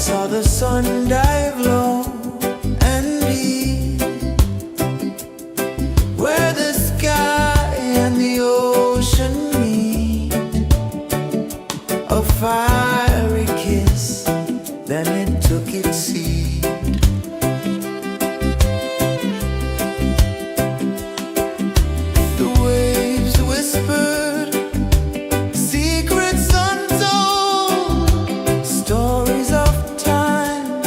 saw the sun dive low and deep, where the sky and the ocean meet. A fiery kiss, then it took its seat. The waves whispered secrets untold, stories of time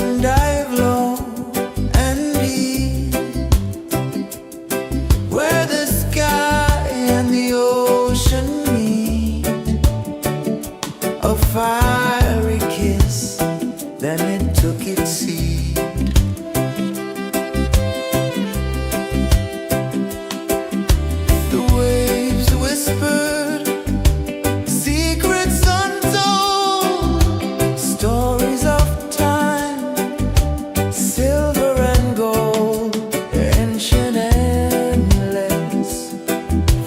and dive low and be where the sky and the ocean meet. A fiery kiss, then it took its seed. The waves whispered secrets untold, stories of time, silver and gold, ancient, endless,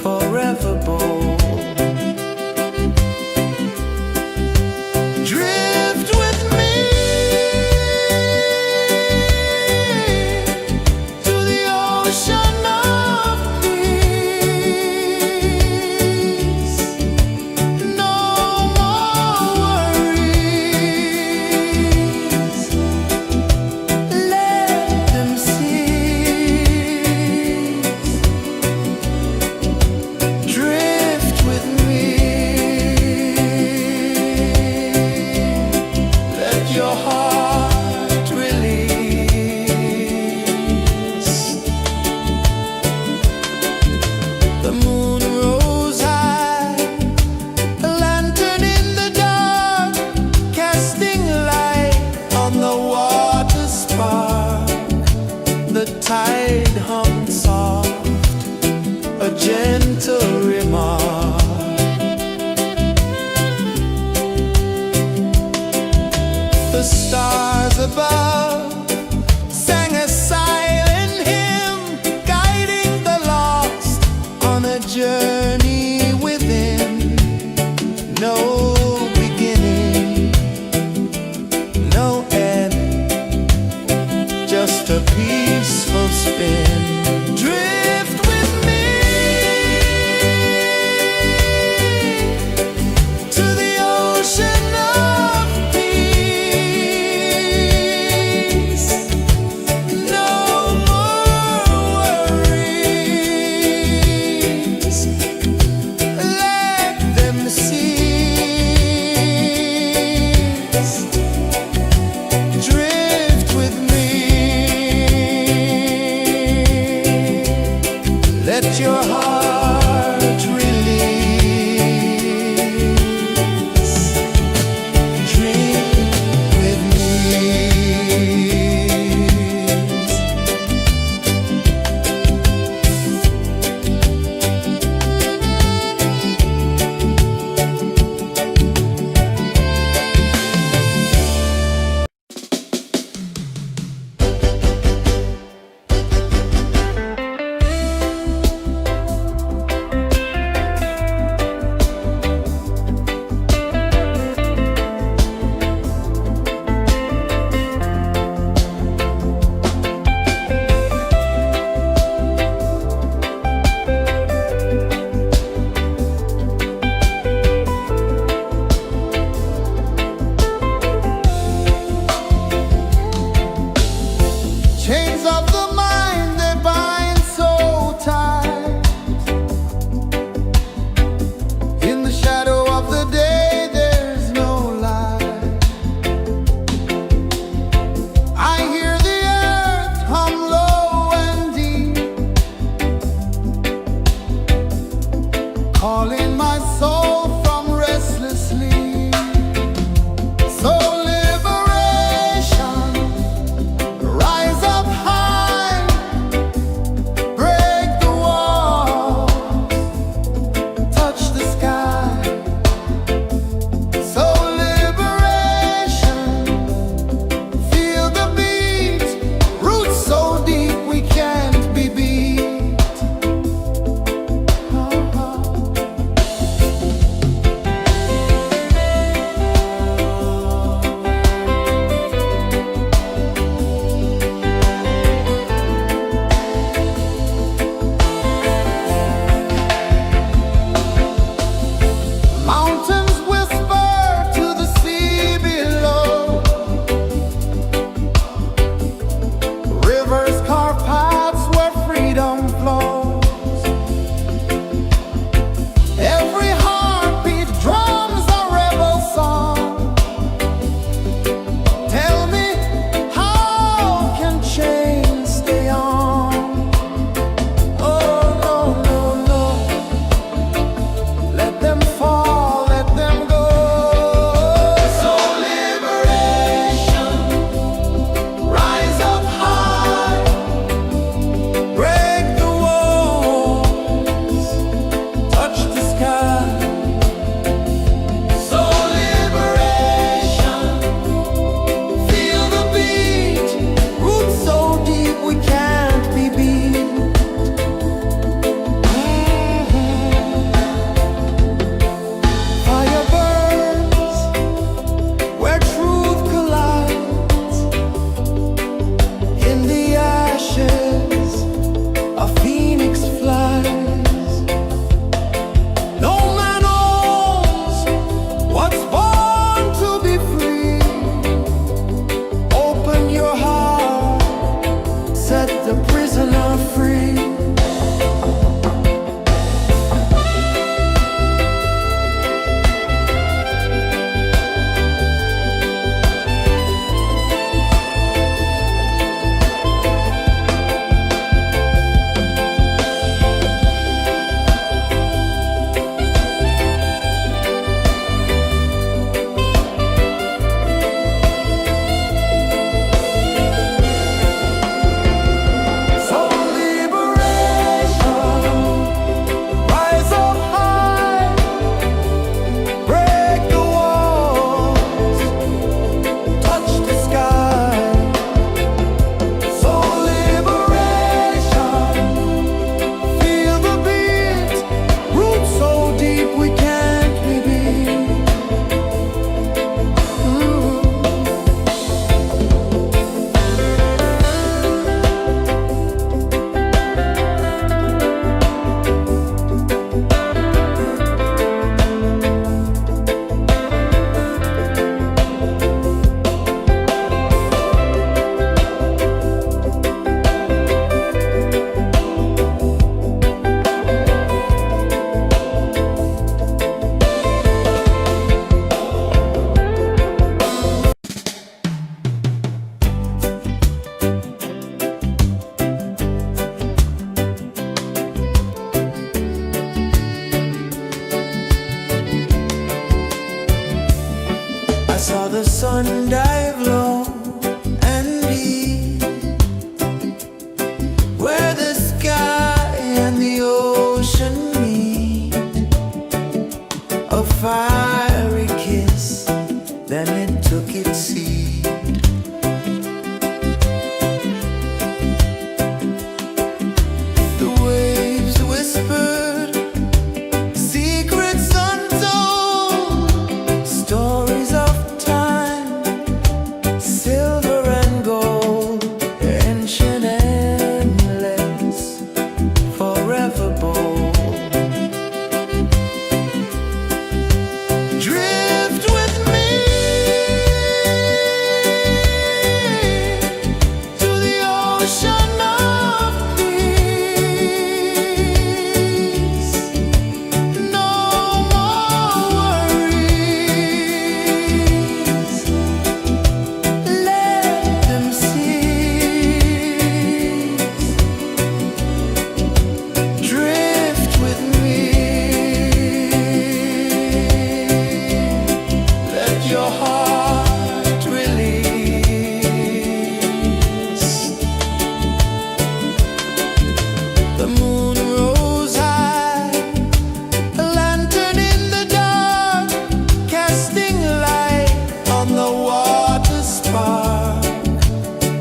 forever bold. Drift with me to the ocean of peace. No more worries. Let them cease. Drift with me. Let your heart release. The moon rose high, a lantern in the dark, casting light on the water spark. The tide hummed soft, a gentle remark. The stars above sang a silent hymn, guiding the lost on a journey within. No beginning, no end, just a peaceful spin. Drift with me to the ocean of peace. No more worries. Let them cease. Drift with me.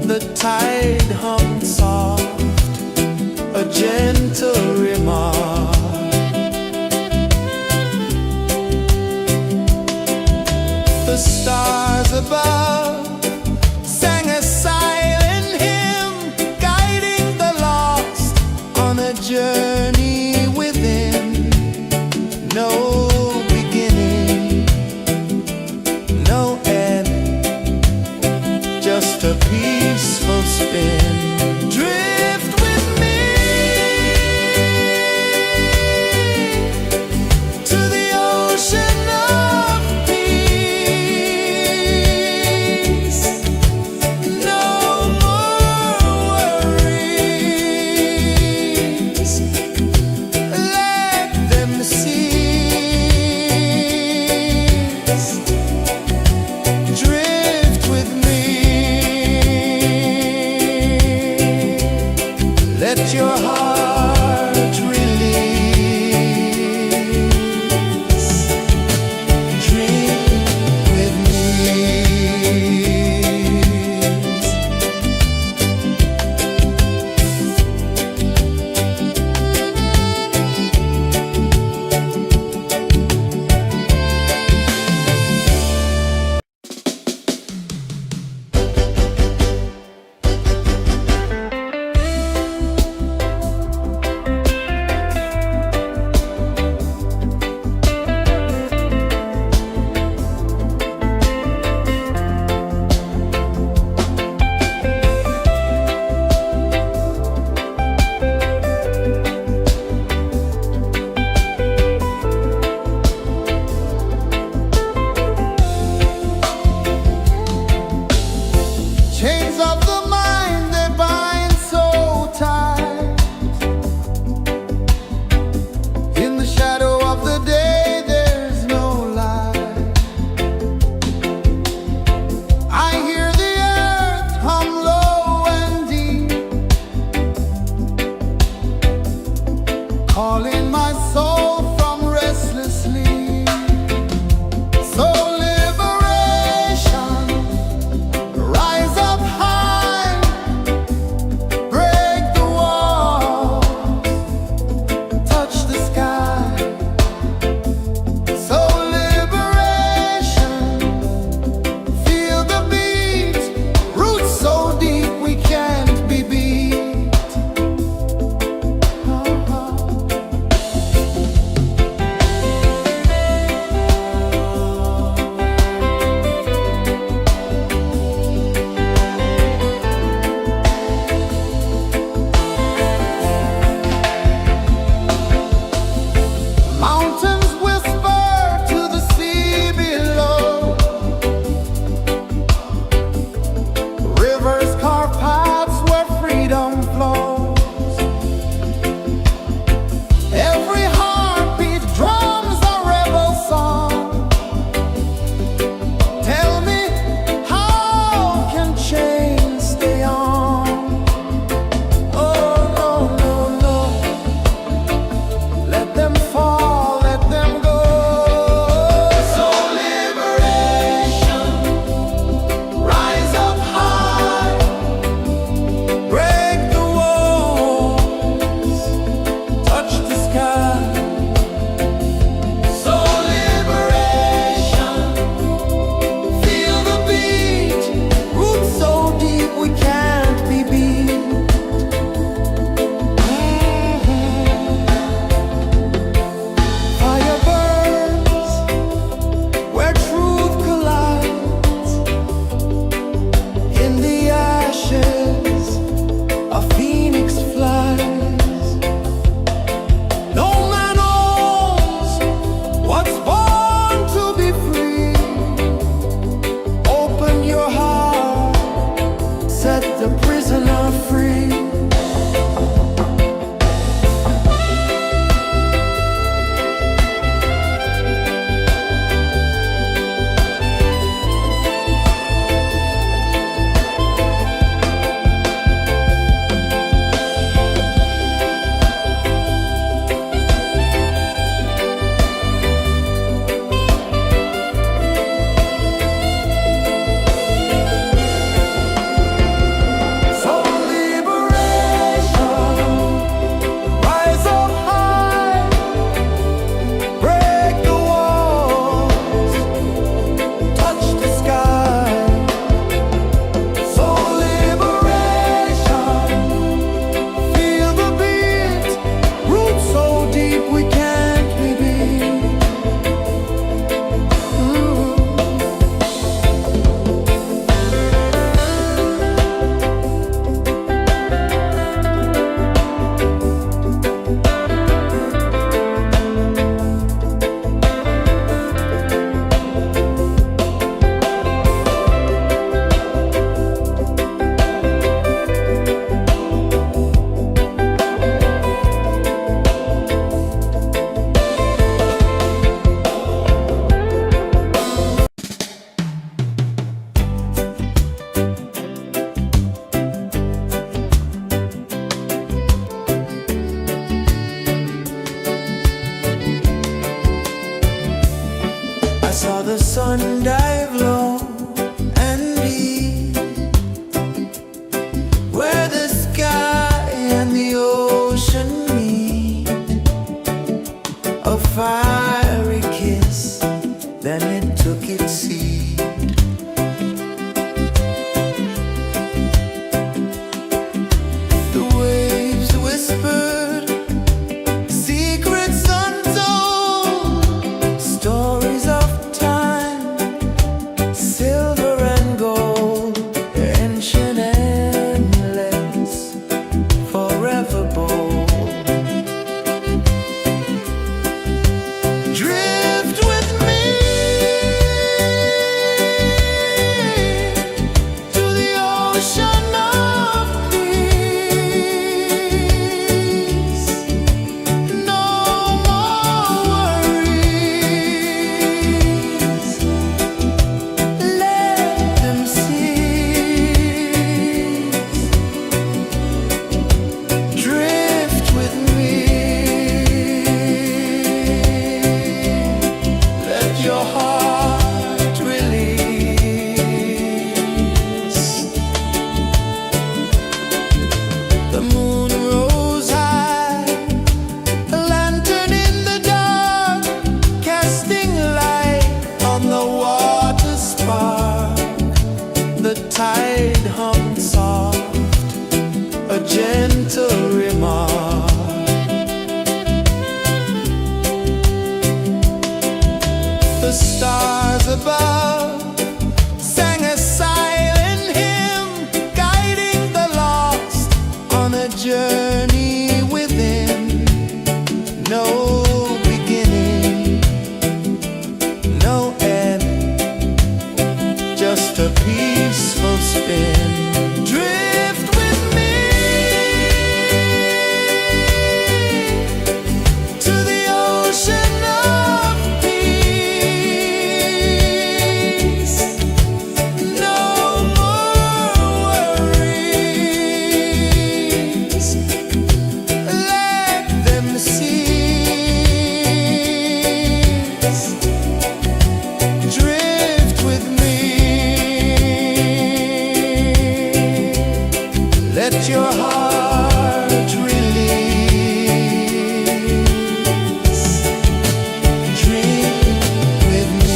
The tide hung soft, a gentle remark. The stars above sang a silent hymn, guiding the lost on a journey within. No beginning, no end, just a peaceful spin. Drift with me to the ocean of peace. No more worries, let them cease. Drift with me, let your heart release. Dream with me. Chains of the mind, they bind so tight. In the shadow of the day, there's no light. I hear the earth hum low and deep, calling my soul from restless sleep. So liberation, rise up high, break the walls, touch the sky. So liberation, feel the beat, roots so deep we can't be beat. Mountains whisper to the sea below, rivers carve paths where freedom flows. Every heartbeat drums a rebel song. Tell me, how can chains stay on? Oh no, no, no, let them fall, let them go. So liberation, rise up high, break the walls, touch the sky. So liberation, feel the beat, roots so deep we can't be beat. Fire burns where truth collides. In the ashes, a phoenix flies. No man owns what's born to be free. Open your heart, set the prisoner free. journey within, no beginning, no end, just a peaceful spin. Drift with me to the ocean of peace. No more worries, let them cease. Drift with me, let your heart release. Dream with me.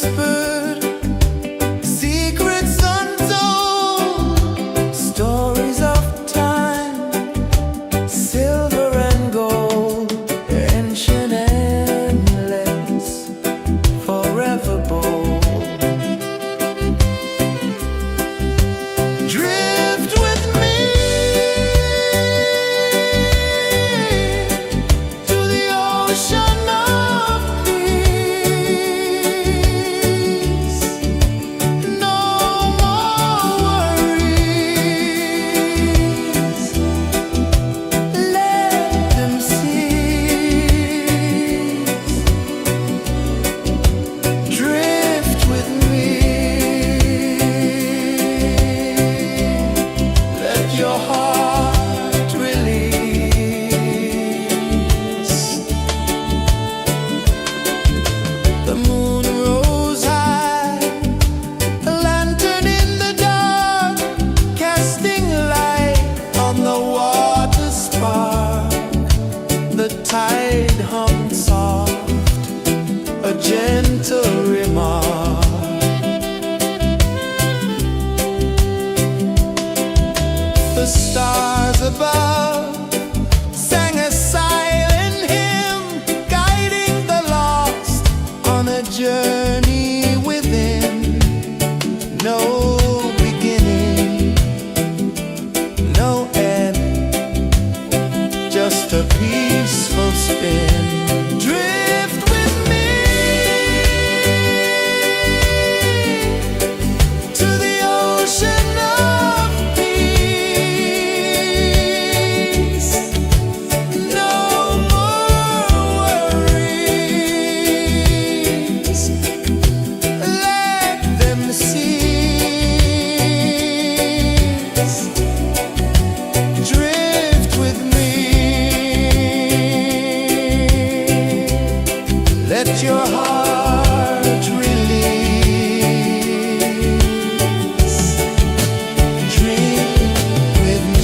whispered, secrets untold, stories of time, silver and gold, ancient, endless, forever bold. Drift with me to the ocean of peace. No more worries. Let them cease. Drift with me. Let your heart release. The moon rose high, a lantern in the dark, casting light on the water spark. The tide hummed soft, a gentle remark. The stars above sang a silent hymn, guiding the lost on a journey within. No beginning, no end, just a peaceful spin. Drift with me to the ocean of peace. No more worries. Let them cease. Drift with me. Let your heart release. Dream with me.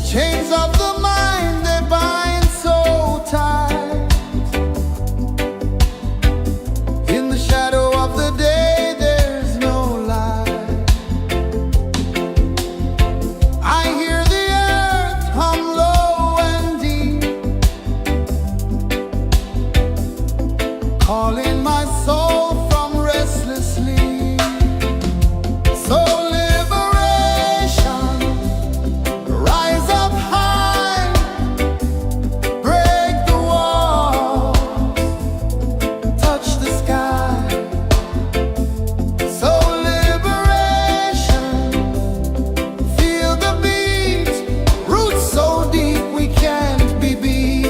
Chains of the mind, they bind so tight. In the shadow of the day, there's no light. I hear the earth hum low and deep, calling my soul from restless sleep. So liberation, rise up high, break the walls, touch the sky. So liberation, feel the beat, roots so deep we can't be beat.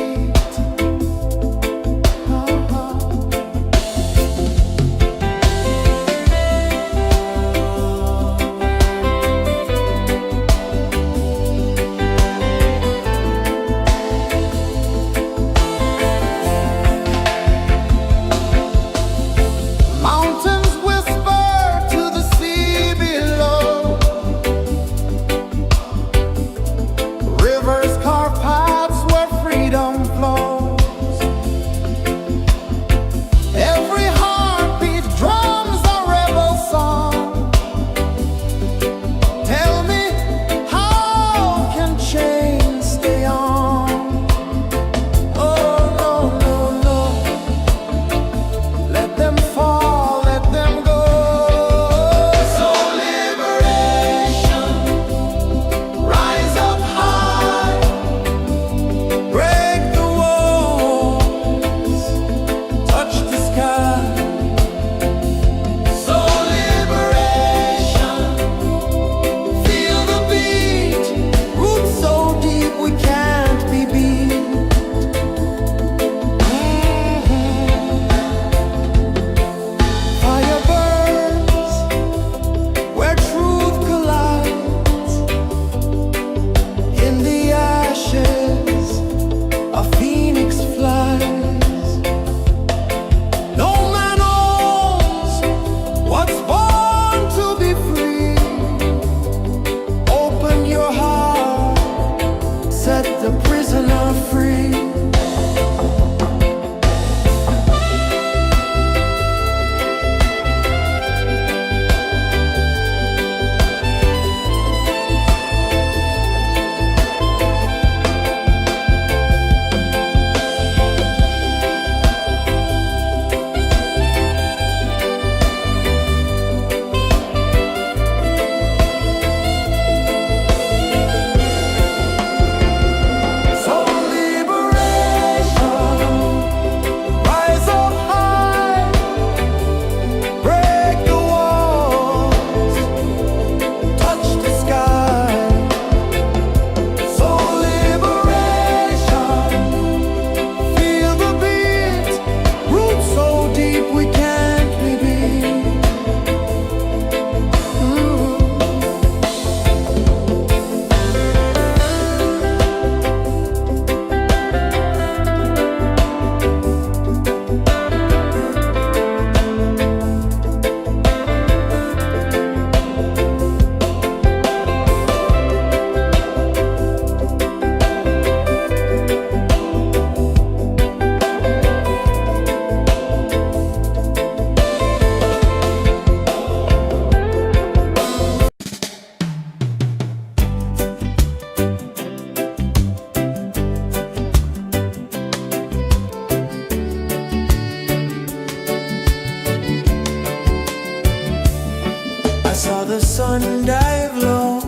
one dive low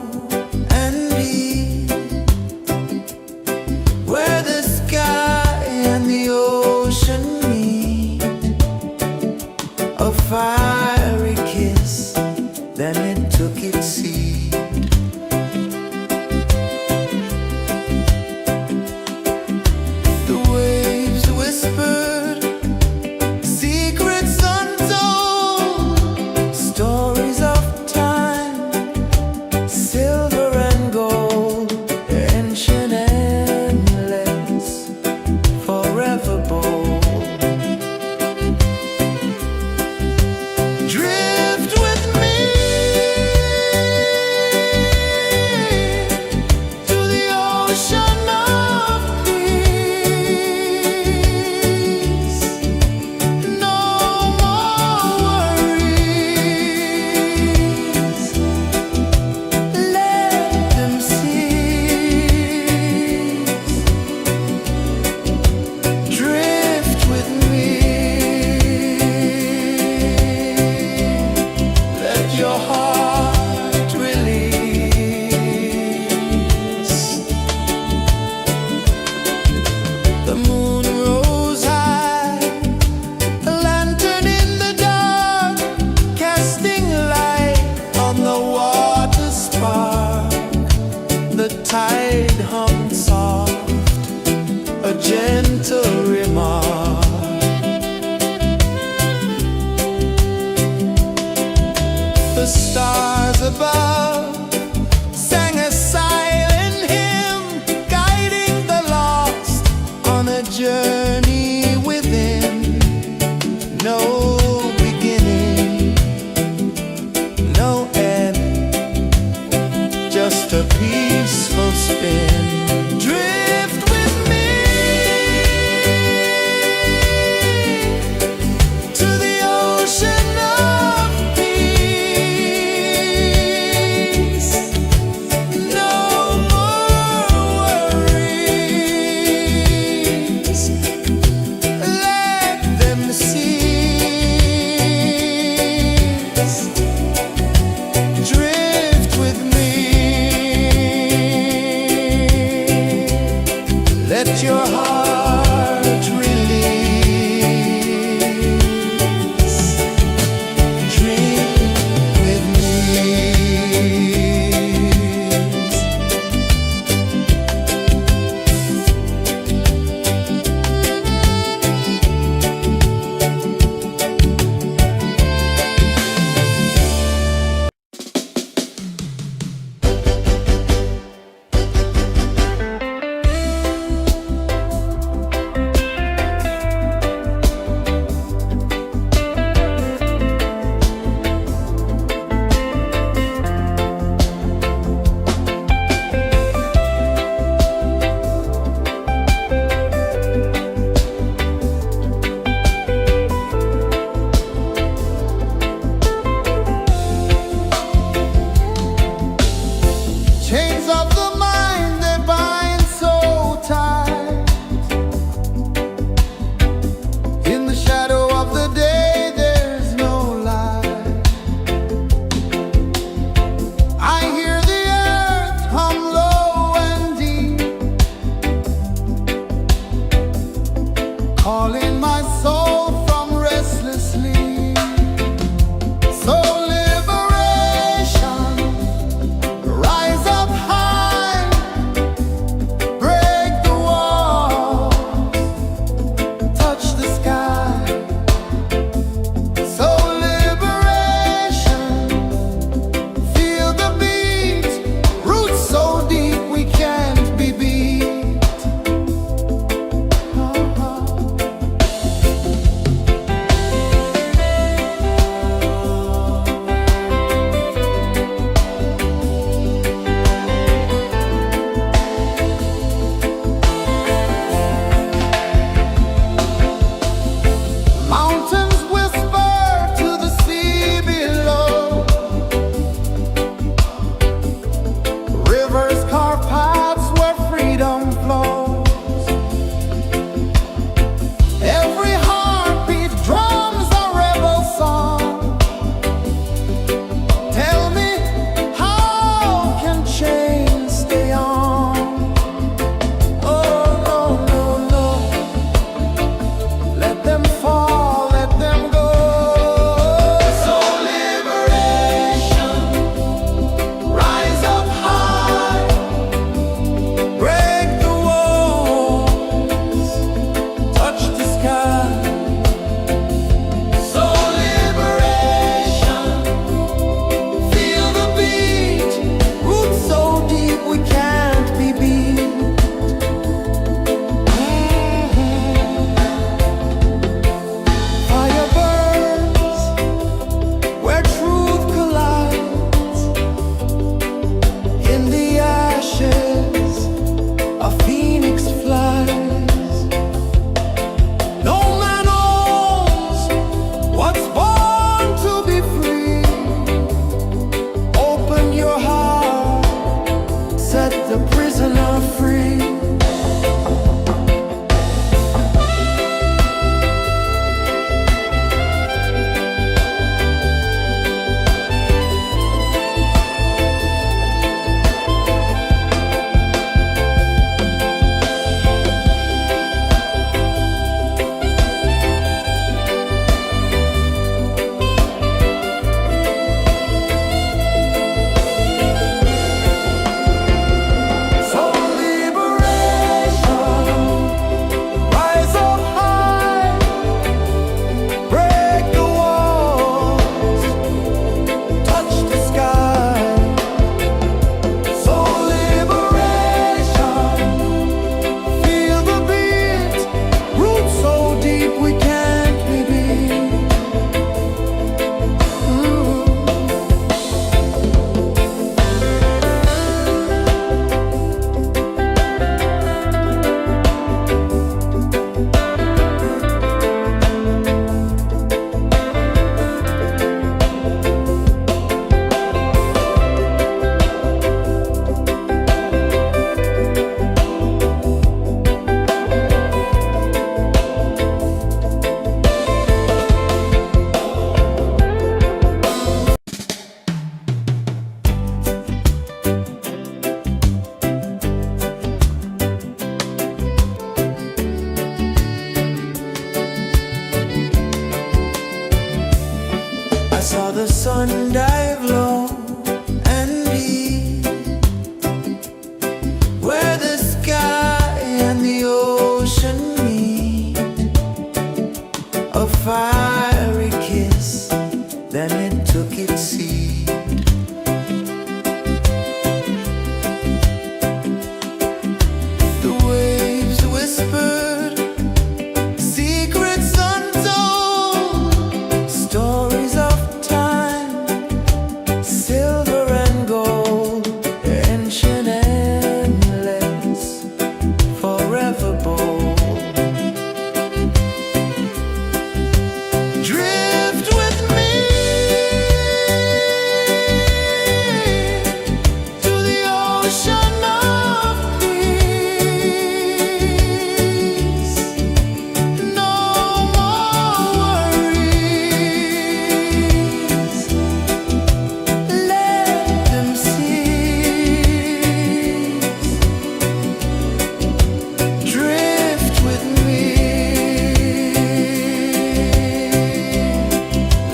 and deep, where the sky and the ocean meet. A fiery kiss, then it took its seat. The waves whispered secrets untold, stories of time sun dive low and be where the sky and the ocean meet. A fiery kiss, then it took its seat. The waves whispered secrets untold, stories of time, silver and gold, ancient, endless, forever bold. Drift with me to the ocean of peace. No more worries, let them cease. Drift with me,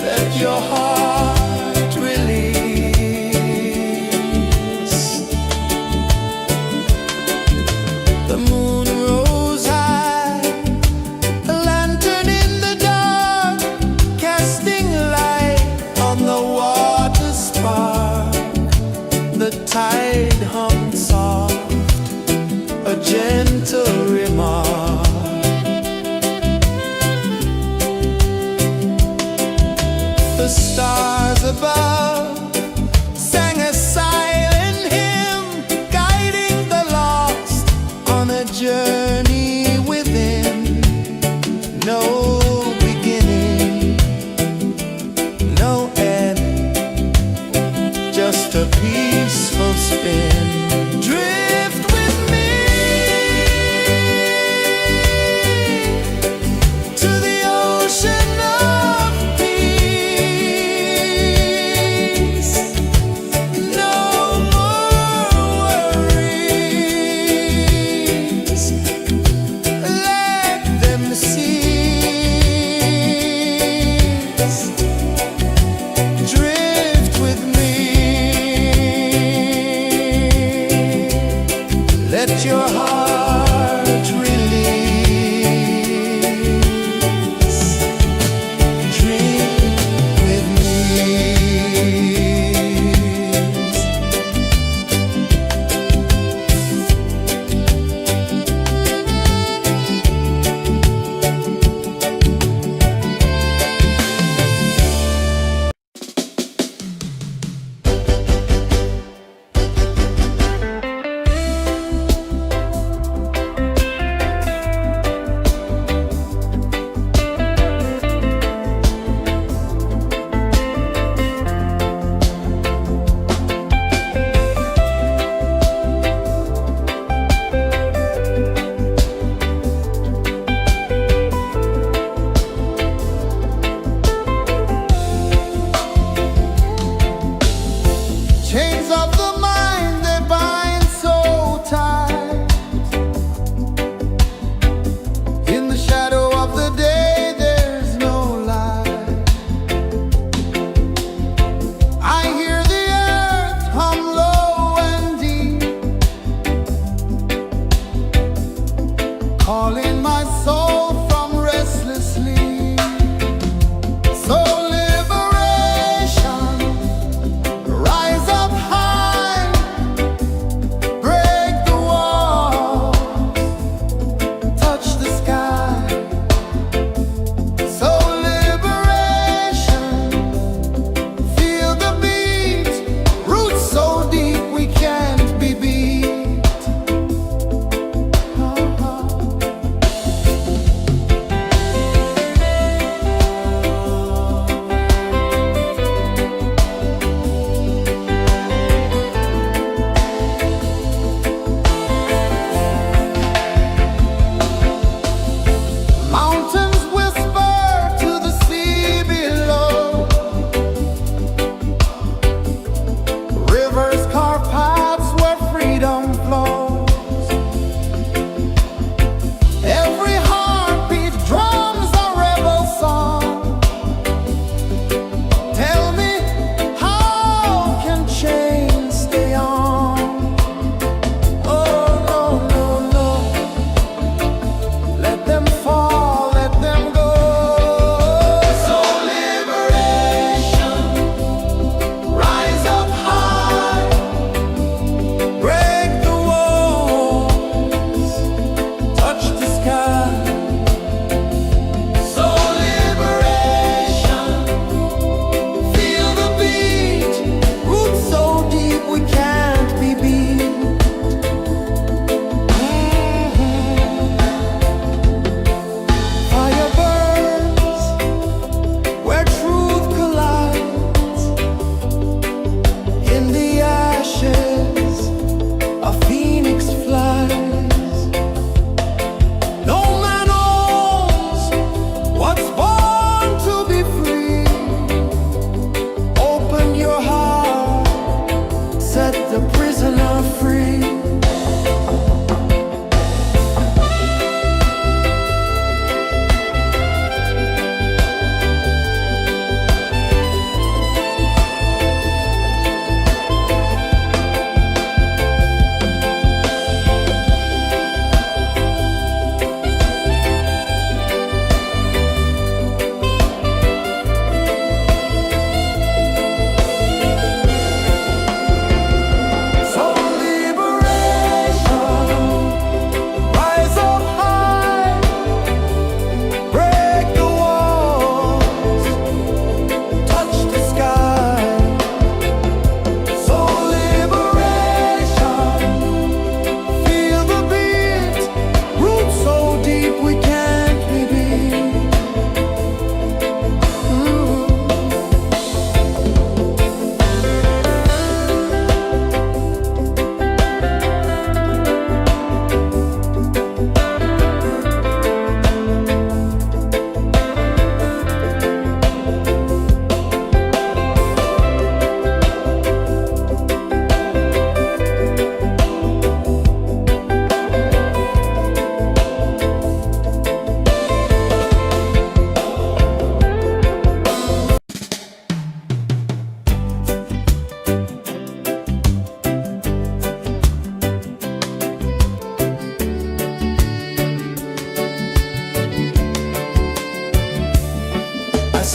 let your heart release. The moon rose high, a lantern in the dark, casting light on the water spark. The tide hummed soft, a gentle remark. The stars above sang a silent hymn, guiding the lost on a journey within. No beginning, no end, just a peaceful spin. Drift with me to the ocean of peace.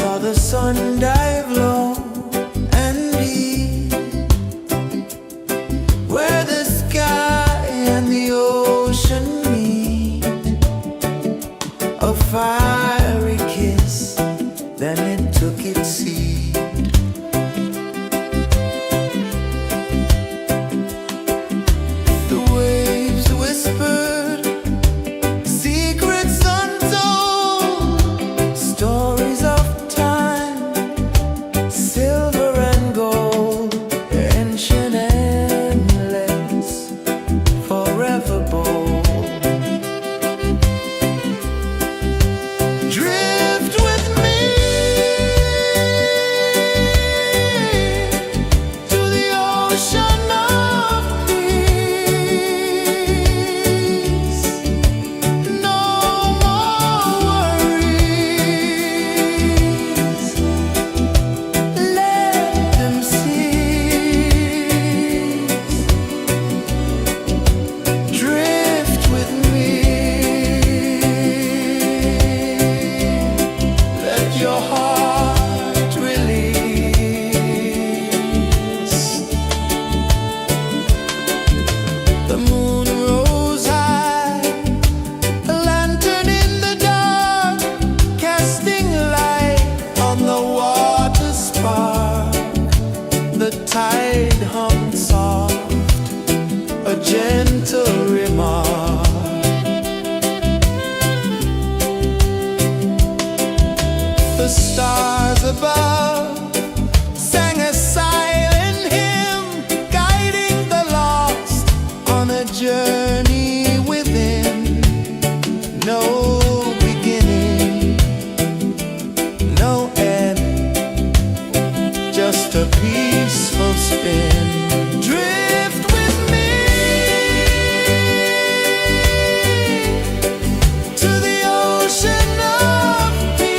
saw the sun dive low and deep, where the sky and the ocean meet. A fiery kiss, then it took its seat. The waves whispered secrets untold, stories of time, silver and gold, ancient, endless, forever bold. Drift with me to the ocean of peace. No more worries, let them cease. Drift with me, let your heart release. The moon rose high, a lantern in the dark, casting light on the water spark. The tide hummed soft, a gentle remark. The stars above sang a silent hymn, guiding the lost on a journey within. No beginning, no end, just a peaceful spin. Drift with me to the ocean of peace.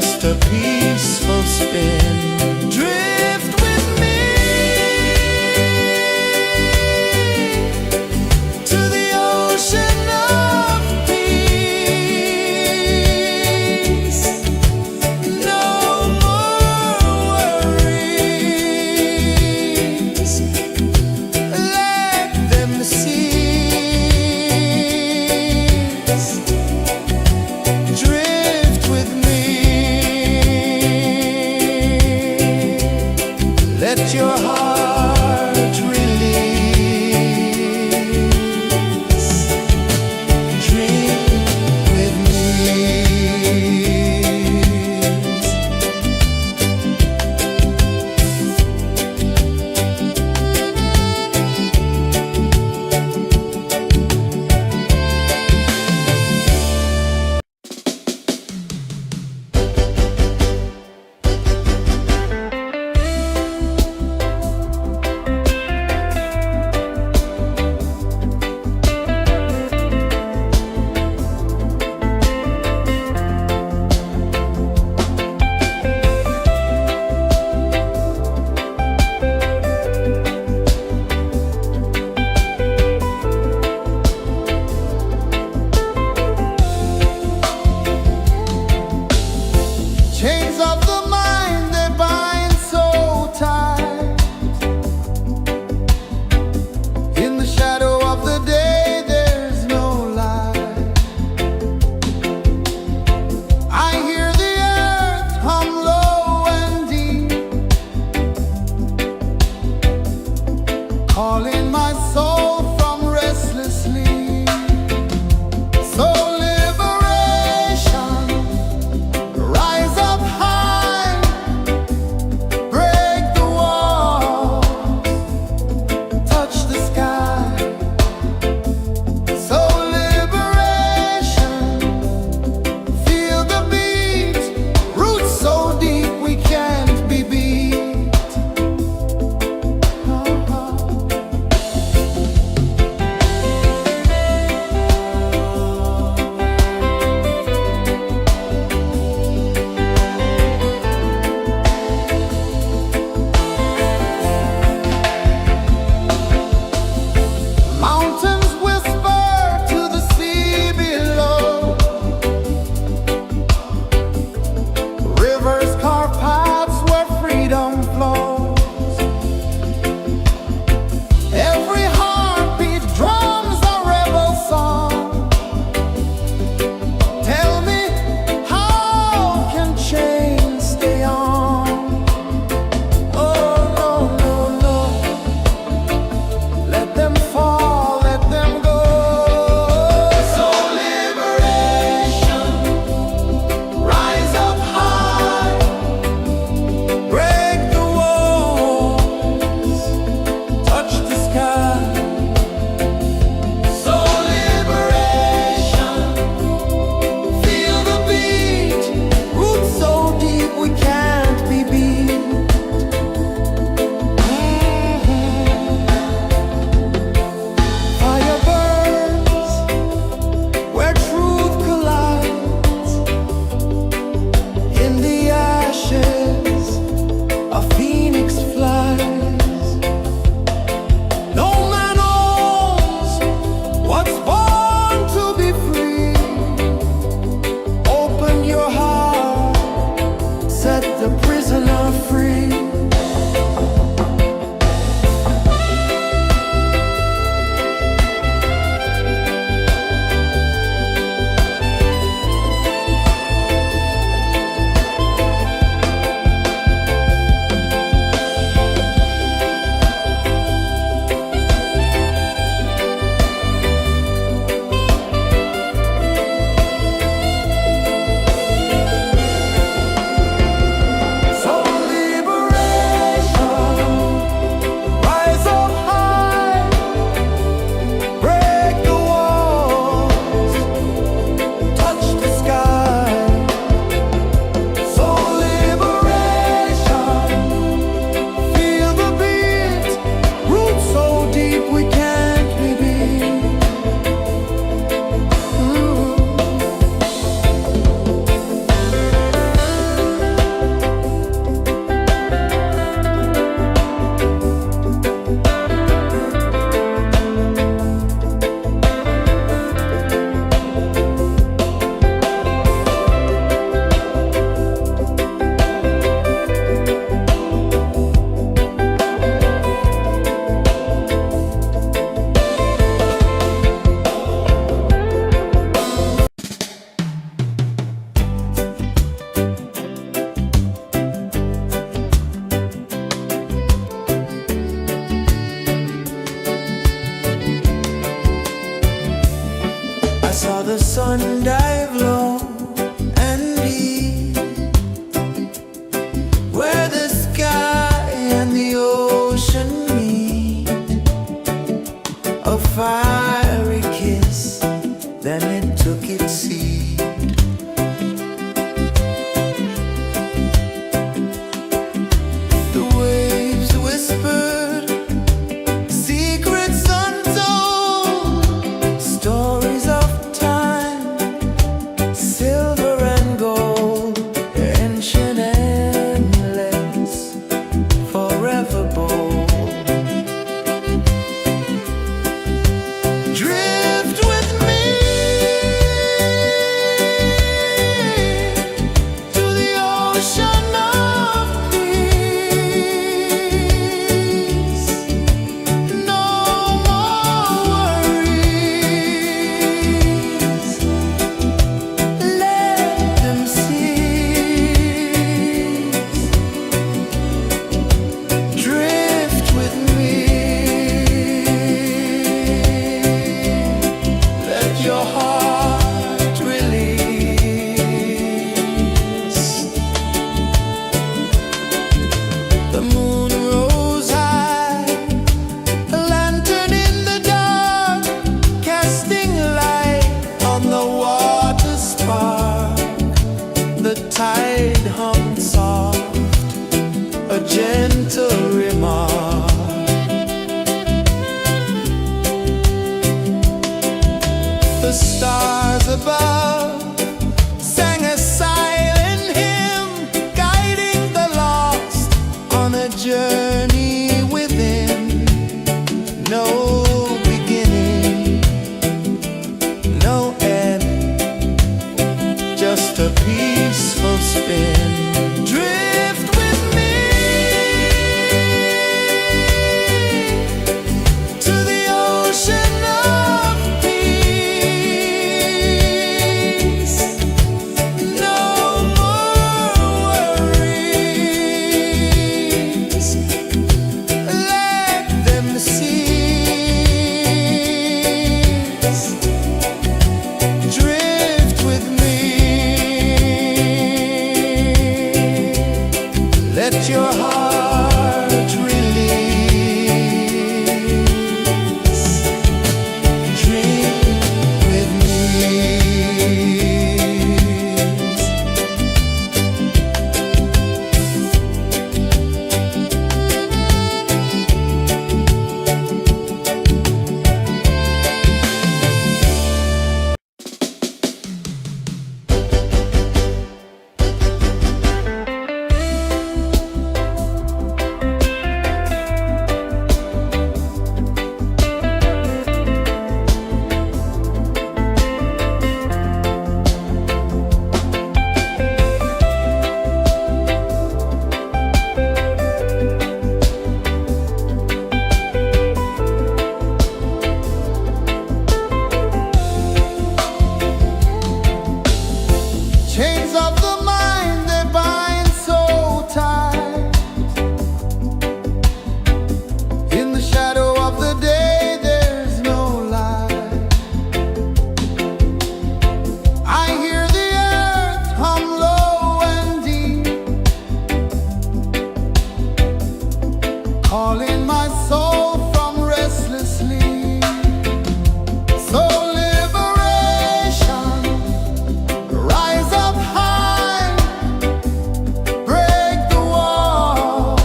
just a peaceful spin. Drift with me to the ocean of peace. No more worries. Let them cease. Drift with me. tide hung soft, a gentle remark. The stars above sang a silent hymn, guiding the lost on a journey within. No beginning, no end, just a peaceful spin. Drift with me to the ocean of peace. No more worries, let them cease. Drift with me, let your heart release. Dream with me. Chains of the mind, they bind so tight. In the shadow of the day, there's no light. I hear the earth hum low and deep, calling my soul from restless sleep. So liberation, rise up high, break the walls,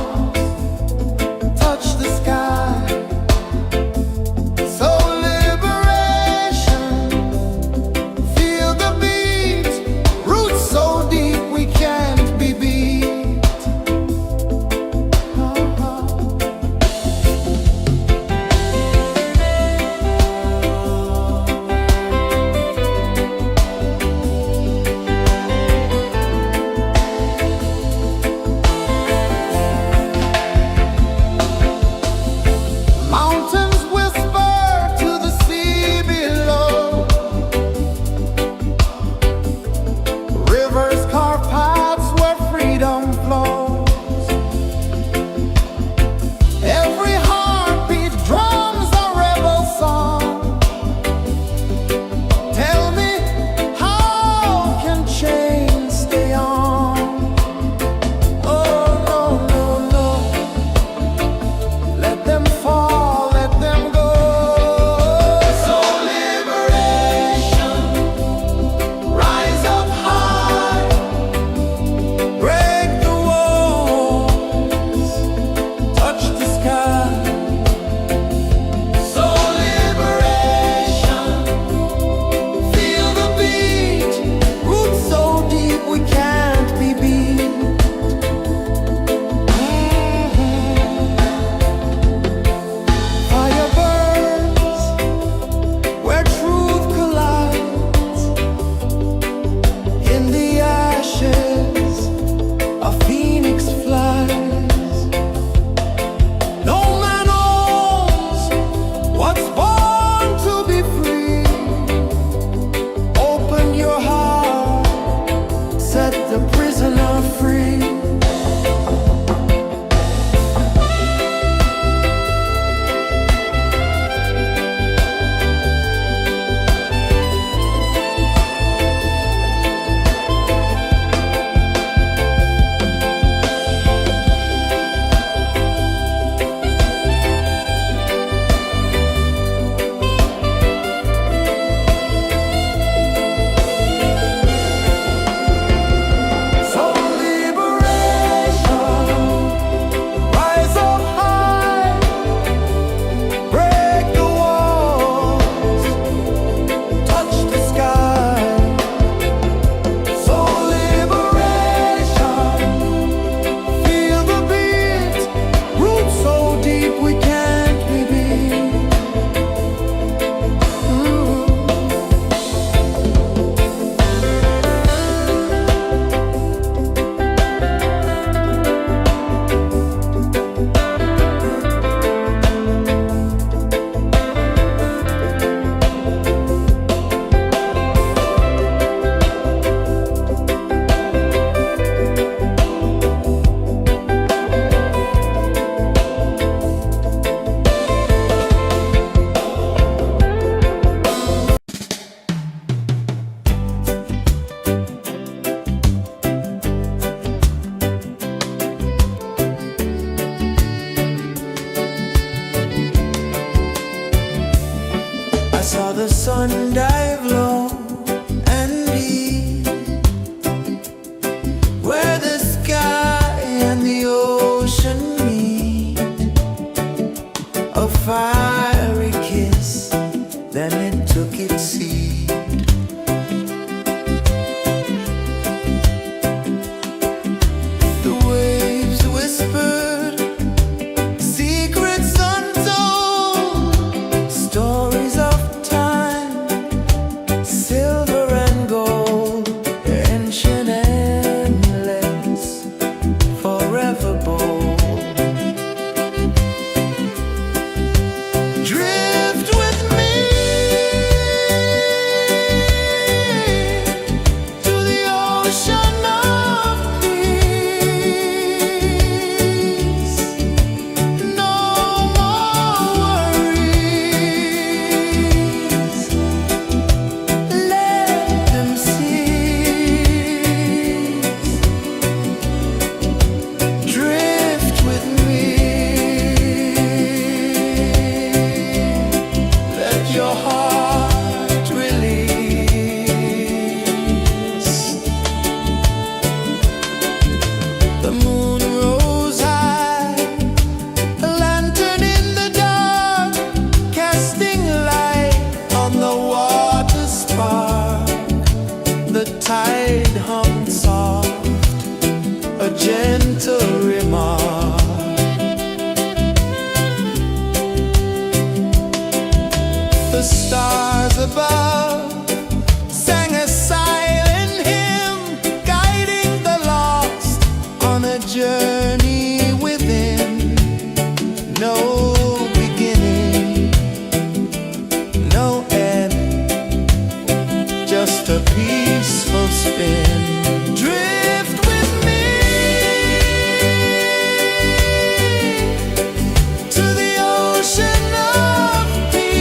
touch the sky. So liberation, feel the beat, roots so deep we can't be beat. Mountains whisper to the sea below, rivers carve paths where freedom flows. Every heartbeat drums a rebel song. Tell me, how can chains stay on? Oh no, no, no, let them fall, let them go. So liberation, rise up high, Break the walls, touch the sky. so liberation, feel the beat, roots so deep we can't be beat. Fire burns where truth collides. In the ashes, a phoenix flies. No man owns what's born to be free. Open your heart, set the prisoner free. So journey within, no beginning, no end, just a peaceful spin. Drift with me to the ocean of peace.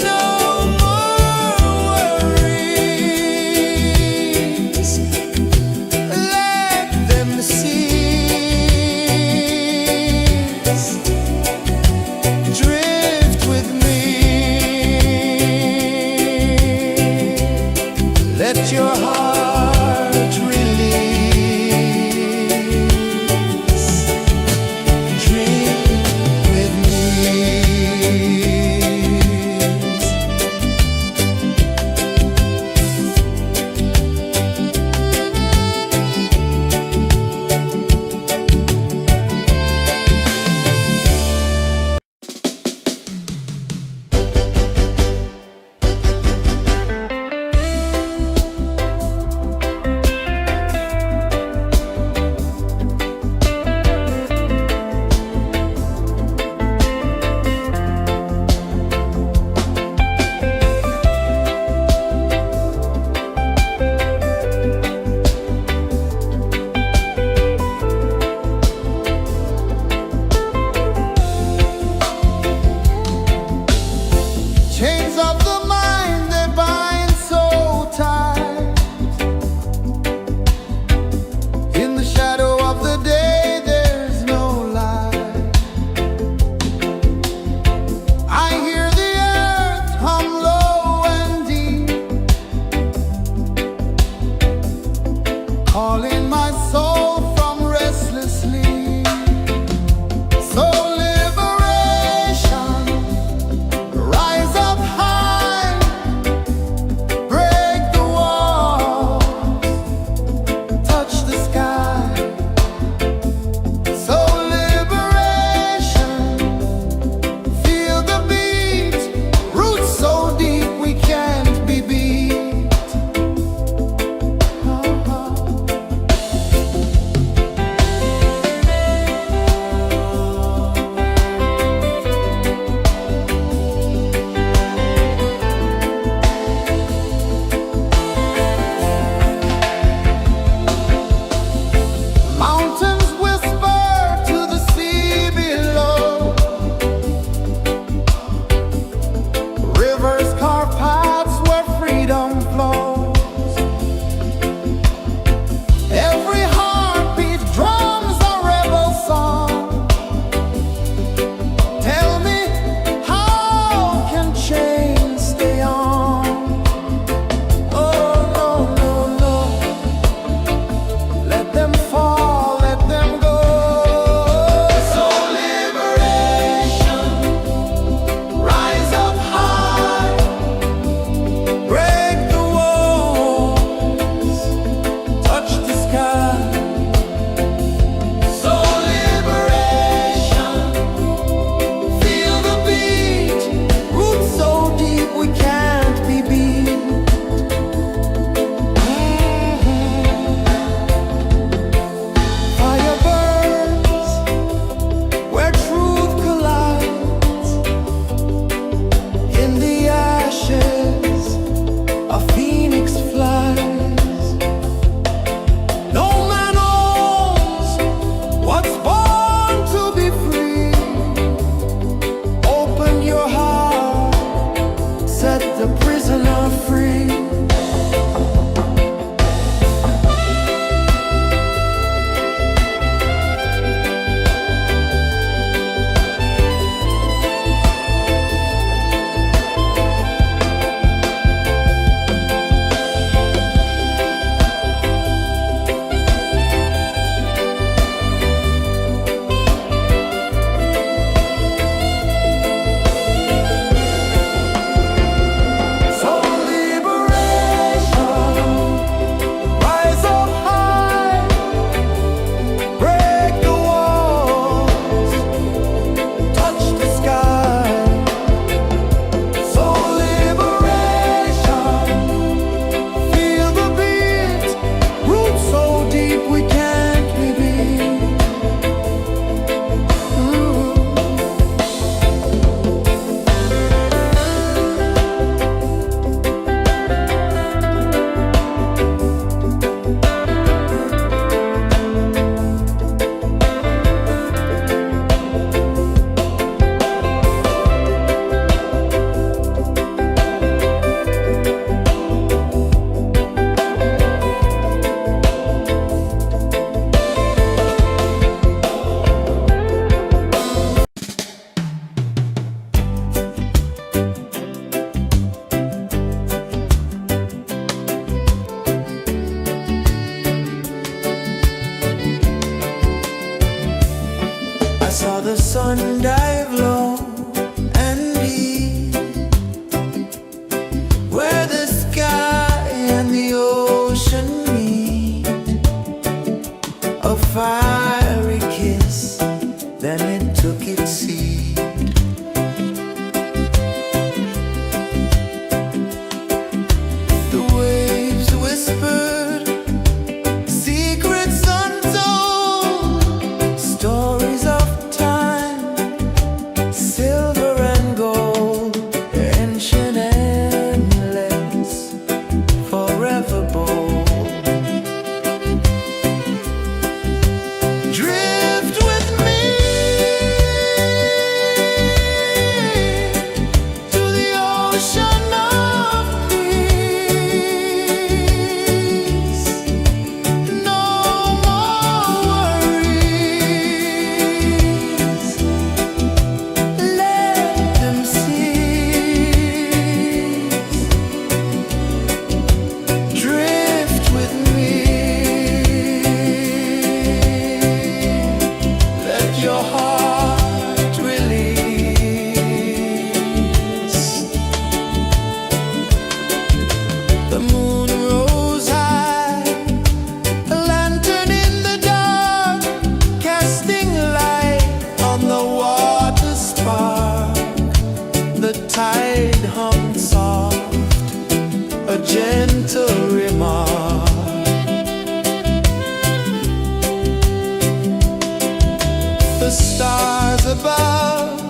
No more worries, let them cease. Drift with me, let your heart release. Dream with me. Chains of the mind, they bind so tight. In the shadow of the day, there's no light. I hear the earth hum low and deep, calling my soul from restless sleep. So liberation, rise up high, break the walls, touch the sky. So liberation, feel the beat, roots so deep we can't be beat. the sun dive low and deep, where the sky and the ocean meet. A fiery kiss, then it took its seat. The waves whispered secrets untold, stories of time, silver and gold, ancient endless, forever bold. Drift with me to the ocean of peace. No more worries, let them cease. Drift with me, let your heart release. The moon rose high, a lantern in the dark, casting light on the water spark. The tide hung soft, a gentle remark. The stars above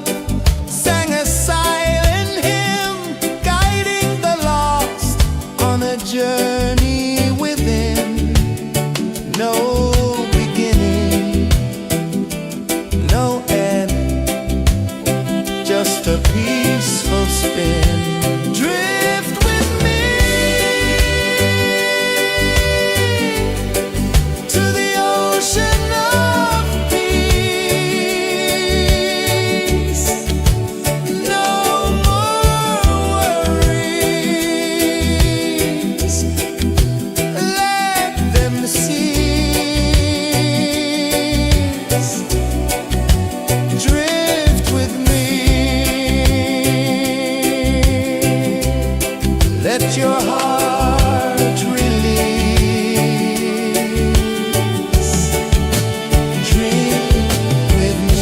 sang a silent hymn, guiding the lost on a journey within. No beginning, no end, just a peaceful spin. Drift with me to the ocean of peace. No more worries, let them cease. Drift with me, let your heart release. Drift with me.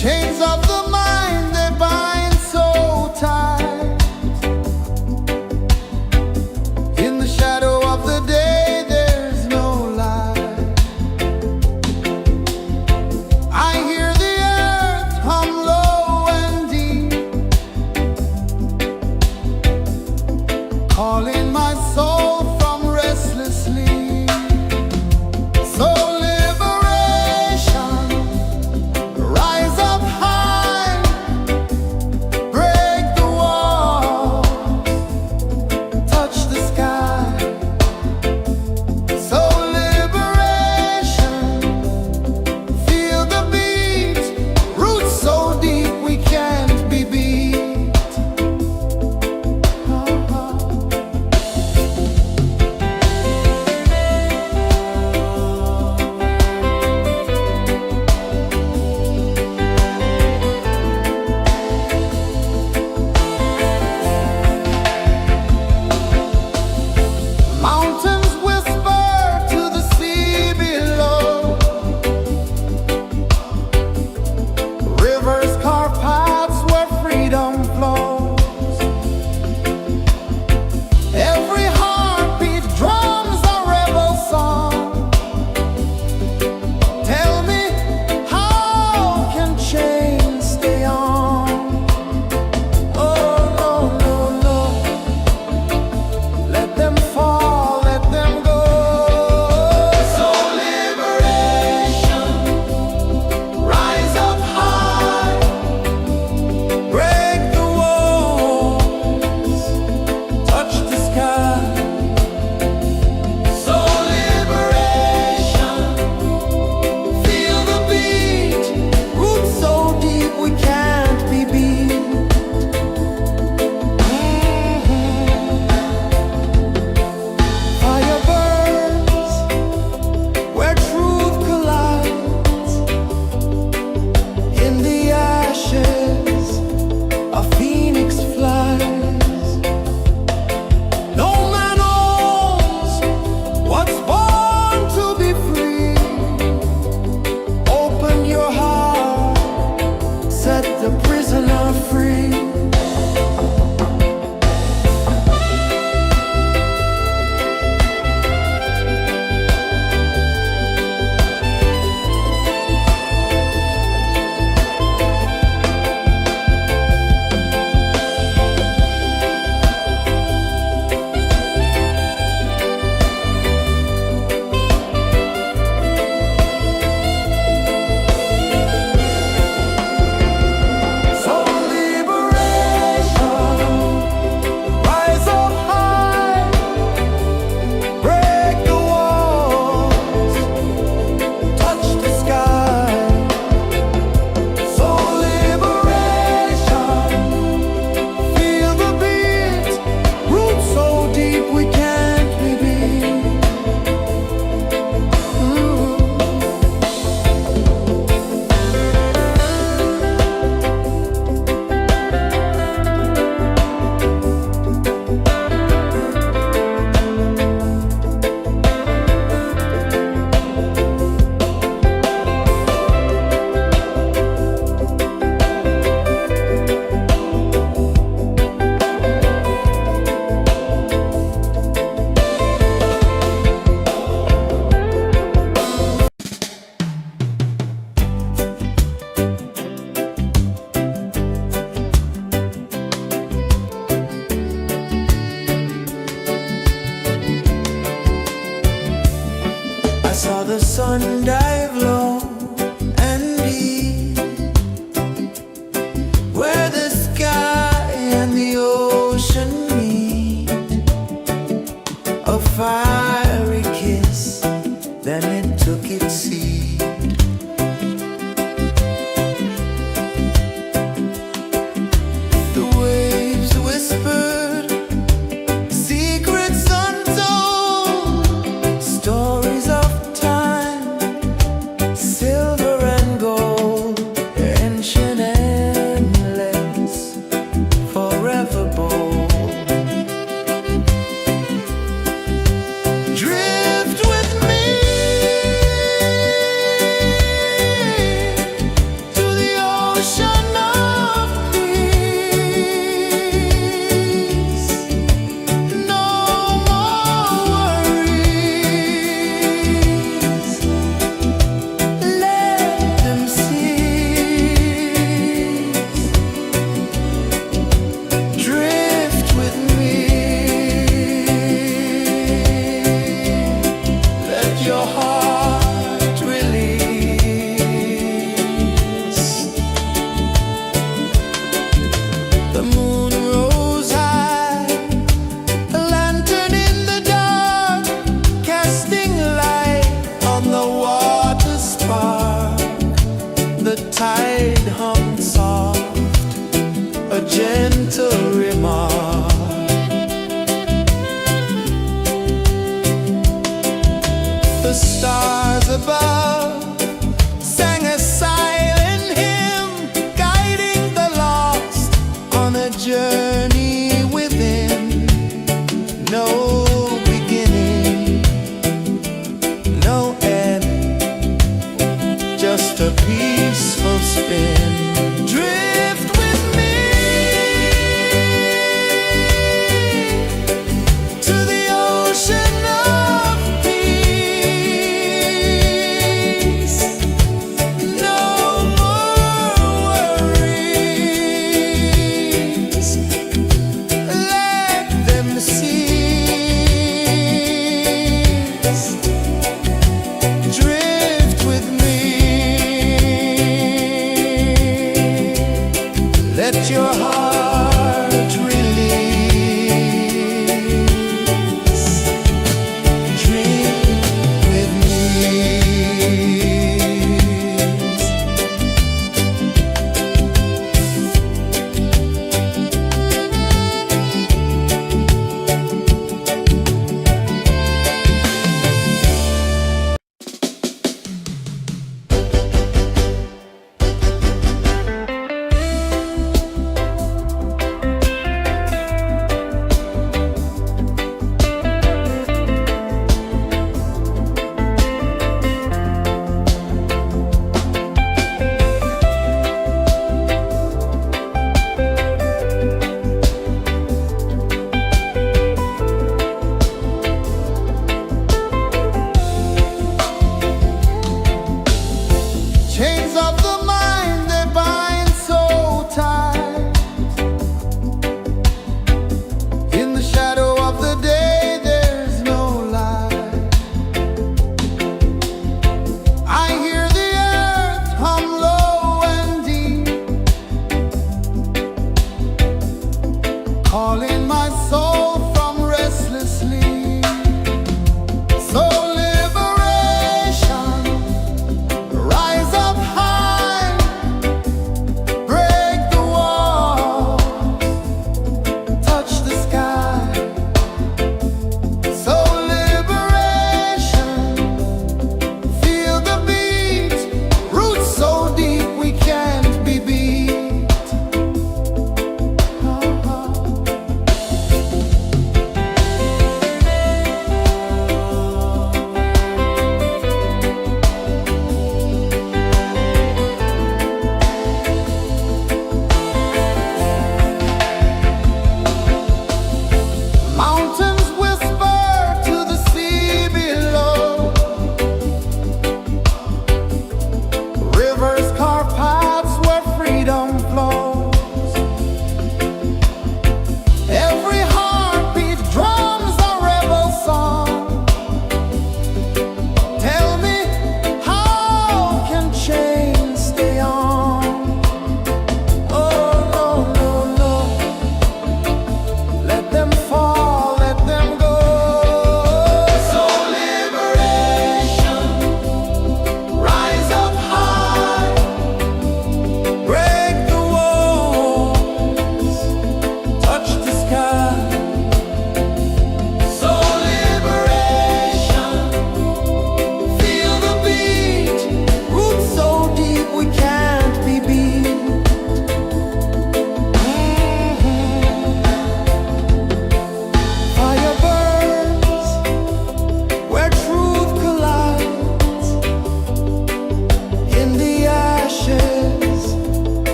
Chains of the mind, they bind so tight. In the shadow of the day, there's no light. I hear the earth hum low and deep, calling my soul from restless sleep. So liberation, rise up high, break the walls, touch the sky. So liberation, feel the beat, roots so deep we can't be beat. sun dive low and deep, where the sky and the ocean meet, a fiery kiss, then it took its seat. The waves whispered secrets untold, stories of time, silver and gold, ancient, endless, forever bold. Drift with me to the ocean of peace. No more worries, let them cease. Drift with me, let your heart release. The moon rose high, a lantern in the dark, casting light on the water spark. The tide hummed soft, a gentle remark. The stars above sang a silent hymn, guiding the lost on a journey within. No beginning, no end, just a peaceful spin. Drift with me to the ocean of peace.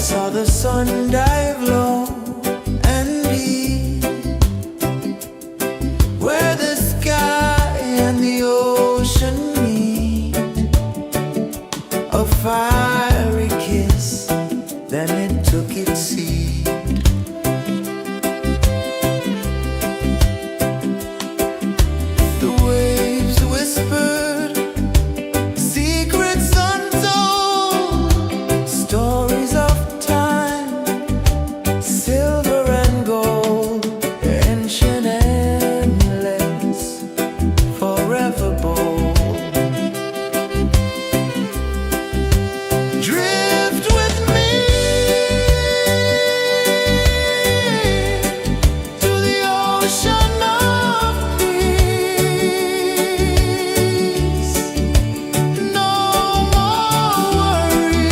saw the sun dive low and deep, where the sky and the ocean meet. A fiery kiss, then it took its seat. The waves whispered secrets untold, stories of time, silver and gold, ancient, endless, forever bold. Drift with me to the ocean of peace. No more worries,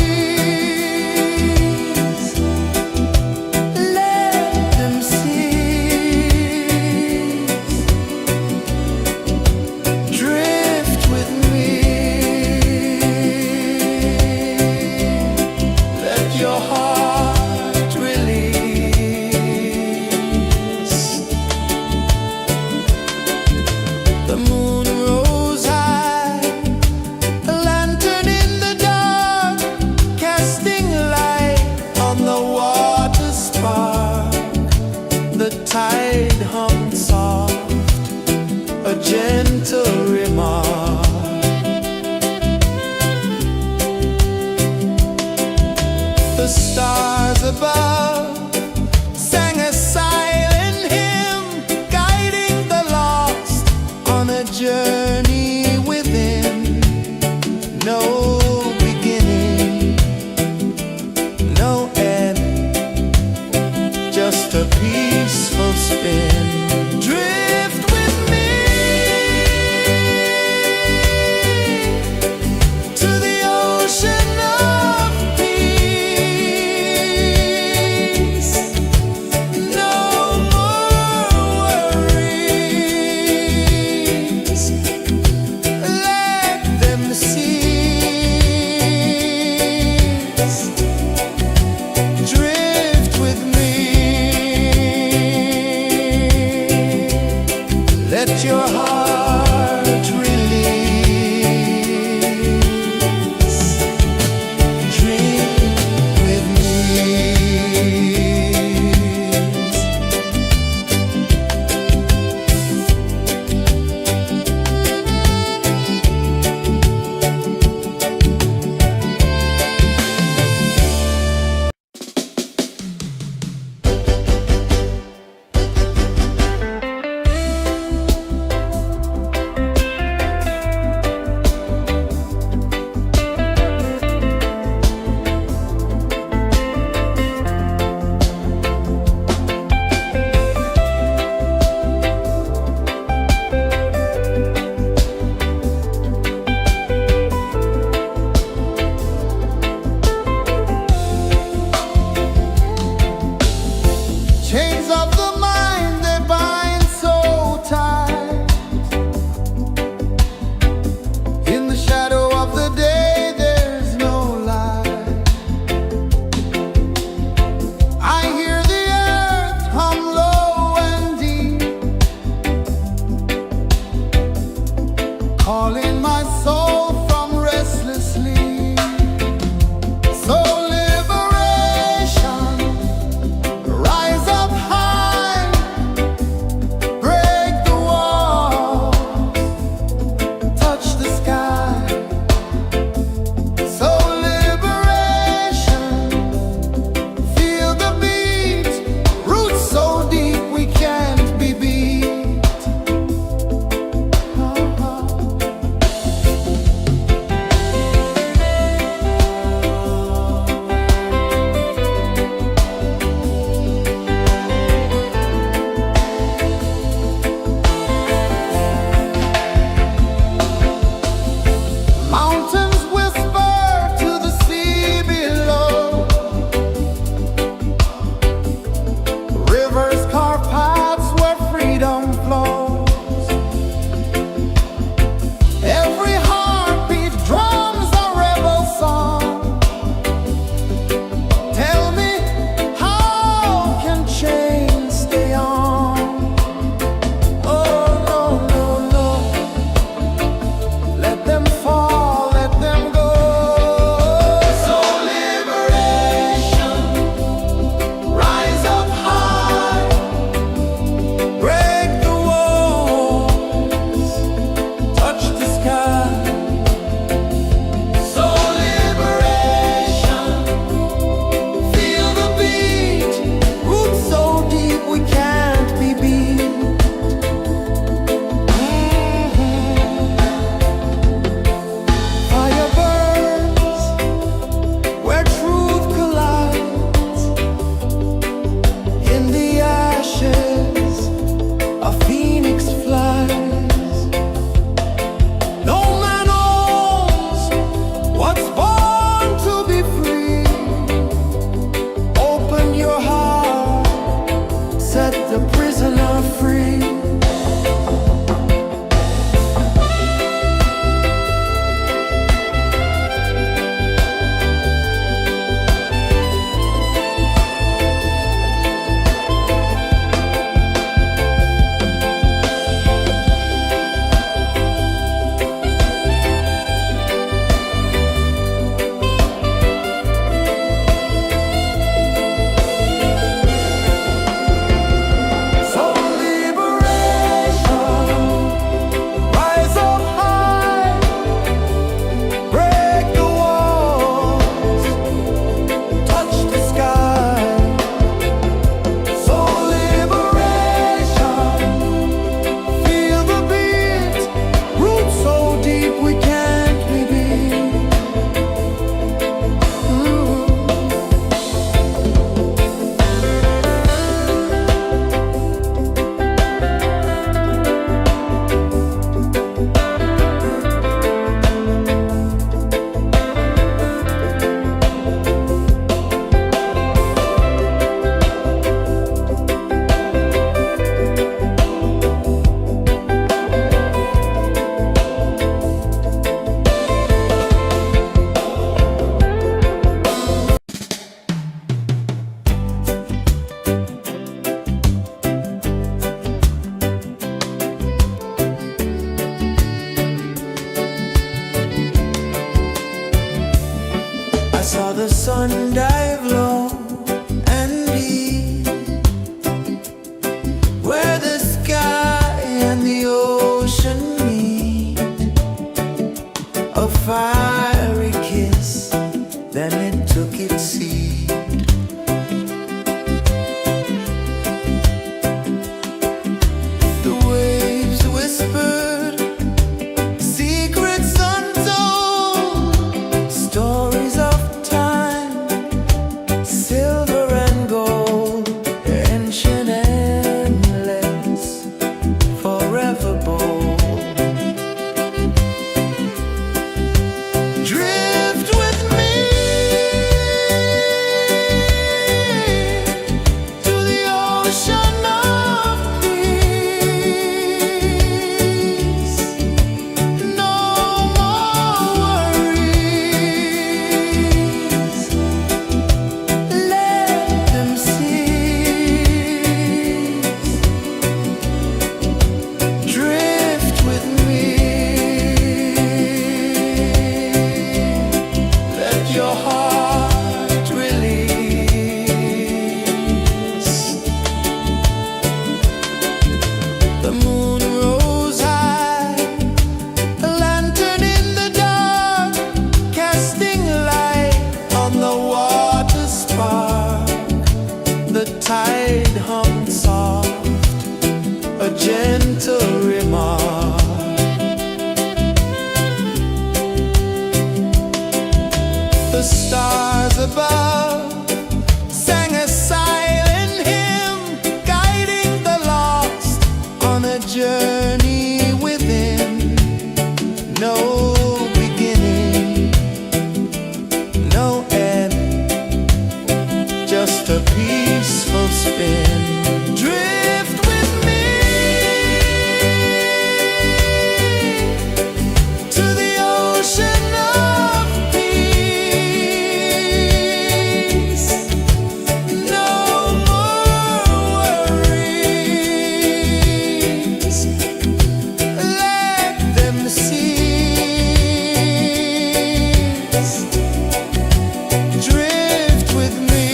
let them cease. Drift with me, let your heart release. The moon rose high, a lantern in the dark, casting light on the water spark. The tide hummed soft, a gentle remark. The stars above sang a silent hymn, guiding the lost on a journey within. No beginning, no end, just a peaceful spin. Drift with me to the ocean of peace. the sun dive low and deep, where the sky and the ocean meet. A fiery kiss, then it took its seat. The waves whispered secrets untold, stories of time, silver and gold, ancient, endless, forever bold. Drift with me to the ocean of peace. No more worries. Let them cease. Drift with me. Let your heart release. The moon rose high, a lantern in the dark, casting light on the water spark. The tide hummed soft, a gentle remark. The stars above sang a silent hymn, guiding the lost on a journey within. No beginning, no end, just a peaceful spin. Drift with me to the ocean of peace. No more worries. Let them cease. Drift with me.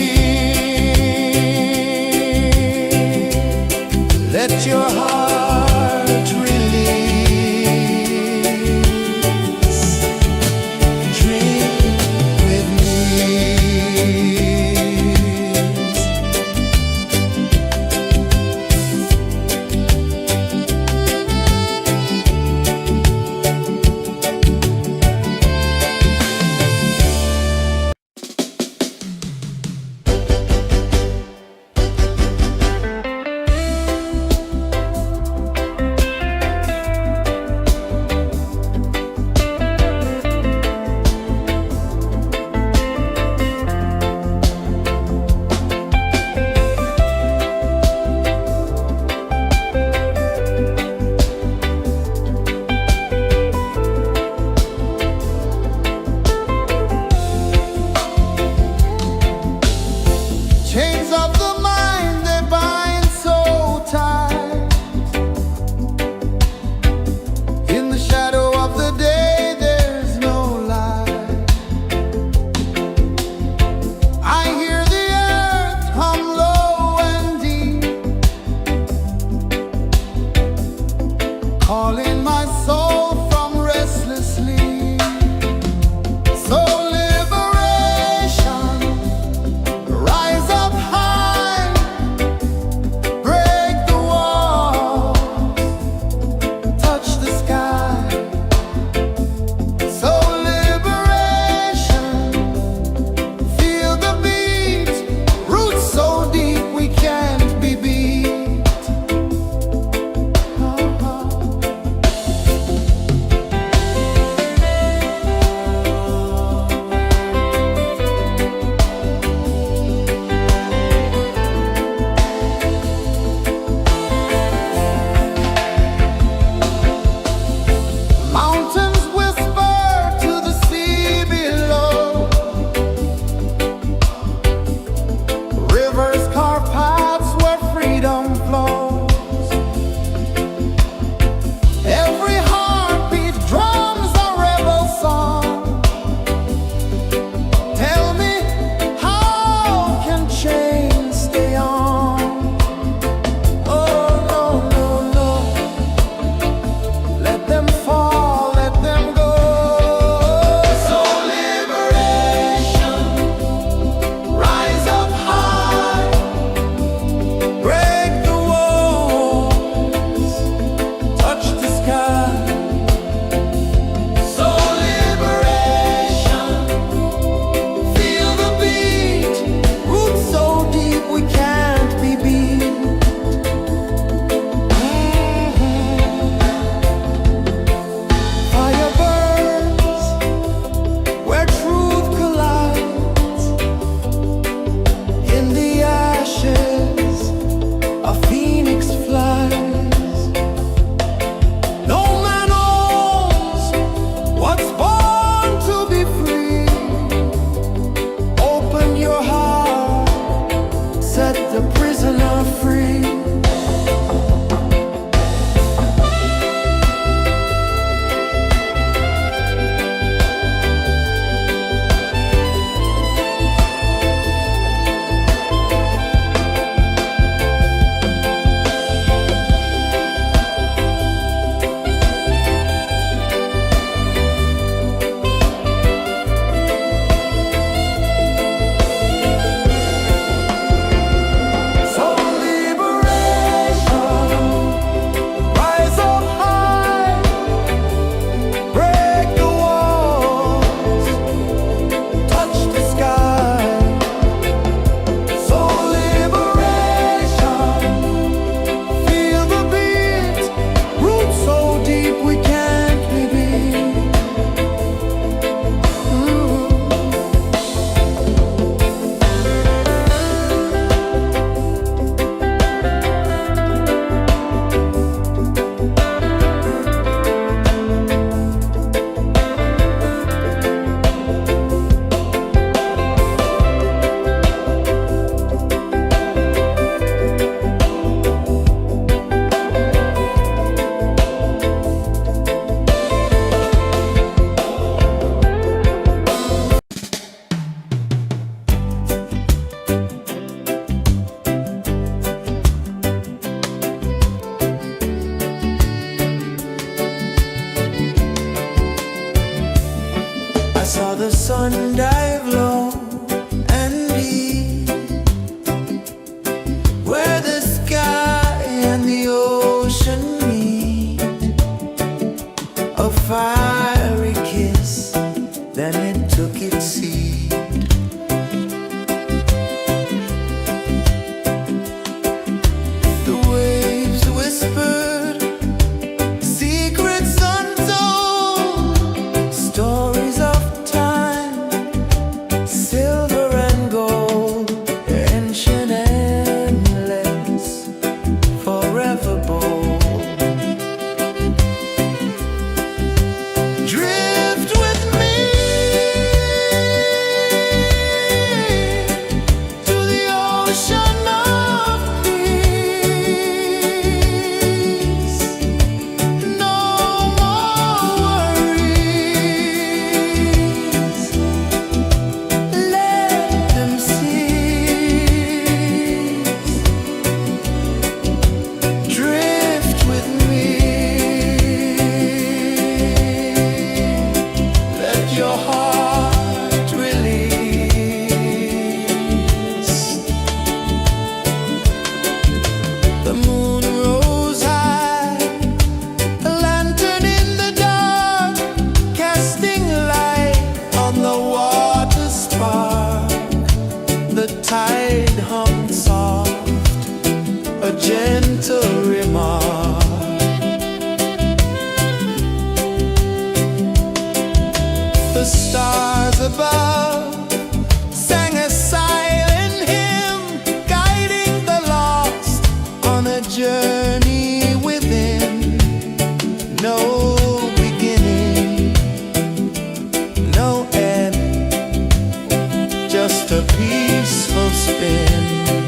a peaceful spin.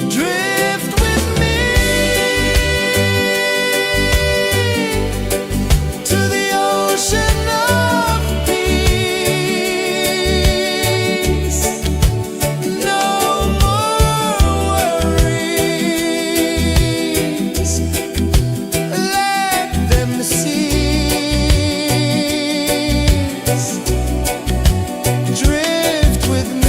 Drift with me to the ocean of peace. No more worries, let them cease. Drift with me.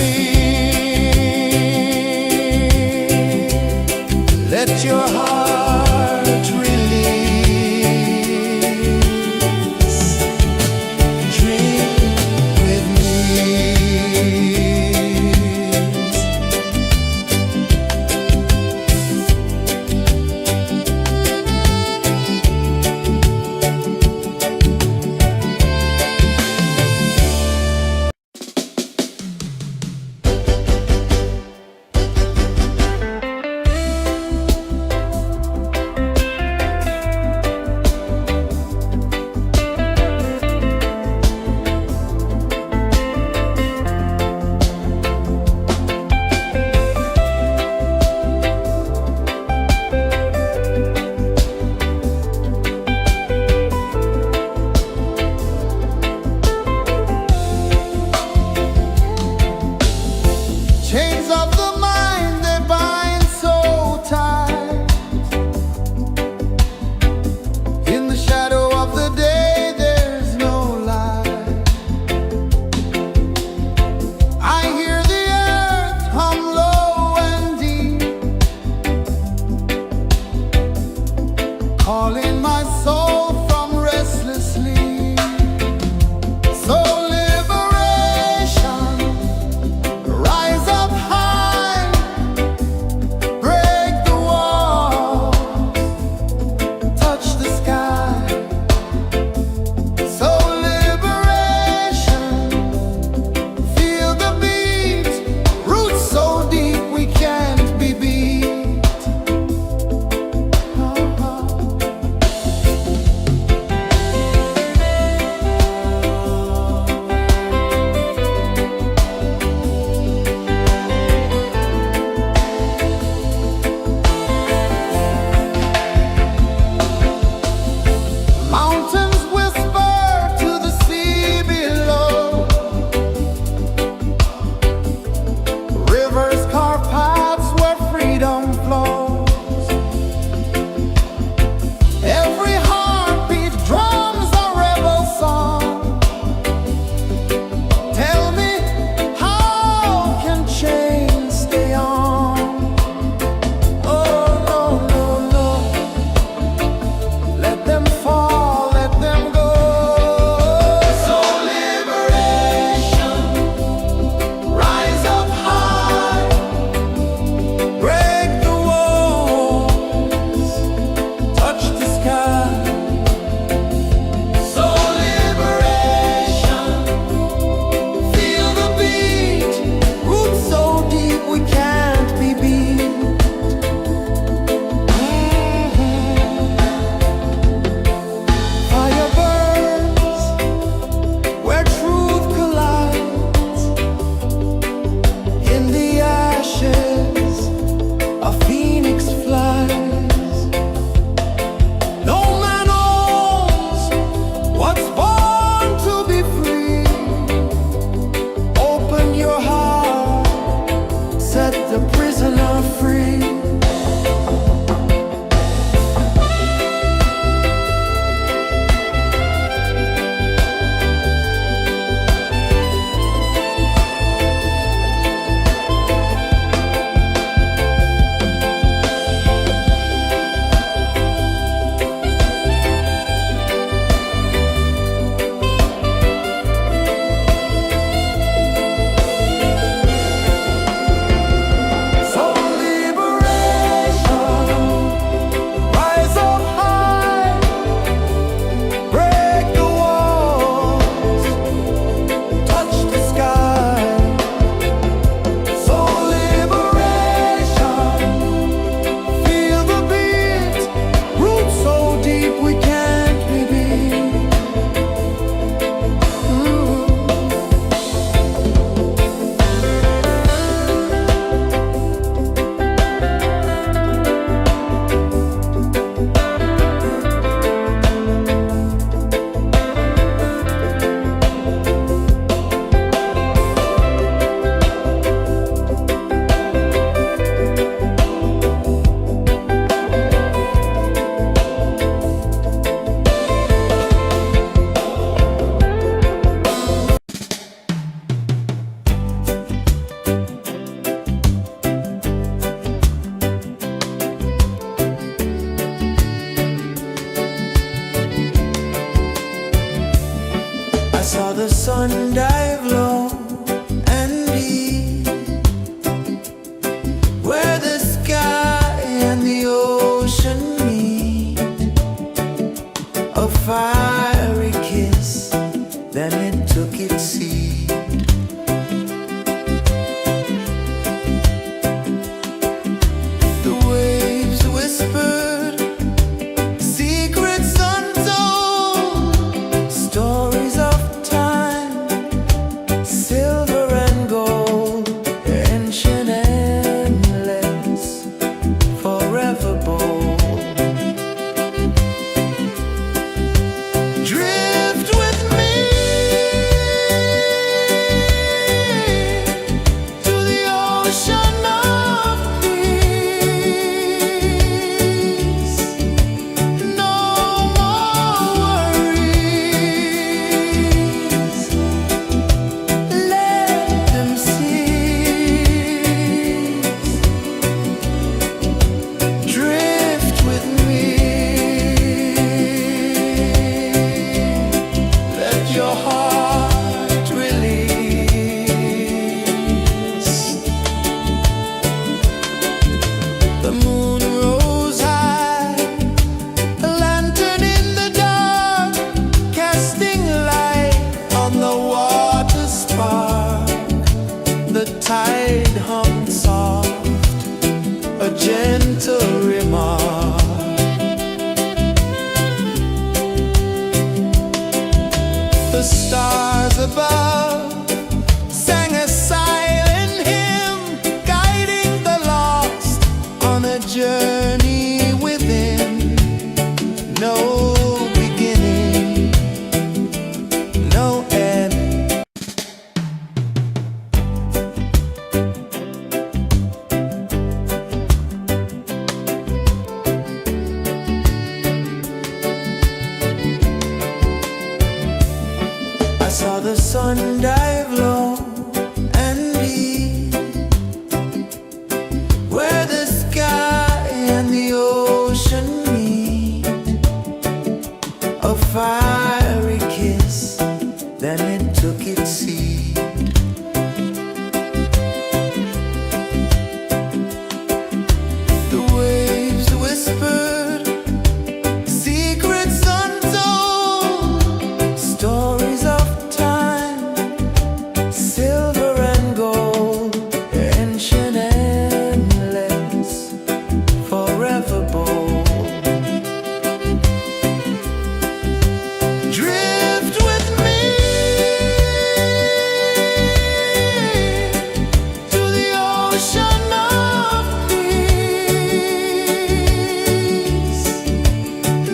ocean of peace.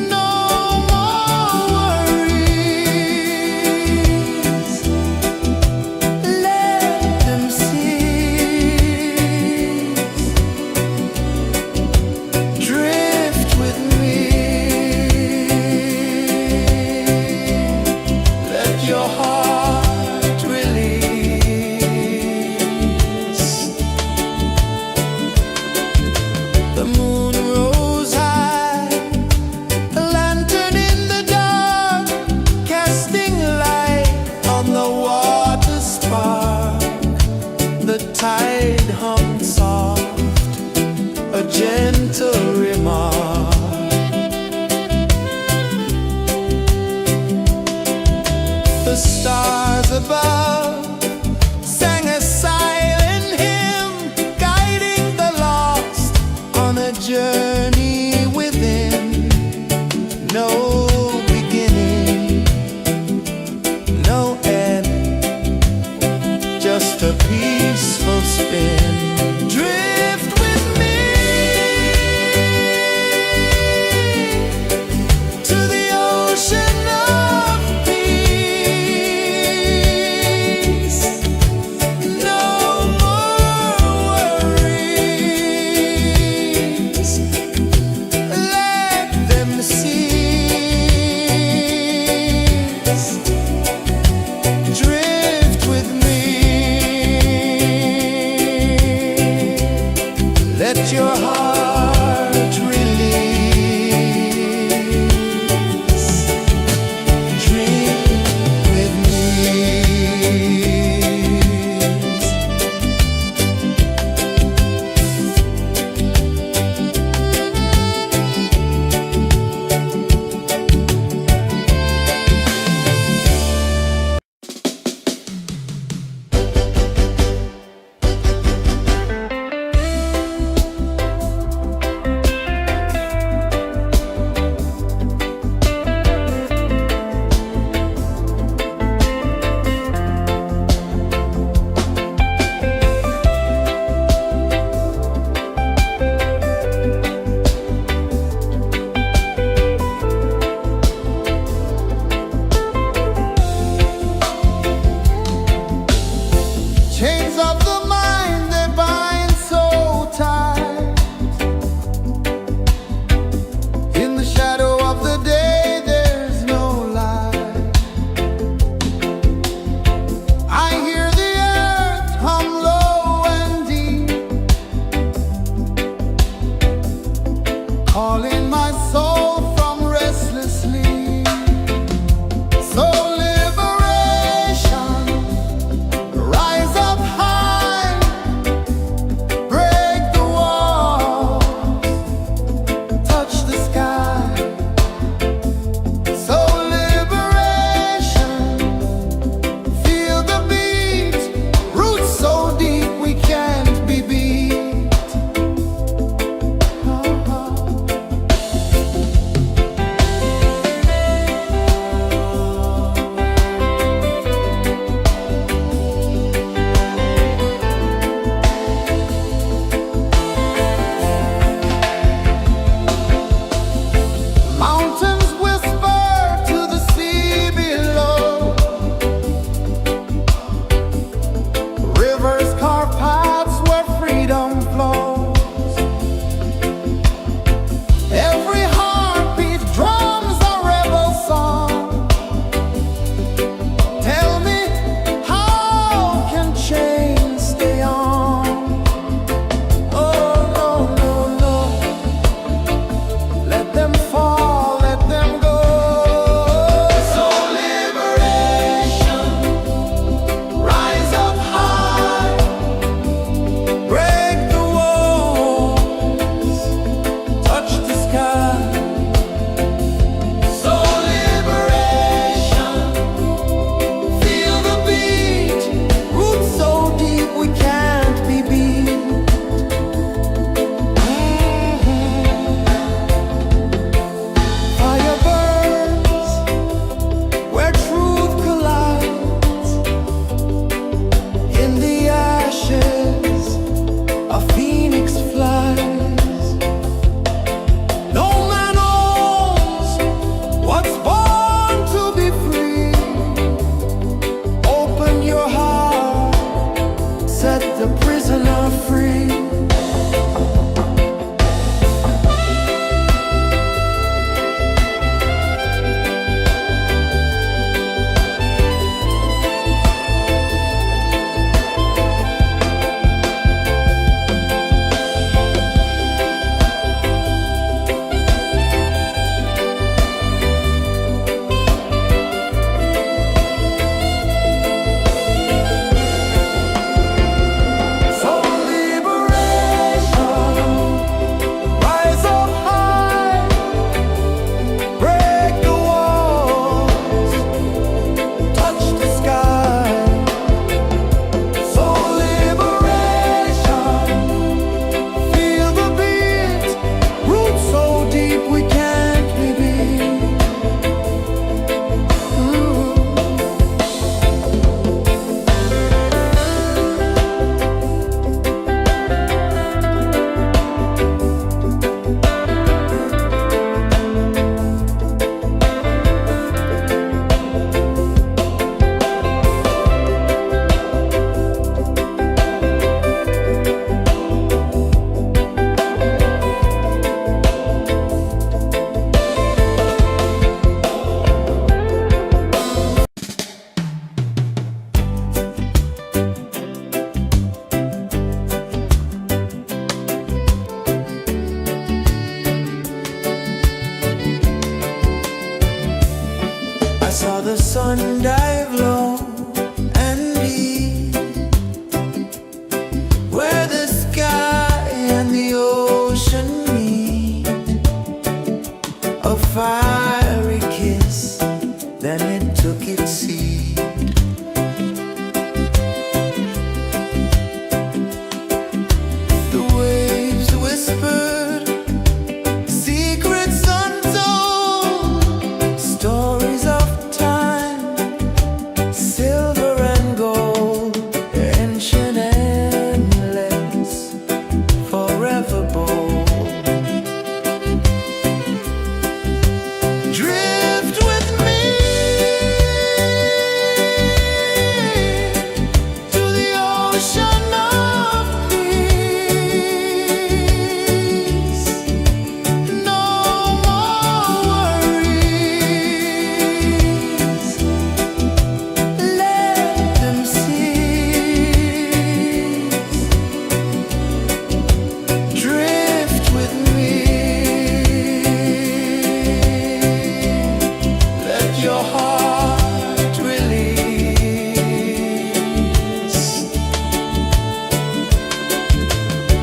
No more worries. Let them cease. Drift with me. Let your heart release. The moon rose high, a lantern in the dark, casting light on the water spark. The tide hung soft, a gentle remark. The stars above sang a silent hymn, guiding the lost on a journey within. No beginning, no end, just a peaceful spin. Drift with me to the ocean of peace. No more worries. Let them cease. Drift with me. Let your heart release. Dream with me.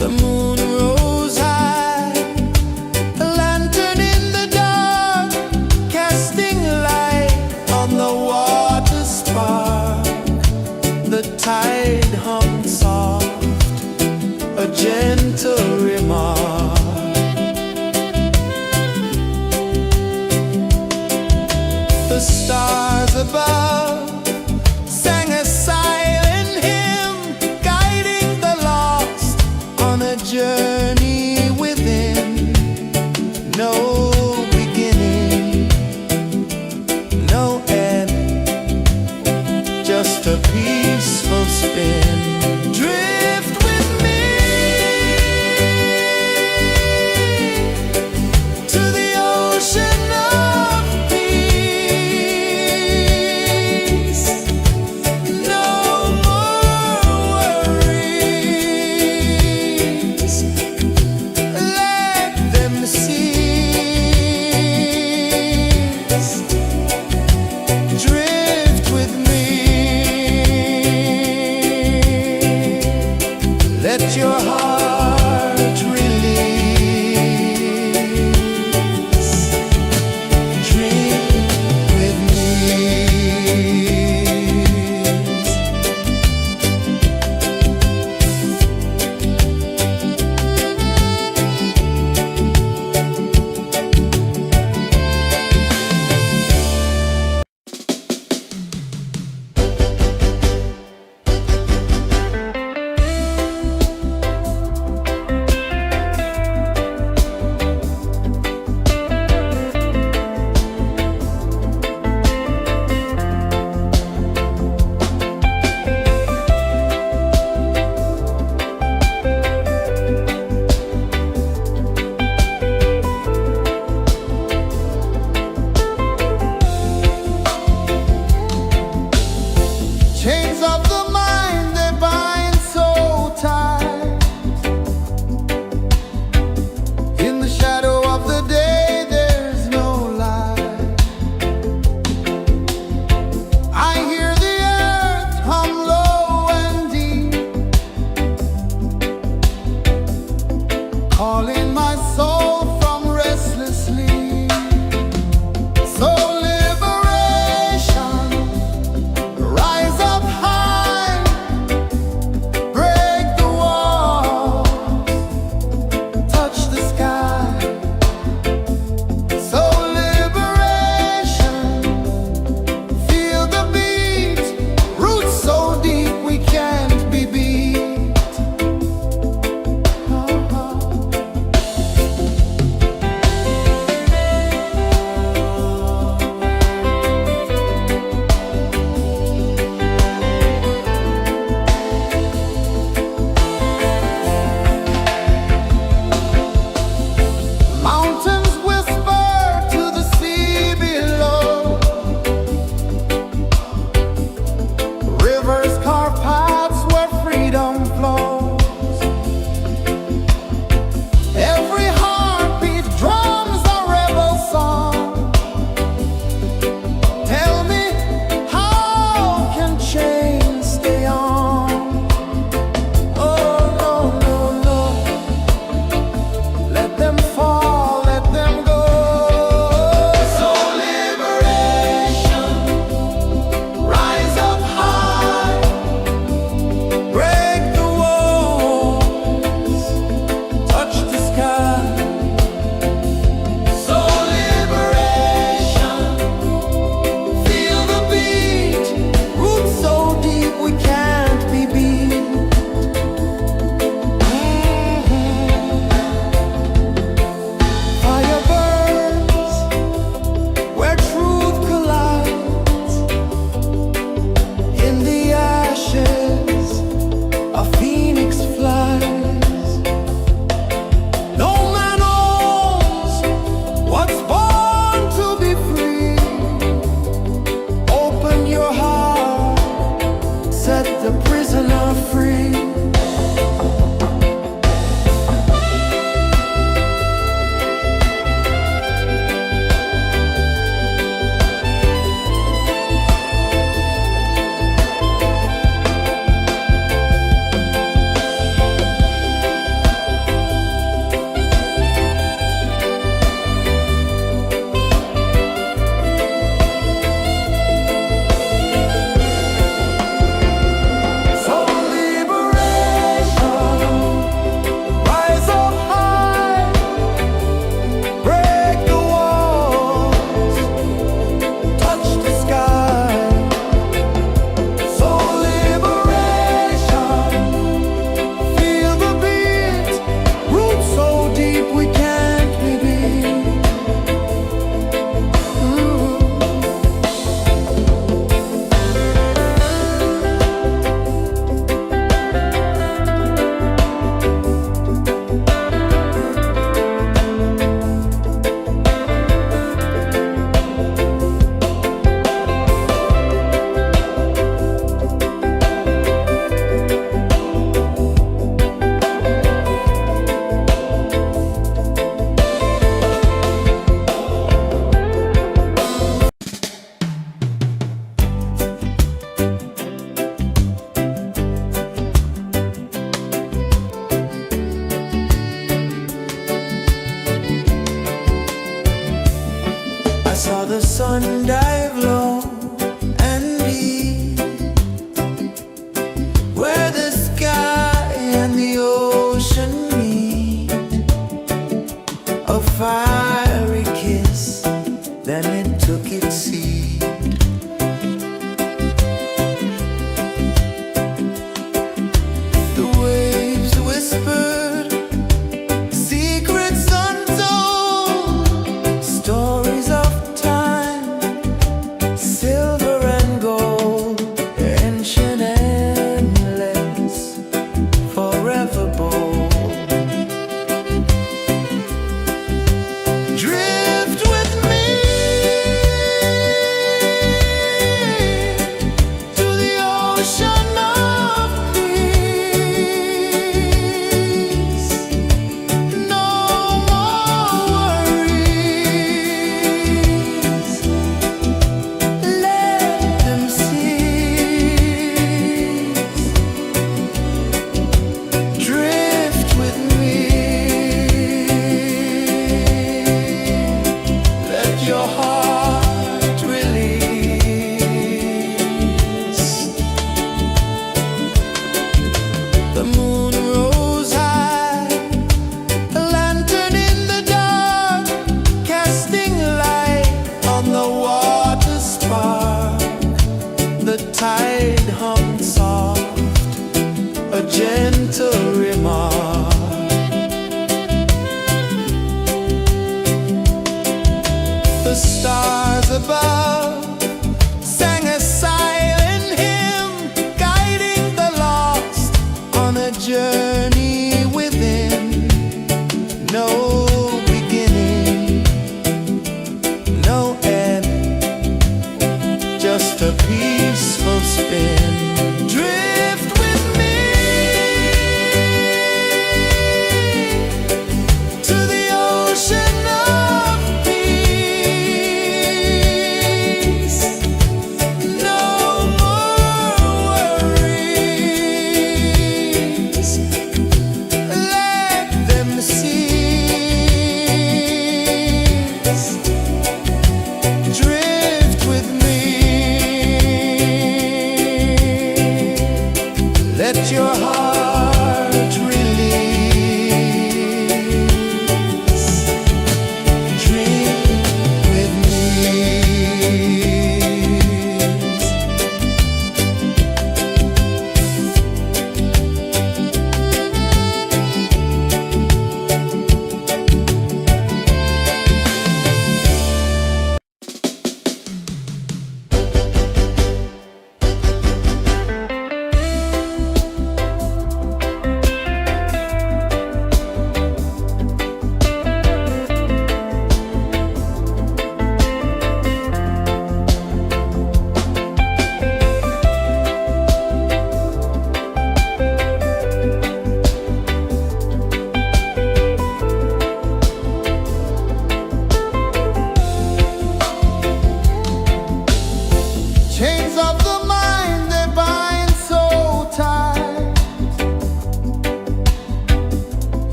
The moon rose high, a lantern in the dark, casting light on the water spark. The tide hummed soft, a gentle remark. The stars above sang a silent hymn, guiding the lost on a journey within. No beginning, no end, just a peaceful spin. Drift with me to the ocean of peace. No more worries, let them cease. Drift with me, let your heart release. Dream with me.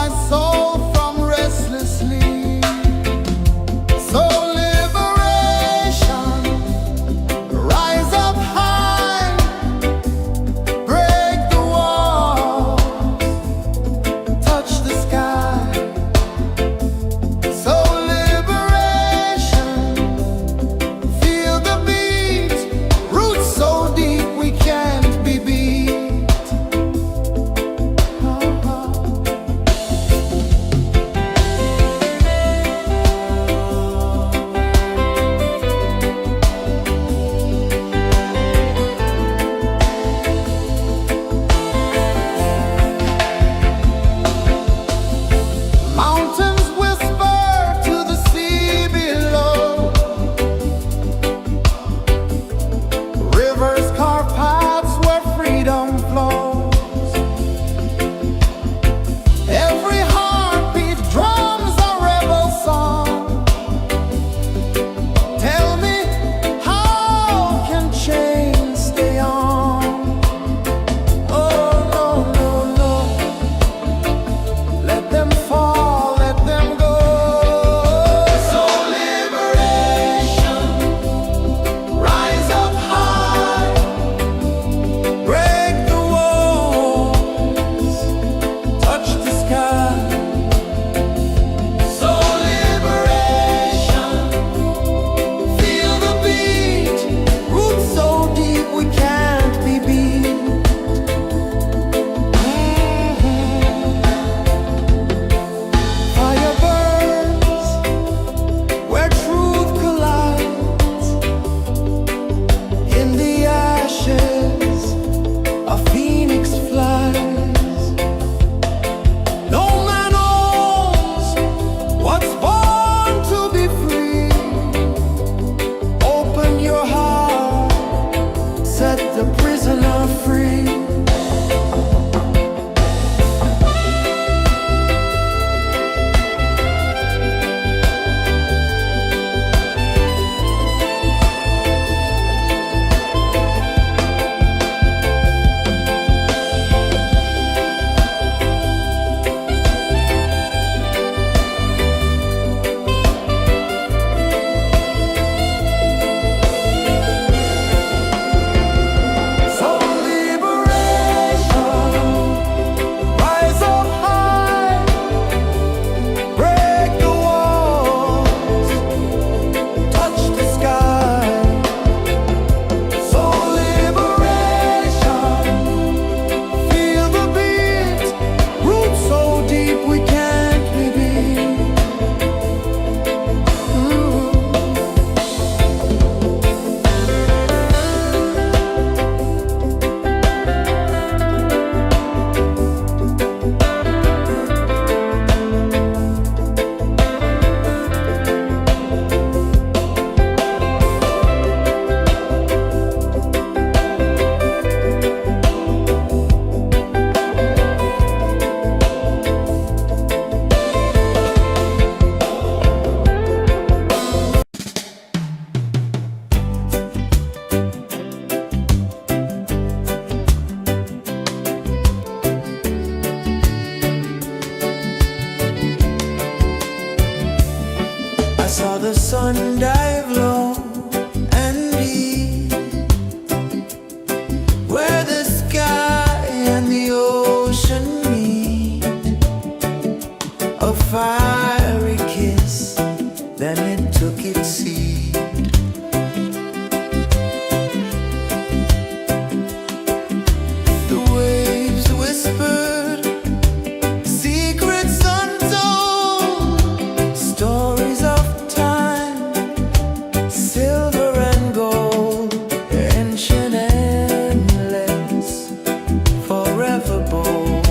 my soul from restless sleep. So liberation, rise up high, break the walls, touch the sky. So liberation, feel the beat, roots so deep we can't be beat. Mountains whisper to the sea below. Rivers carve paths where freedom flows. Every heartbeat drums a rebel song. Tell me, how can chains stay on? Oh, no, no, no. Let them fall, let them go. So liberation, rise up high, break the walls, touch the sky. So liberation, feel the beat, roots so deep we can't be beat. Fire burns where truth collides. In the ashes, a phoenix flies. No man owns what's born to be free. Open your heart, set the prisoner free. So liberation, rise up high, break the walls, touch the sky. So liberation, feel the beat, roots so deep we can't be beat. I saw the sun dive low and deep, where the sky and the ocean meet. A fiery kiss, then it took its seed. The waves whispered secrets untold, stories of time, silver and gold, ancient, endless, forever bold.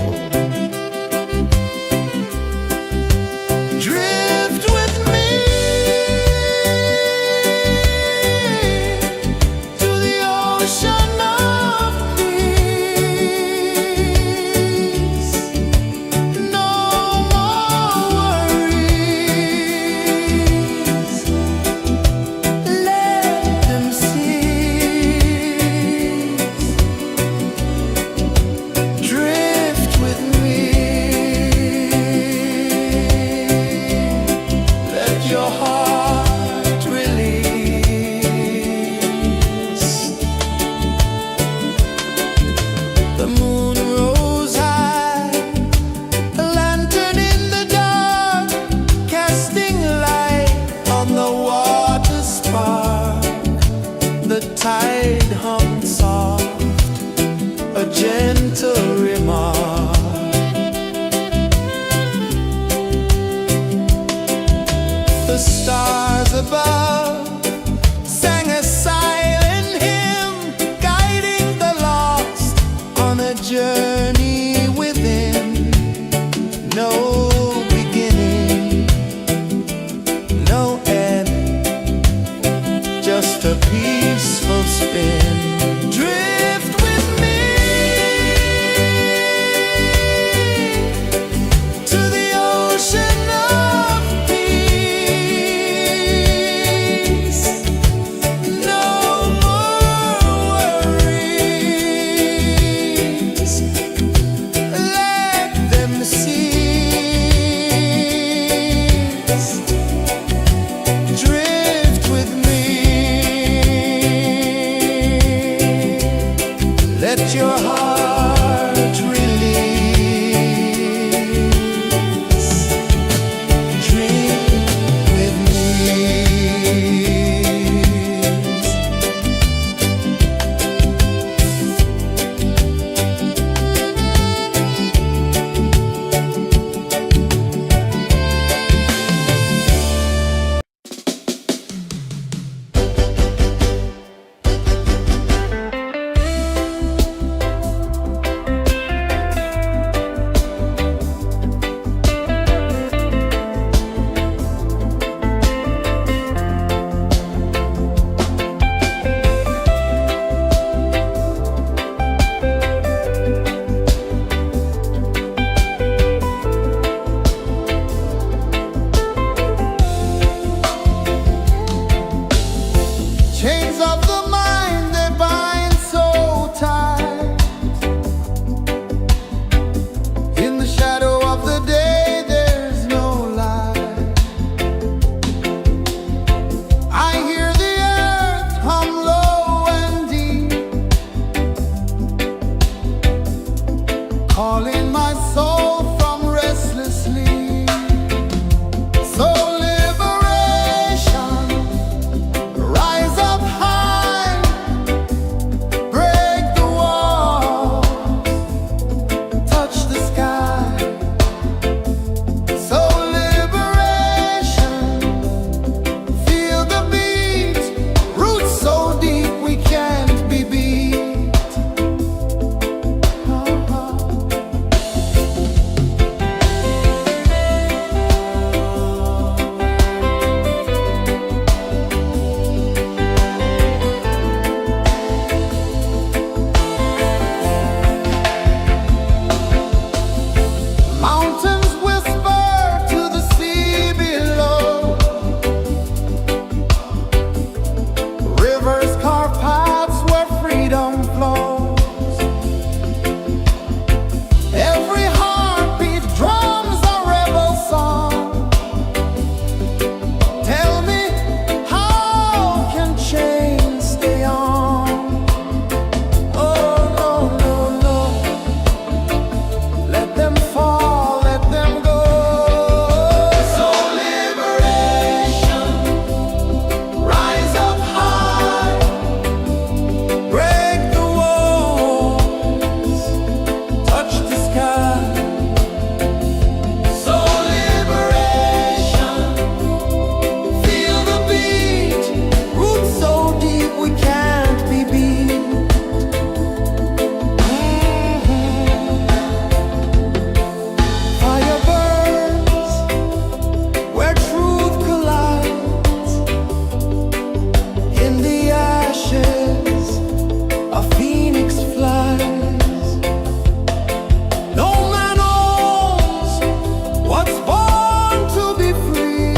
hearts born to be free.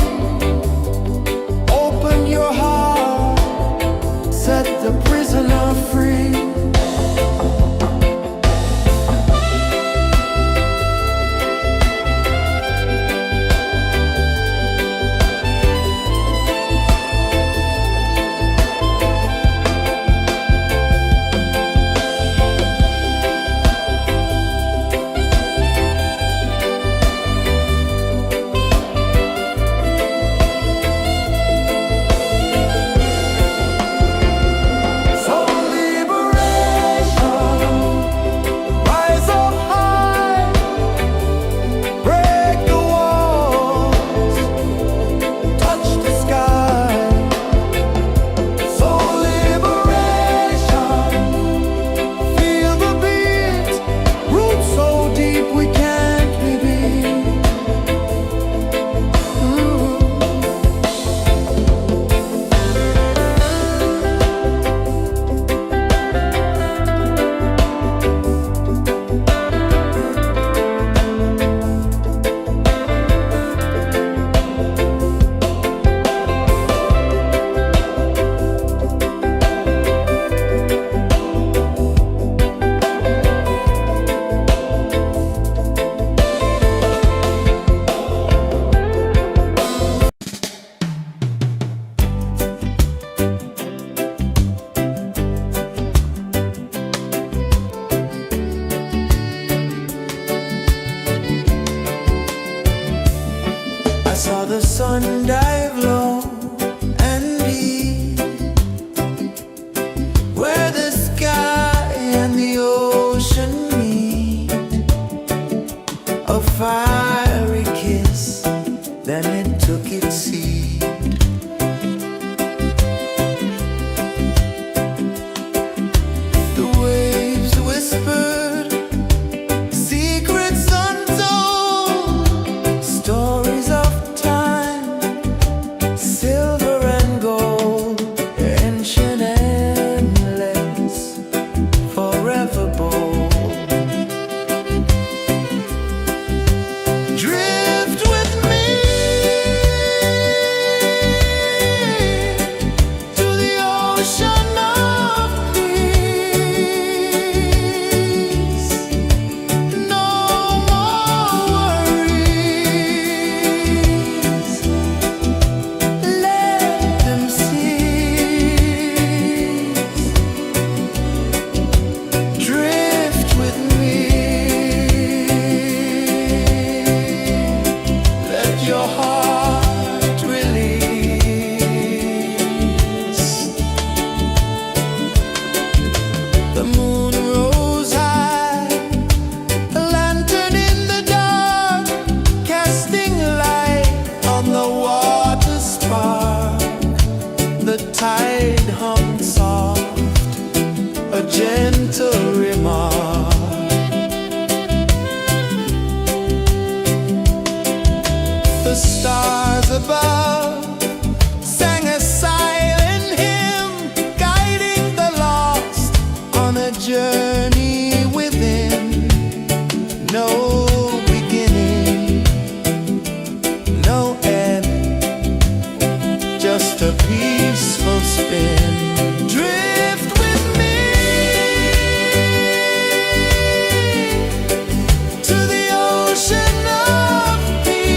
Open your heart, set the prisoner free. I saw the sun dive low and deep, where the sky and the ocean meet. A fiery kiss, then it took its seat. The waves whispered secrets untold, stories of silver and gold, ancient, endless, forever bold. Drift with me to the ocean of peace. No more worries, drift with me. Let your heart release. The moon rose high, a lantern in the dark, casting light on the water spark. The tide hung soft, a gentle remark. The stars above sang a silent hymn, guiding the lost on a journey within. No beginning, no end, just a peaceful spin. Drift with me to the ocean of peace.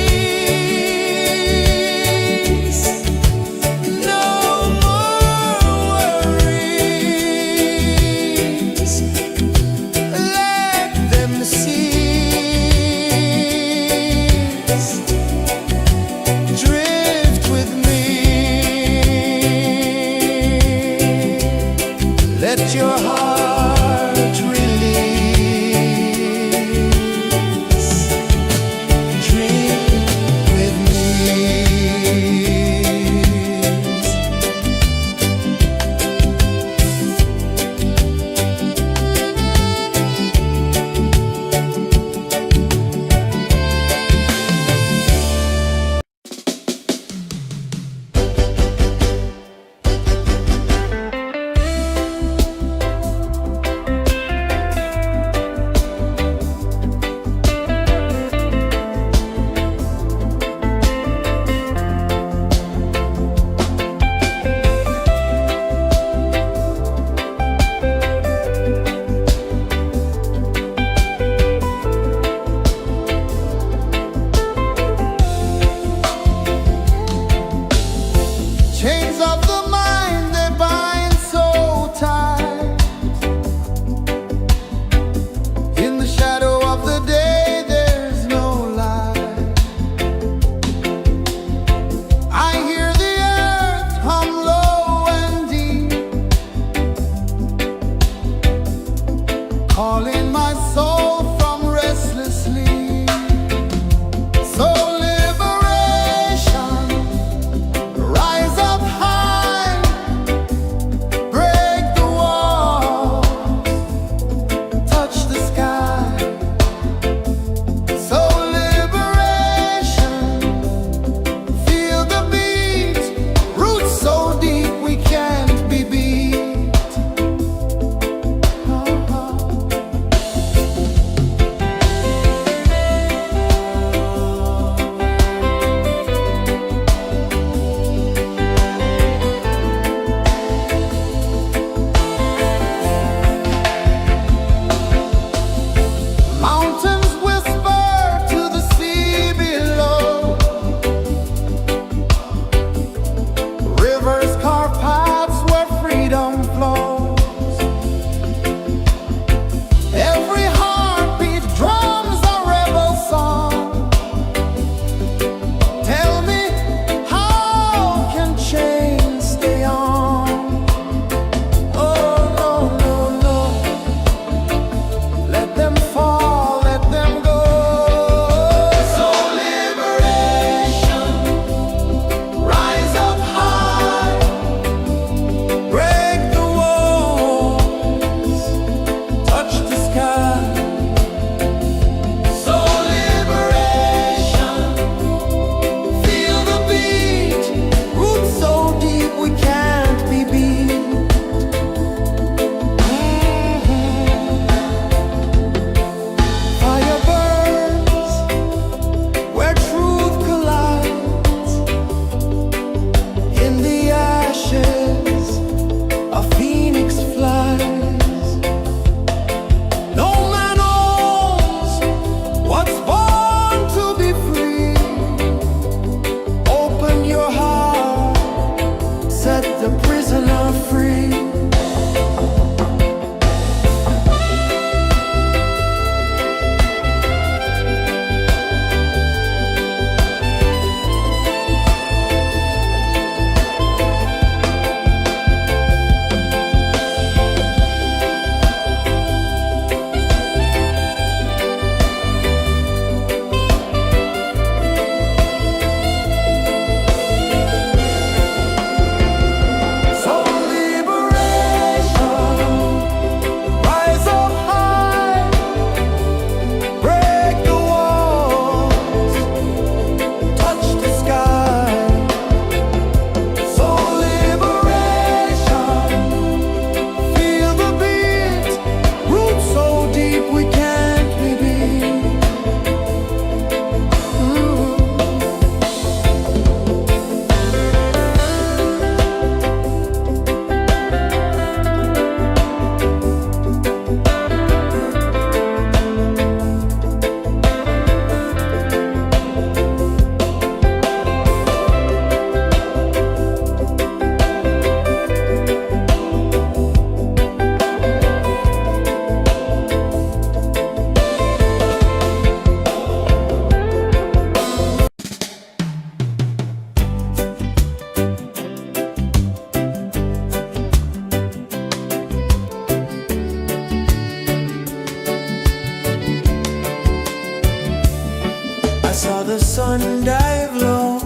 the sun dive low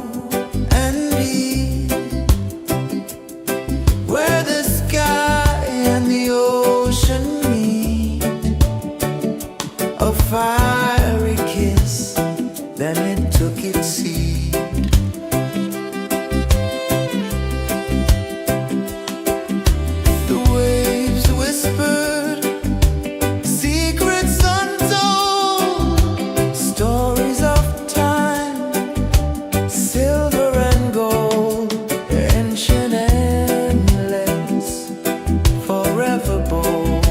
and deep, where the sky and the ocean meet. A fiery kiss, then it took its seed. The waves whispered secrets untold, stories of time, silver and gold, ancient, endless, forever bold.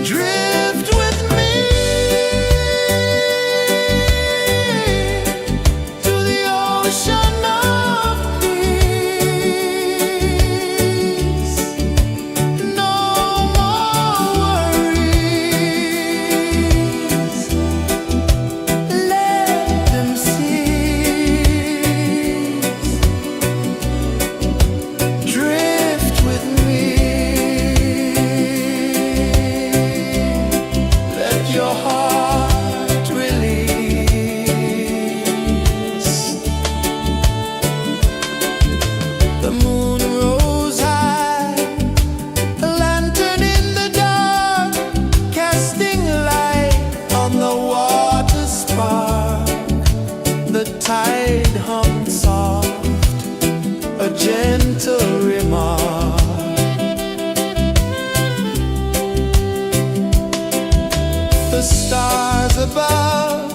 Drift with me to the ocean of peace. No more worries. Let them cease. Drift with me. Let your heart release. The moon rose high, a lantern in the dark, casting light on the water spark. The tide hummed soft, a gentle remark. The stars above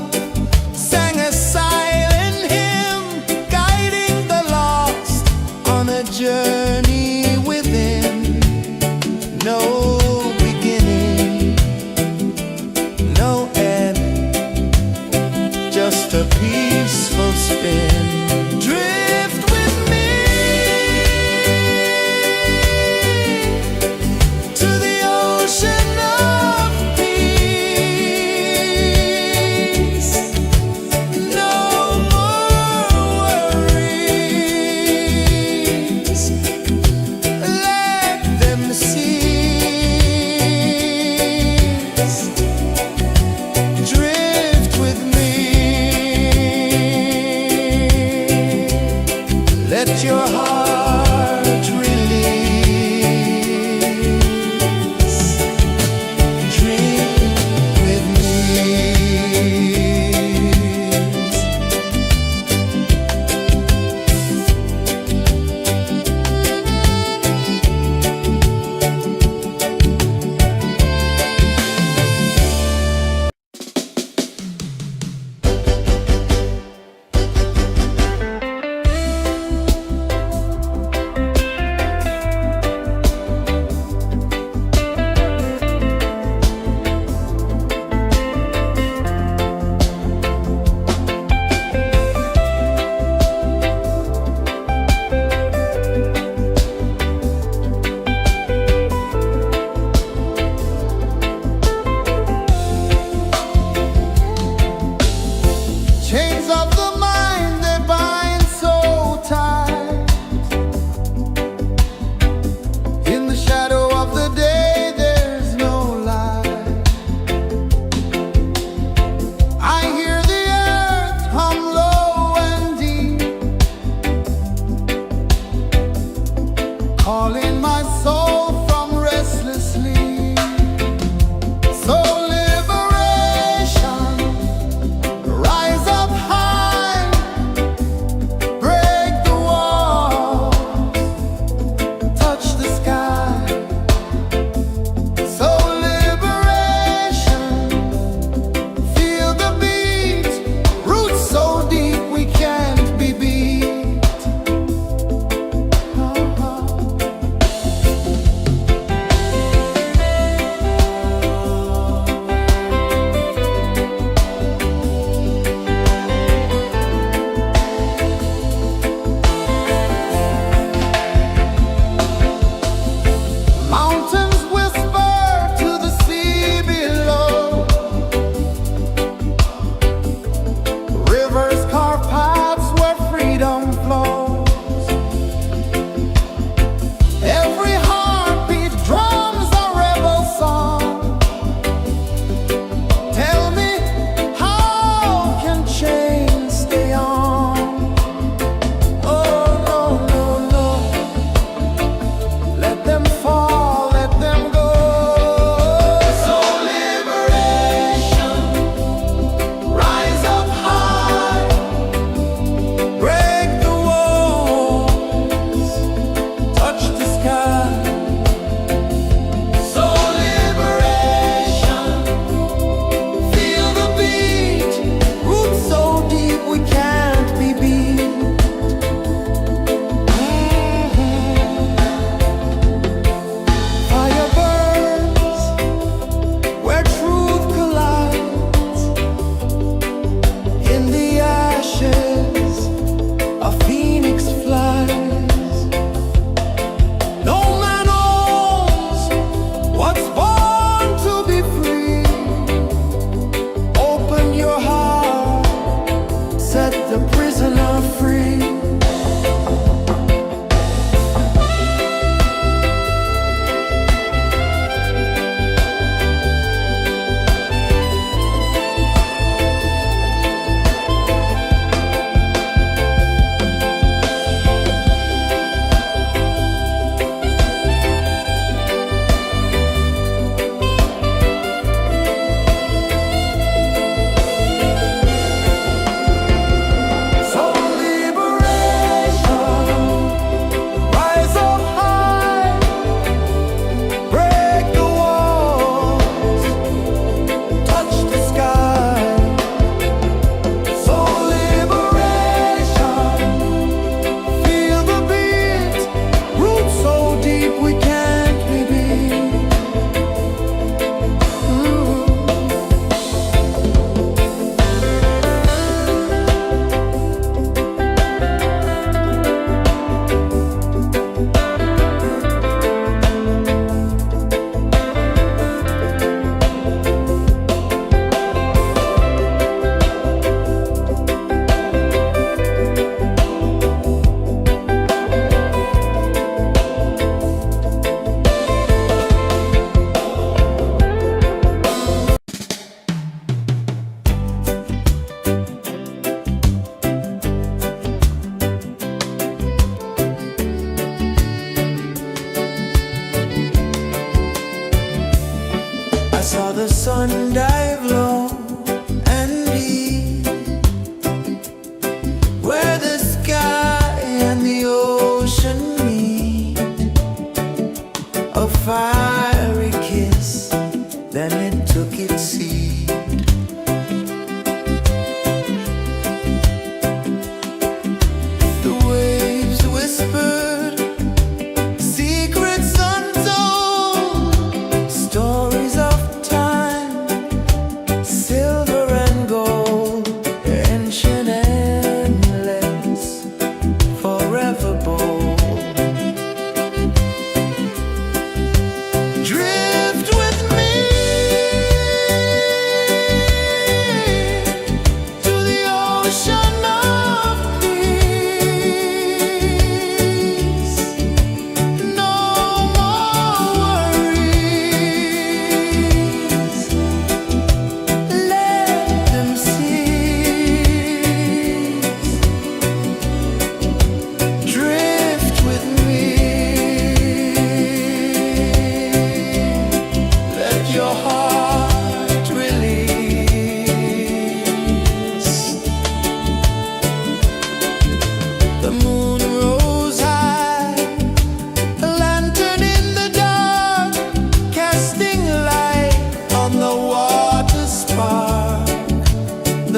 sang a silent hymn, guiding the lost on a journey within. No beginning, no end, just a peaceful spin. Drift with me to the ocean of peace. No more worries. Let them cease. Drift with me.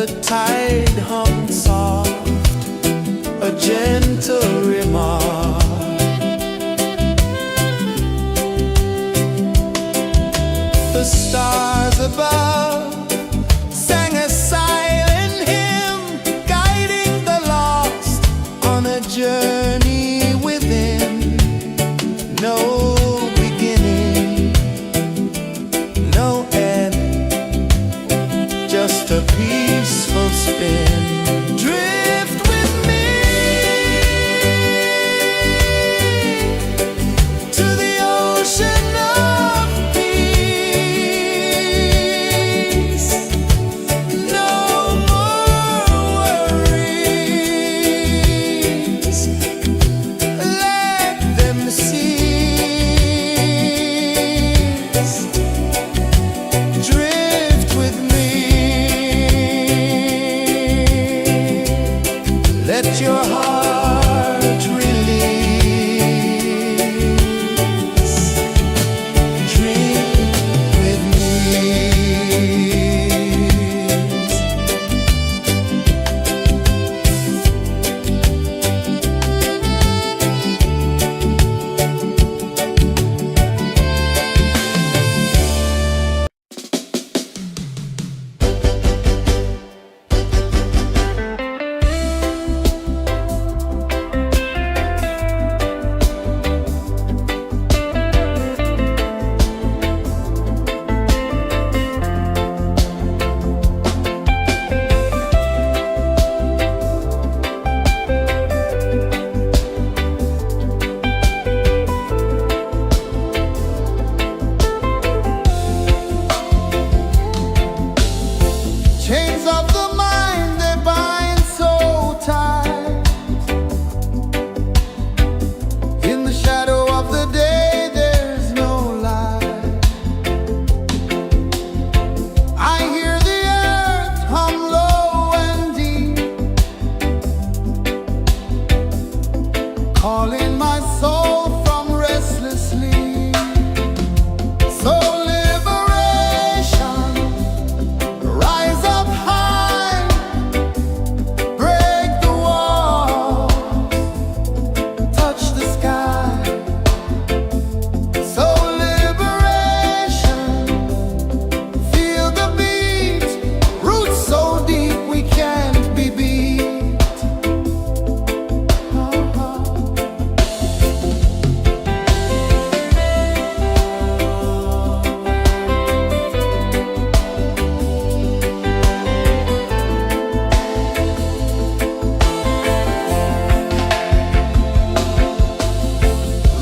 the tide hung soft, a gentle remark. The stars above sang a silent hymn, guiding the lost on a journey within. No beginning, no end, just a peaceful spin. Drift with me to the ocean of peace. No more worries, let them cease. Drift with me, let your heart release. Dream with me. Chains of the mind, they bind so tight. In the shadow of the day, there's no light. I hear the earth hum low and deep, calling my soul from restless sleep. So liberation, rise up high, break the walls, touch the sky. So liberation, feel the beat, roots so deep we can't be beat.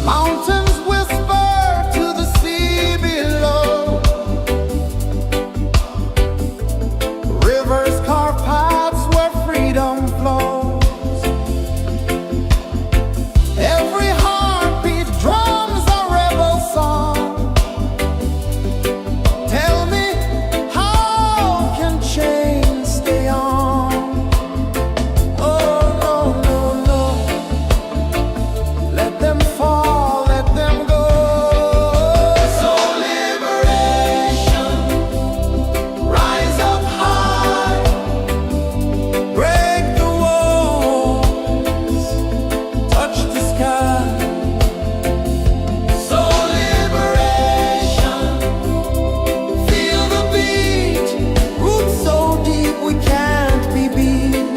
Mountains whisper to the sea below, rivers carve paths where freedom flows. Every heartbeat drums a rebel song. Tell me, how can chains stay on? Oh no, no, no, let them fall, let them go. So liberation, rise up high, break the walls, touch the sky. So liberation, feel the beat, roots so deep we can't be beat.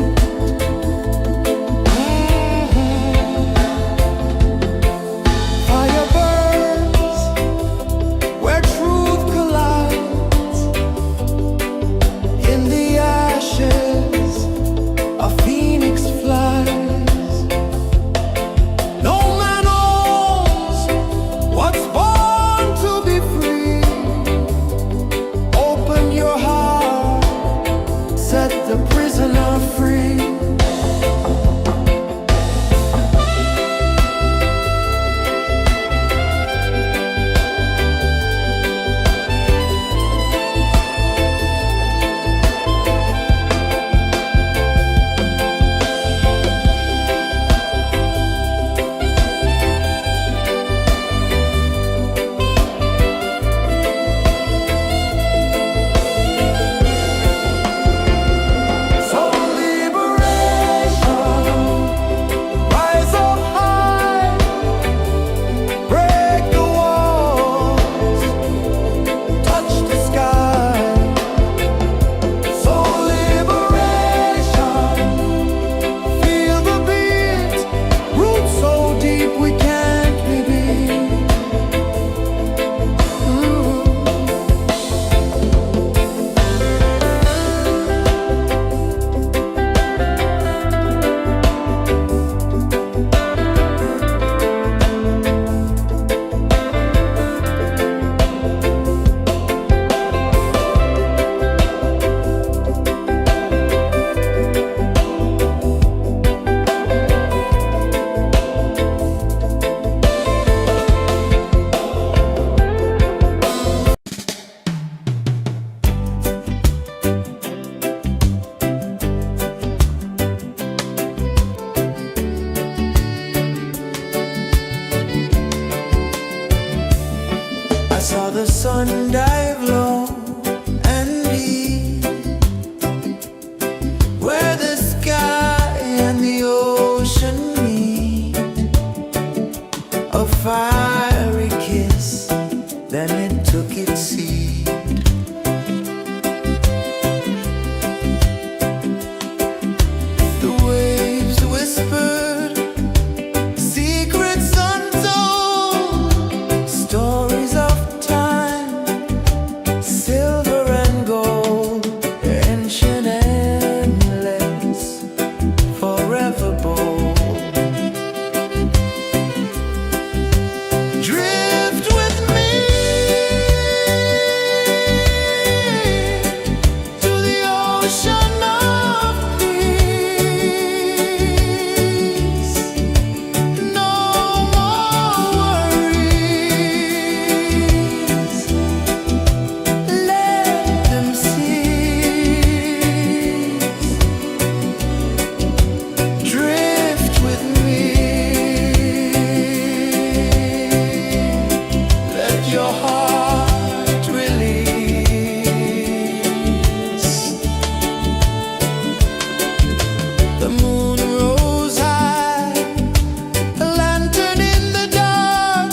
Fire burns where truth collides. In the ashes, a phoenix flies. No man knows what's born to be free. Open your heart, set the prisoner free. The moon rose high, a lantern in the dark,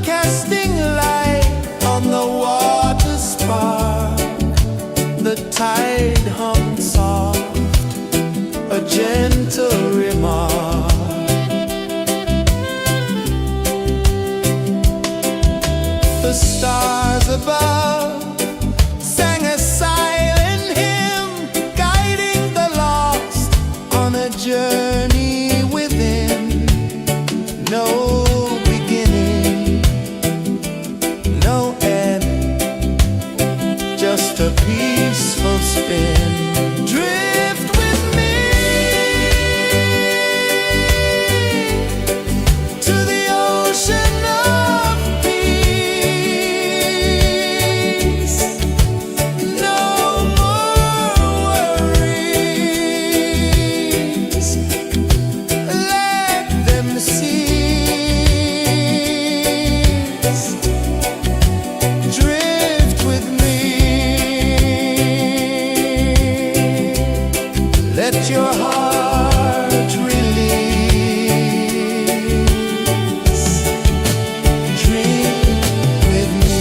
casting light on the water spark. The tide hummed soft, a gentle remark. The stars above sang a silent hymn, guiding the lost on a journey within. No beginning, no end, just a peaceful spin. Drift with me to the ocean of peace. No more worries, let them cease. Drift with me, let your heart release. Dream with me.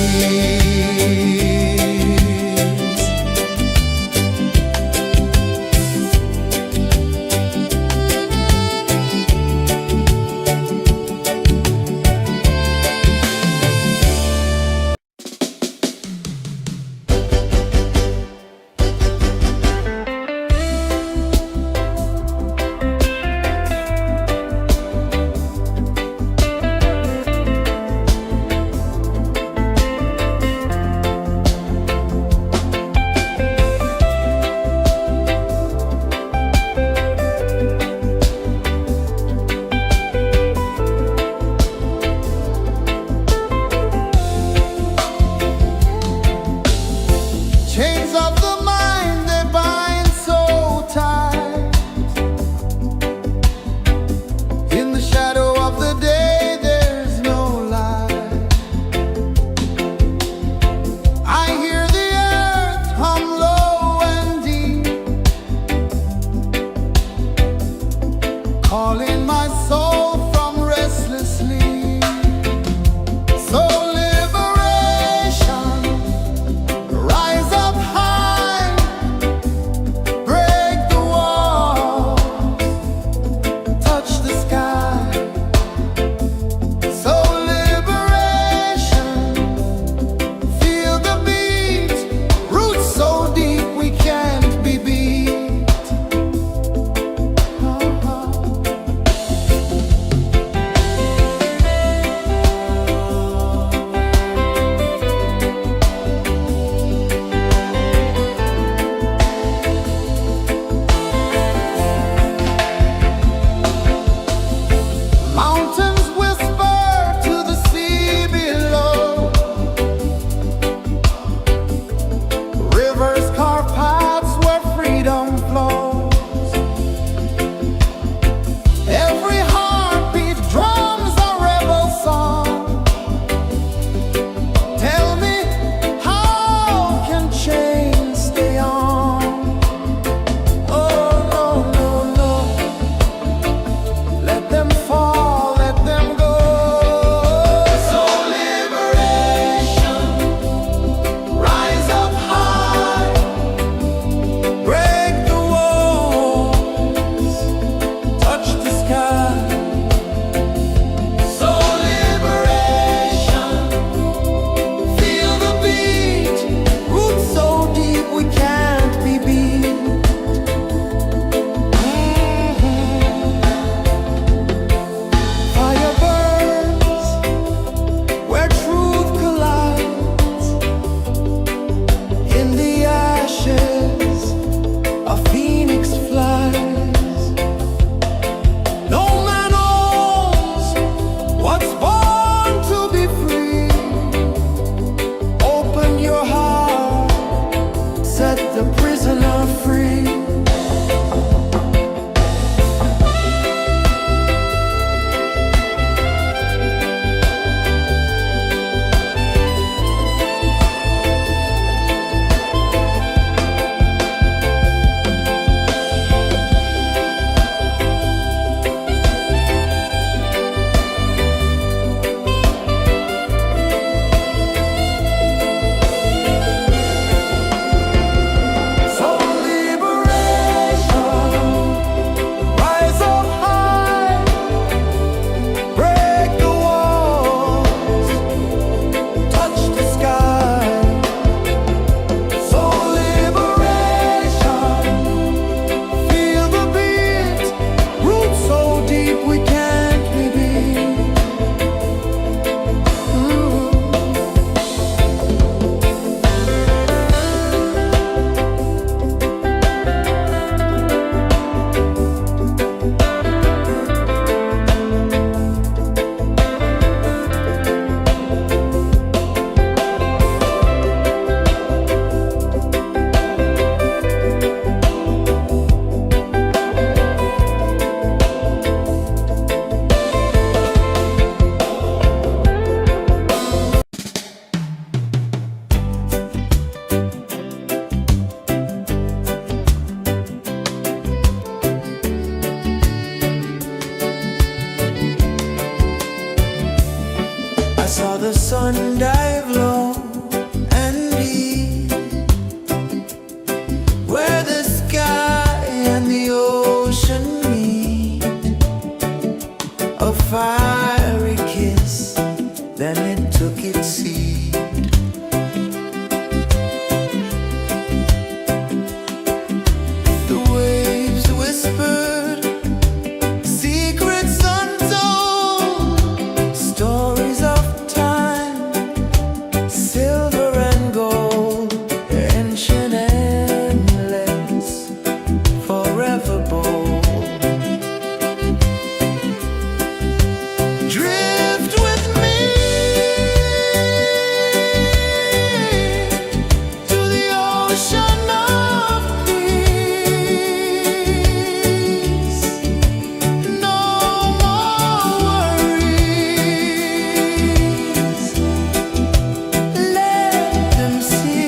whispered, secrets untold, stories of time, silver and gold, ancient, endless, forever bold. Drift with me to the ocean of peace. No more worries. Let them cease.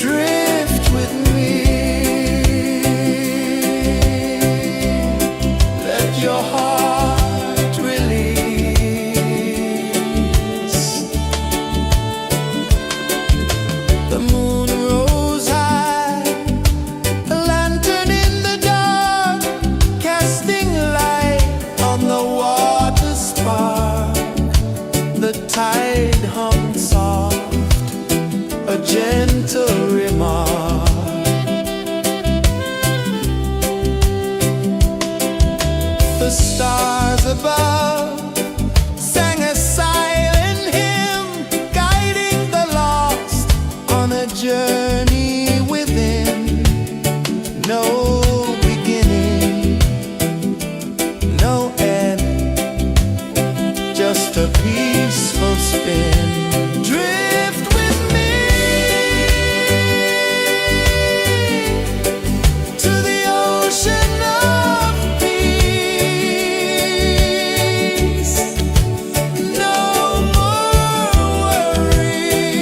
Drift with me. Let your heart release. The moon rose high, a lantern in the dark, casting light on the water spark. The tide hummed soft, a gentle remark. The stars above sang a silent hymn, guiding the lost on a journey within. No beginning, no end, just a peaceful spin. Drift with me to the ocean of peace. No more worries.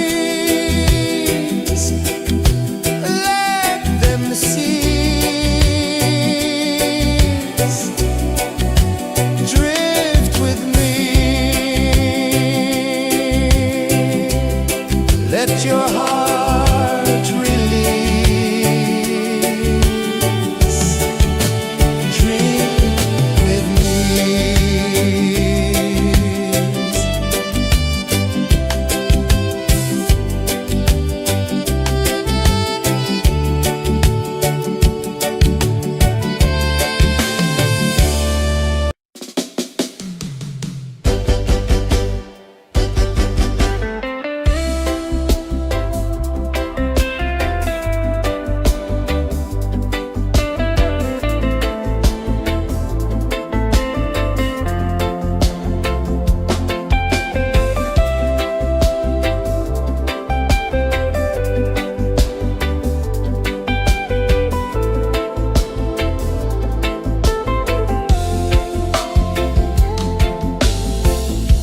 Let them cease. Drift with me. Let your heart release. Drift with me.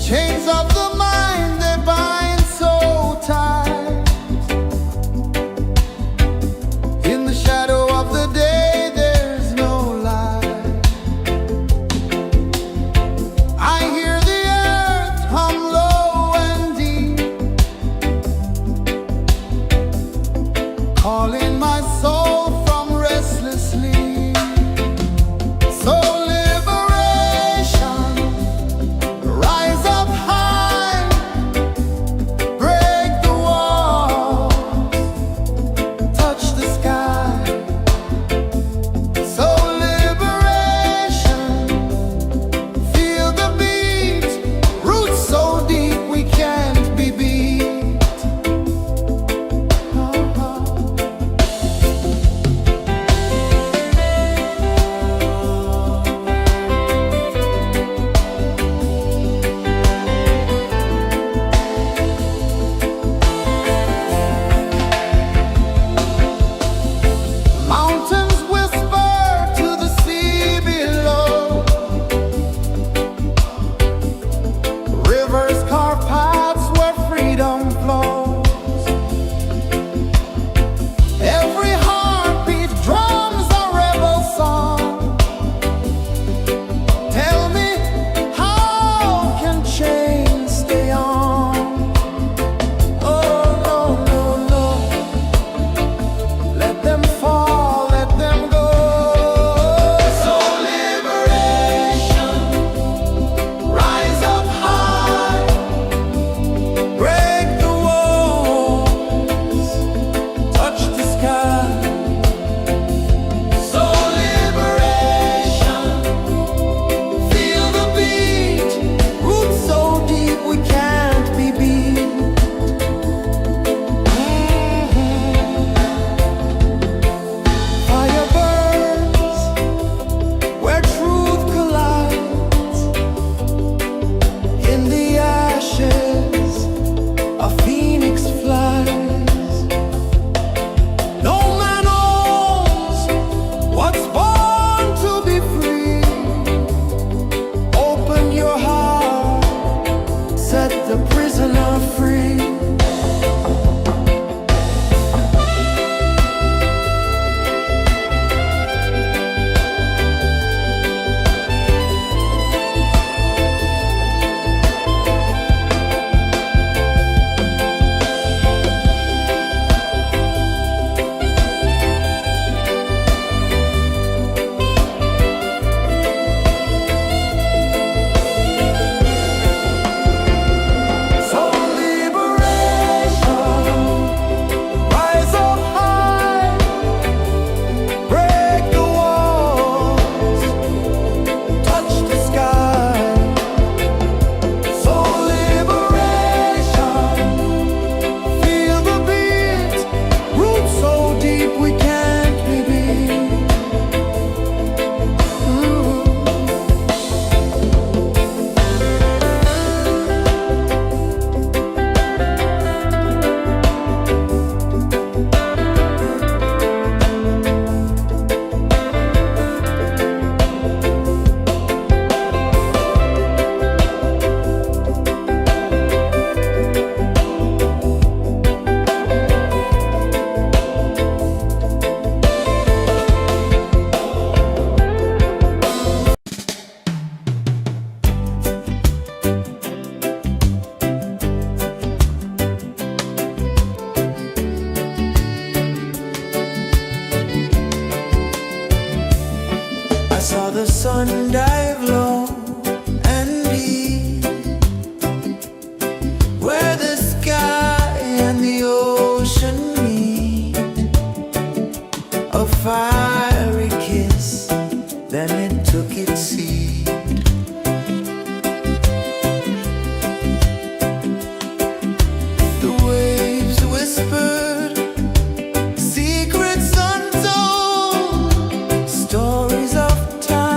Chains of the mind, they bind so tight. In the shadow of the day, there's no light. I hear the earth hum low and deep, calling my soul from restless sleep. So liberation, rise up high, break the walls, touch the sky. So liberation, feel the beat, roots so deep we can't be beat. sun dive low and deep, where the sky and the ocean meet, a fiery kiss, then it took its seed. The waves whispered secrets untold, stories of time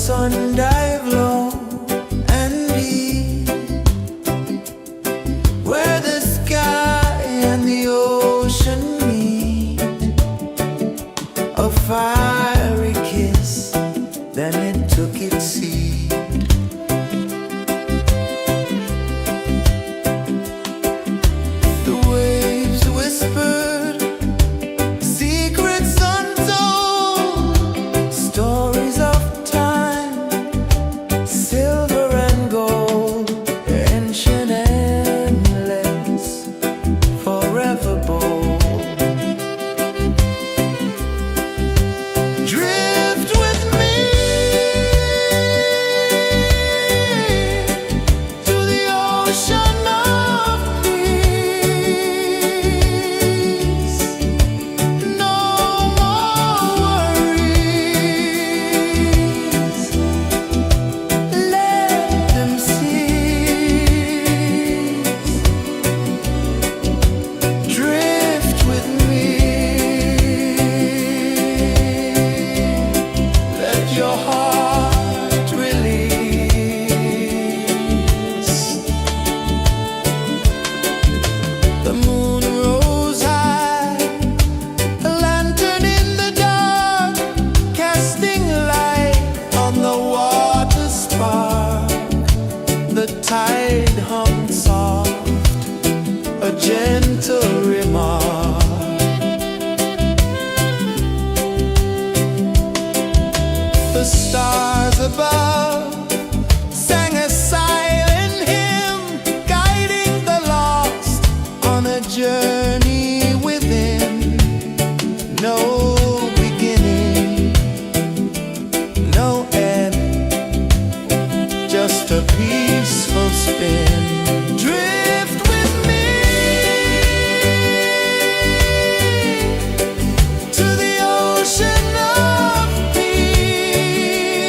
sun dive low and deep, where the sky and the ocean meet. A fiery kiss, then it took its seed. The waves whispered secrets untold, stories of time, silver and gold, ancient, endless, forever bold. Drift with me to the ocean of peace. No more worries, let them cease. Drift with me, let your heart release. The moon rose high, a lantern in the dark, casting light on the water spark. The tide hummed soft, a gentle remark. The stars above sang a silent hymn, guiding the lost on a journey within. No beginning, no end, just a peaceful spin. Drift with me to the ocean of peace.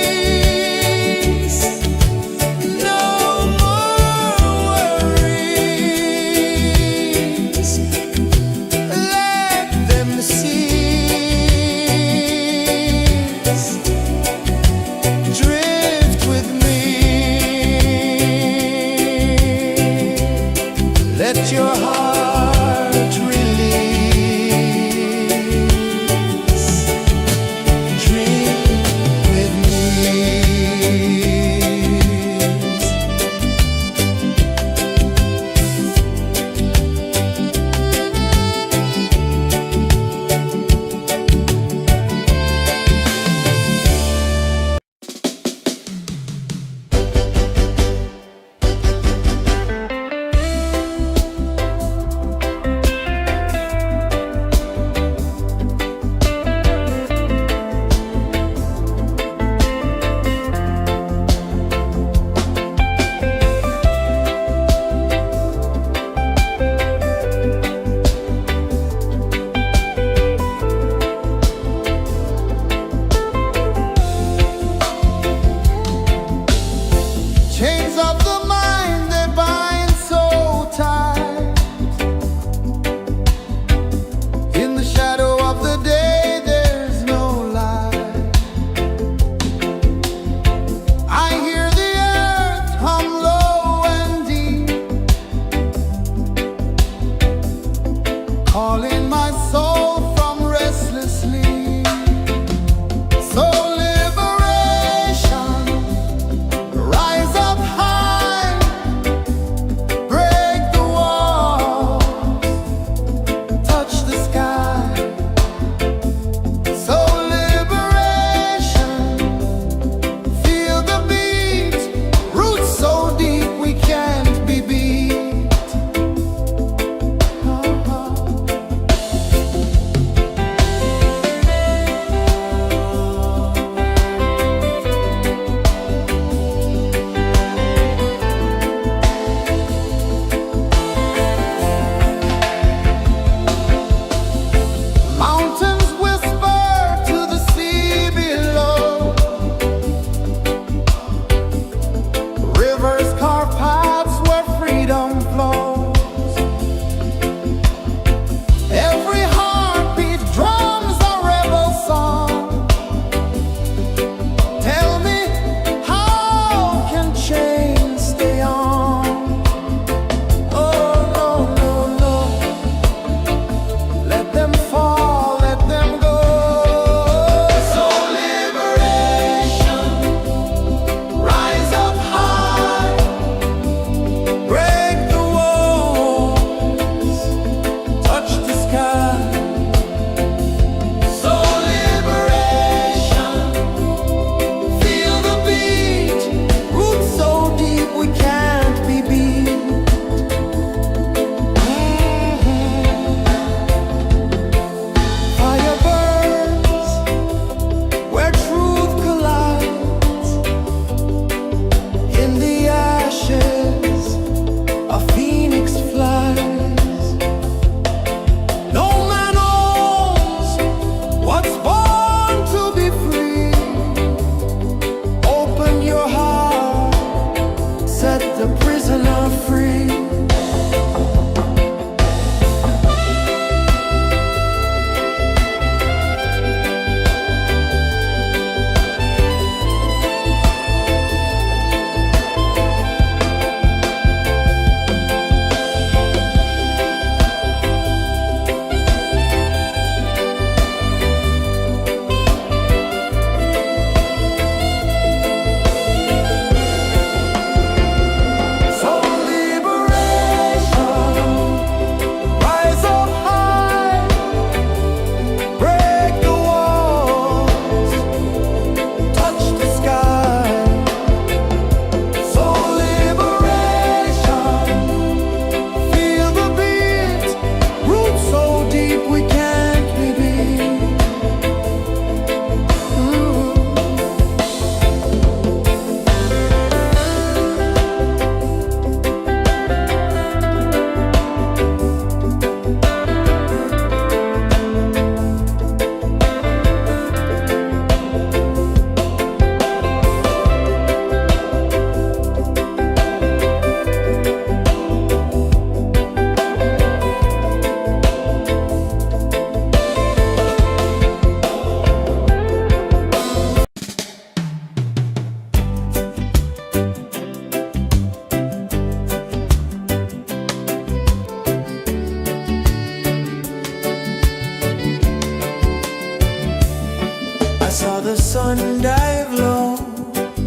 saw the sun dive low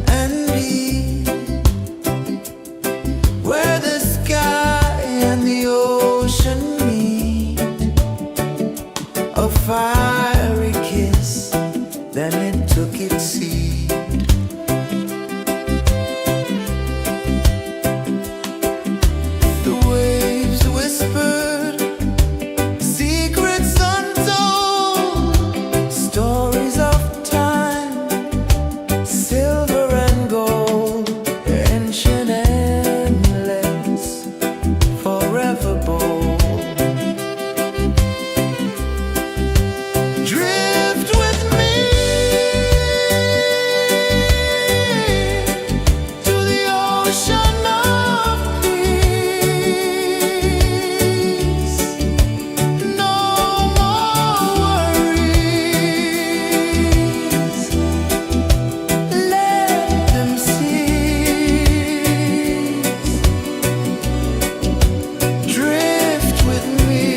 and deep, where the sky and the ocean meet. A fiery kiss, then it took its seat. The waves whispered secrets untold, stories of time, silver and gold, ancient, endless, forever bold. Drift with me to the ocean of peace. No more worries, let them cease. Drift with me,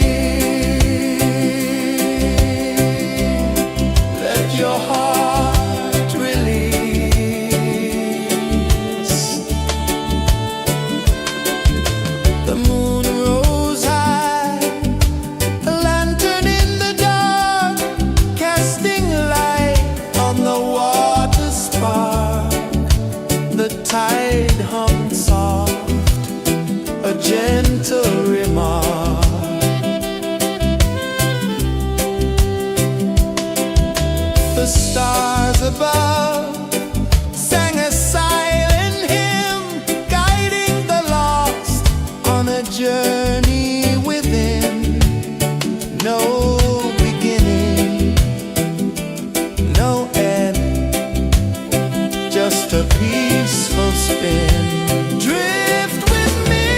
let your heart release. The moon rose high, a lantern in the dark, casting light on the water spark. The tide hummed soft, a gentle remark. The stars above sang a silent hymn, guiding the lost on a journey within. No beginning, no end, just a peaceful spin. Drift with me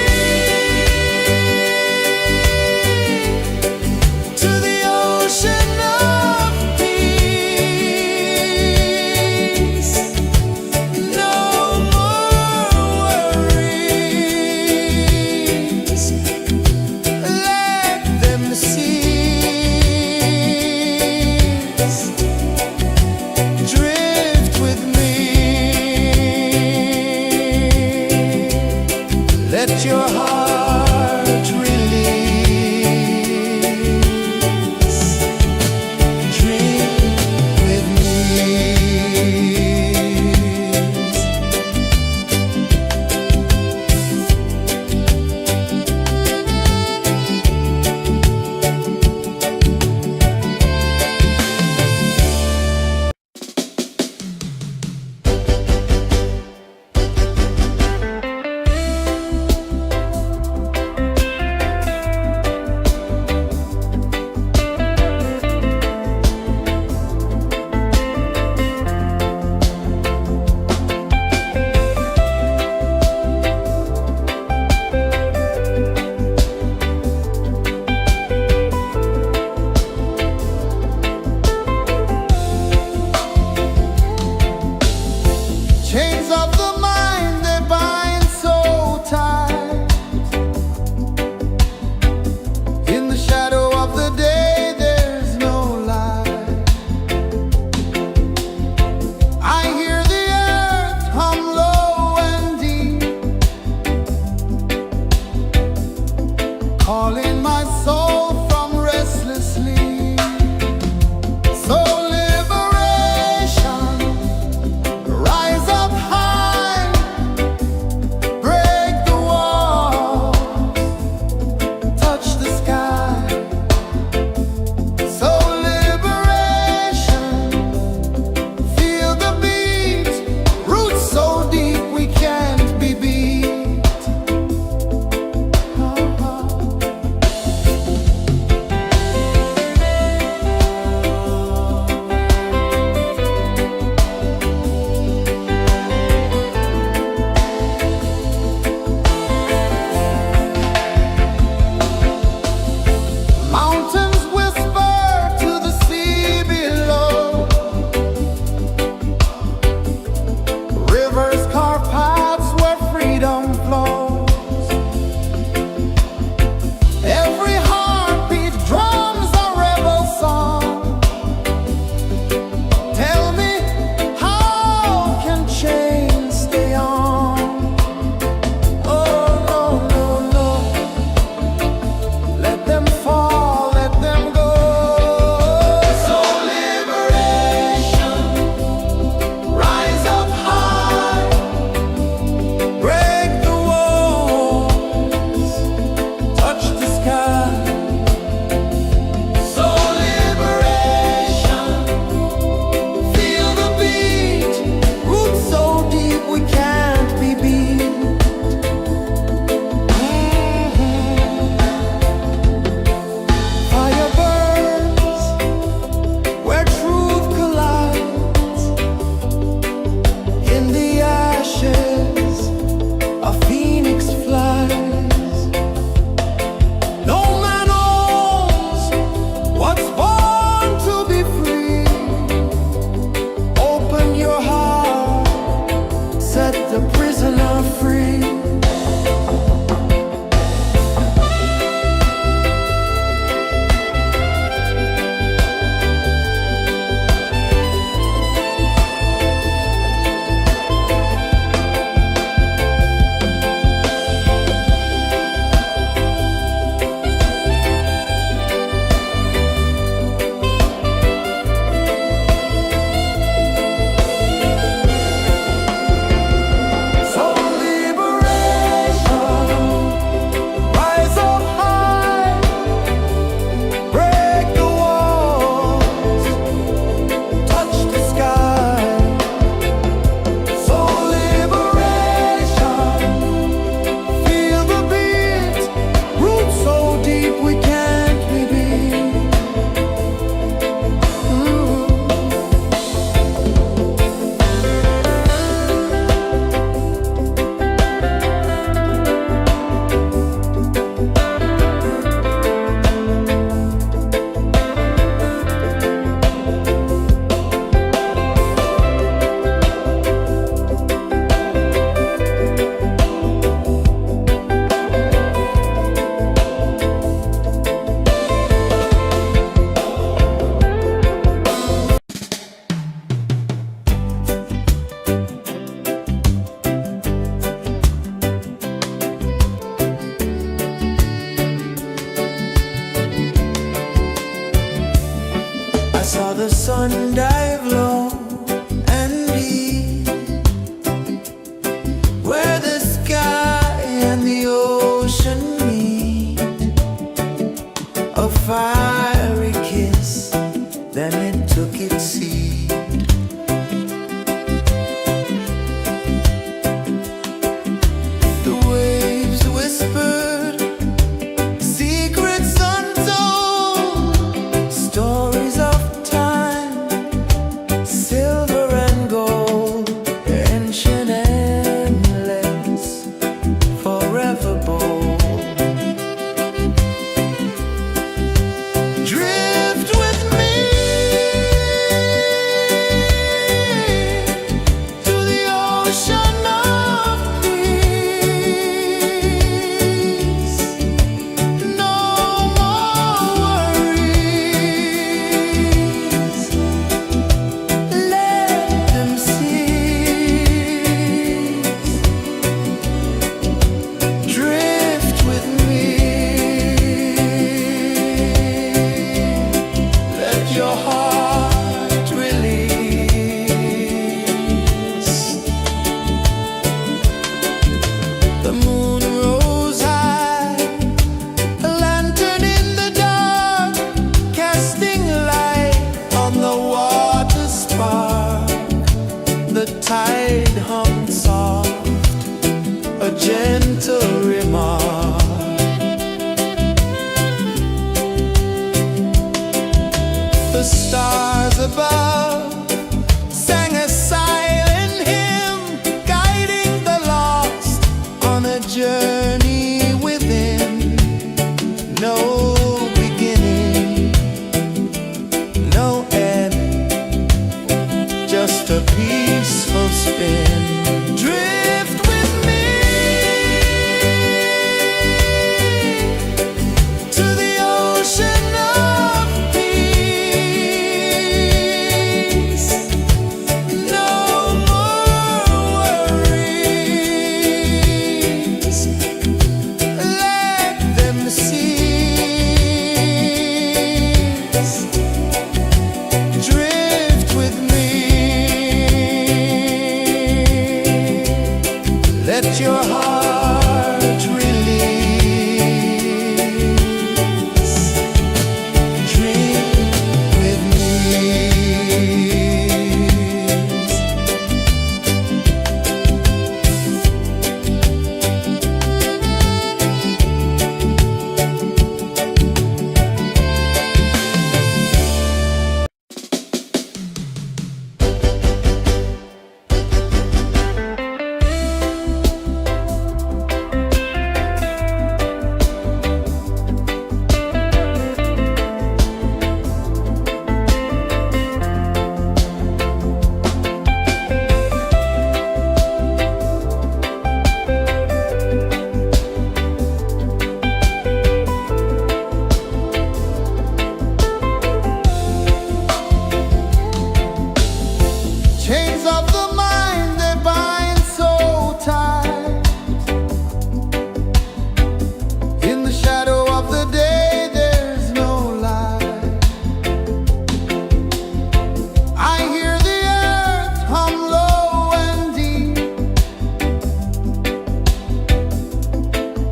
to the ocean of peace. and dive low and deep, where the sky and the ocean meet. A fiery kiss, then it took its seed. The waves whispered secrets untold, stories of time, silver and gold, ancient, endless, forever bold. Drift with me to the ocean of peace. No more worries. Let them cease. Drift with me. Let your heart release. The moon rose high, a lantern in the dark, casting light on the water spark. The tide hummed soft, a gentle remark. The stars above sang a silent hymn, guiding the lost on a journey within. No beginning, no end, just a peaceful spin. Drift with me to the ocean of peace. No more worries. Let them cease. Drift with me. Let your heart release. Dream with me. Chains of the mind, they bind so tight. In the shadow of the day, there's no light. I hear the earth hum low and deep,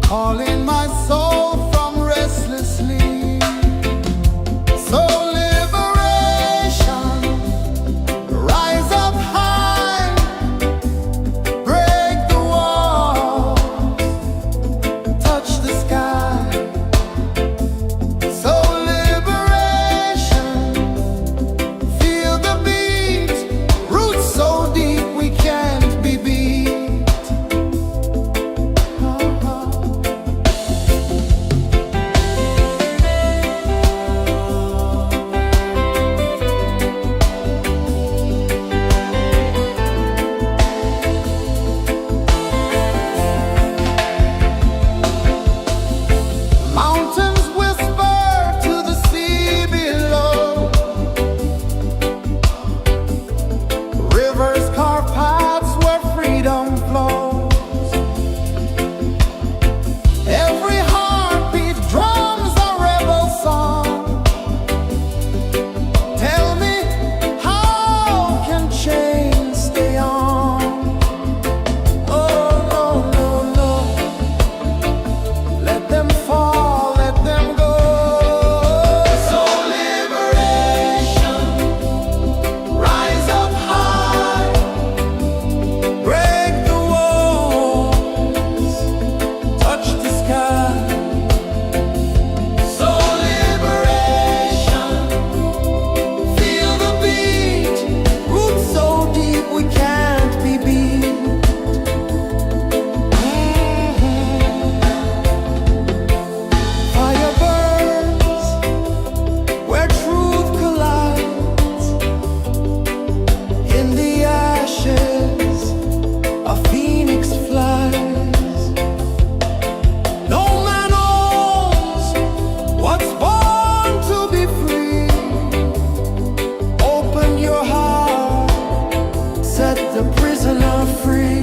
calling my soul from restless sleep. So liberation, rise up high. free.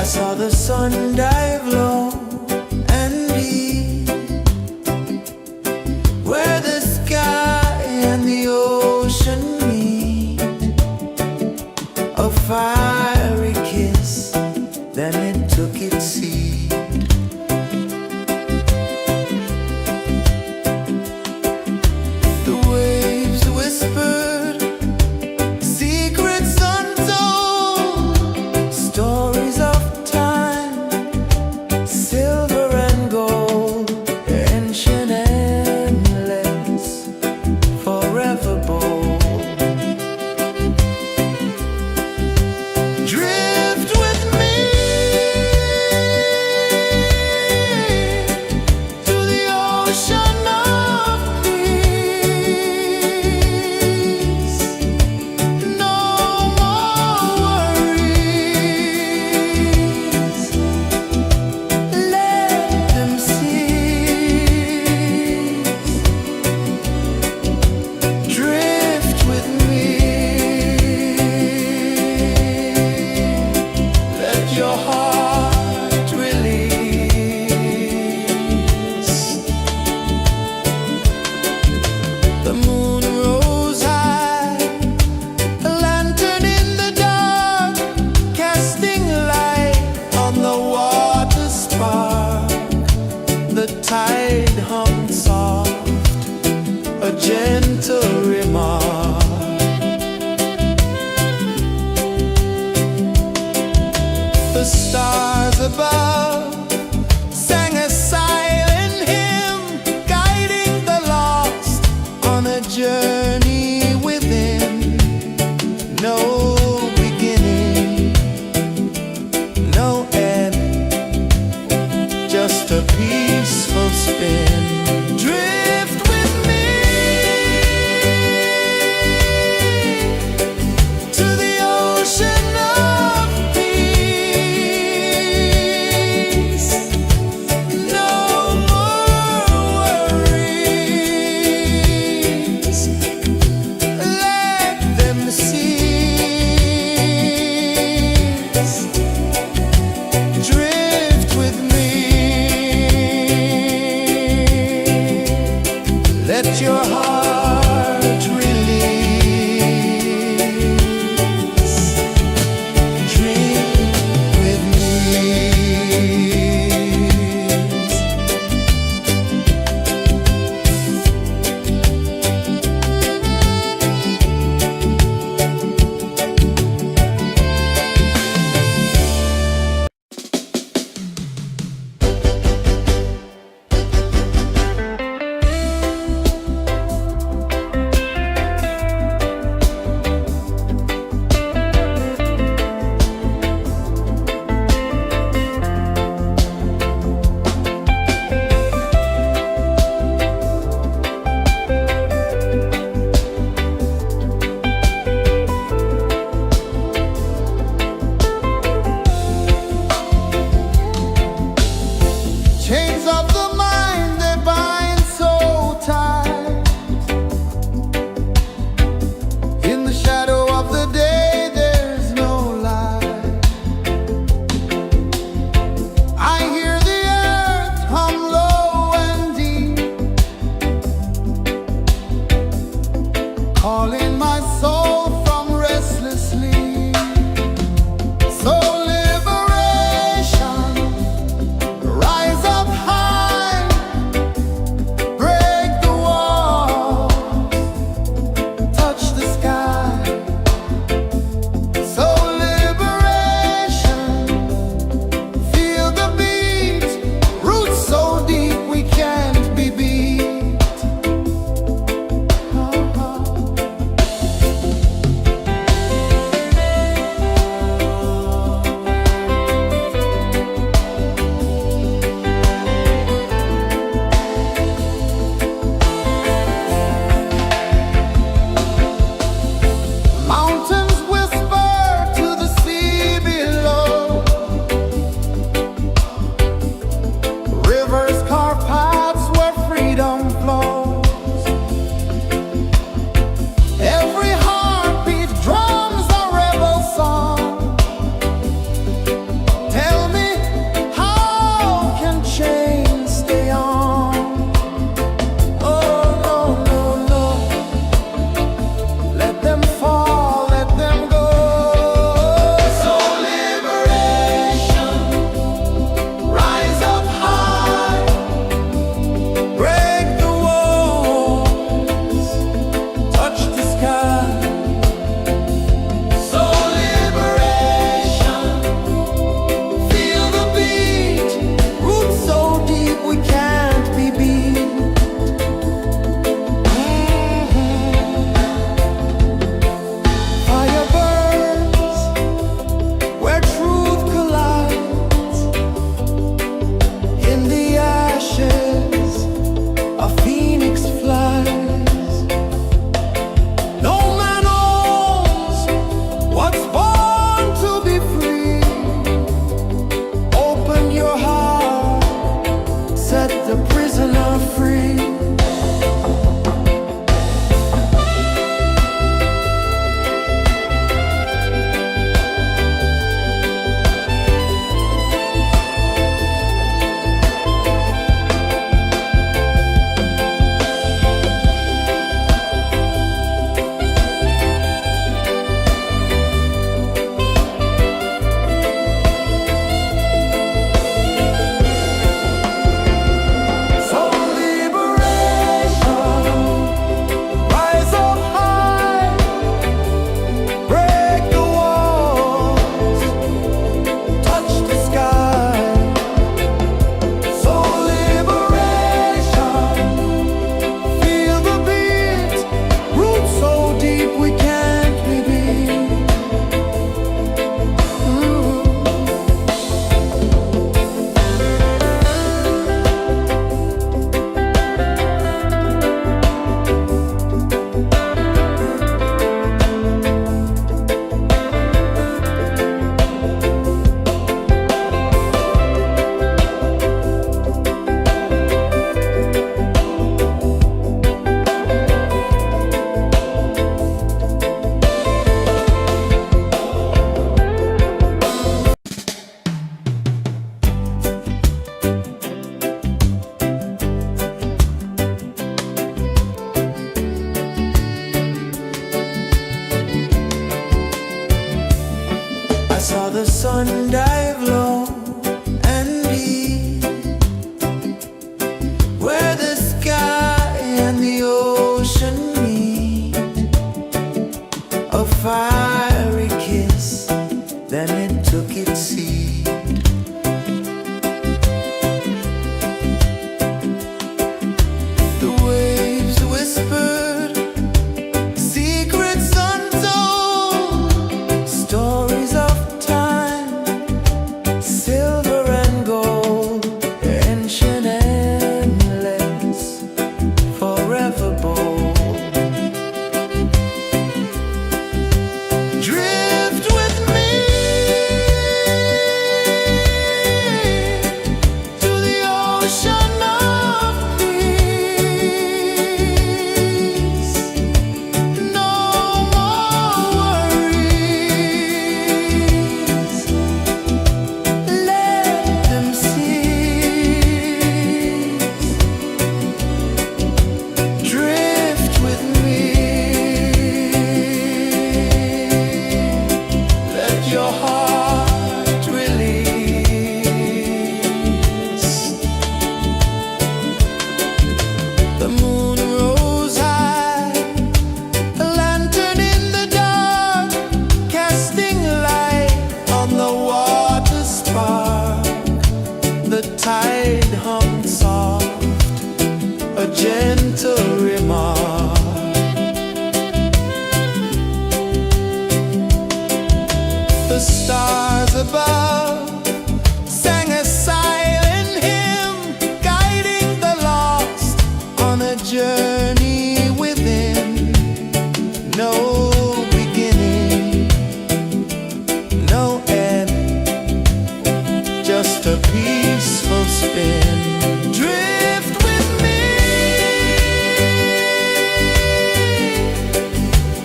Saw the sun dive low and deep, where the sky and the ocean meet. A fiery kiss, then it took its seat. The waves whispered secrets untold, stories of silver and gold, ancient, endless, forever bold. Drift with me to the ocean of peace. No more worries. Drift with me. Let your heart release. The moon rose high, a lantern in the dark, casting light on the water spark. The tide hummed soft, a gentle remark. The stars above sang a silent hymn, guiding the lost on a journey within. No beginning, no end, just a peaceful spin. Drift with me journey within, no beginning, no end, just a peaceful spin. Drift with me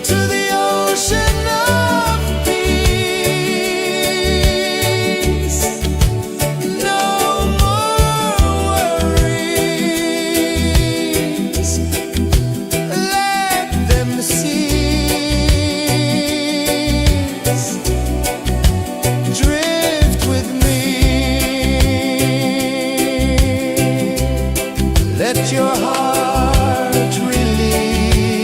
to the ocean of peace. No more worries, let them cease. Drift with me, let your heart release.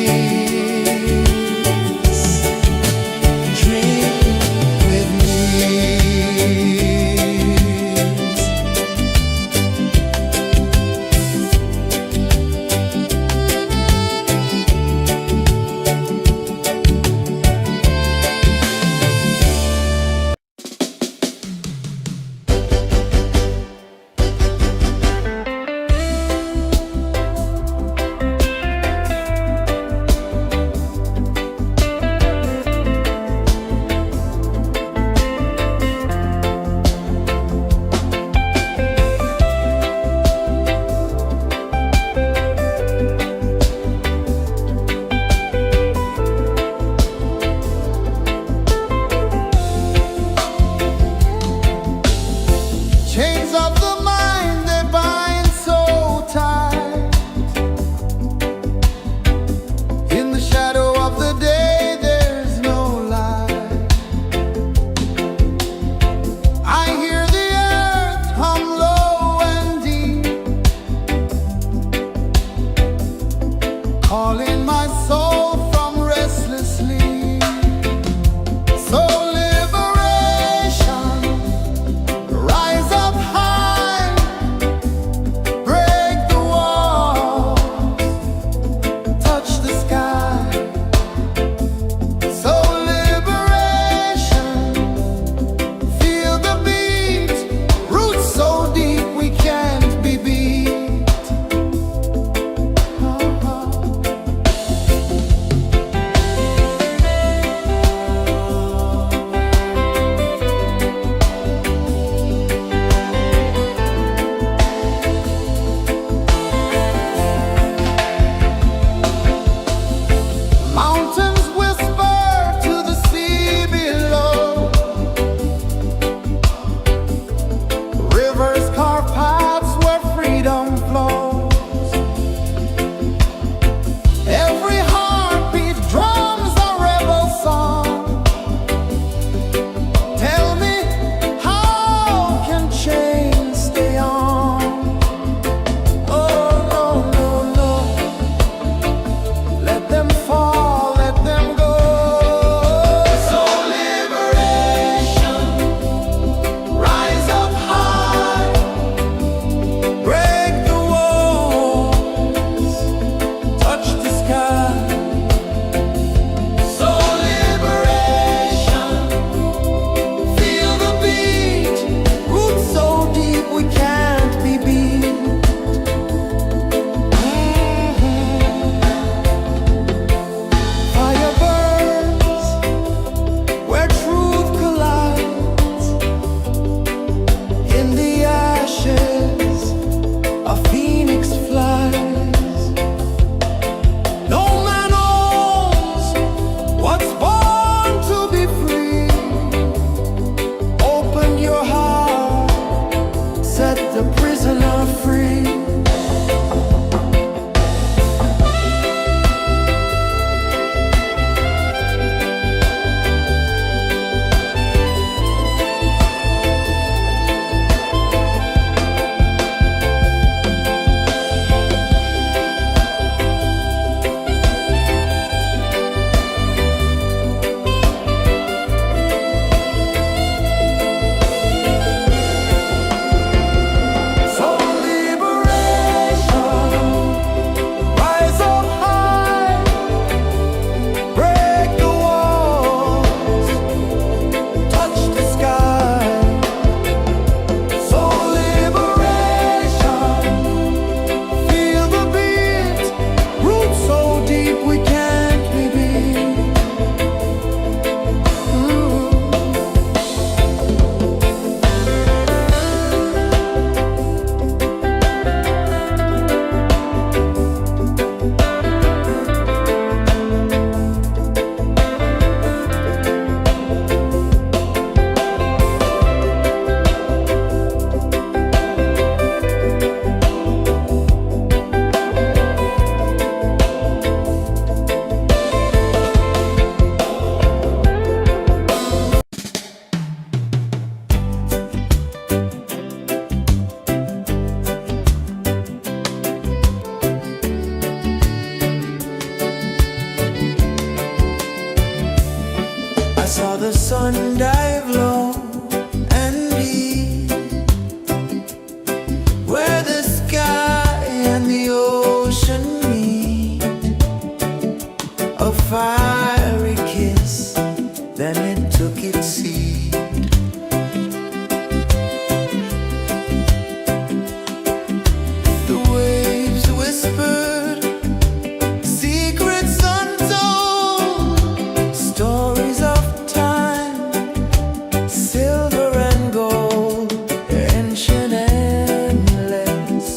Dream with me. Chains of the mind, they bind so tight. In the shadow of the day, there's no light. I hear the earth hum low and deep, calling my soul from restless sleep. So liberation, rise up high, break the walls, touch the sky. So liberation, feel the beat, roots so deep we can't be beat. sun dive low and deep, where the sky and the ocean meet, a fiery kiss, then it took its seed. The waves whispered secrets untold, stories of time, silver and gold, ancient, endless,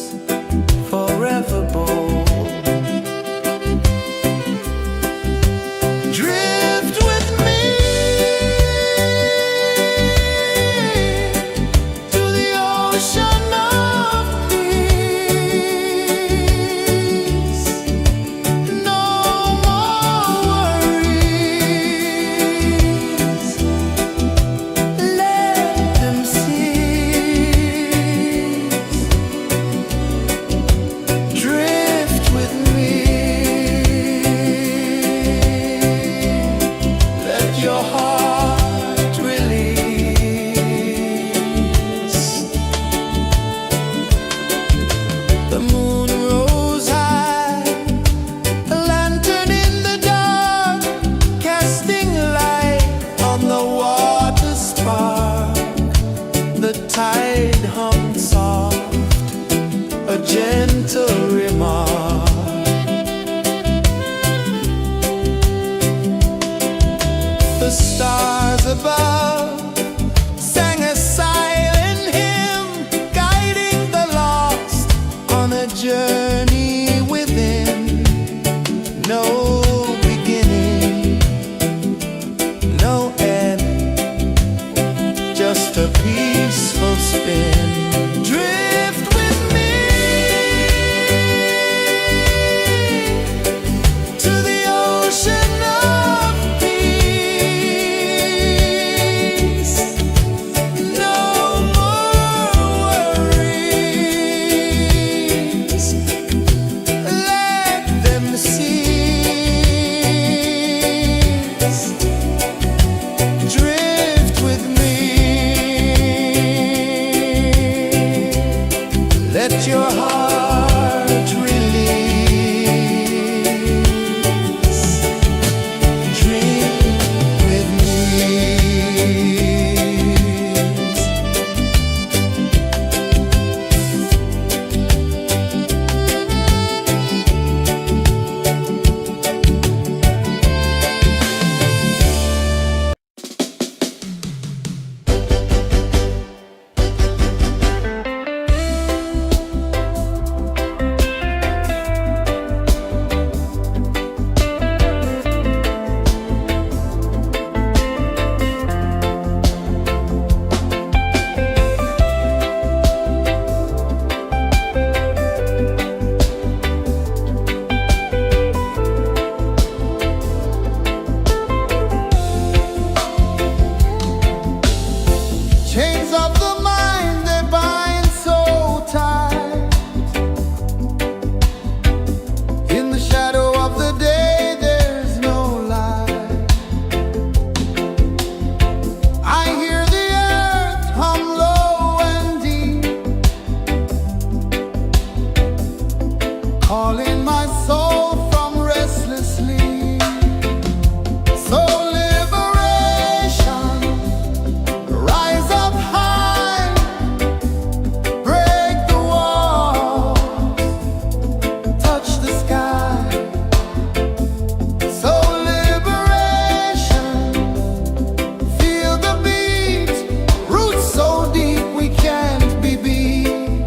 forever bold. Drift with me to the ocean of peace. No more worries, let them cease. Drift with me, let your heart release. The moon rose high, a lantern in the dark, casting light on the water spark. The tide hummed soft, a gentle remark. The stars above sang a silent hymn, guiding the lost on a journey within. No beginning, no end, just a peaceful spin. Drift with me to the ocean of peace. No more worries, let them cease. Drift with me, let your heart release. Dream with me. Chains of the mind, they bind so tight. In the shadow of the day, there's no light. I hear the earth hum low and deep, calling my soul from restless sleep. So liberation, rise up high, break the walls, touch the sky. So liberation, feel the beat, roots so deep we can't be beat.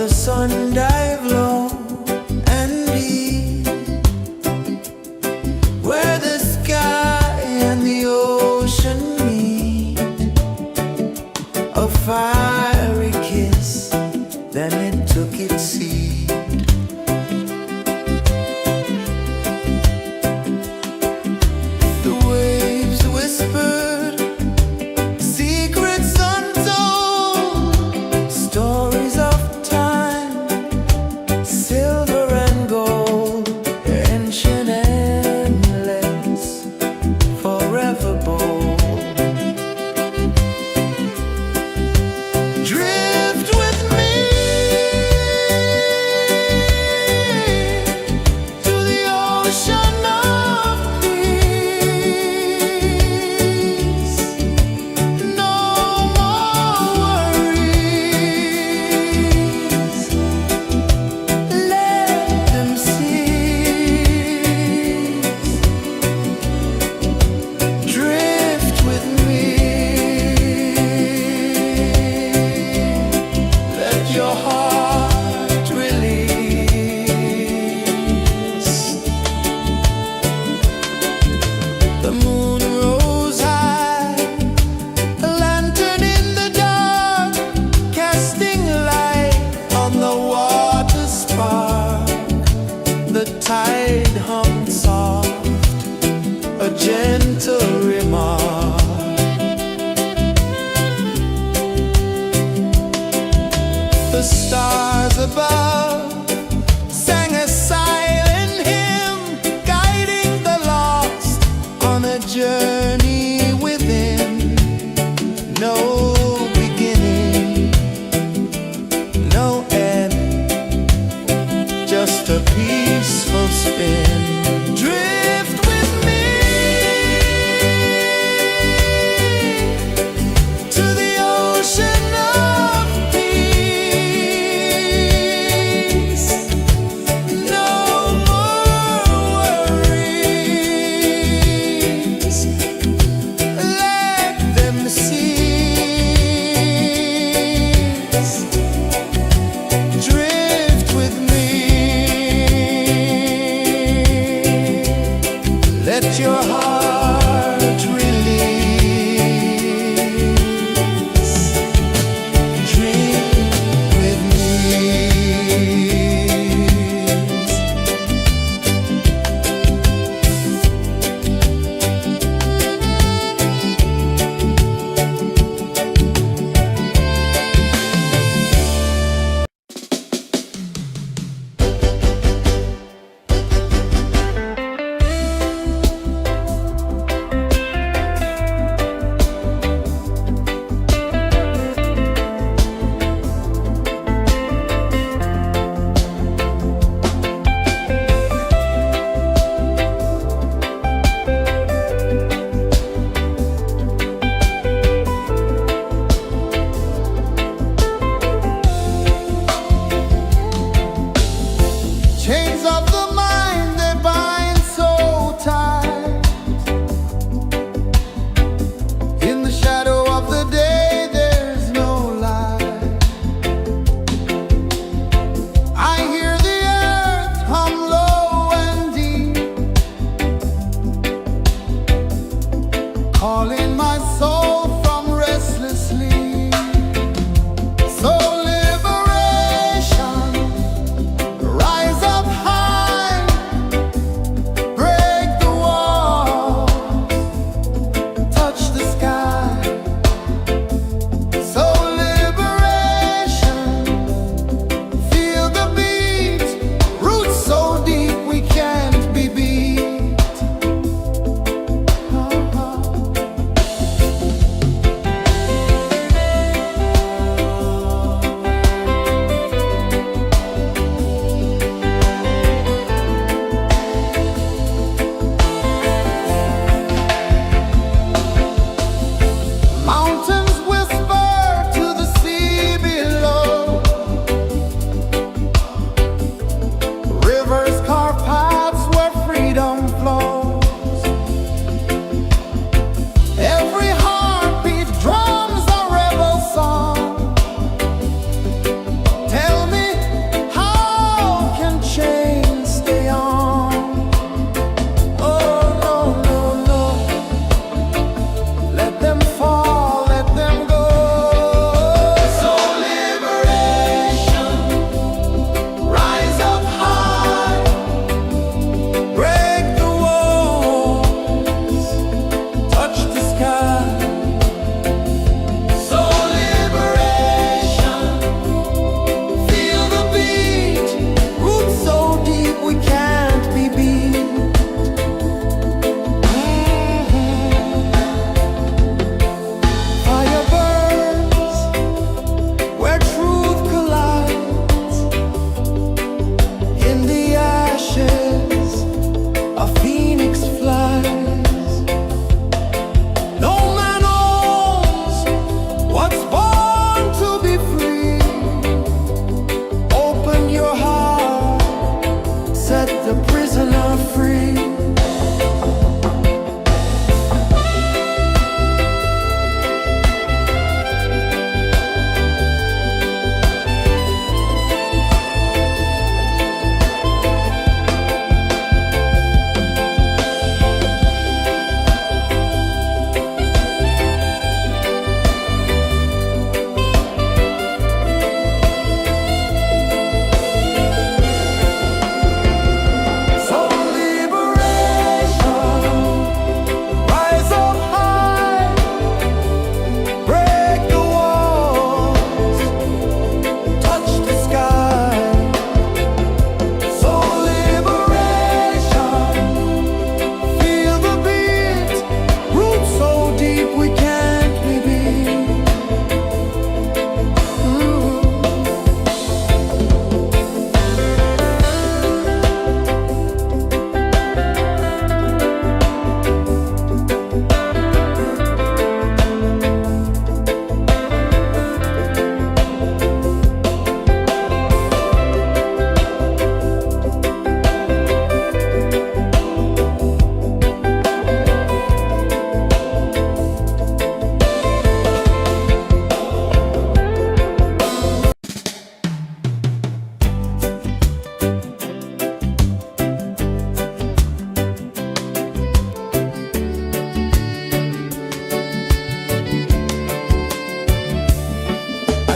the sun dive low and deep, where the sky and the ocean meet. A fiery kiss, then it took its seed. The waves whispered secrets untold, stories of time, silver and gold, ancient, endless, forever bold. Drift with me to the ocean of peace. No more worries, let them cease. Drift with me, let your heart release. The moon rose high, a lantern in the dark, casting light on the water spark. The tide hummed soft, a gentle remark. The stars above sang a silent hymn, guiding the lost on a journey within. No beginning, no end, just a peaceful spin. Drift with me to the ocean of peace.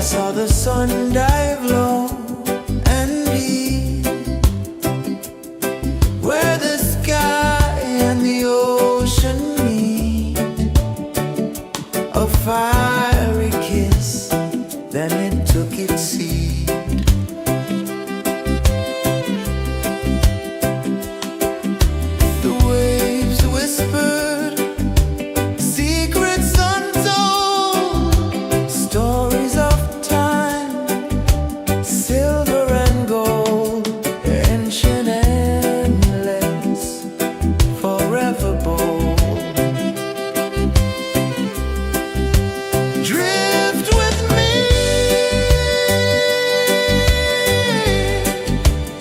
saw the sun dive low and deep, where the sky and the ocean meet. A fiery kiss, then it took its seat. The waves whispered secrets untold, stories of time, silver and gold, ancient, endless, forever bold. Drift with me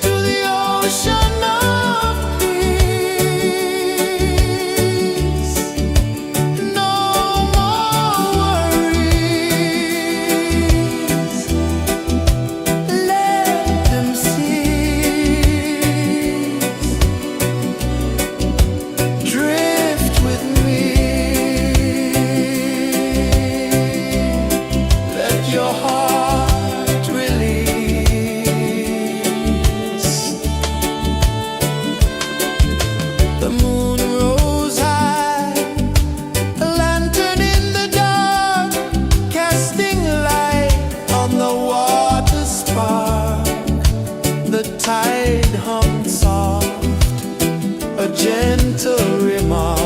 to the ocean of peace. No more worries, let them cease. Drift with me, let your heart release. The moon rose high, a lantern in the dark, casting light on the water spark. The tide hummed soft, a gentle remark.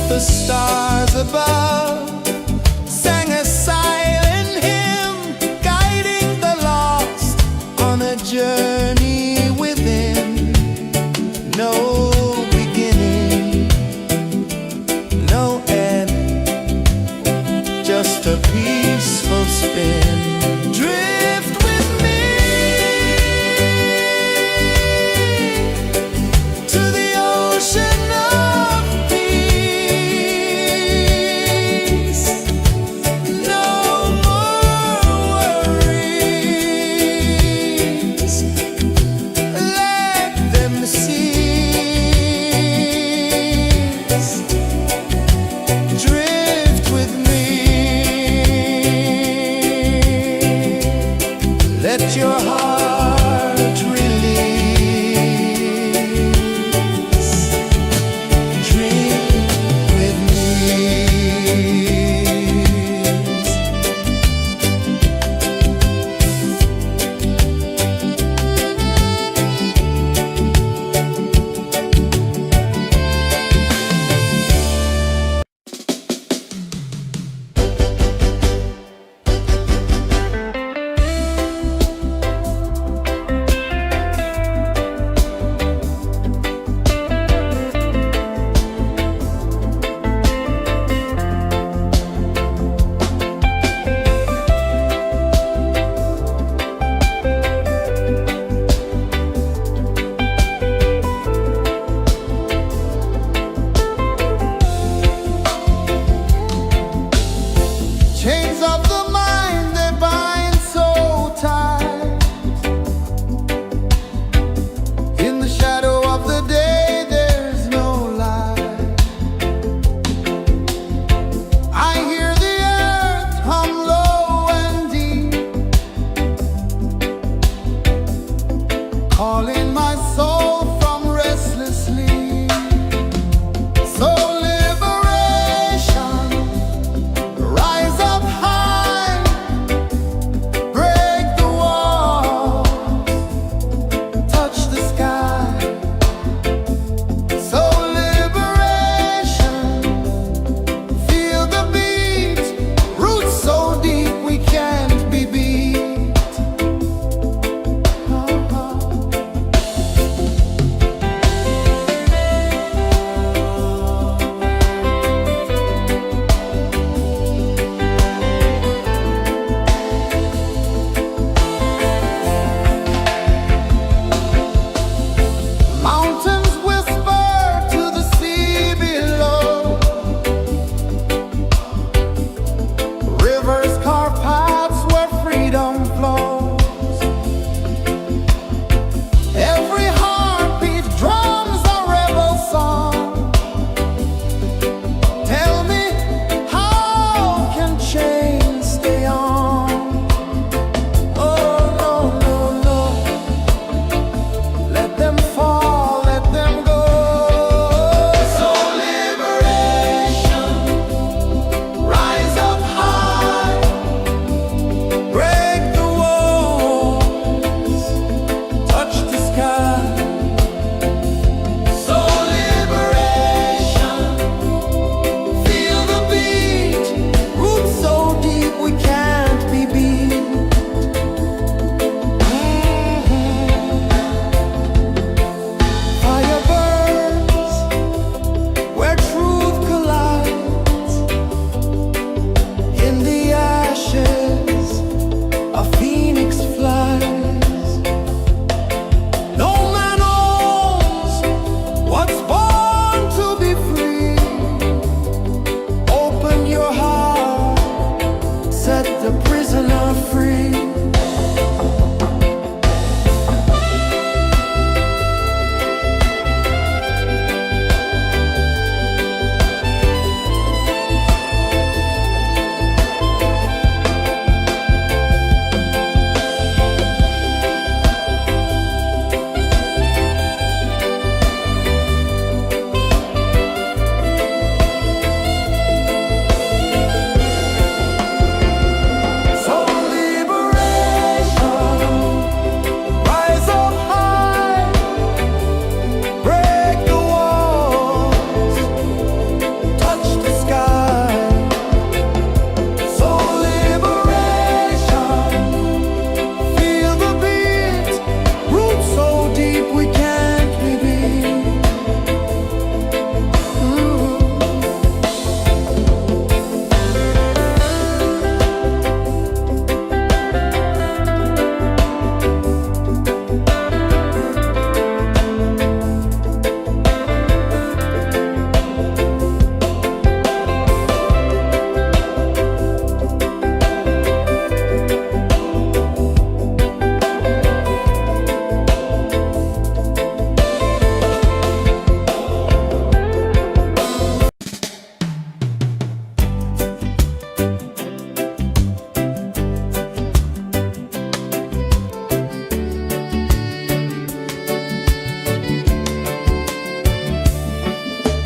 The stars above sang a silent hymn, guiding the lost on a journey within. No beginning, no end, just a peaceful spin. Drift with me to the ocean of peace.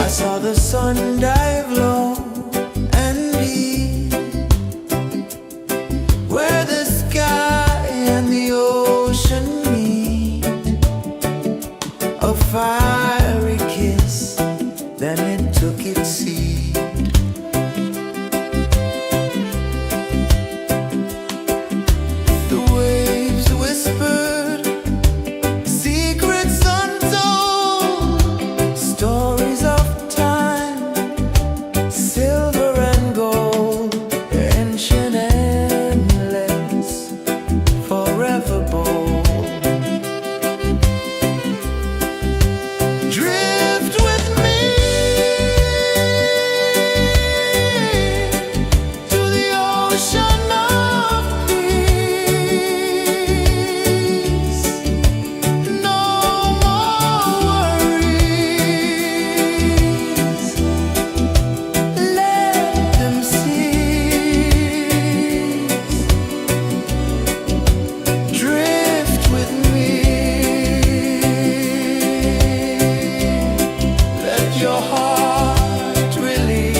I saw the sun dive low and deep, where the sky and the ocean meet. A fiery kiss, then it took its seat. The waves whispered secrets untold, stories of time, silver and gold, ancient, endless, forever bold. Drift with me to the ocean of peace. No more worries, let them cease. Drift with me, let your heart release.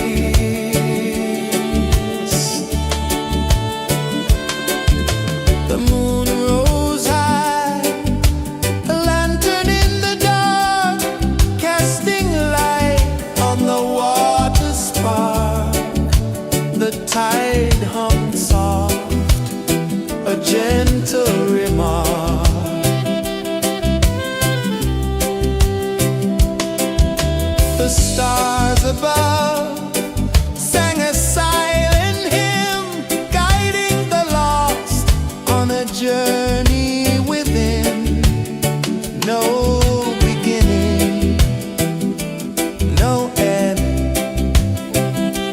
The moon rose high, a lantern in the dark, casting light on the water spark. The tide hummed soft, a gentle remark. The stars above sang a silent hymn, guiding the lost on a journey within. No beginning, no end,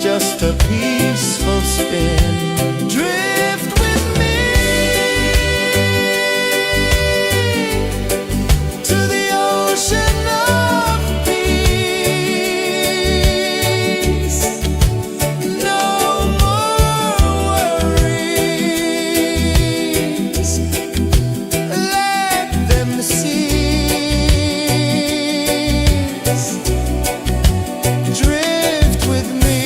just a peaceful spin. Drift with me to the ocean of peace. No more worries, let them cease. Drift with me.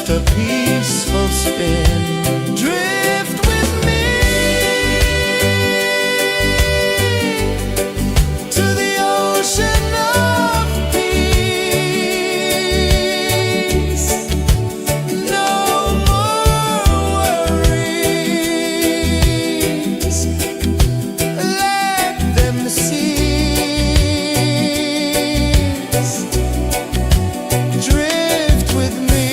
just a peaceful spin. Drift with me to the ocean of peace. No more worries, let them cease. Drift with me,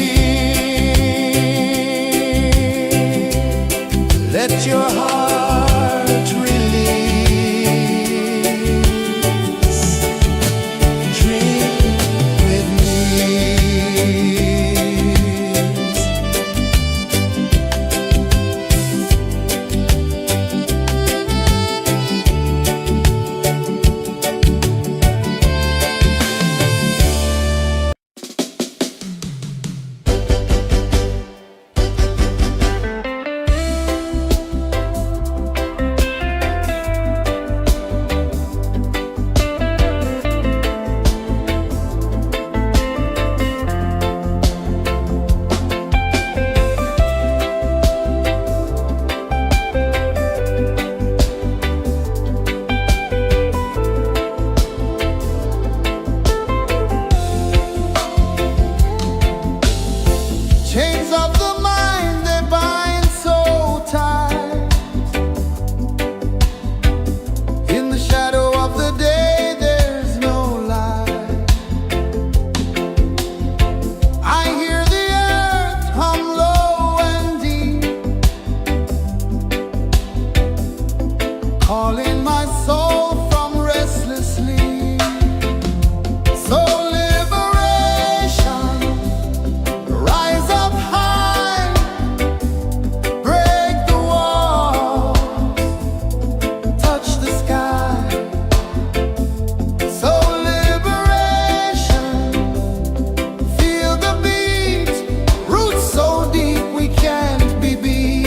let your heart release. Drift with me. Chains of the mind, they bind so tight. In the shadow of the day, there's no light. I hear the earth hum low and deep, calling my soul from restless sleep. So liberation, rise up high, break the walls, touch the sky. So liberation, feel the beat, roots so deep we can't be beat.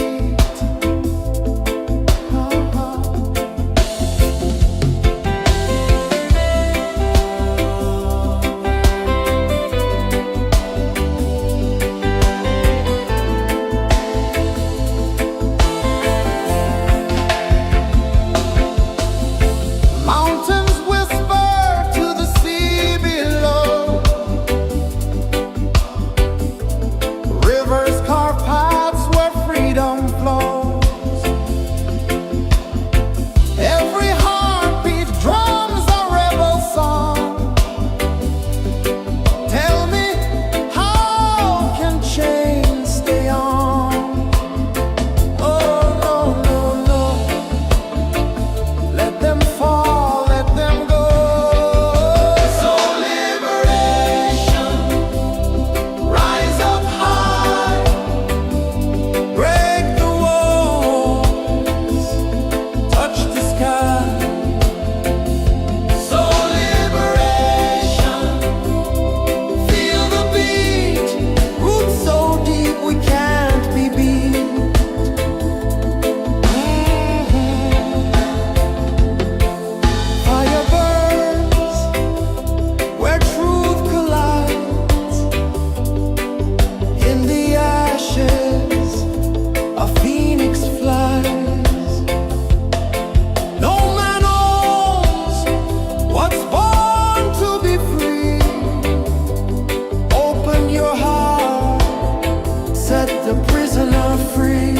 Mountains whisper to the sea below, rivers carve paths where freedom flows. Every heartbeat drums a rebel song. Tell me, how can chains stay on? Oh no, no, no, let them fall, let them go. So liberation, rise up high, break the walls, touch the sky. So liberation, feel the beat, roots so deep we can't be beat. Fire burns where truth collides. In the ashes, a phoenix flies. No man owns what's born to be free. Open your heart, set the prisoner free.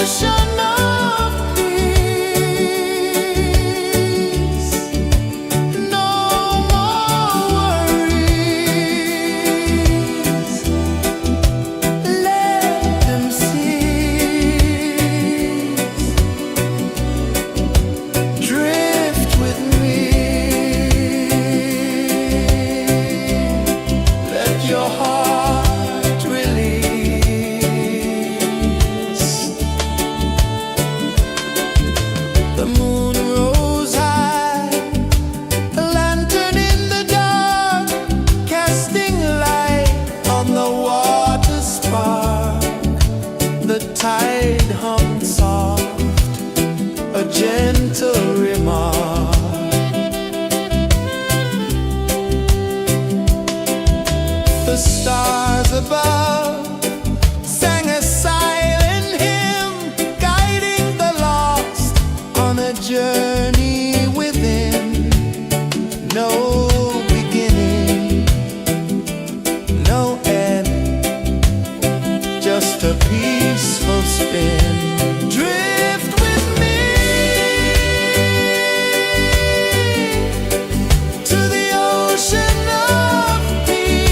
ocean of peace. No more worries. Let them cease. Drift with me. Let your heart release. The moon rose high, a lantern in the dark, casting light on the water spark. The tide hummed soft, a gentle remark. The stars above sang a silent hymn, guiding the lost on a journey within. No beginning, no end, just a peaceful spin. Drift with me to the ocean of peace.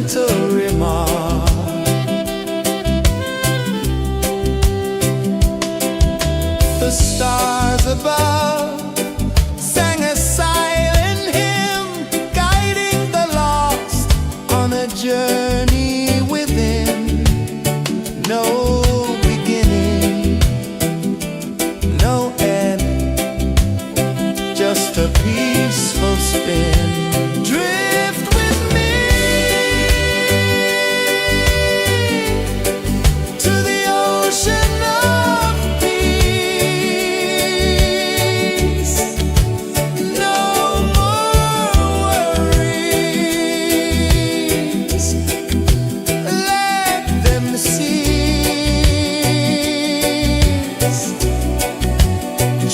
gentle remark. The stars above sang a silent hymn, guiding the lost on a journey within. No beginning, no end, just a peaceful spin. Drift with me to the ocean of peace. No more worries, let them cease.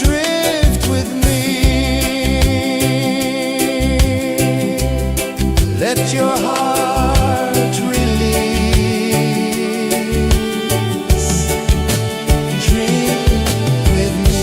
Drift with me, let your heart release. Drift with me.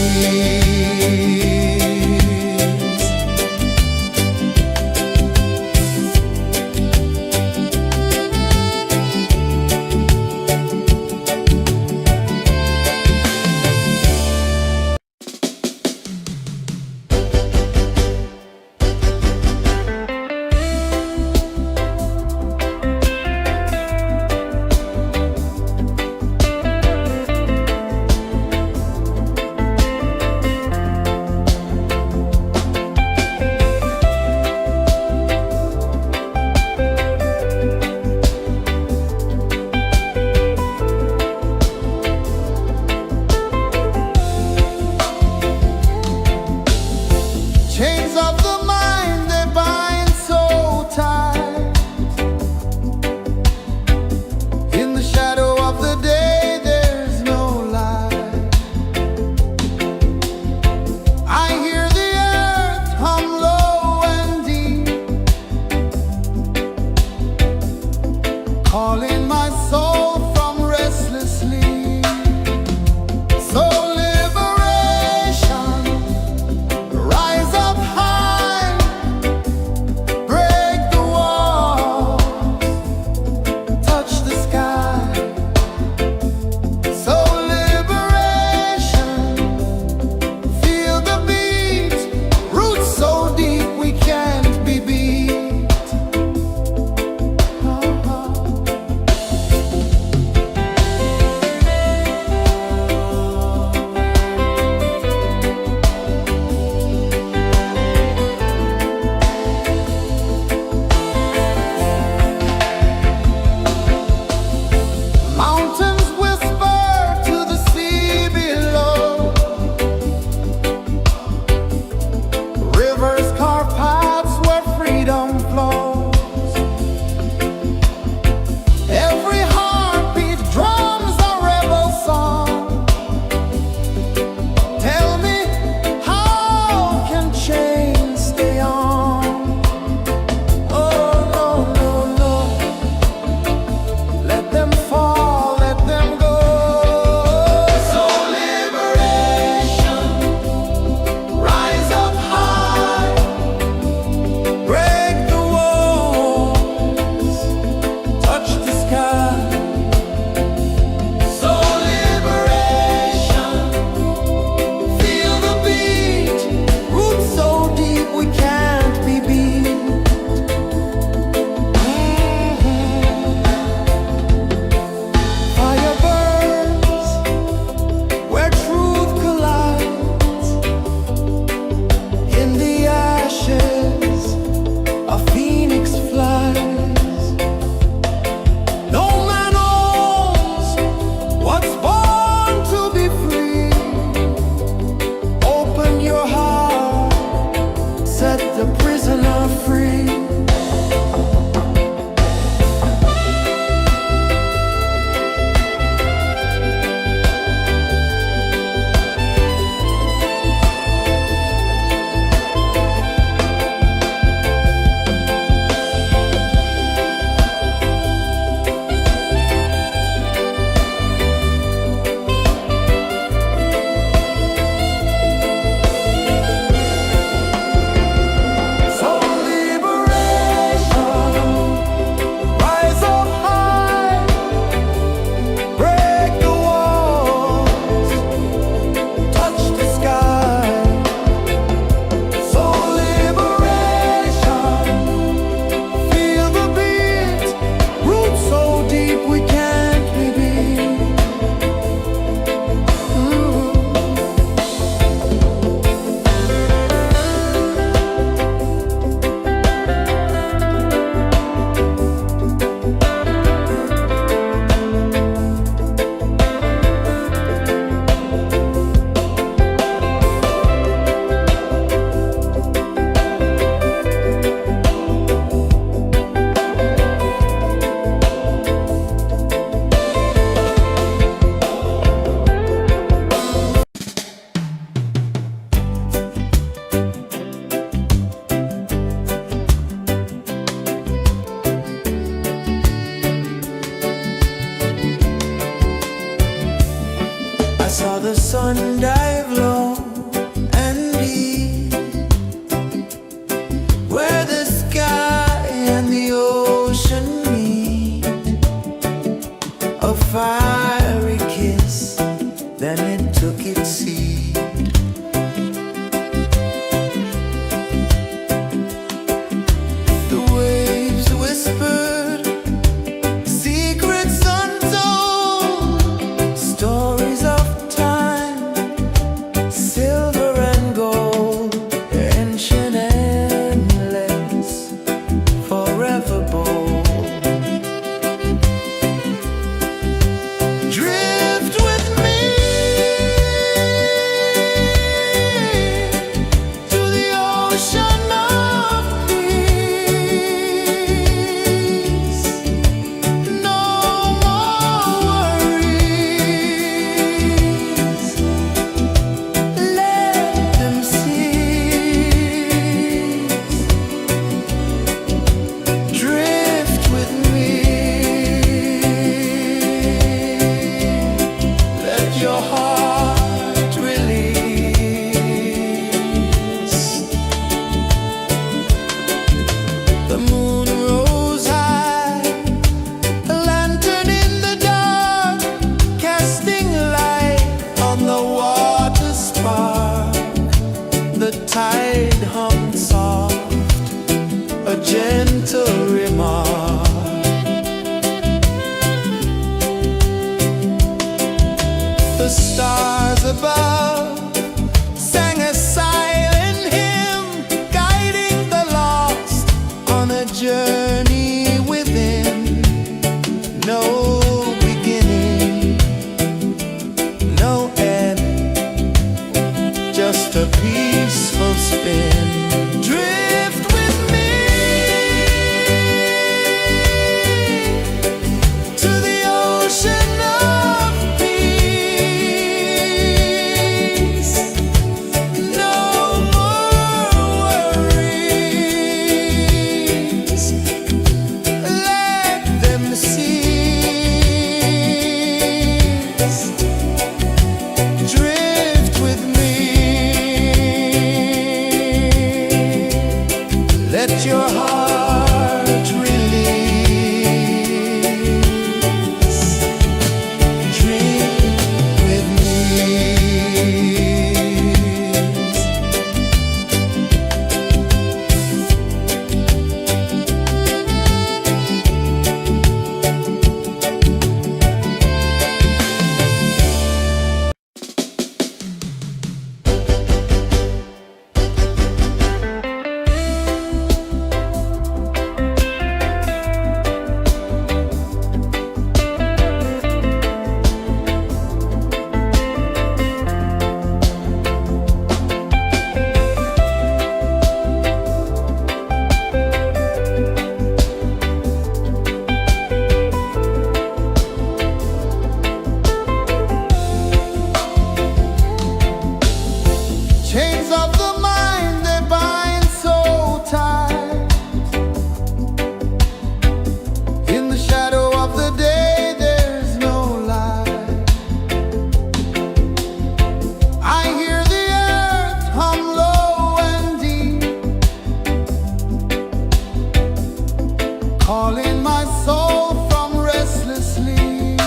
calling my soul from restless sleep.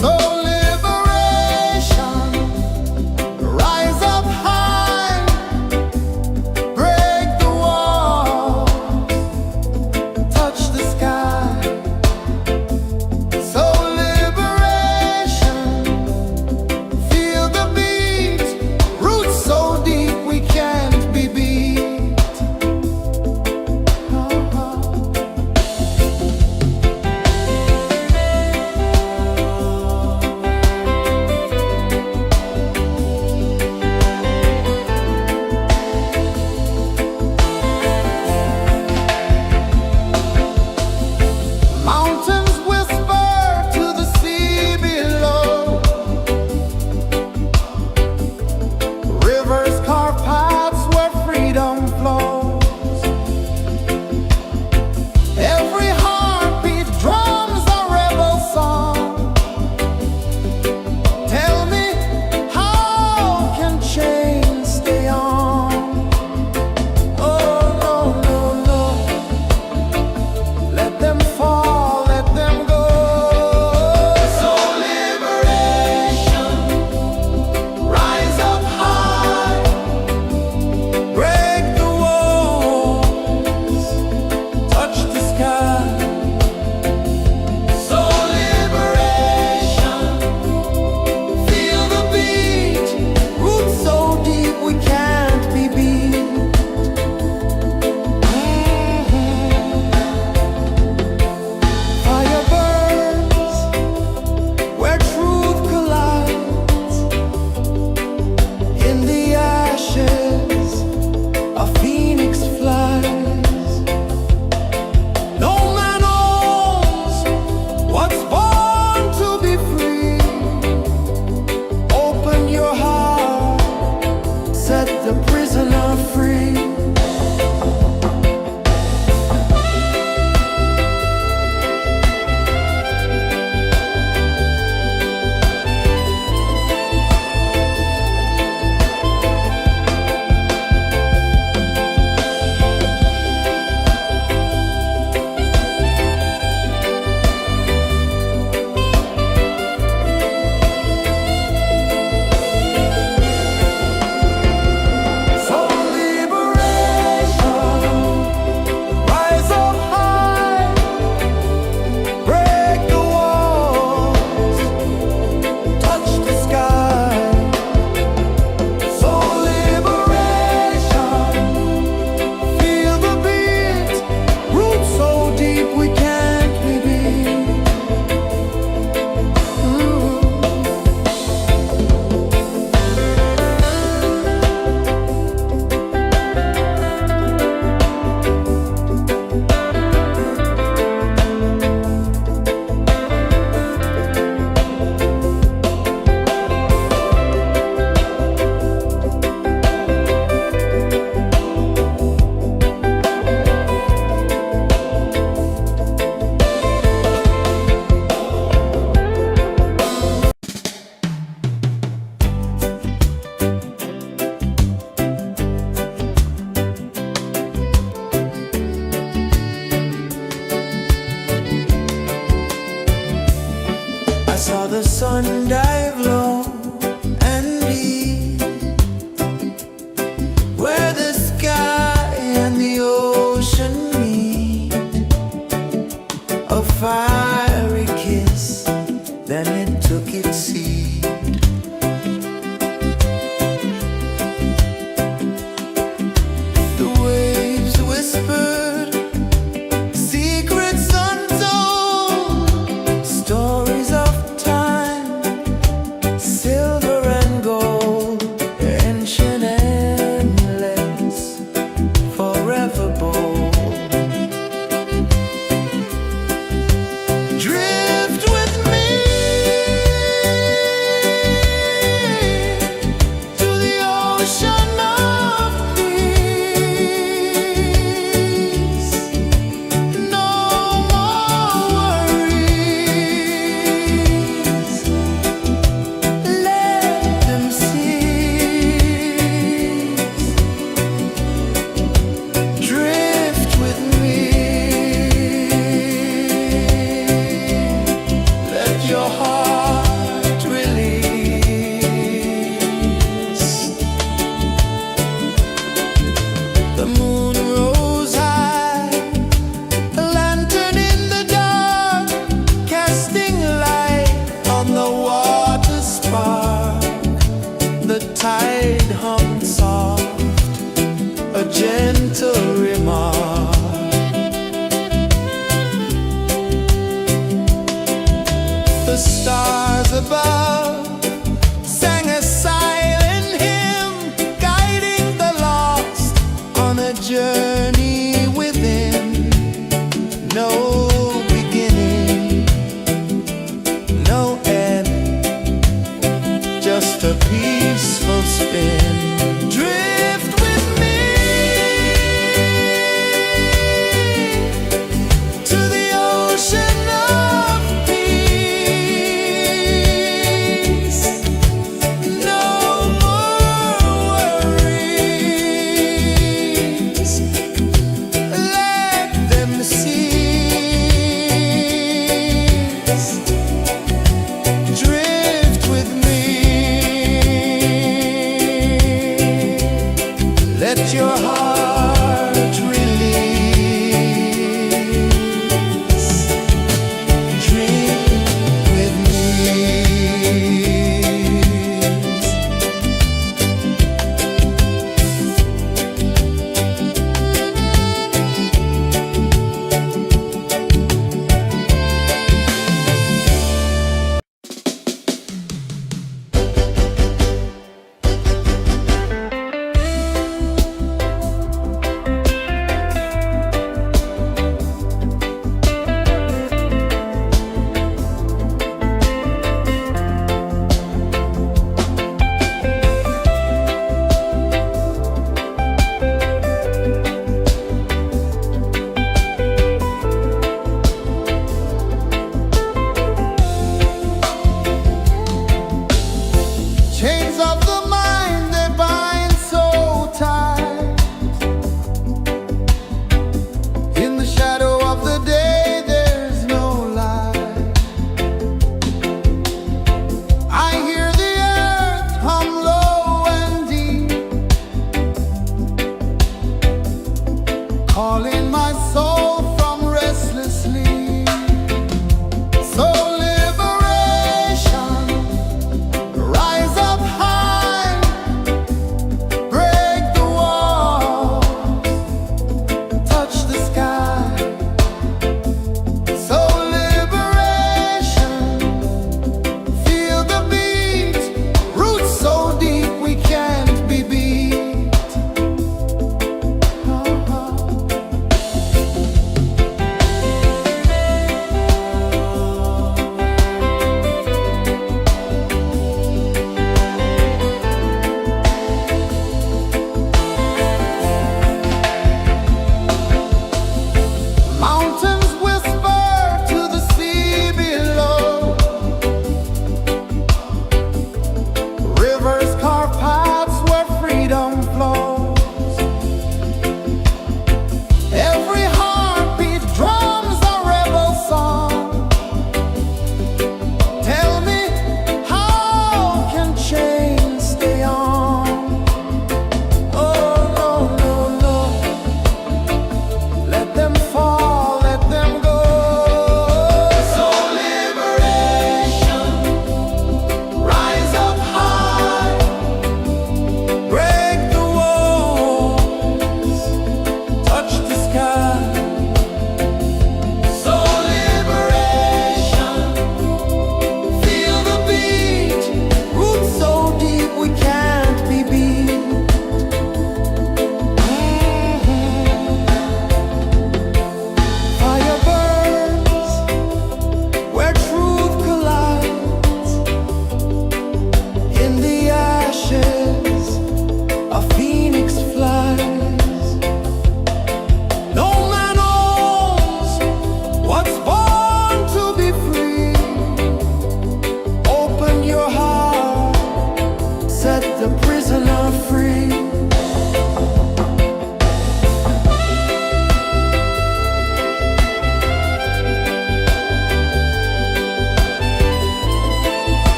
So liberation, rise up high, break the wall, touch the sky. So liberation, feel the beat, roots so deep we can't be beat. Mountains whisper to the sea below. Rivers carve paths where freedom flows. Every heartbeat drums a rebel song. Tell me, how can chains stay on? Oh, no, no, no. Let them fall, let them go. So liberation, rise up high, break the walls, touch the sky. So liberation, feel the beat, roots so deep we can't be beat. Fire burns where truth collides. In the ashes, a phoenix flies. No man owns what's born to be free. Open your heart, set the prisoner free. So liberation, rise up high, break the walls, touch the sky. So liberation, feel the beat, roots so deep we can't be beat. I saw the sun dive low and deep, where the sky and the ocean meet. A fiery kiss, then it took its seat. The waves whispered secrets untold, stories of time, silver and gold, ancient endless, forever bold.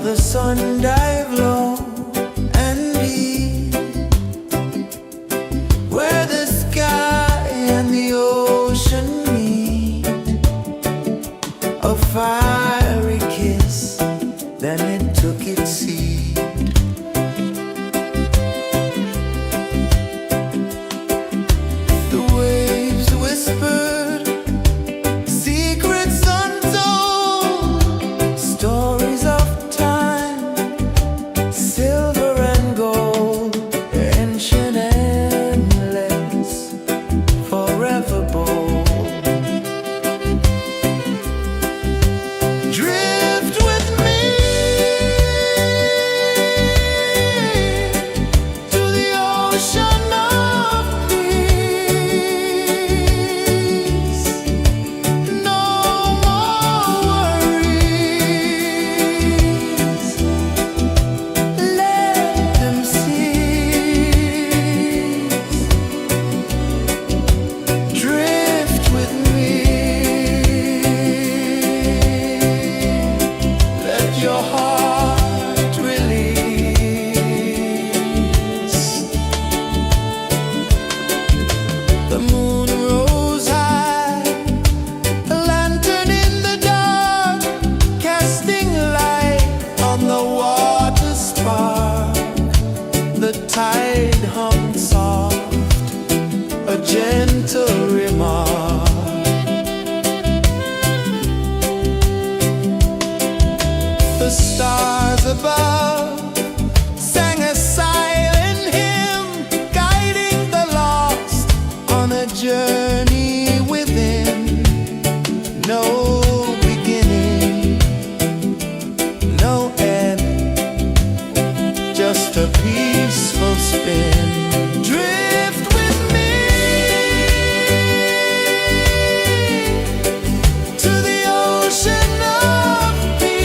the sun dive low and deep, where the sky and the ocean meet. A fiery kiss, then it took its seed. The waves whispered secrets untold, stories of time, silver and gold, ancient, endless, forever bold. Drift with me to the ocean of peace. No more worries, let them cease. Drift with me, let your heart release. The moon rose high, a lantern in the dark, casting light on the water spark. The tide hummed soft, a gentle remark. The stars above sang a silent hymn, guiding the lost on a journey within. No beginning, no end, just a peaceful spin. Drift with me to the ocean of peace.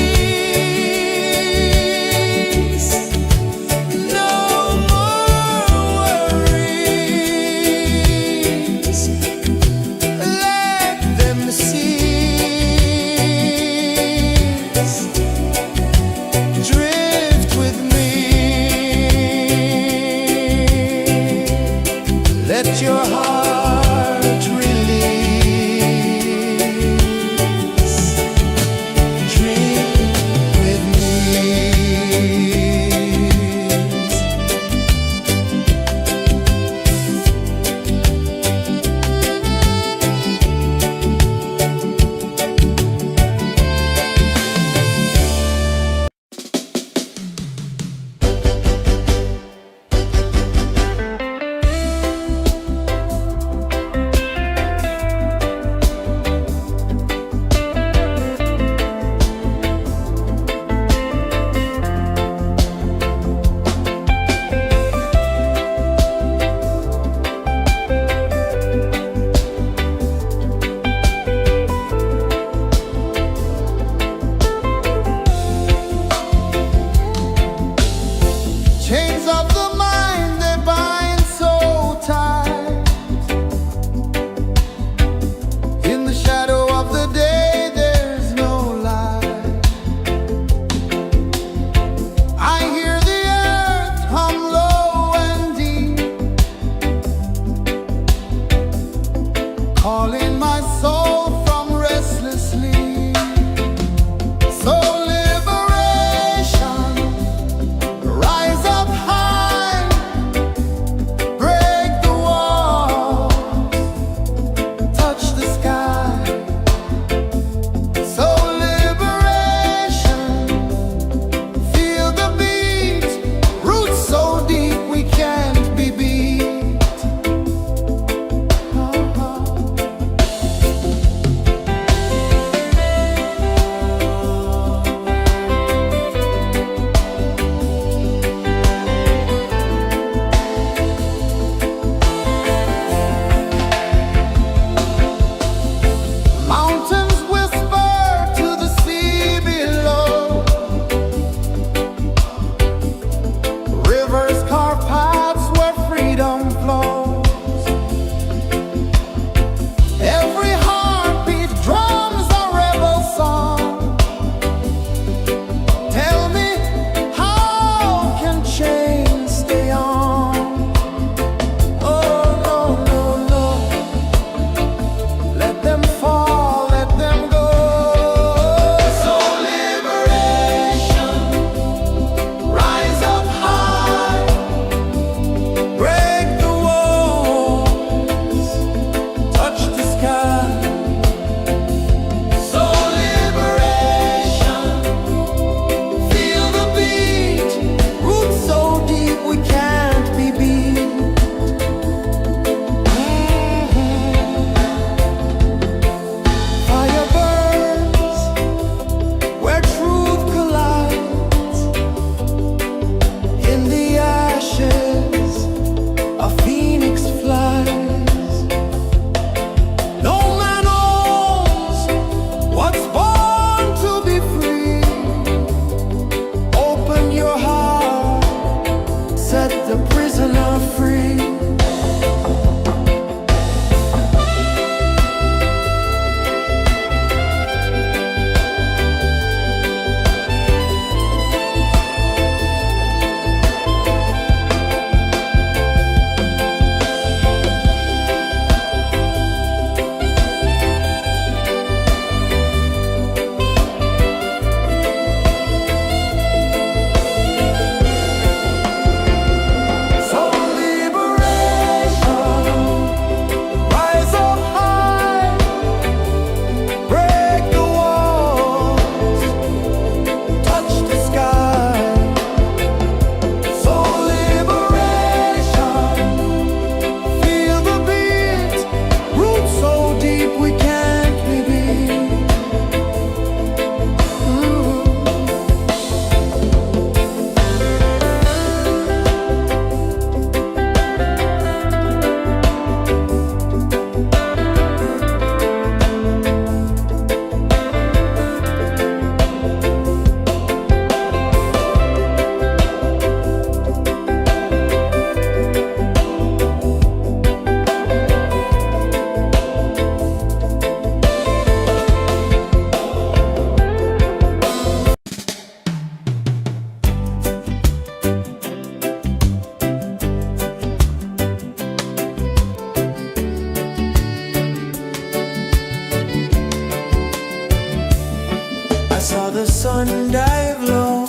sun dive low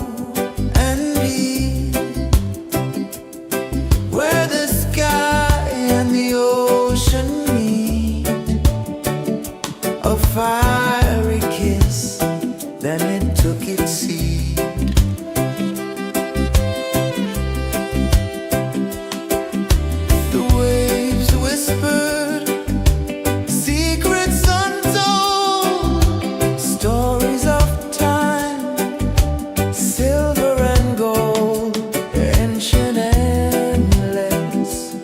and deep, where the sky and the ocean meet, a fiery kiss, then it took its seed. The waves whispered secrets untold, stories of time, silver and gold, ancient, endless,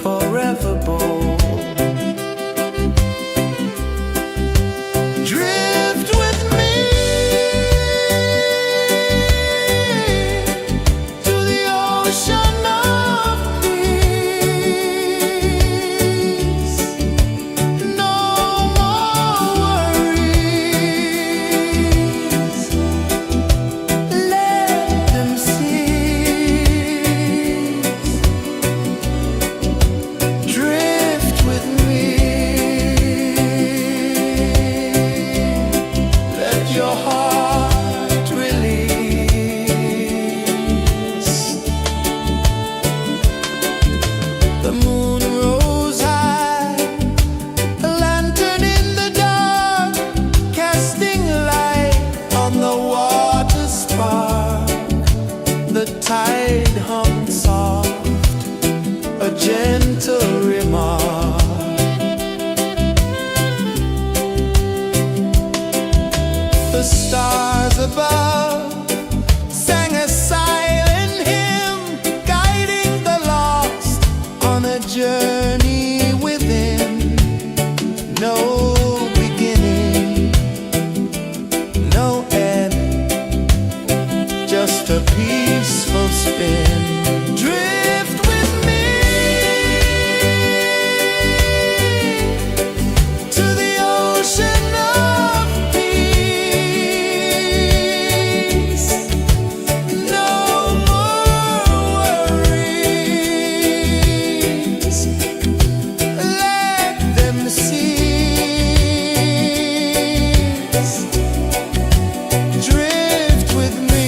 forever bold. Drift with me to the ocean of peace. No more worries, let them cease. Drift with me, let your heart release. The moon rose high, a lantern in the dark, casting light on the water spark. The tide hummed soft, a gentle remark. The stars above sang a silent hymn, guiding the lost on a journey within. No beginning, no end, just a peaceful spin. Drift with me to the ocean of peace. No more worries, let them cease. Drift with me.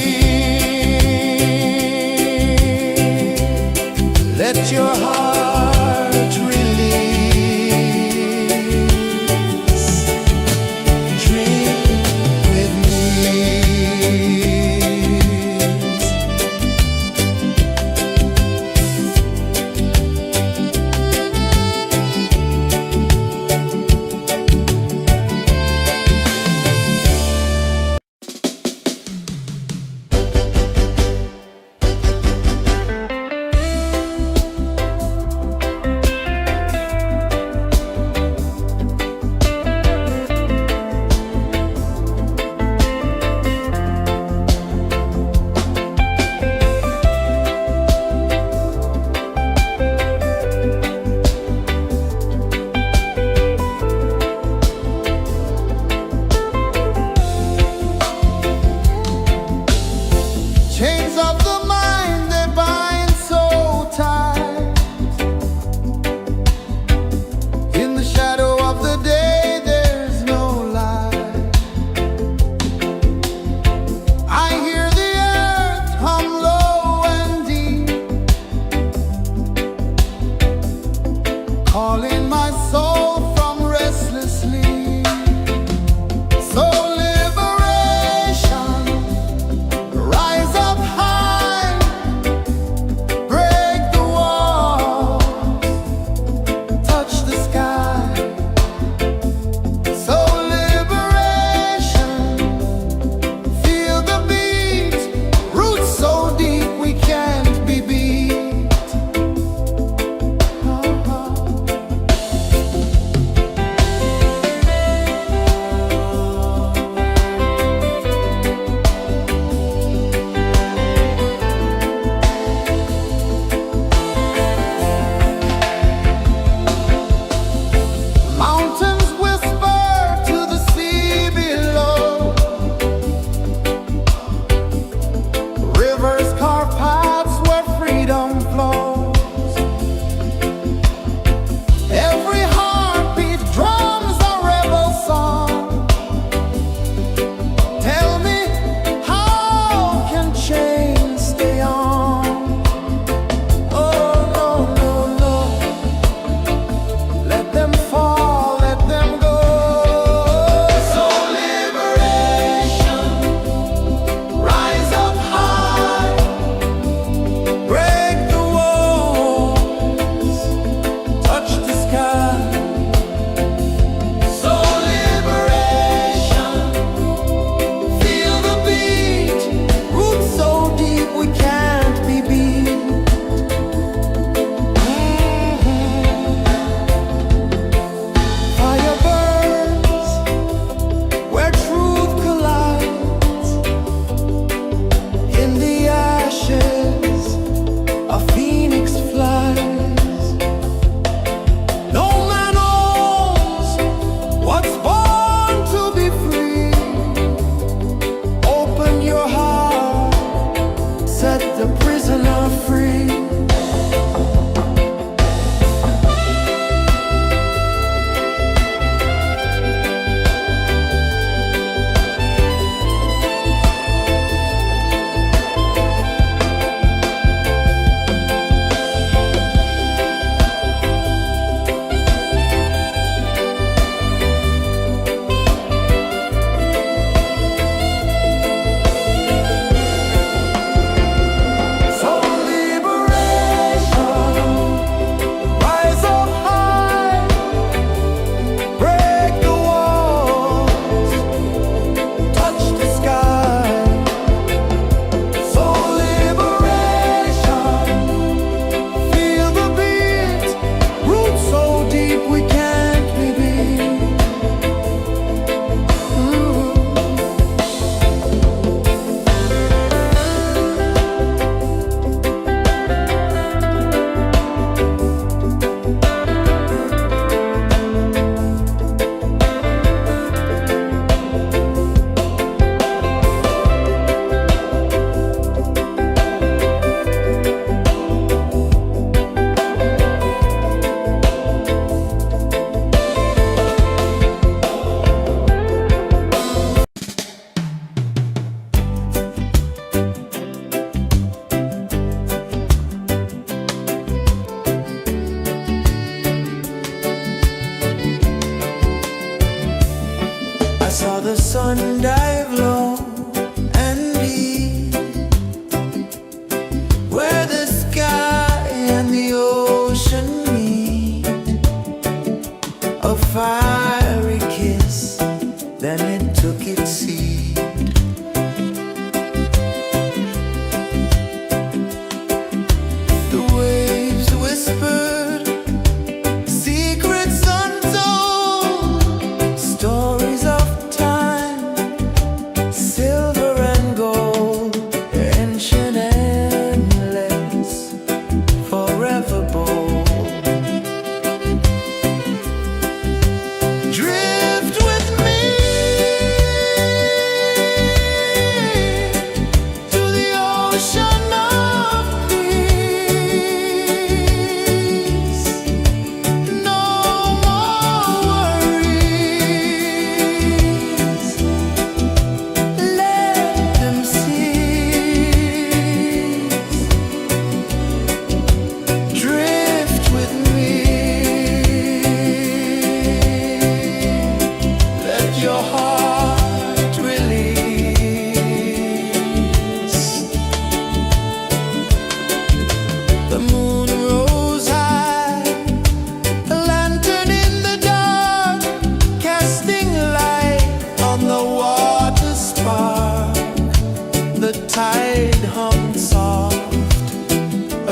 tide hung soft,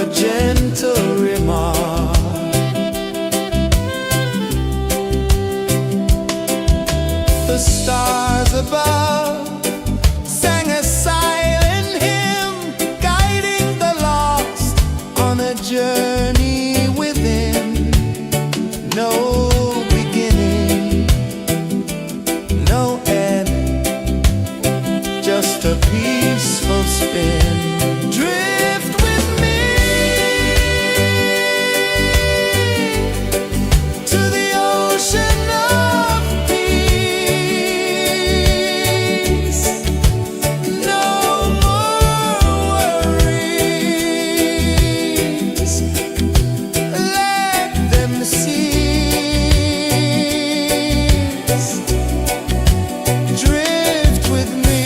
a gentle remark. The stars above sang a silent hymn, guiding the lost on a journey within. No beginning, no end, just a peaceful spin. Drift with me to the ocean of peace. No more worries, let them cease. Drift with me.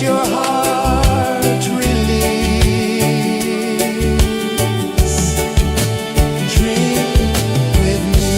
let your heart release. Drink with me.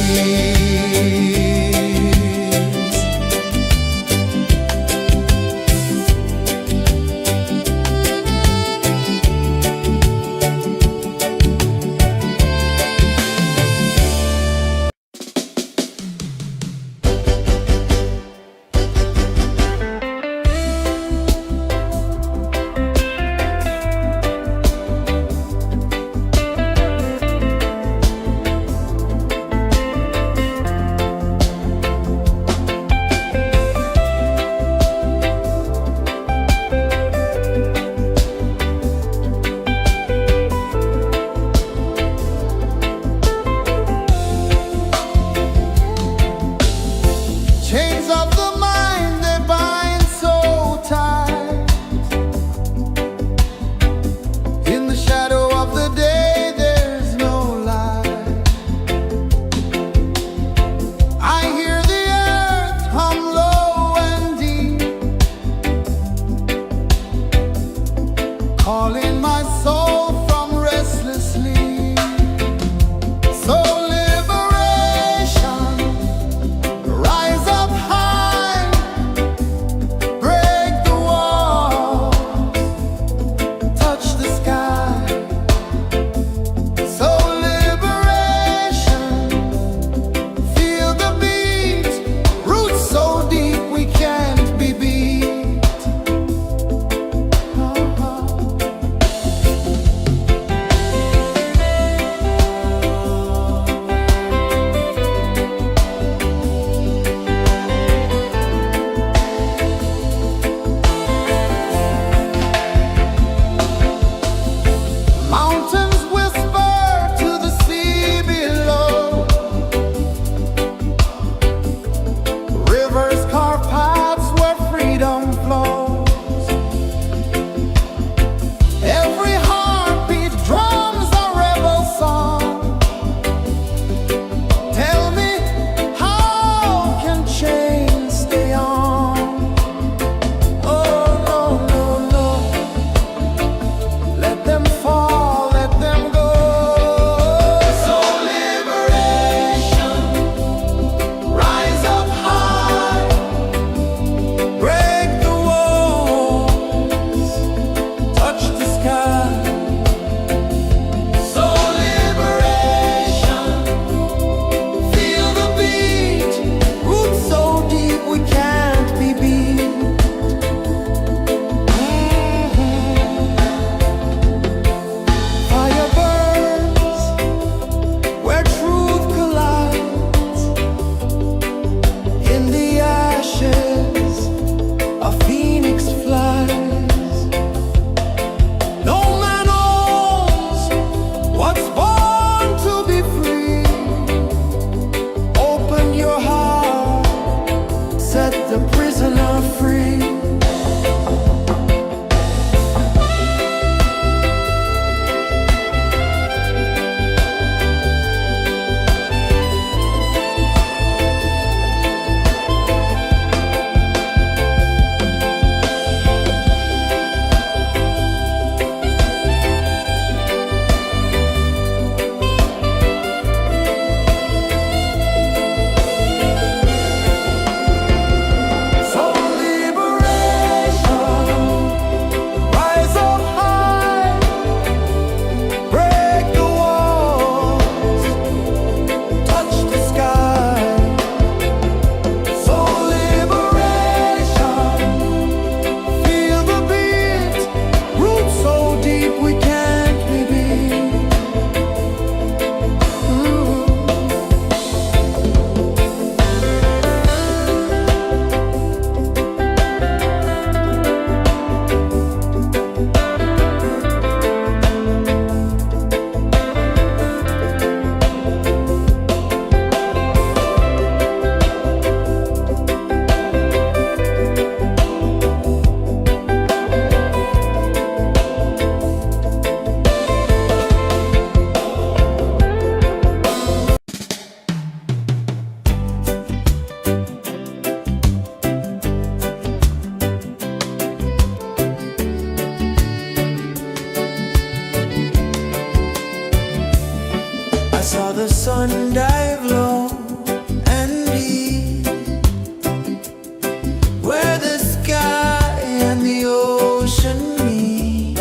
one dive low and deep, where the sky and the ocean meet.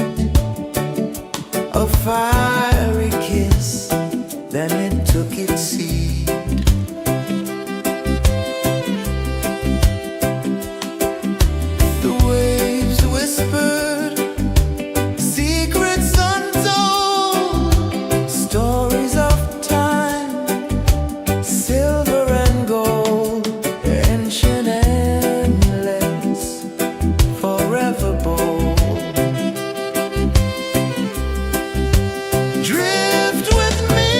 A fiery kiss, then it took its seed. The waves whispered secrets untold, stories of time, silver and gold, ancient, endless, forever bold. Drift with me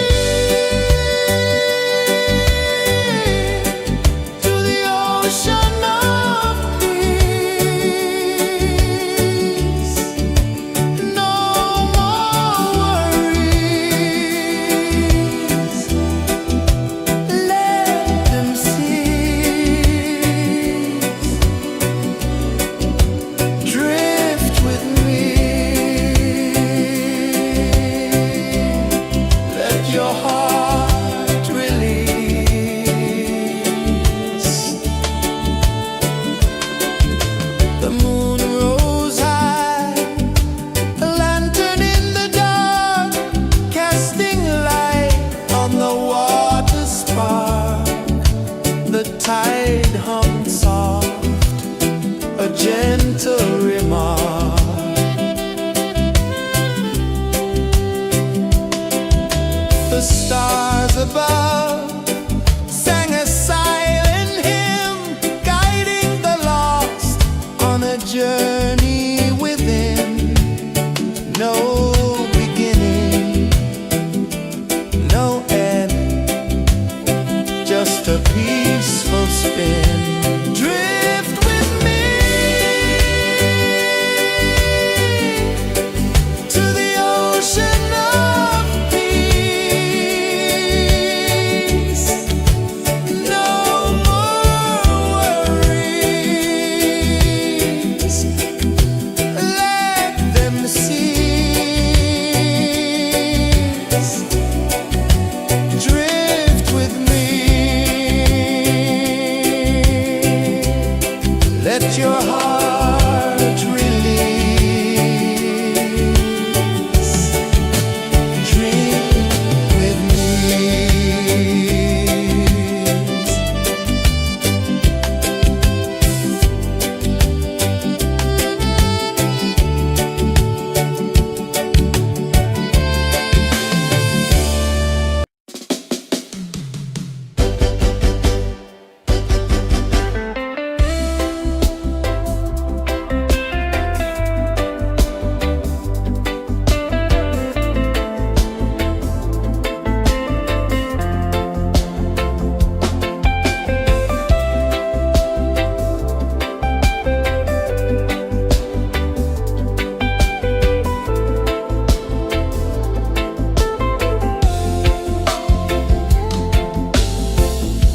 to the ocean of peace. No more worries. Let them cease. Drift with me. Let your heart release. The moon rose high, a lantern in the dark, casting light on the water spark. The tide hummed soft, a gentle remark. The stars above sang a silent hymn, guiding the lost on a journey within. No beginning, no end, just a peaceful spin. Drift with me to the ocean of peace. No more worries. Let them cease. Drift with me. Let your heart release. Dream with me.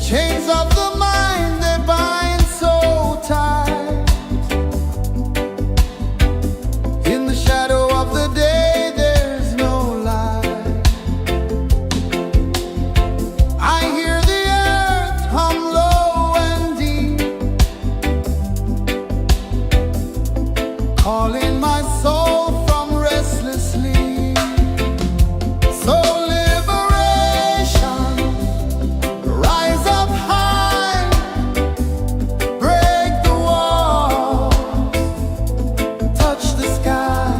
Chains of the mind, they bind so tight. In the shadow of the day, there's no light. I hear the earth hum low and deep, calling my soul from restless sleep. So liberation, rise up high, break the walls, touch the sky.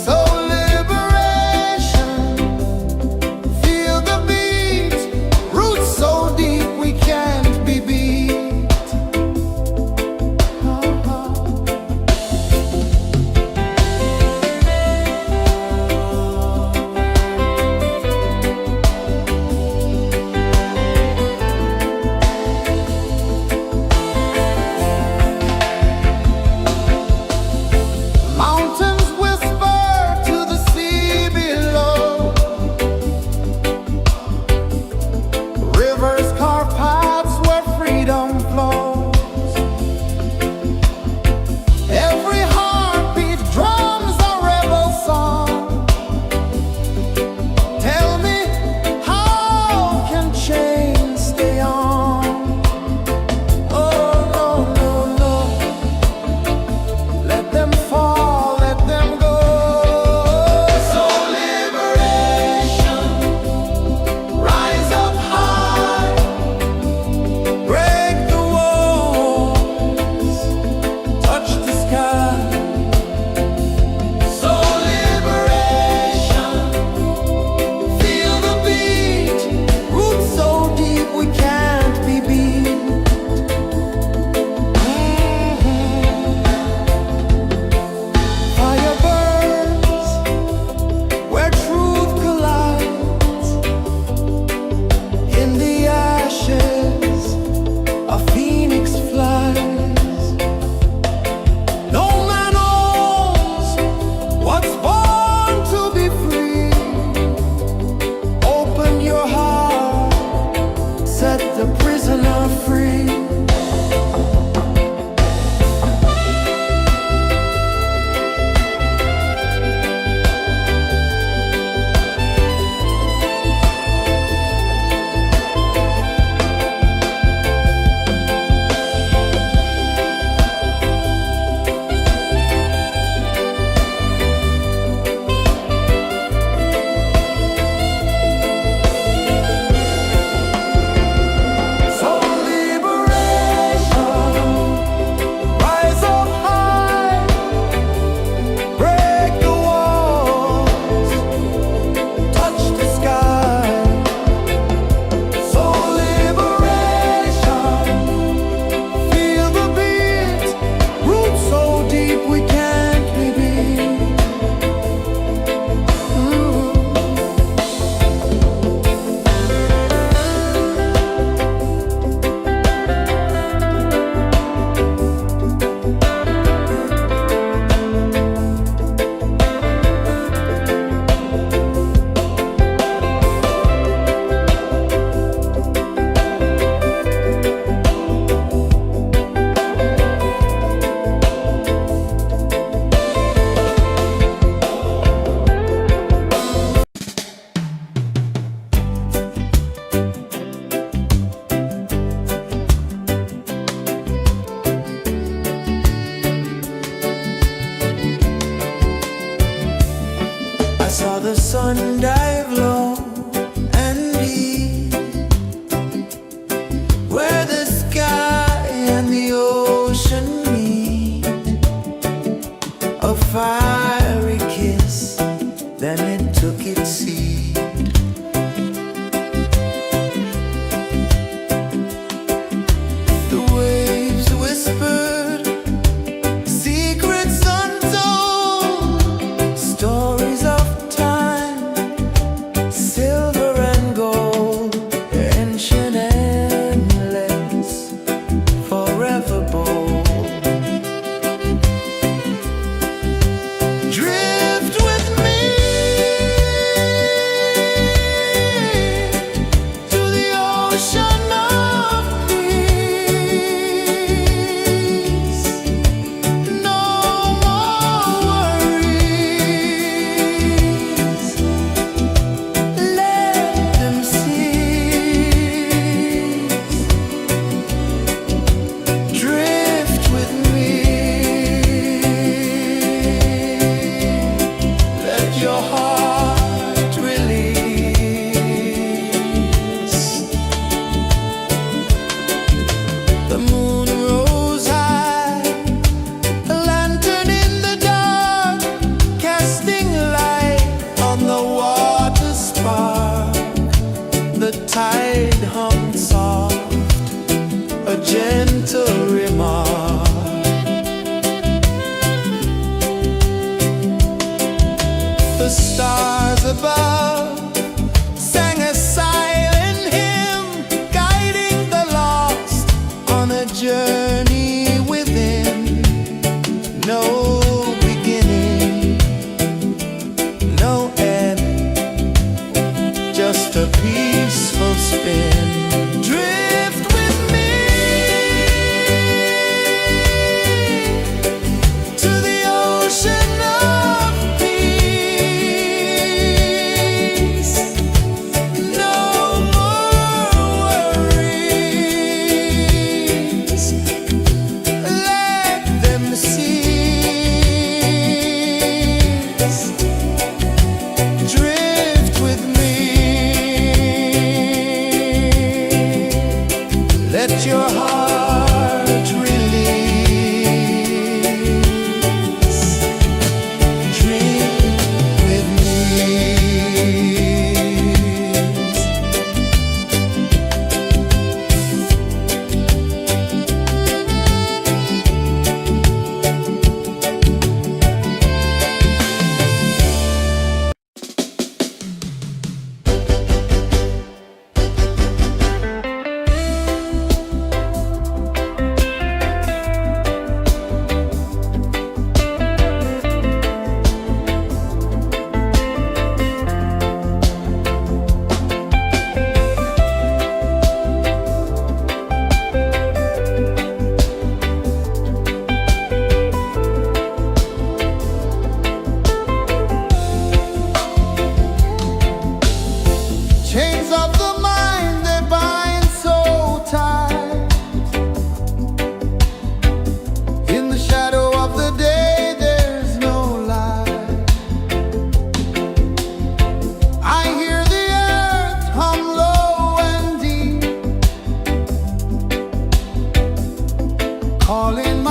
So liberation, feel the beat, roots so deep we can't be beat.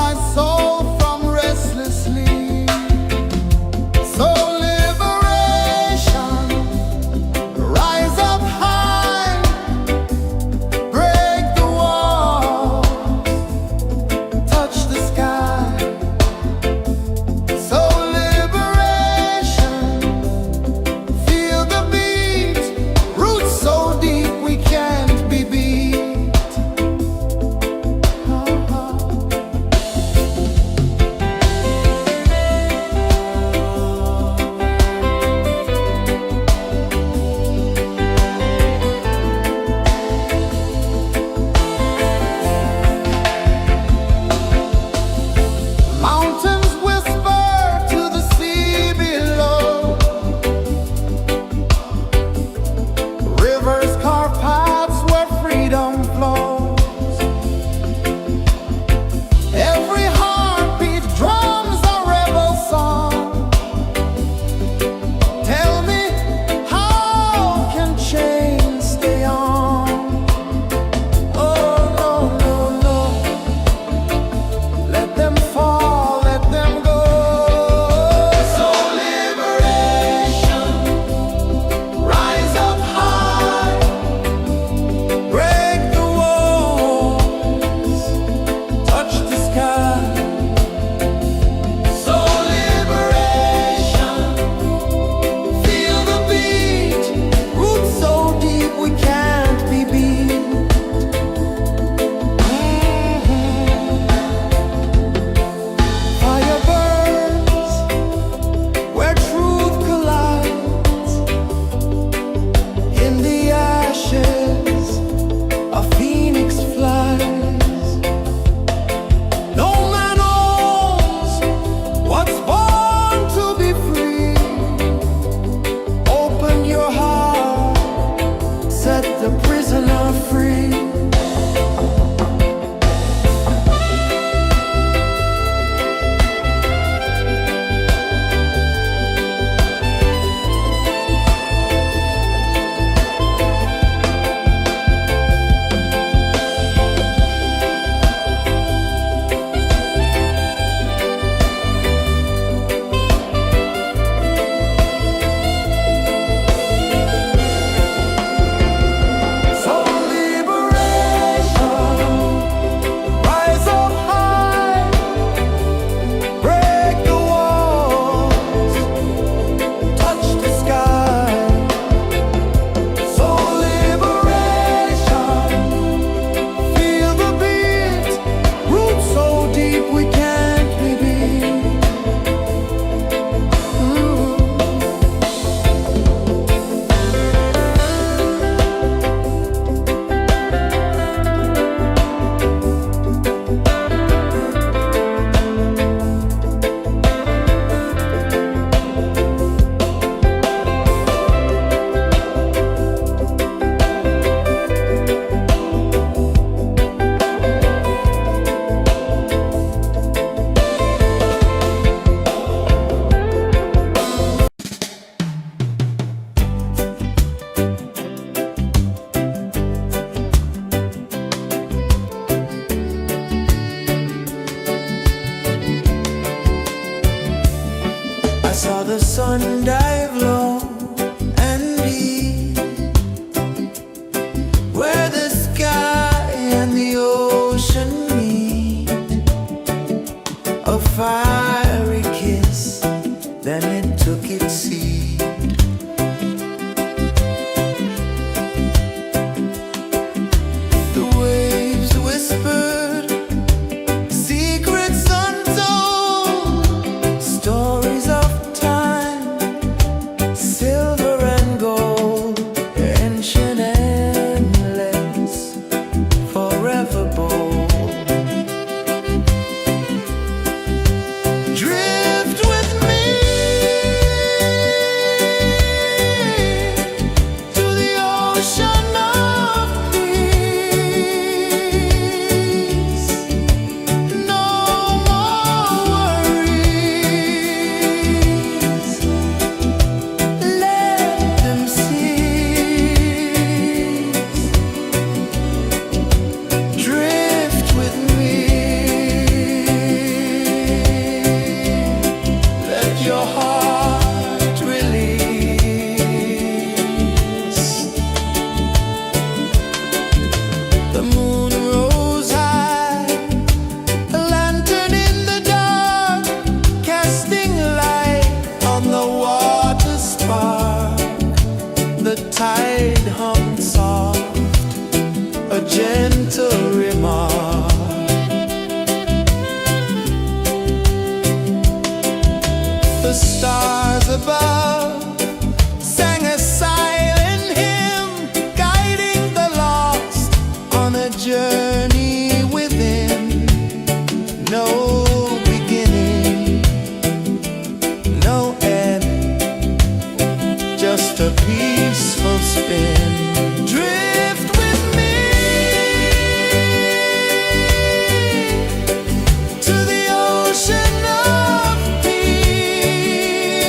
my soul from restless sleep. So liberation, rise up high, break the walls, touch the sky. So liberation, feel the beat, roots so deep we can't be beat. Mountains whisper to the sea below. Rivers carve paths where freedom flows. Every heartbeat drums a rebel song. Tell me, how can chains stay on? Oh, no, no, no. Let them fall, let them go. So liberation, rise up high, break the walls, touch the sky. So liberation, feel the beat, roots so deep we can't be beat. Fire burns where truth collides. In the ashes, a phoenix flies. No man owns what's born to be free. Open your heart, set the prisoner free. So liberation, rise up high, break the walls, touch the sky. So liberation, feel the beat, roots so deep we can't be beat. I saw the sun dive low and deep, where the sky and the ocean meet. A fiery kiss, then it took its seed. The waves whispered secrets untold, stories of time, silver and gold, ancient, endless, forever bold. Drift with me the stars above sang a silent hymn, guiding the lost on a journey within. No beginning, no end, just a peaceful spin. Drift with me to the ocean of peace.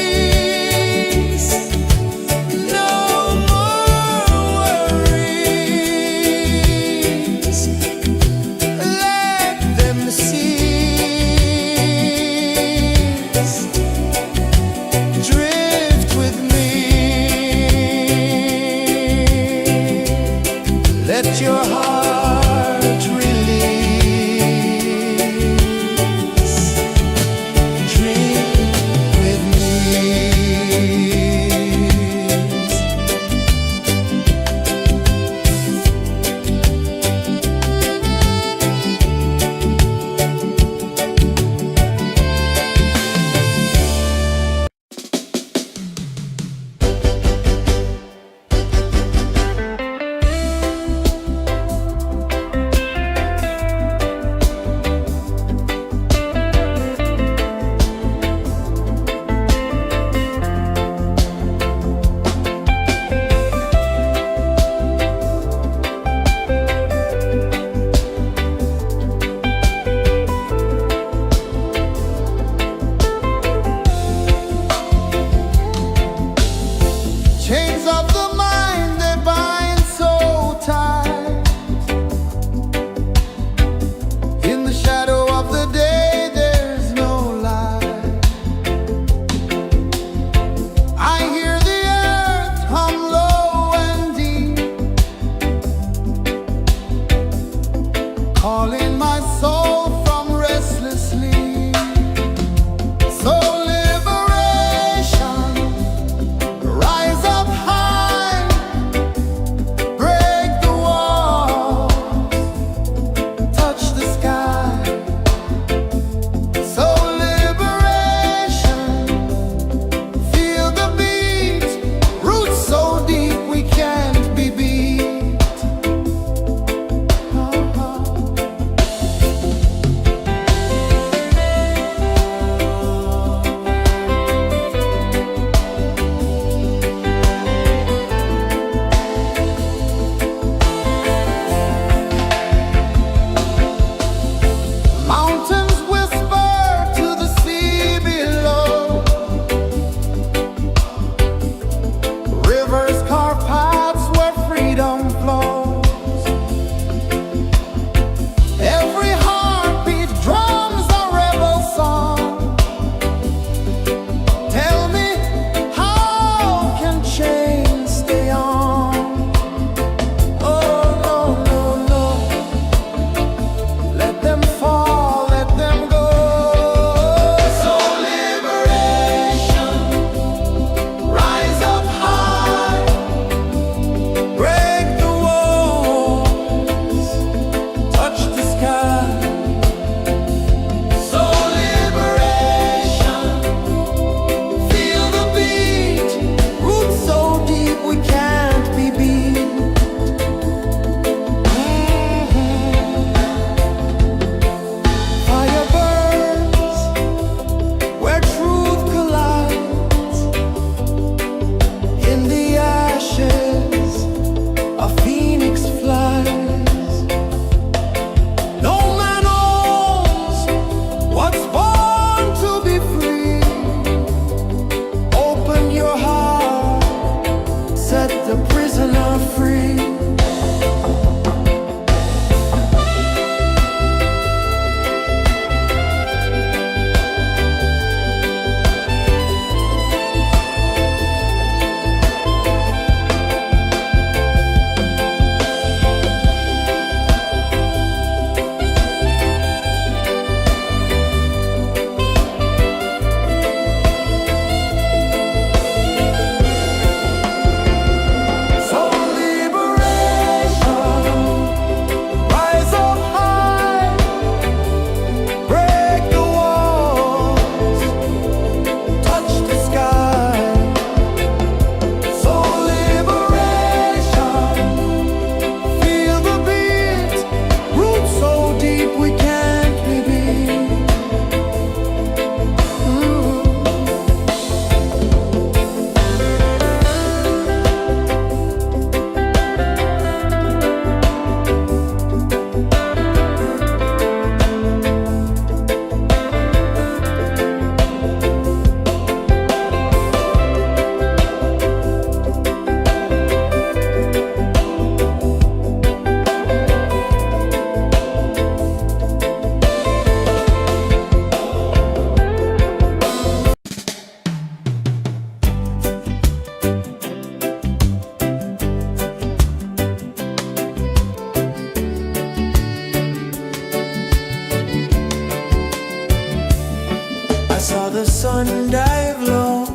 the sun dive low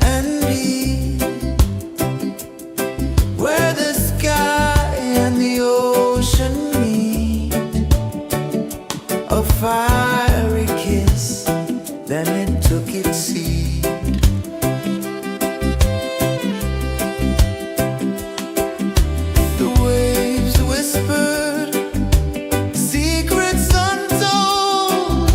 and deep, where the sky and the ocean meet, a fiery kiss, then it took its seed. The waves whispered secrets untold,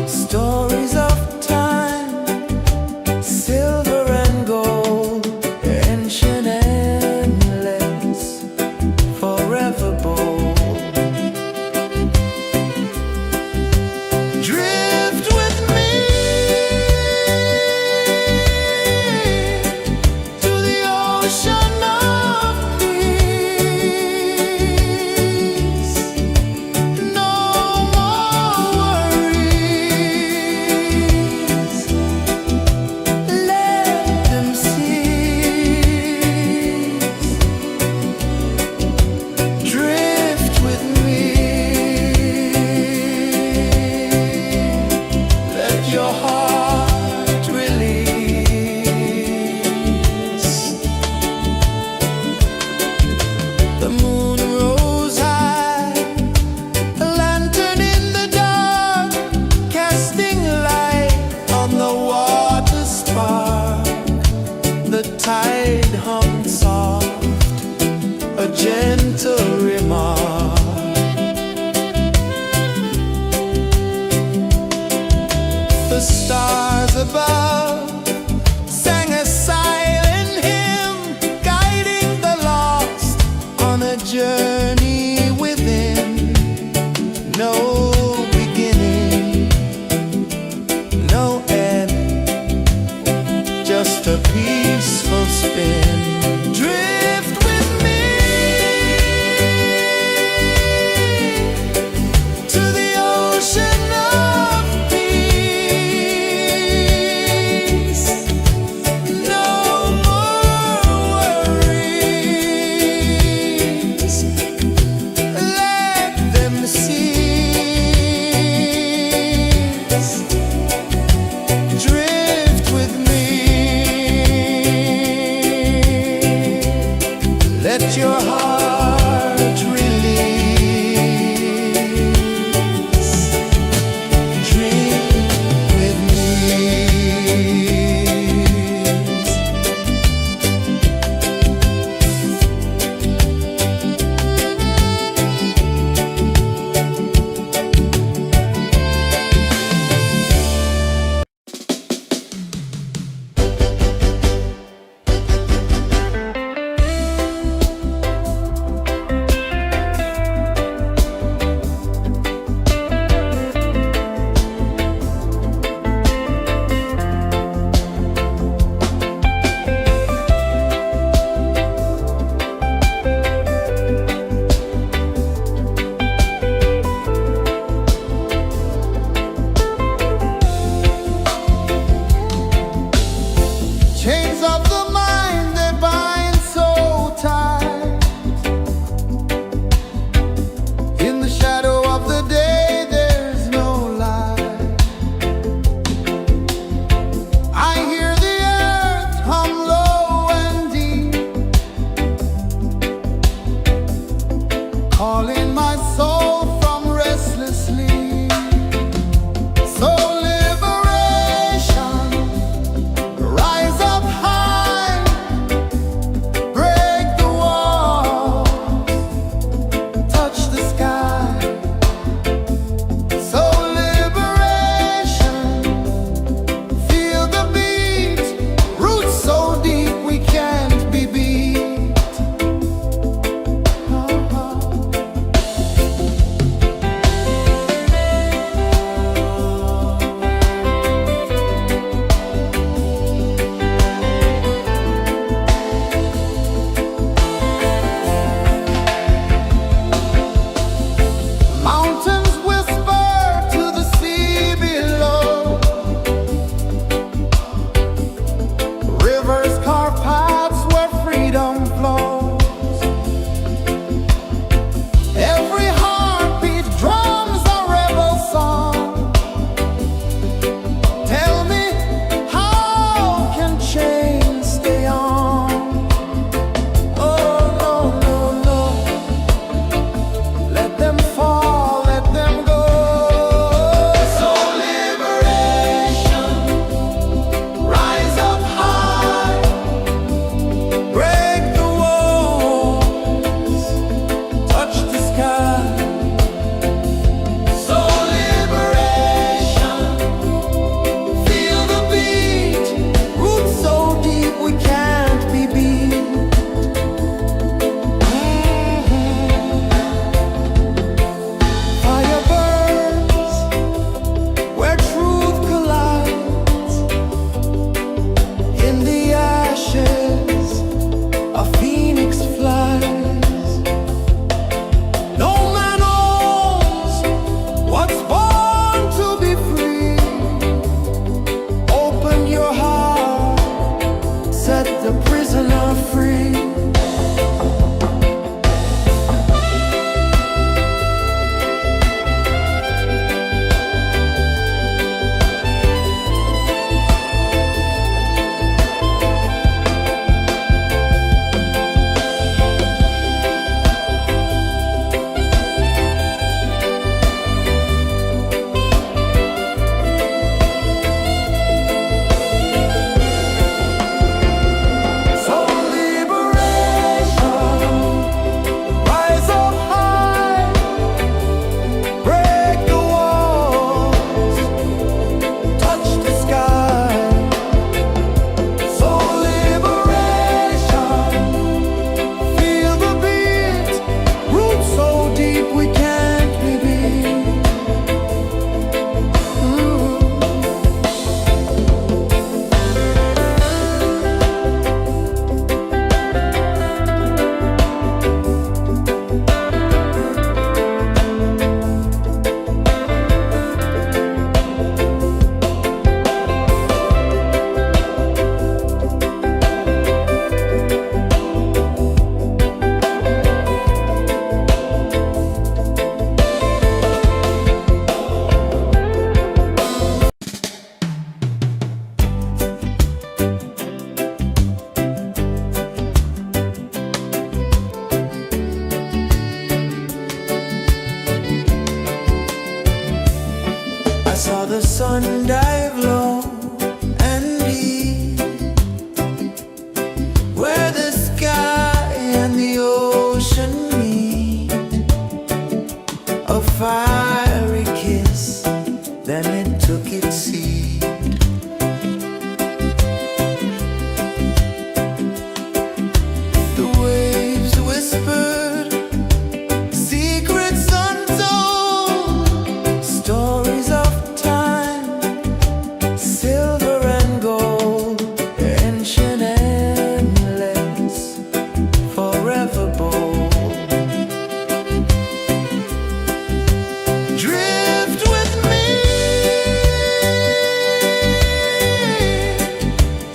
stories of time, silver and gold, ancient, endless, forever bold. Drift with me to the ocean of peace. No more worries, let them cease. Drift with me, let your heart release. The moon rose high, a lantern in the dark, casting light on the water spark. The tide hummed soft, a gentle remark. The stars above sang a silent hymn, guiding the lost on a journey within. No beginning, no end, just a peaceful spin. Drift with me to the ocean of peace. dive low and deep, where the sky and the ocean meet. A fiery kiss, then it took its seat. The waves whispered secrets untold, stories of time, silver and gold, ancient endless, forever bold. Drift with me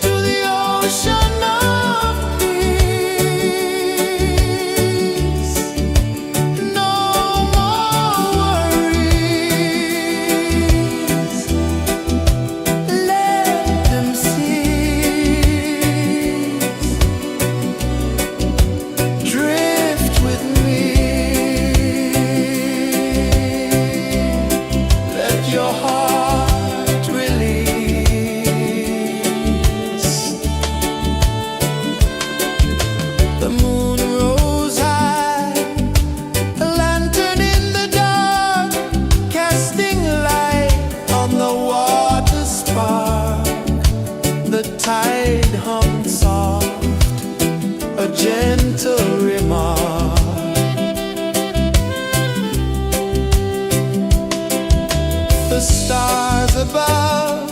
to the ocean of peace. No more worries. Let them cease. Drift with me. Let your heart release. The moon rose high, a lantern in the dark, casting light on the water spark. The tide hummed soft, a gentle remark. The stars above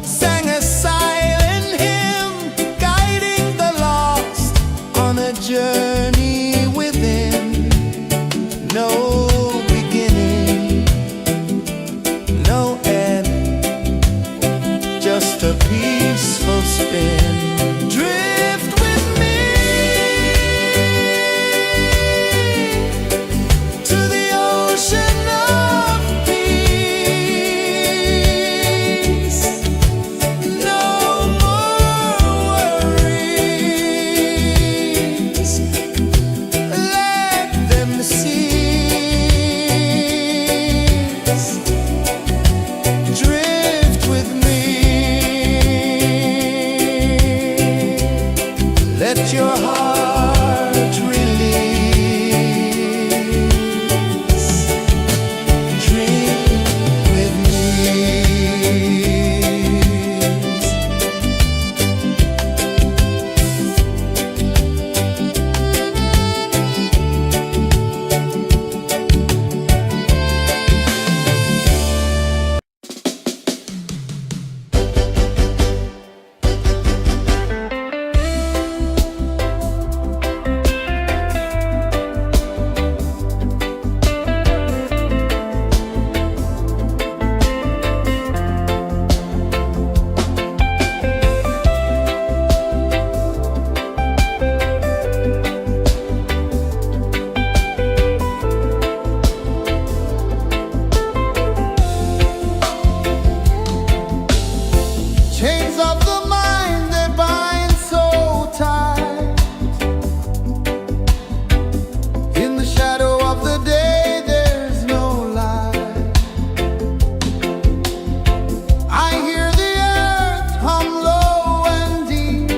sang a silent hymn, guiding the lost on a journey within. No beginning, no end, just a peaceful spin. Drift with me to the ocean of peace. No more worries. Let them cease. Drift with me. Let your heart release. Dream with me. Chains of the mind, they bind so tight. In the shadow of the day, there's no light. I hear the earth hum low and deep,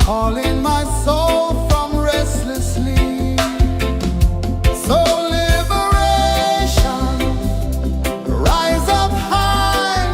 calling my soul from restless sleep. So liberation, rise up high,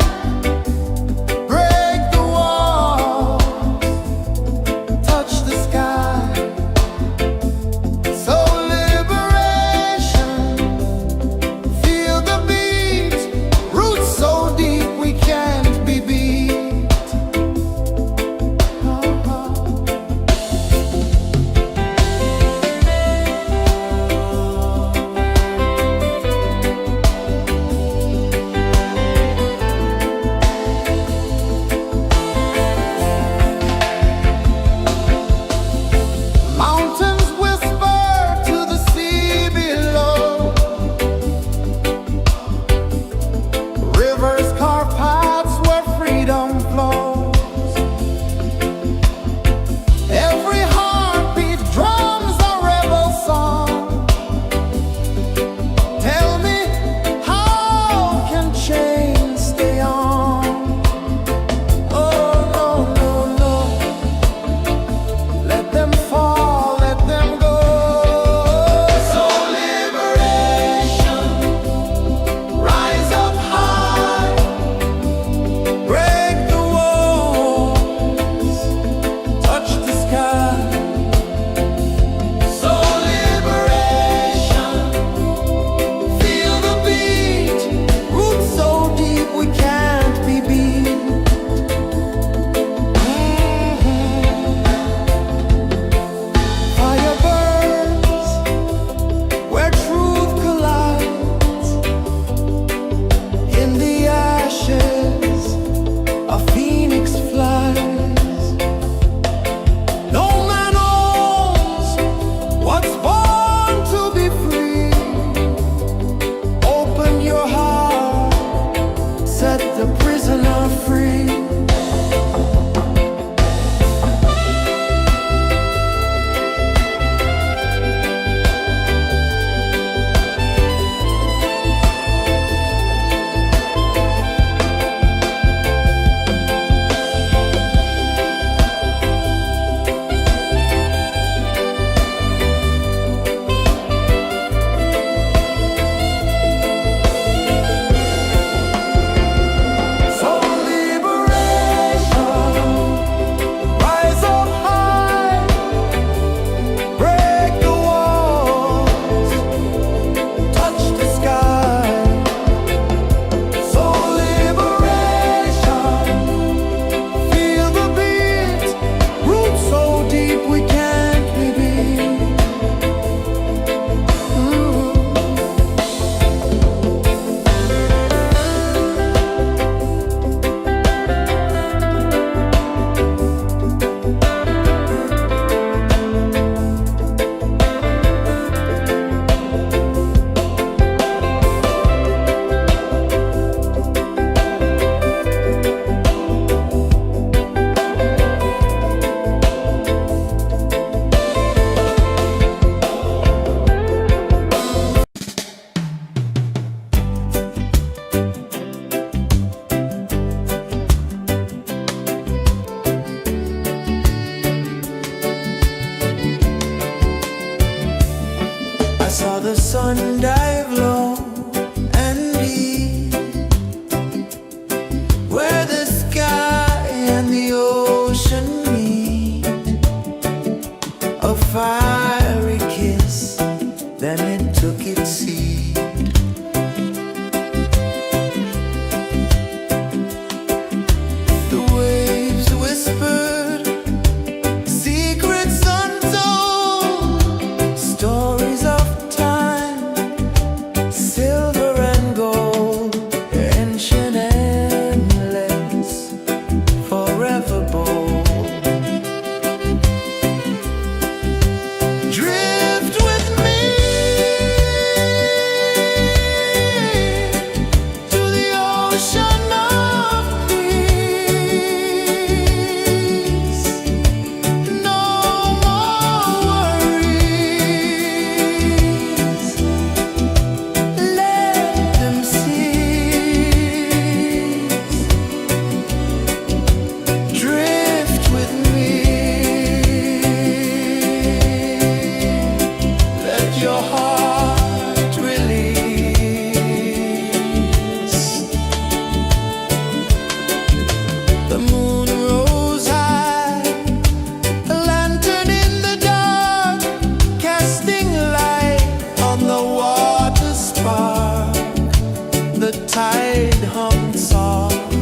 tide hummed soft,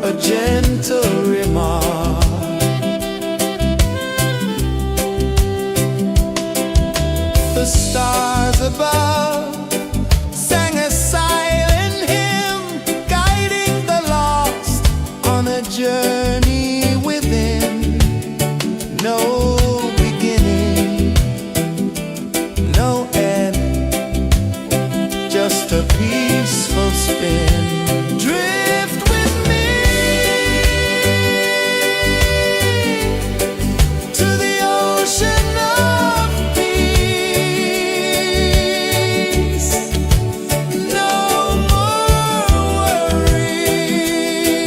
a gentle remark. The stars above sang a silent hymn, guiding the lost on a journey within. No beginning, no end, just a peaceful spin. Drift with me to the ocean of peace. No more worries,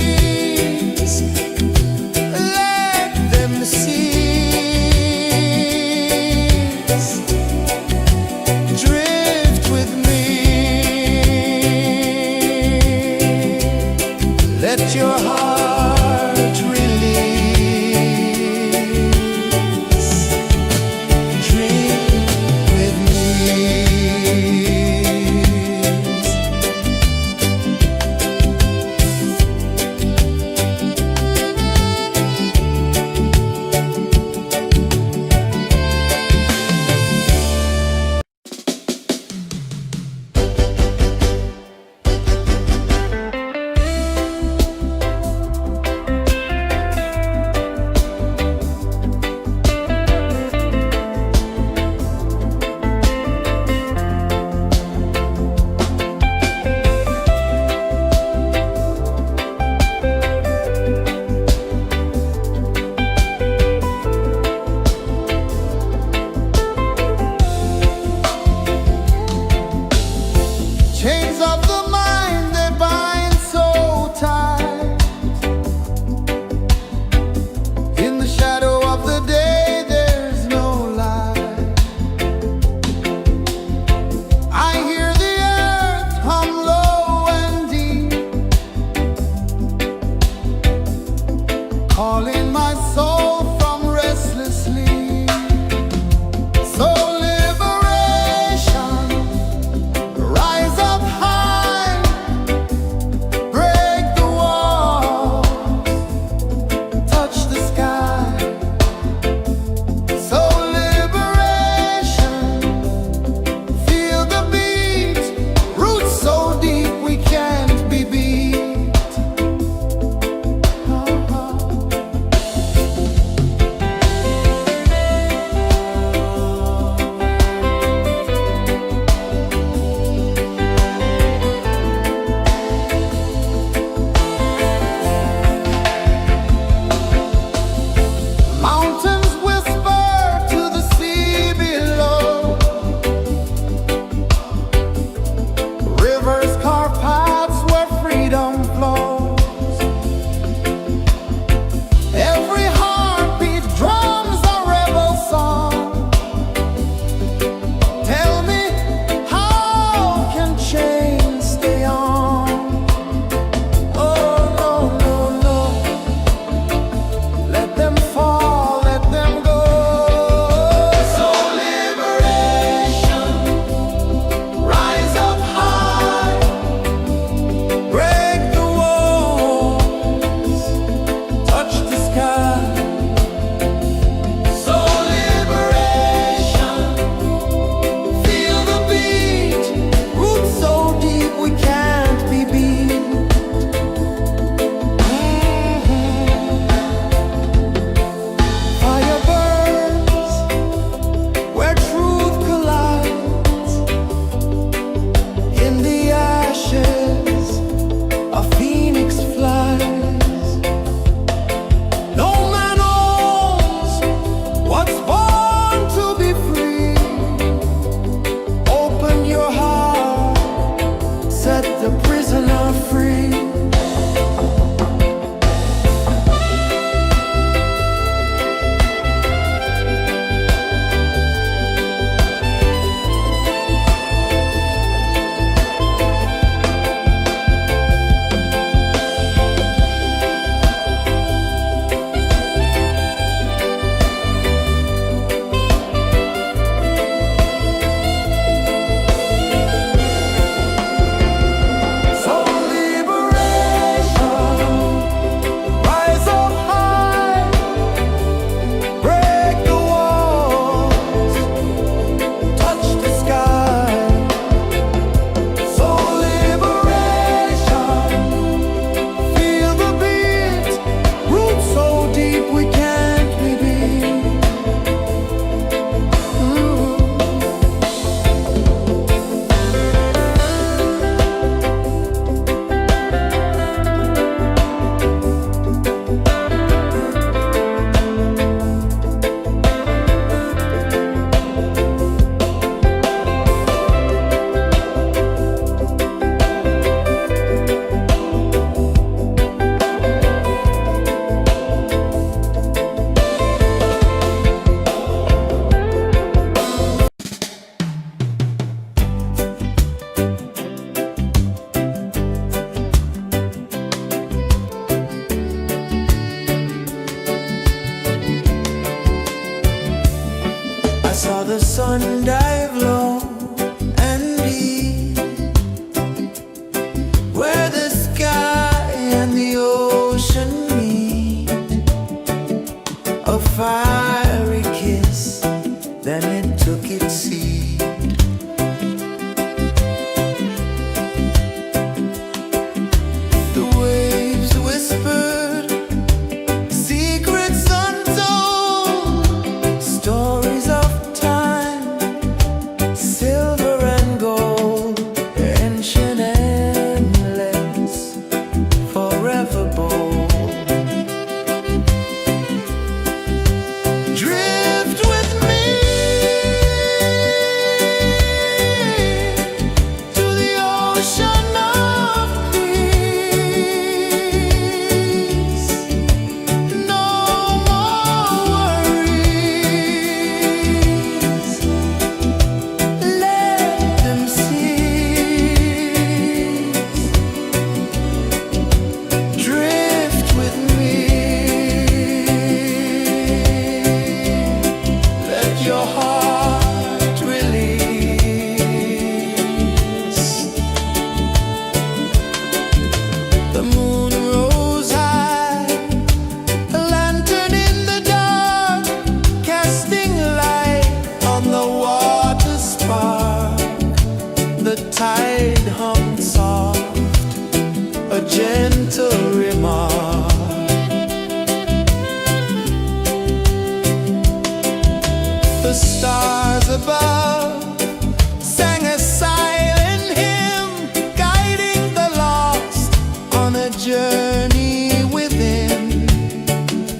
journey within,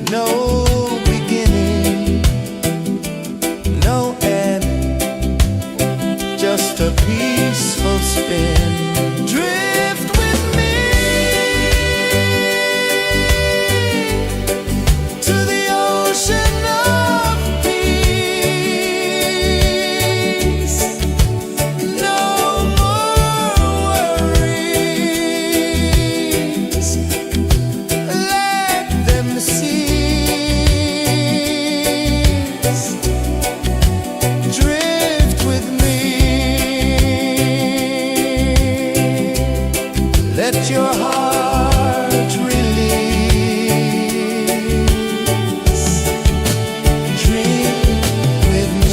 no beginning, no end, just a peaceful spin. Drift with me to the ocean of peace. No more worries, let them cease. Drift with me, let your heart release. Dream with me.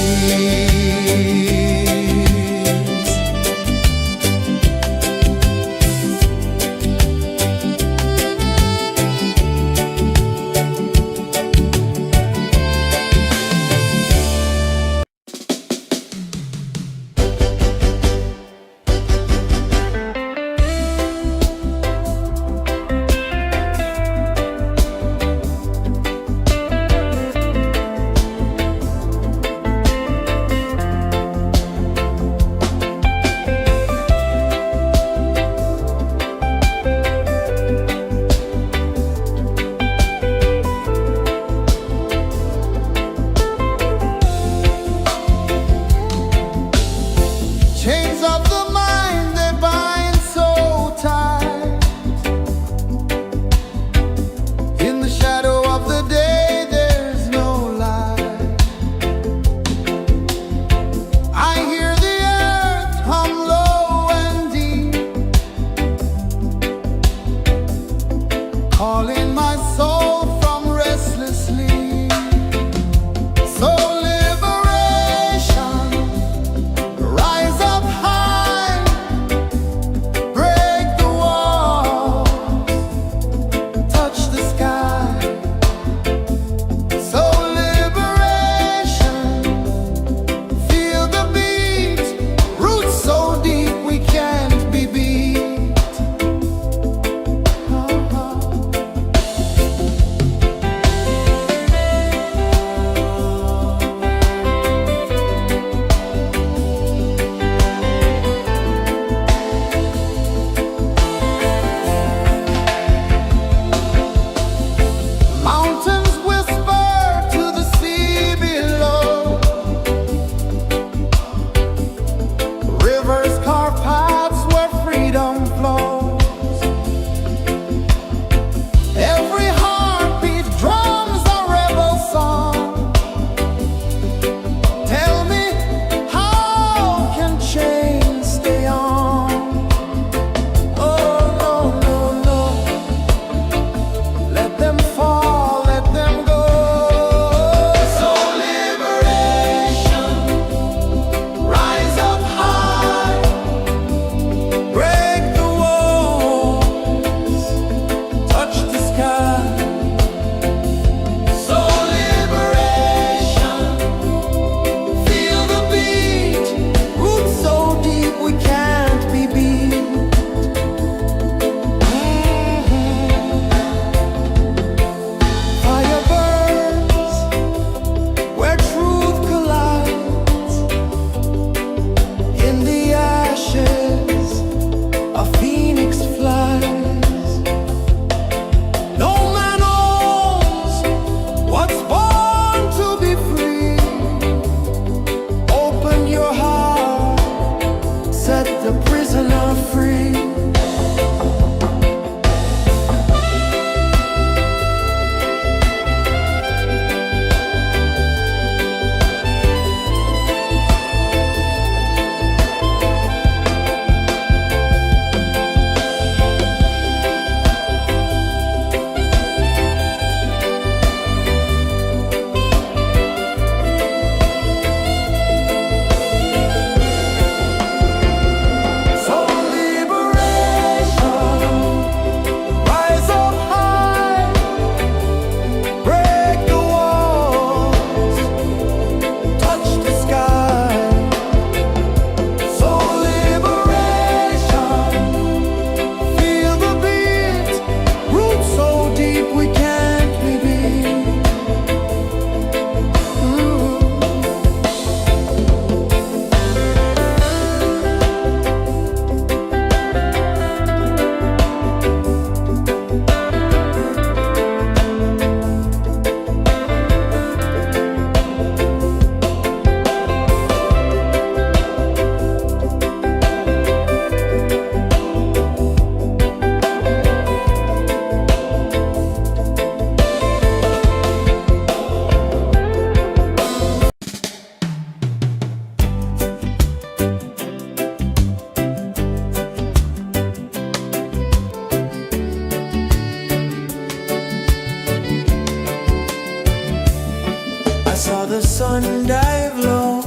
sun dive low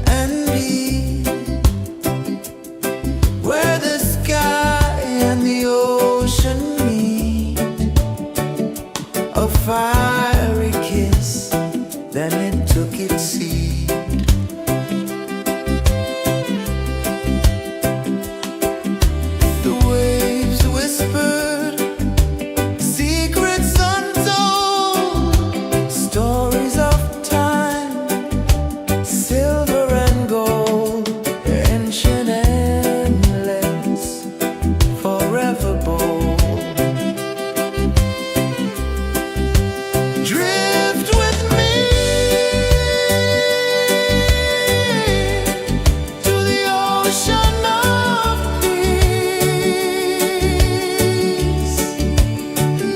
and deep, where the sky and the ocean meet, a fiery kiss, then it took its seed. The waves whispered secrets untold, stories of time, silver and gold, ancient, endless, forever bold. Drift with me to the ocean of peace.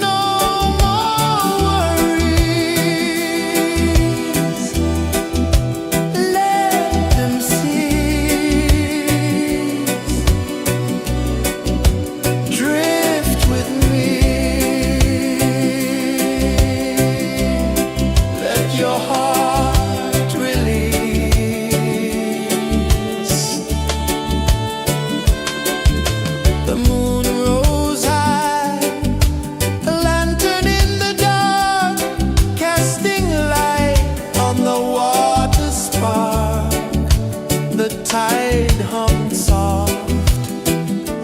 No more worries, let them cease. Drift with me, let your heart release. The moon rose high, a lantern in the dark, casting light on the water spark. The tide hummed soft,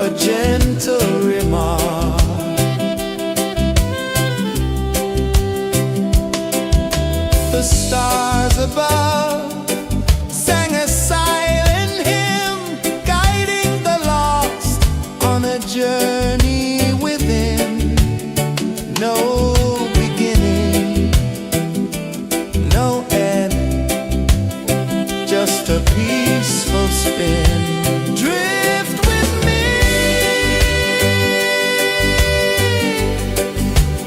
a gentle remark. The stars above sang a silent hymn, guiding the lost on a journey within. No beginning, no end, just a peaceful spin. Drift with me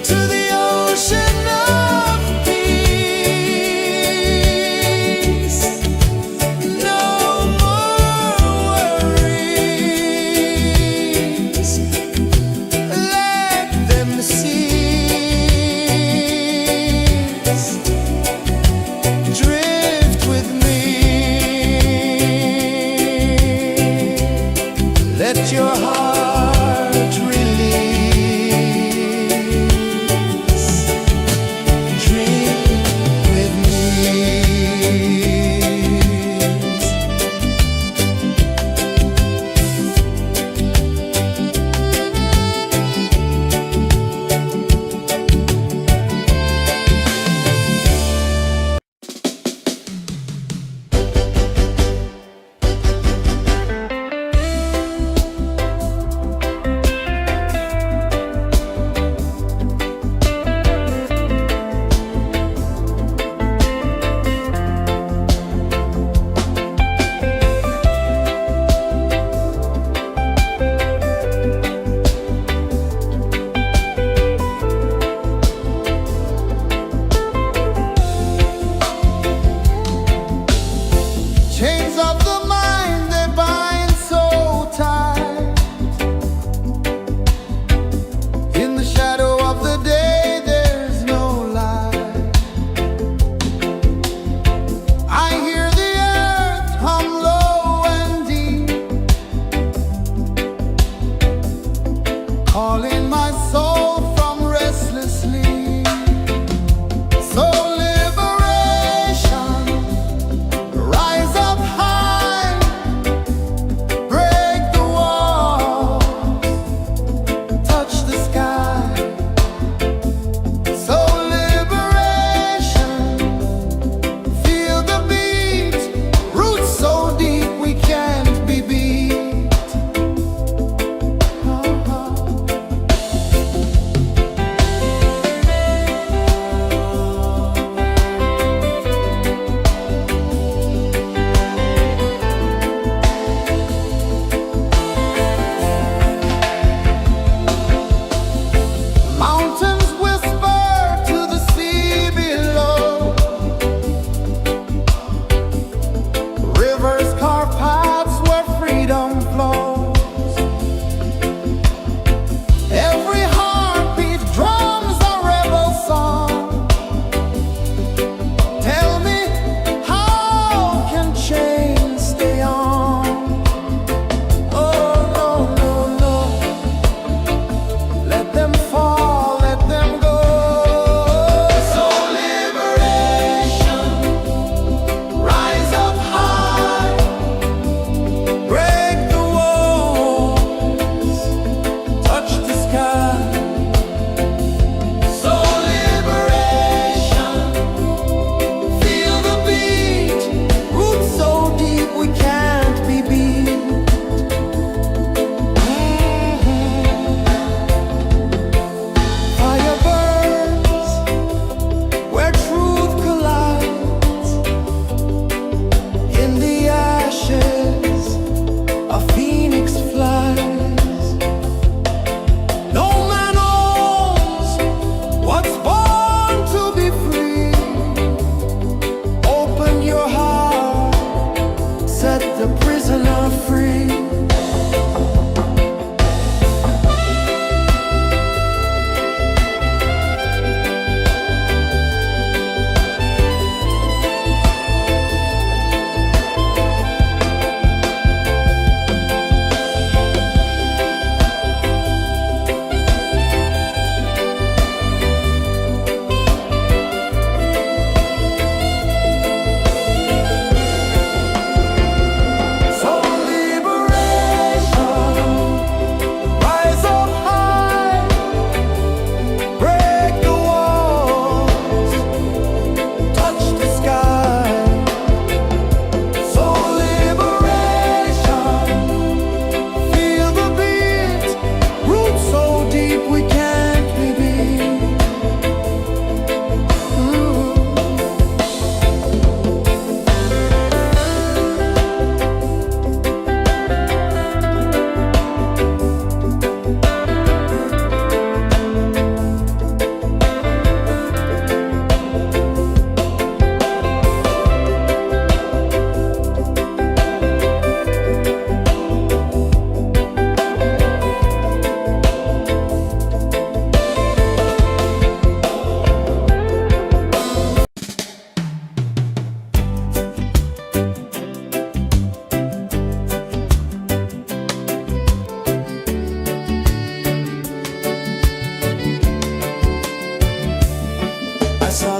to the ocean of peace. No more worries, let them cease. Drift with me, let your heart release. Drift with me. Chains of the mind, they bind so tight. In the shadow of the day, there's no light. I hear the earth hum low and deep, calling my soul from restless sleep. So liberation, rise up high, break the walls, touch the sky. So liberation, feel the beat, roots so deep we can't be beat.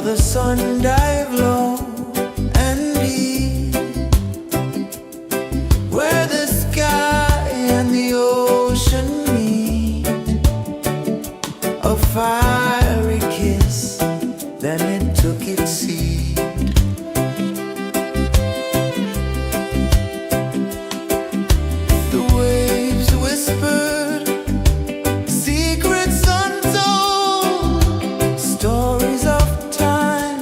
the sun dive low and deep, where the sky and the ocean meet. A fiery kiss, then it took its seed. The waves whispered secrets untold, stories of time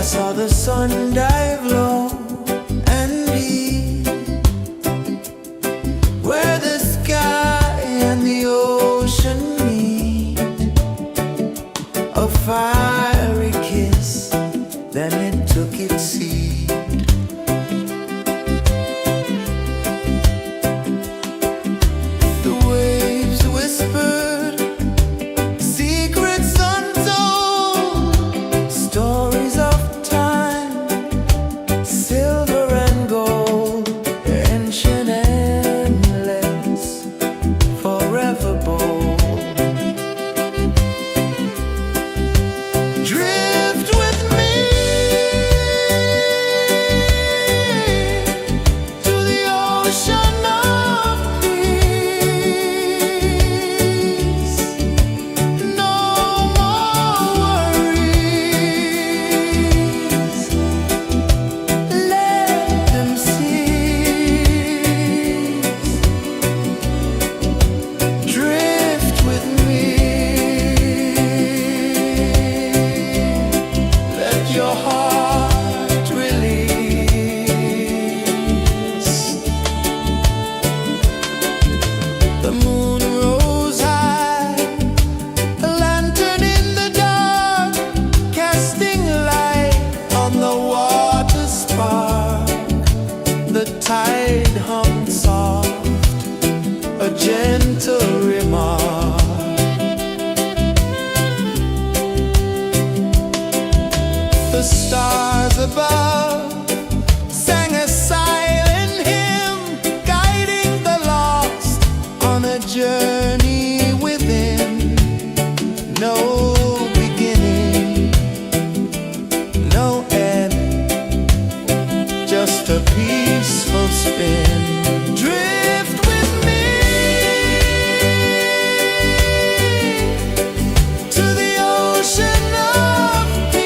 saw the sun dive low and deep, where the sky and the ocean meet. A fiery kiss, then it took its seat. The waves whispered secrets untold, stories of time, silver and gold, ancient, endless, forever bold. Drift with me to the ocean of peace. No more worries, let them cease. Drift with me, let your heart release. The moon rose high, a lantern in the dark, casting light on the water spark. The tide hummed soft, a gentle remark. The stars above sang a silent hymn, guiding the lost on a journey within. No beginning, no end, just a peaceful spin. Drift with me to the ocean of peace.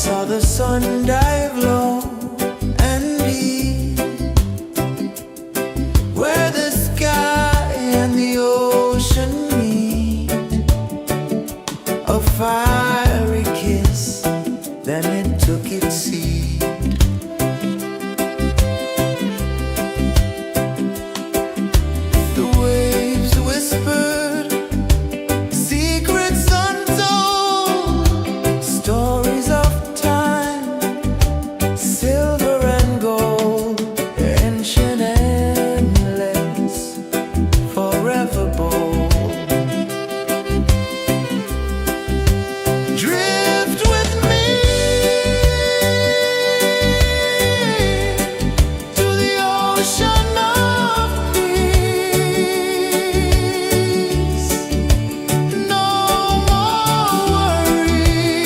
saw the sun dive low and deep, where the sky and the ocean meet. A fiery kiss, then it took its seat. The waves whispered secrets untold, stories of time, silver and gold, ancient, endless, forever bold. Drift with me to the ocean of peace. No more worries,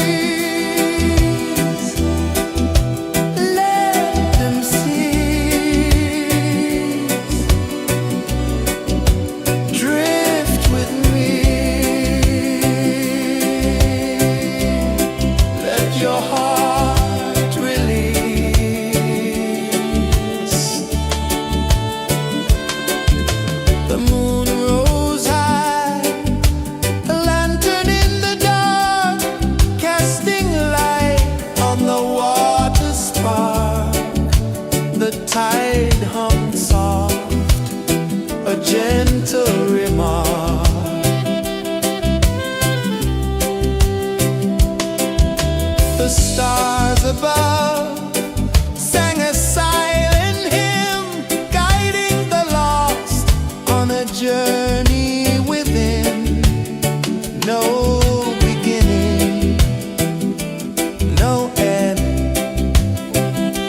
let them cease. Drift with me, let your heart release. The moon rose high, a lantern in the dark, casting light on the water spark. The tide hummed soft, a gentle remark. The stars above sang a silent hymn, guiding the lost on a journey within. No beginning, no end,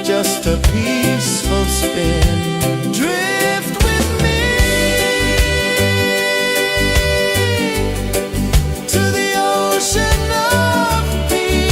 just a peaceful spin. Drift with me to the ocean of peace.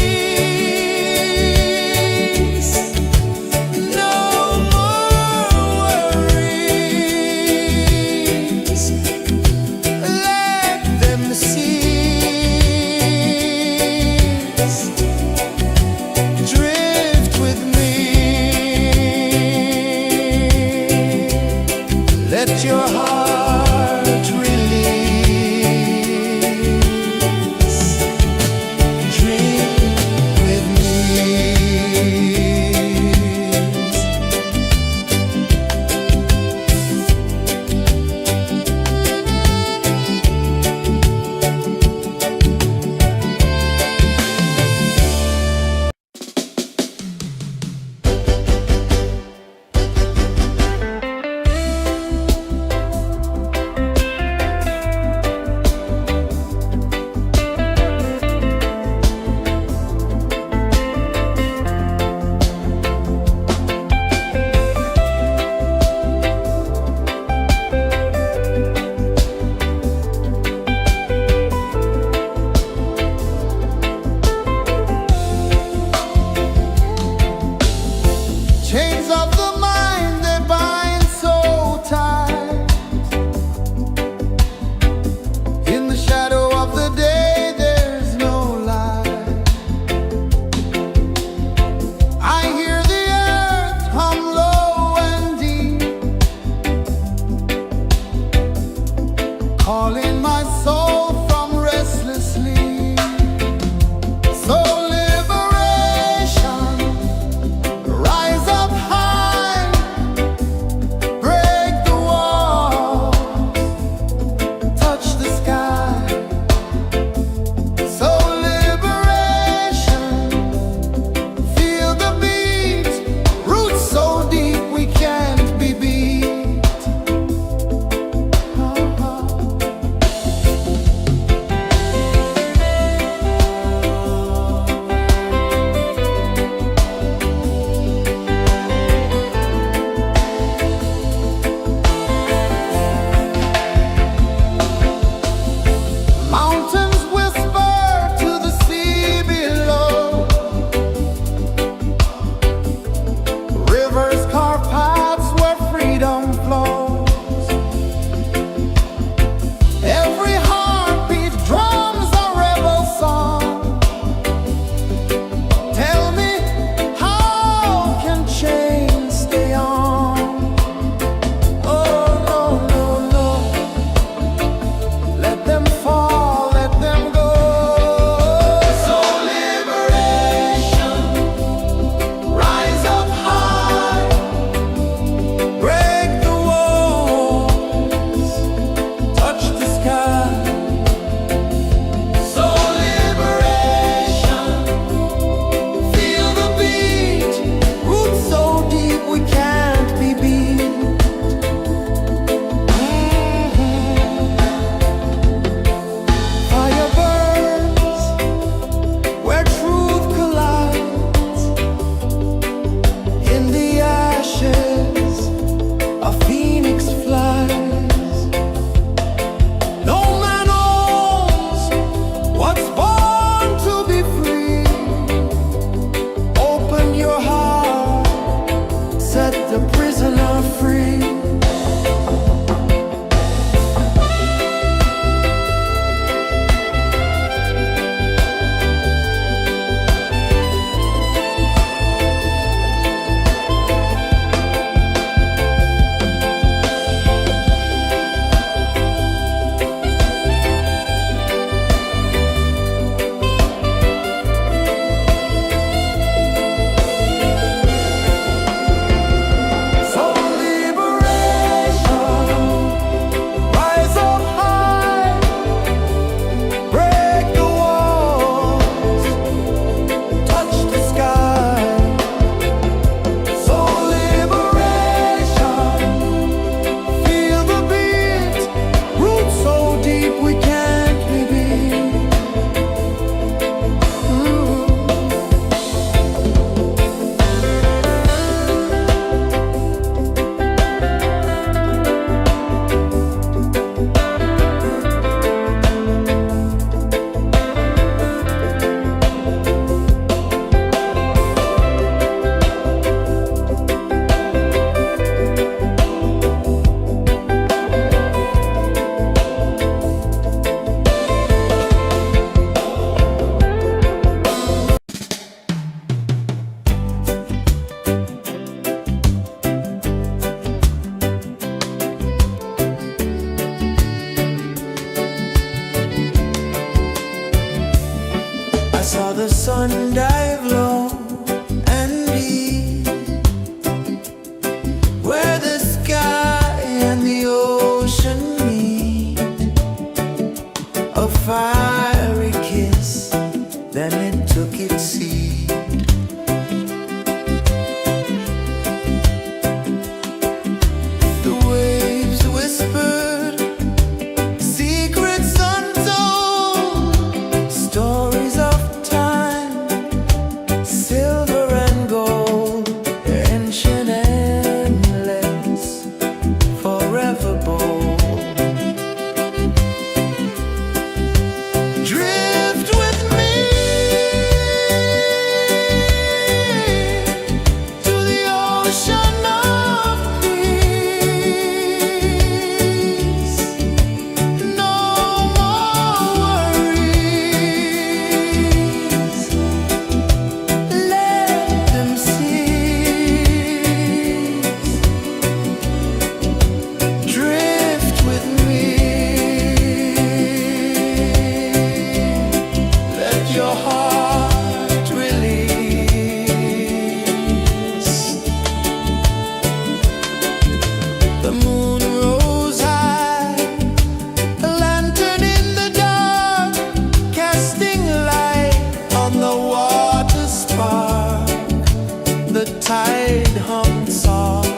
tide hummed soft,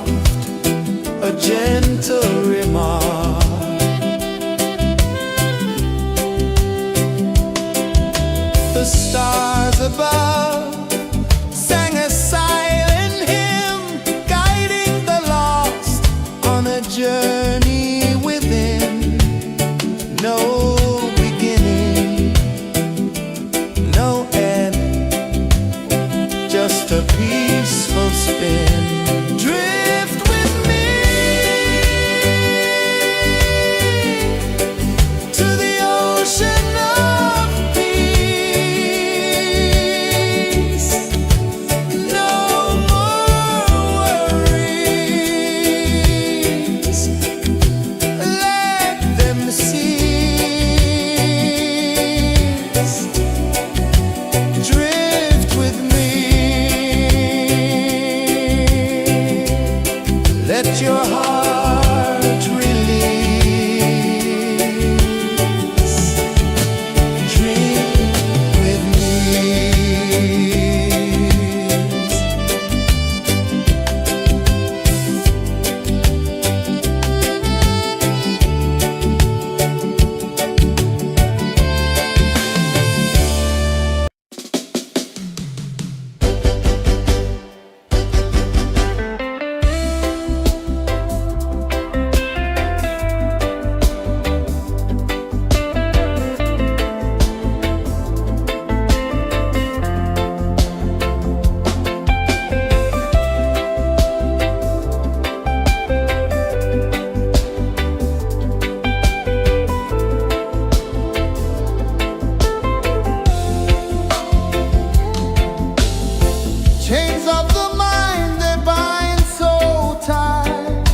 a gentle remark. The stars above sang a silent hymn, guiding the lost on a journey within. No beginning, no end, just a peaceful spin. Drift with me to the ocean of peace. No more worries, let them cease. Drift with me, let your heart release. Dream with me. Chains of the mind, they bind so tight.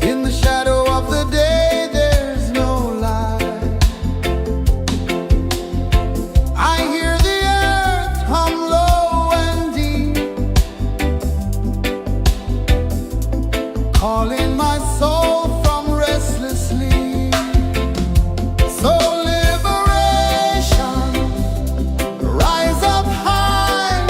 In the shadow of the day, there's no light. I hear the earth hum low and deep, calling my soul from restless sleep. So liberation, rise up high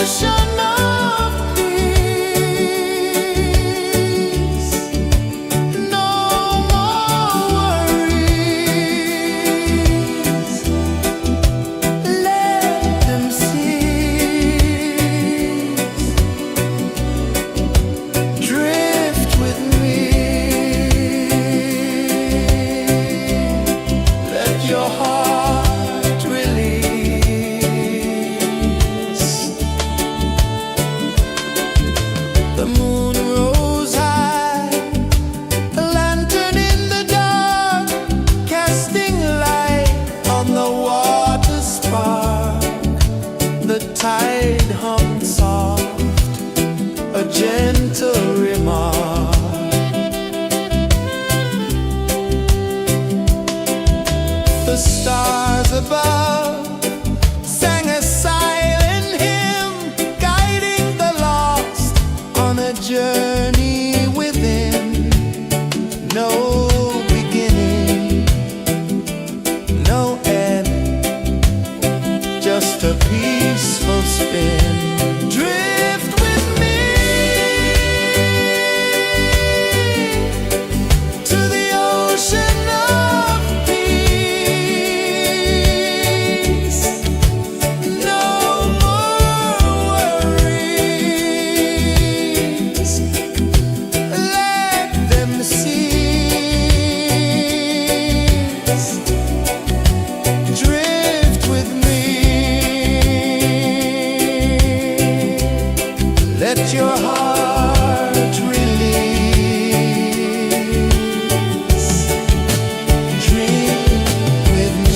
ocean of peace. No more worries. Let them cease. Drift with me. Let your heart release. The moon rose high, a lantern in the dark, casting light on the water spark. The tide hummed soft, a gentle remark. The stars above sang a silent hymn, guiding the lost on a journey within. No beginning, no end, just a peaceful spin. Drift with me to the ocean of peace. No more worries. Let them cease. Drift with me. Let your heart release. Dream with me.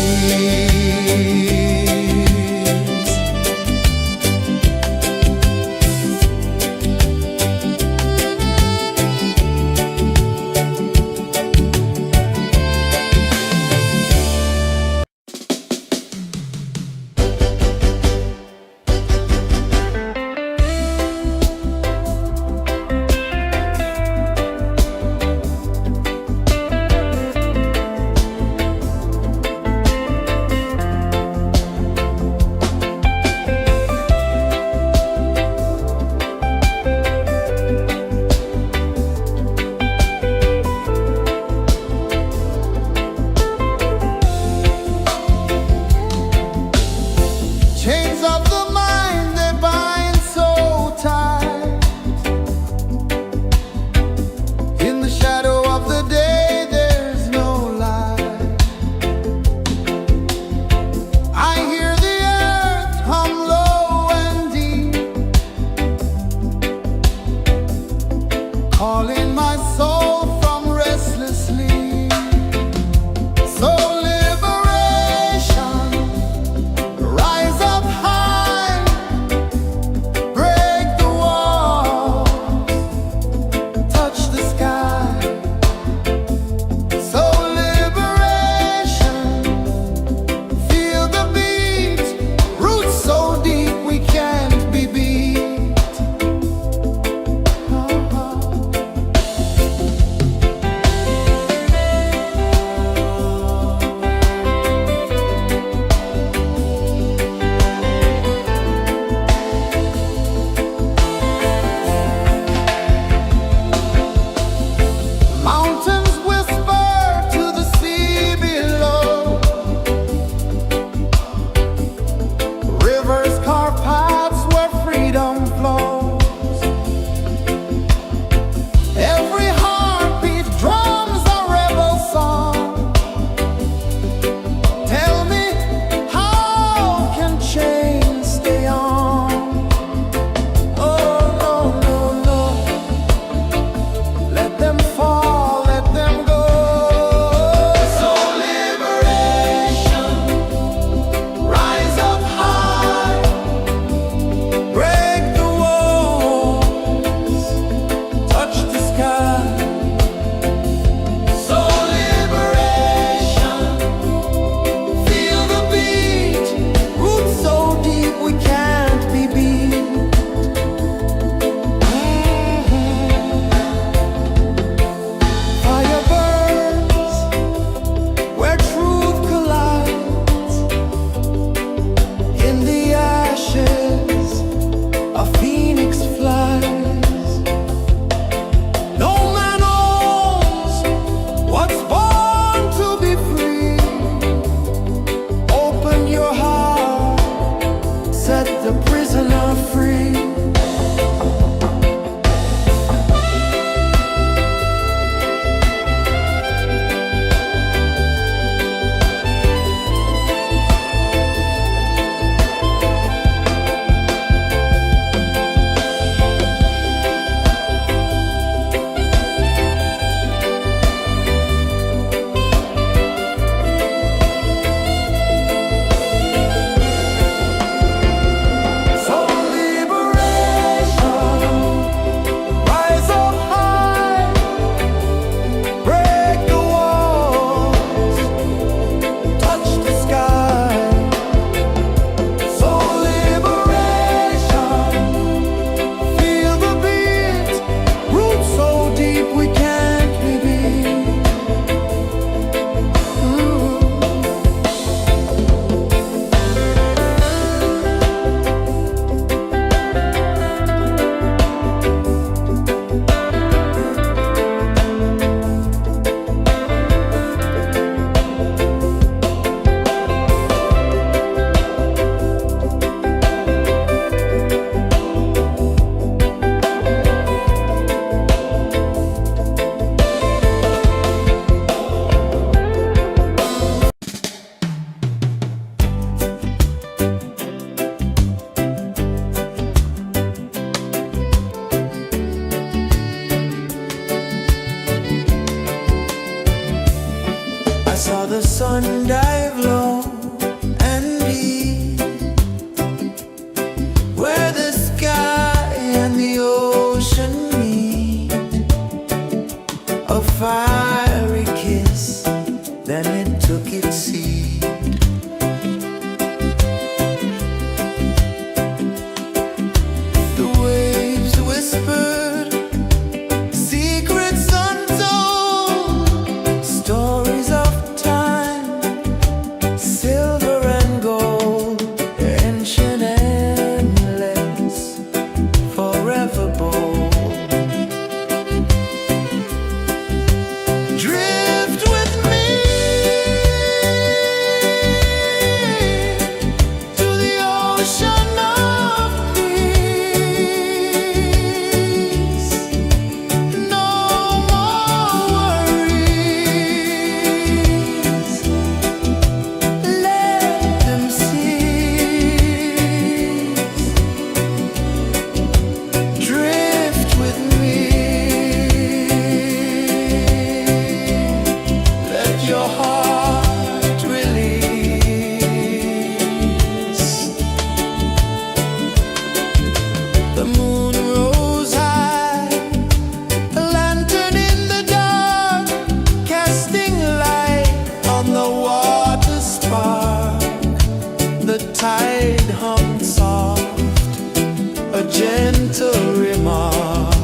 gentle remark.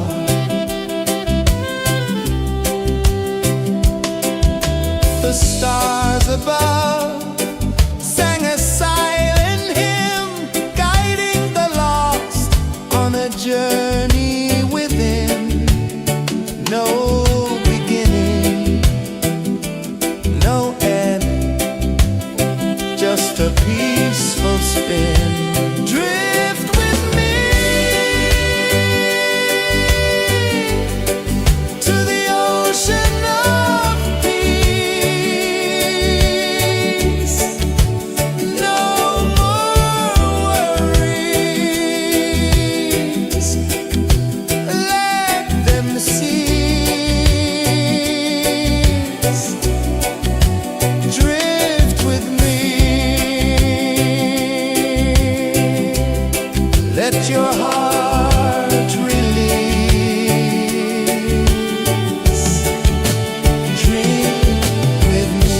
The stars above sang a silent hymn, guiding the lost on a journey within. No beginning, no end, just a peaceful spin. Drift with me to the ocean of peace. No more worries, let them cease. Drift with me, let your heart release. Dream with me.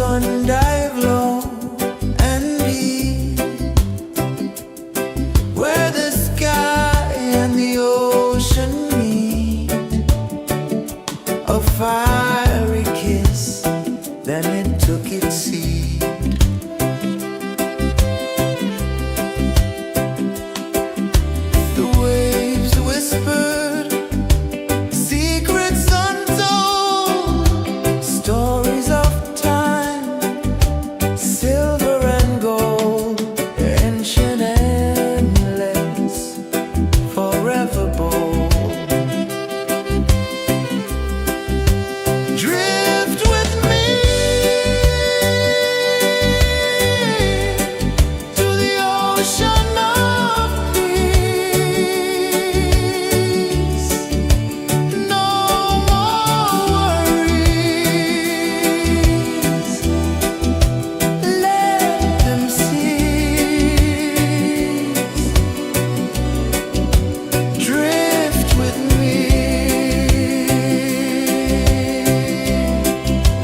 sun dive low and deep, where the sky and the ocean meet, a fiery kiss, then it took its seed. The waves whispered secrets untold, stories of time, silver and gold, ancient, endless, forever bold. Drift with me to the ocean of peace. No more worries. Let them cease. Drift with me.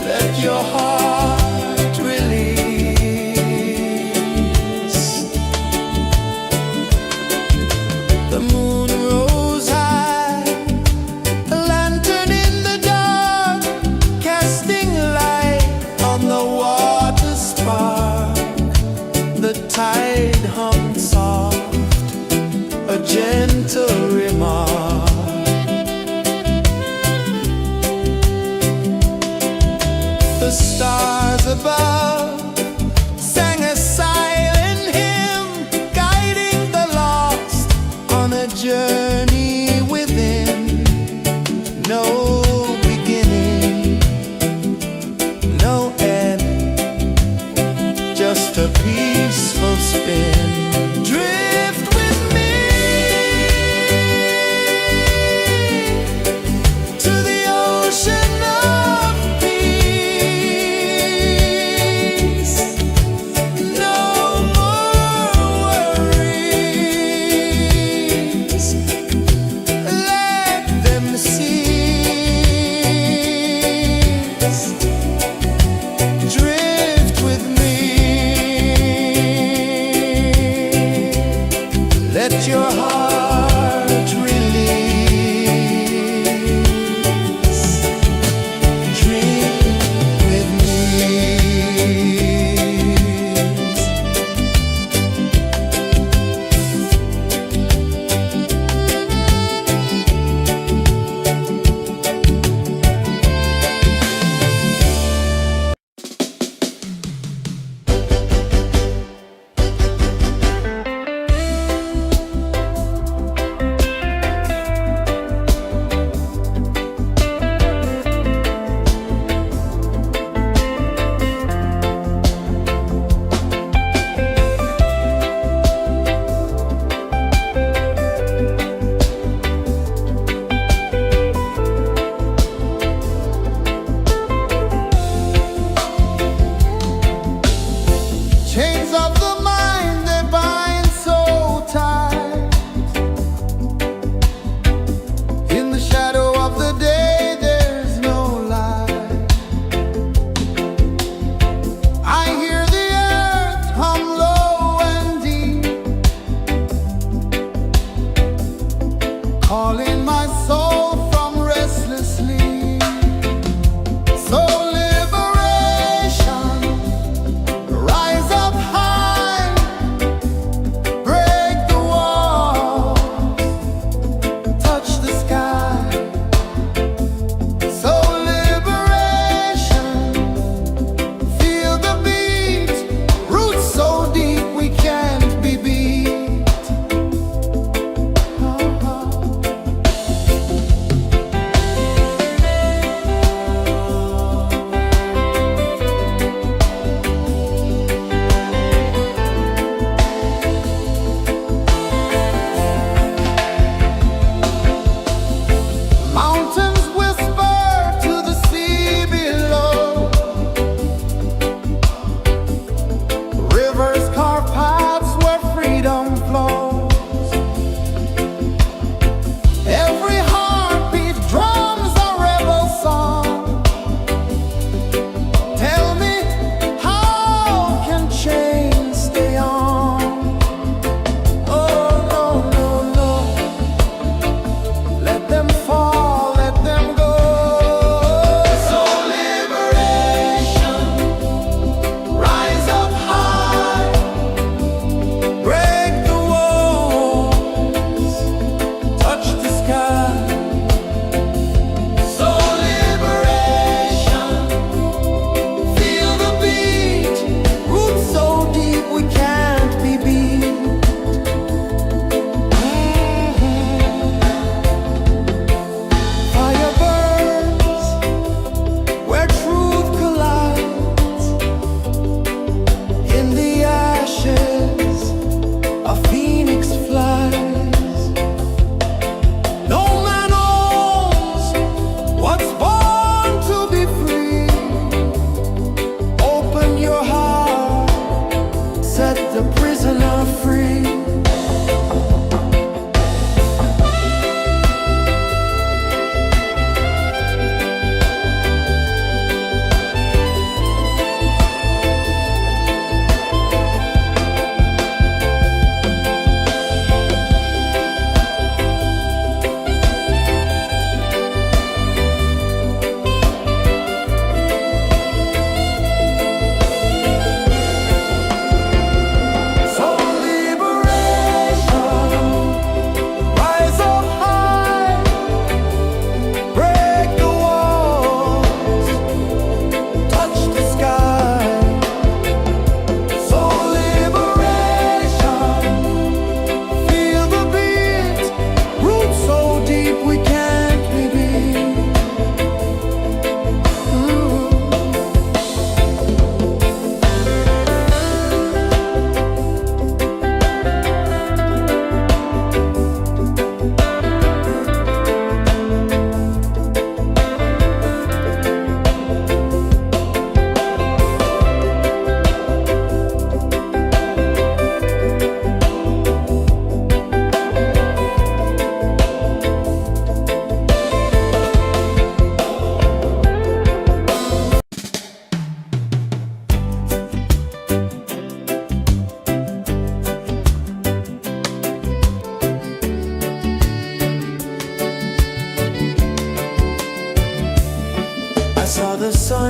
Let your heart release. The moon rose high, a lantern in the dark, casting light on the water spark. The tide hummed soft, a gentle remark. The stars above sang a silent hymn, guiding the lost on a journey within. No beginning, no end, just a peaceful spin. Drift with me to the ocean of peace. No more worries. Let them cease. Drift with me. Let your heart release. Dream with me. Chains of the mind, they bind so tight. In the shadow of the day, there's no light. I hear the earth hum low and deep, calling my soul from restless sleep. So liberation, rise up high, break the walls, touch the sky. So liberation, feel the beat, roots so deep we can't be beat.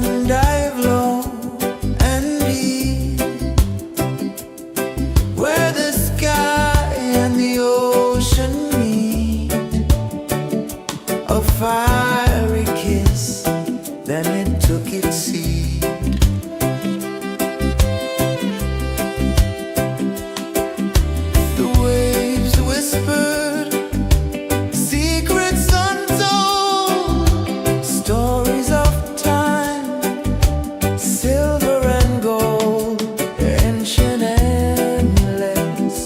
sun dive low and deep, where the sky and the ocean meet. A fiery kiss, then it took its seat. The waves whispered secrets untold, stories of time, silver and gold, ancient, endless,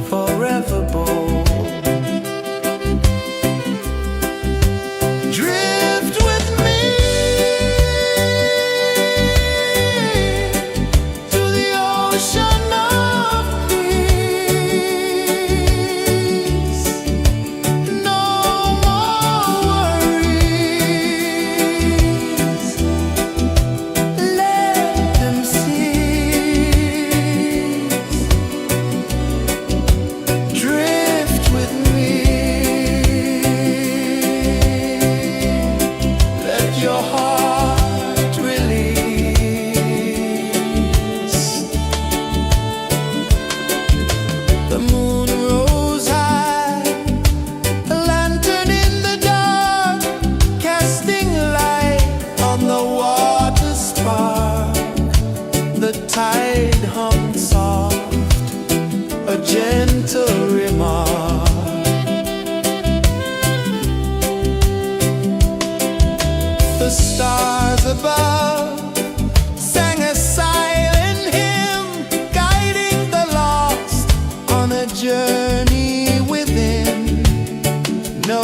forever bold. Drift with me to the ocean of peace. No more worries. Let them cease. Drift with me. Let your heart release. The moon rose high, a lantern in the dark, casting light on the water spark. The tide hummed soft, a gentle remark. The stars above sang a silent hymn, guiding the lost on a journey within. No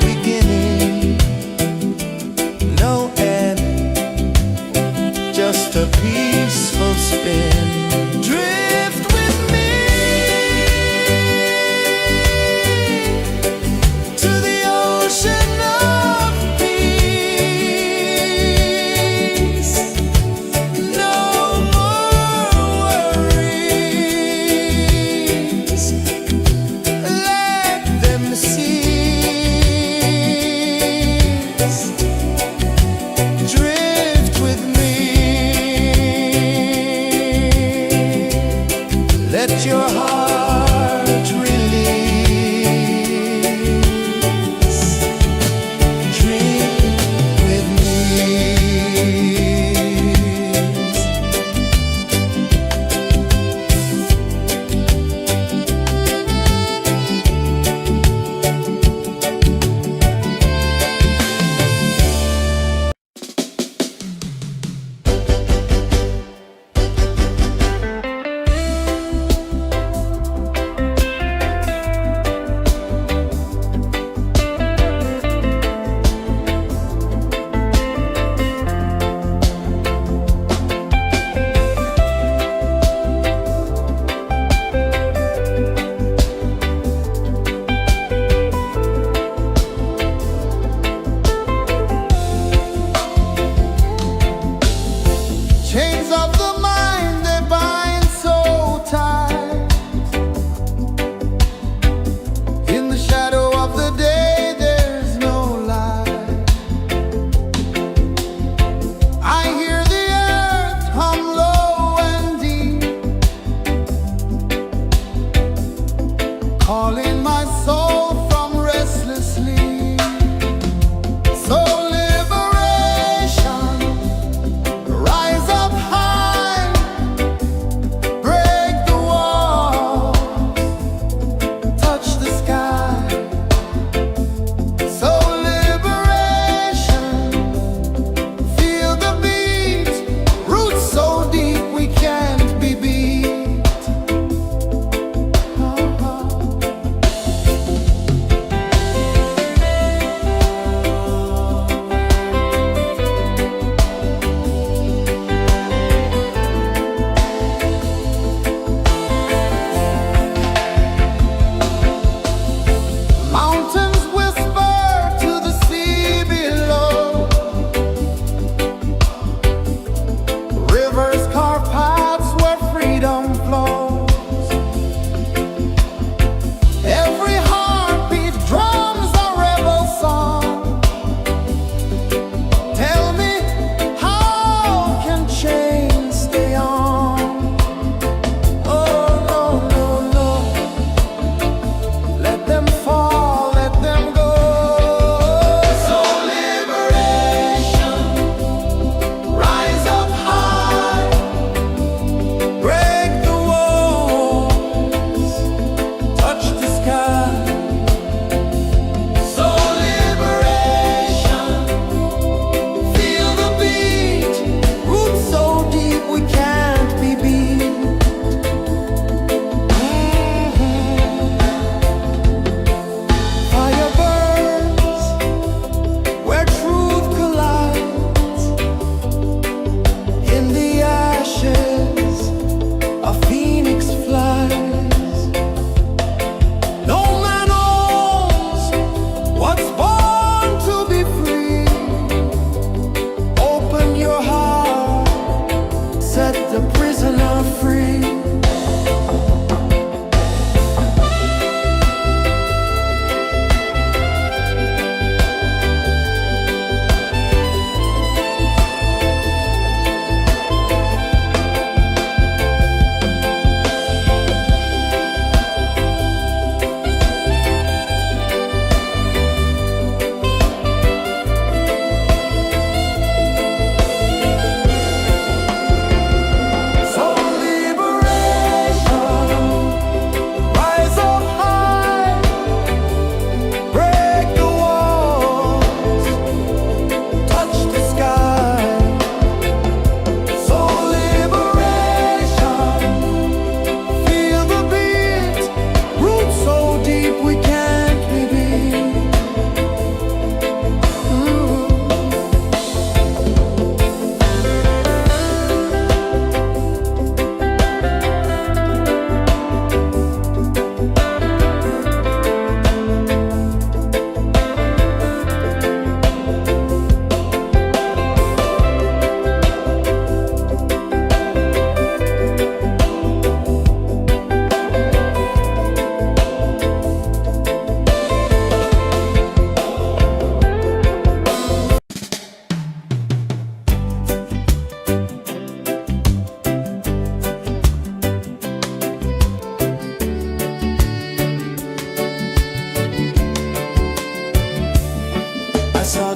beginning, no end, just a peaceful spin. Drift with me to the ocean of peace. No more worries. Let them cease.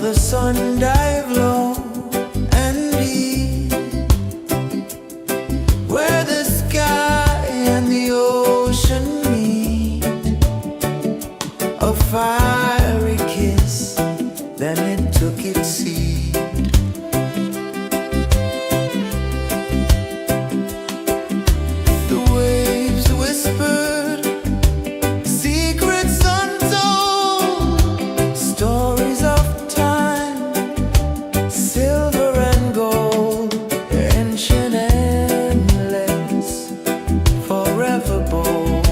the sun dive low and deep, where the sky and the ocean meet. A fiery kiss, then it took its seat. The waves whispered secrets untold, stories of time, silver and gold, ancient, endless, forever bold.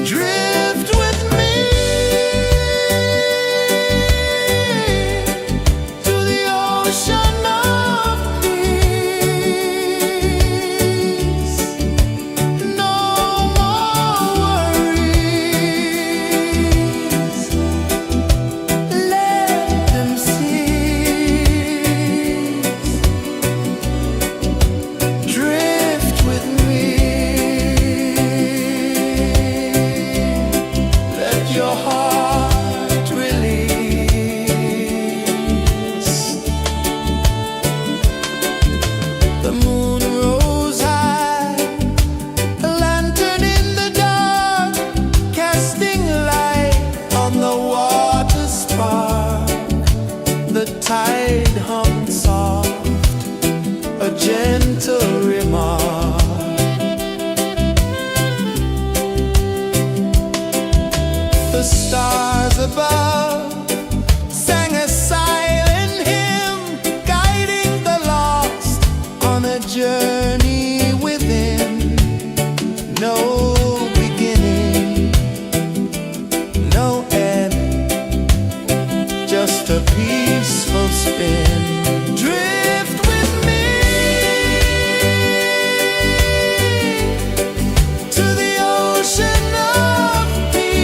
Drift with me to the ocean of peace. No more worries, let them cease. Drift with me, let your heart release. The moon rose high, a lantern in the dark, casting light on the water spark. The tide hummed soft, a gentle remark. The stars above sang a silent hymn, guiding the lost on a journey within. No beginning, no end, just a peaceful spin. Drift with me to the ocean of peace.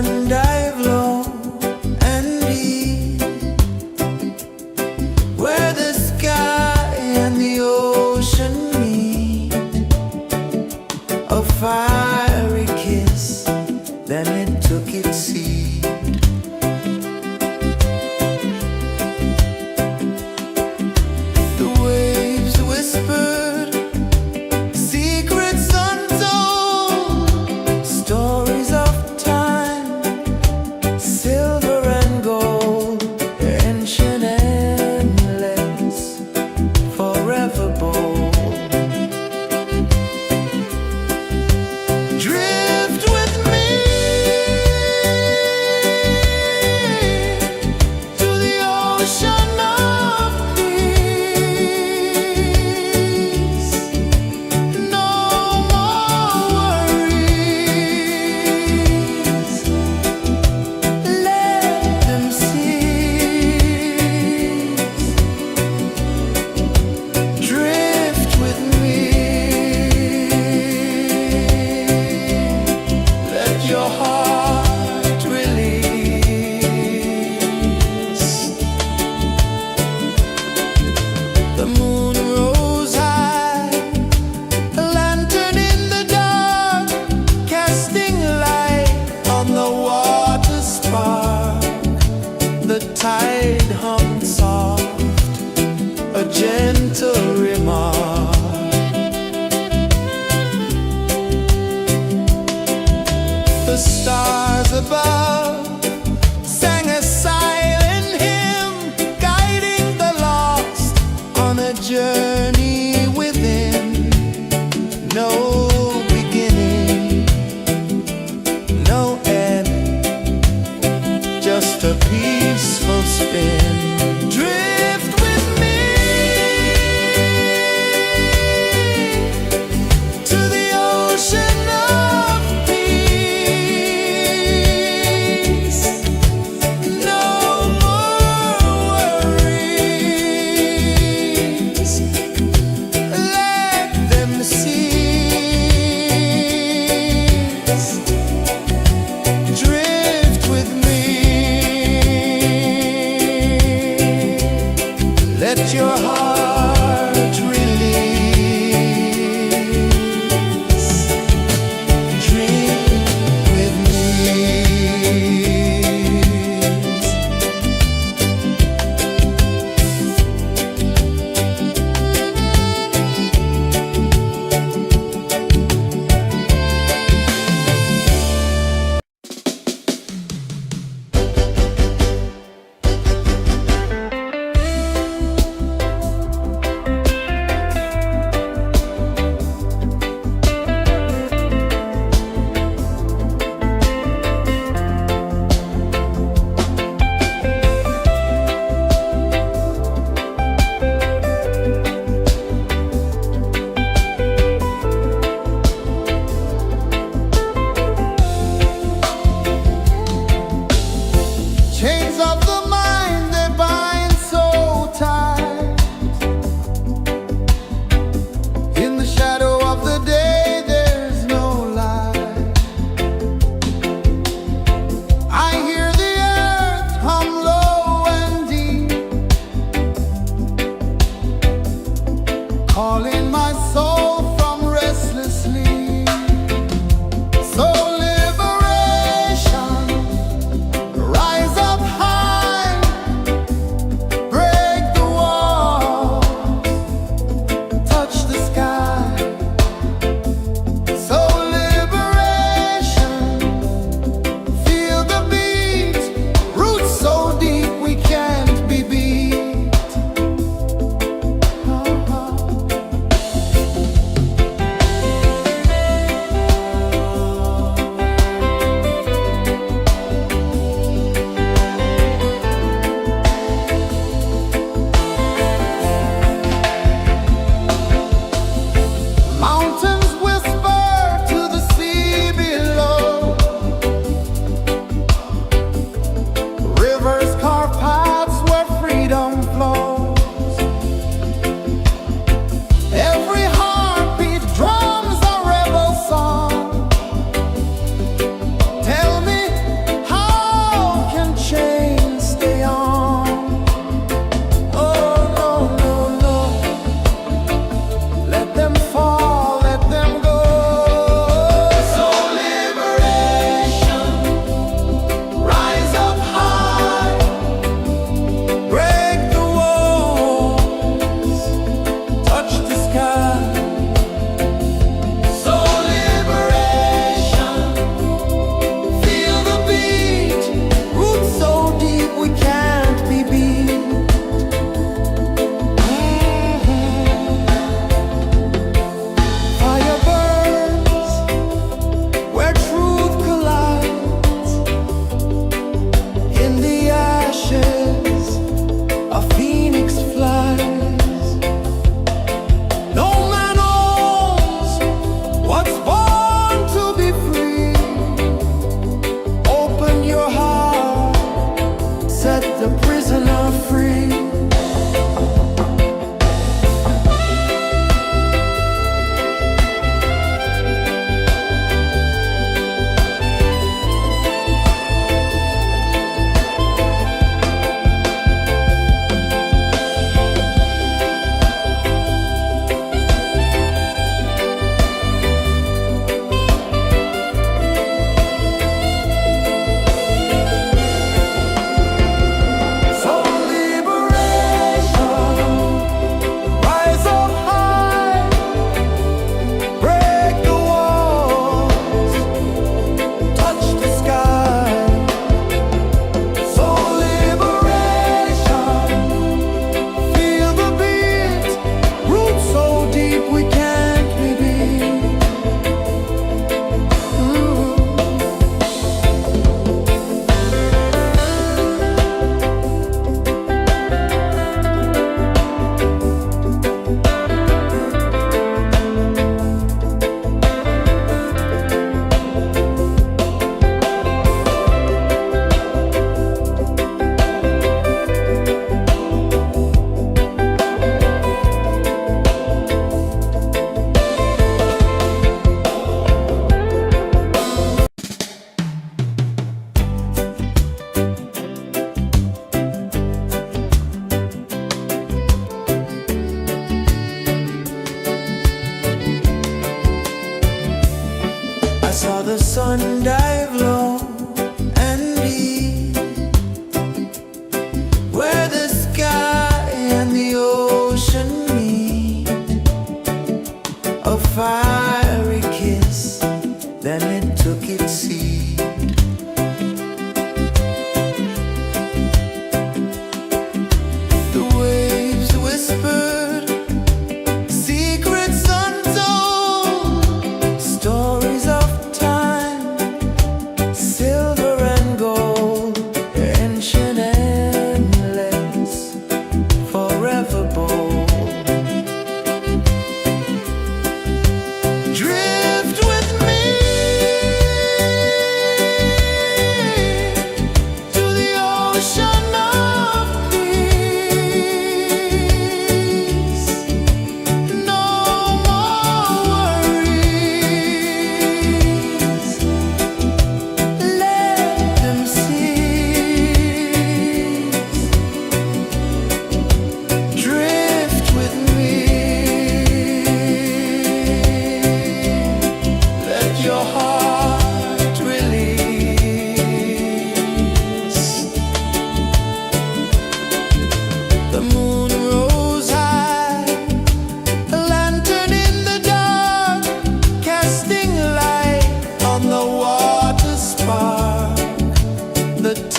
sun dive low and deep, where the sky and the ocean meet. A fiery kiss, then it took its seed. The waves whispered secrets untold, stories of time, silver and gold, ancient, endless, forever bold. Drift with me to the ocean of peace. No more worries, let them cease. Drift with me, let your heart release. The moon rose high, a lantern in the dark, casting light on the water spark. The tide hummed soft, a gentle remark. The stars above sang a silent hymn, guiding the lost on a journey within. No beginning, no end, just a peaceful spin. Drift with me to the ocean of peace. No more worries, let them cease. Drift with me, let your heart release. Dream with me.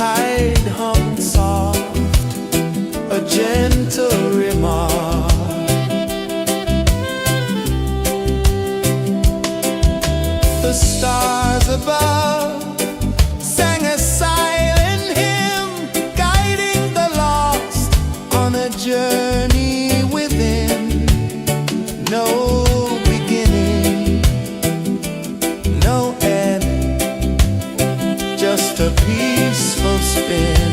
tide hung soft, a gentle remark. The stars above sang a silent hymn, guiding the lost on a journey within. No beginning, no end, just a peaceful spin.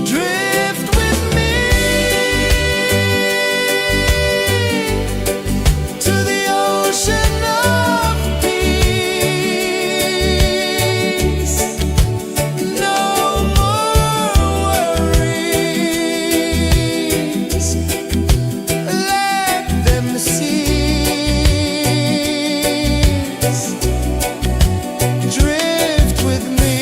Drift with me to the ocean of peace. No more worries, let them cease. Drift with me.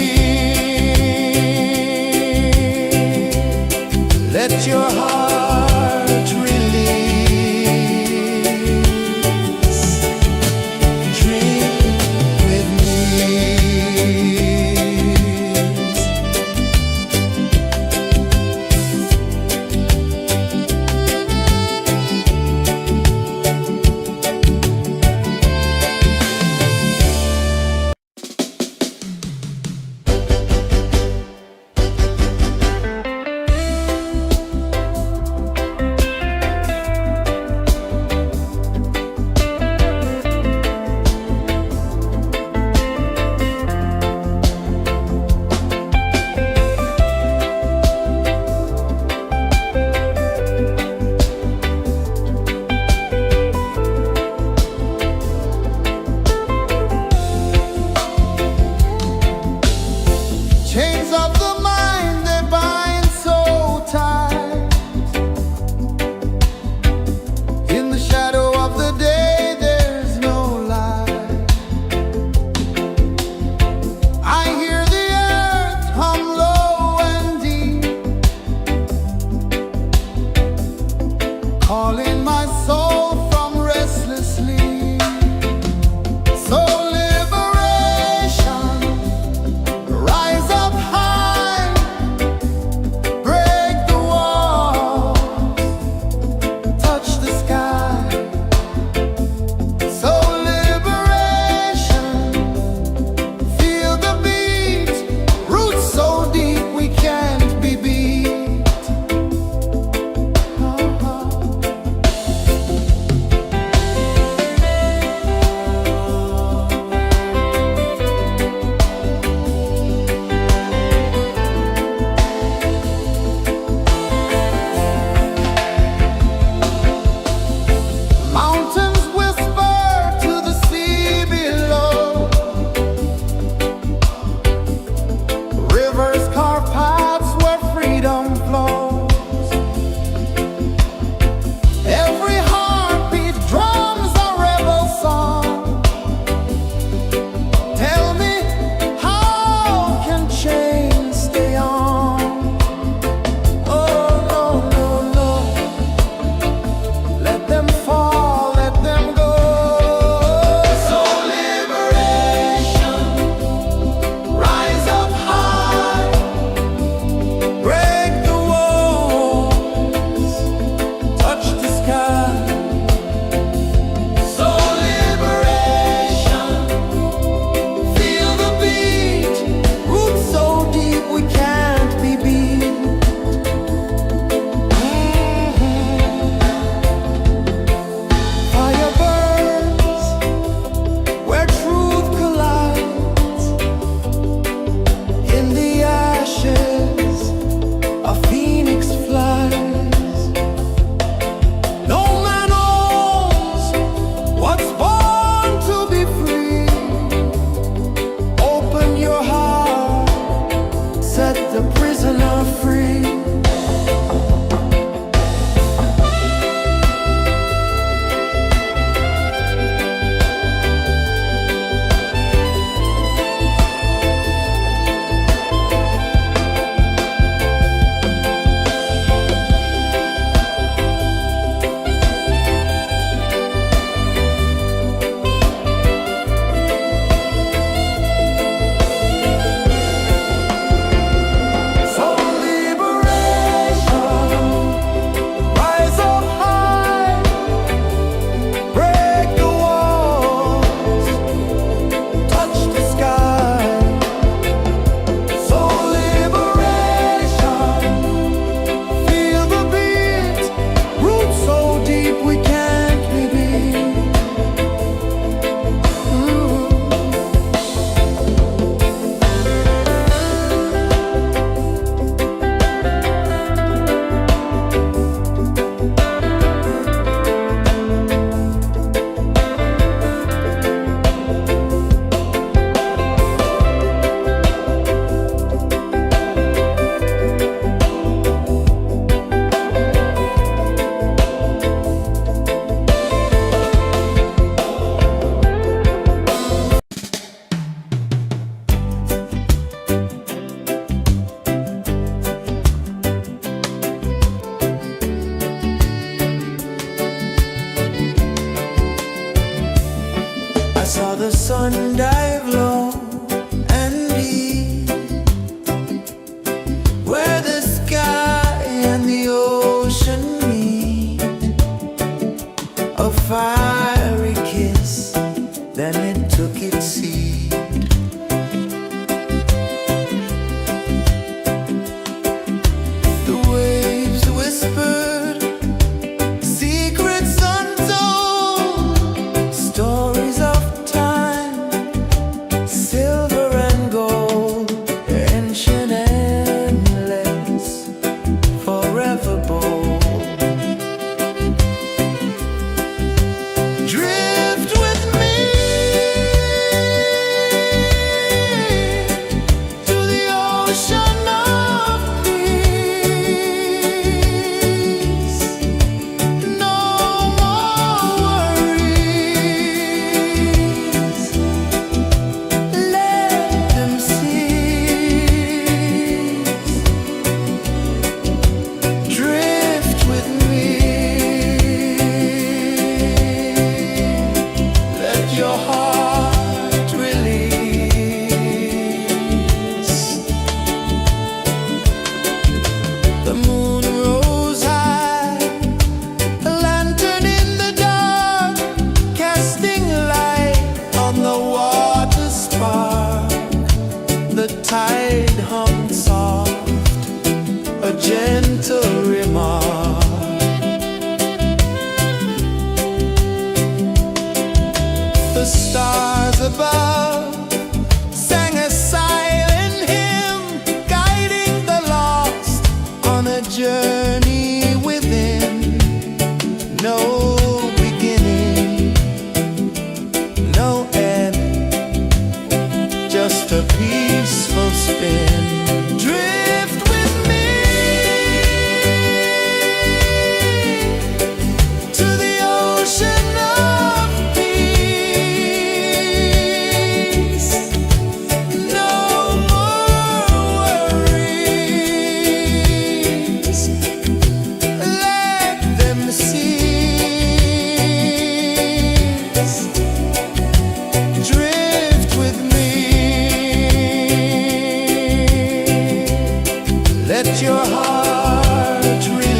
let your heart release.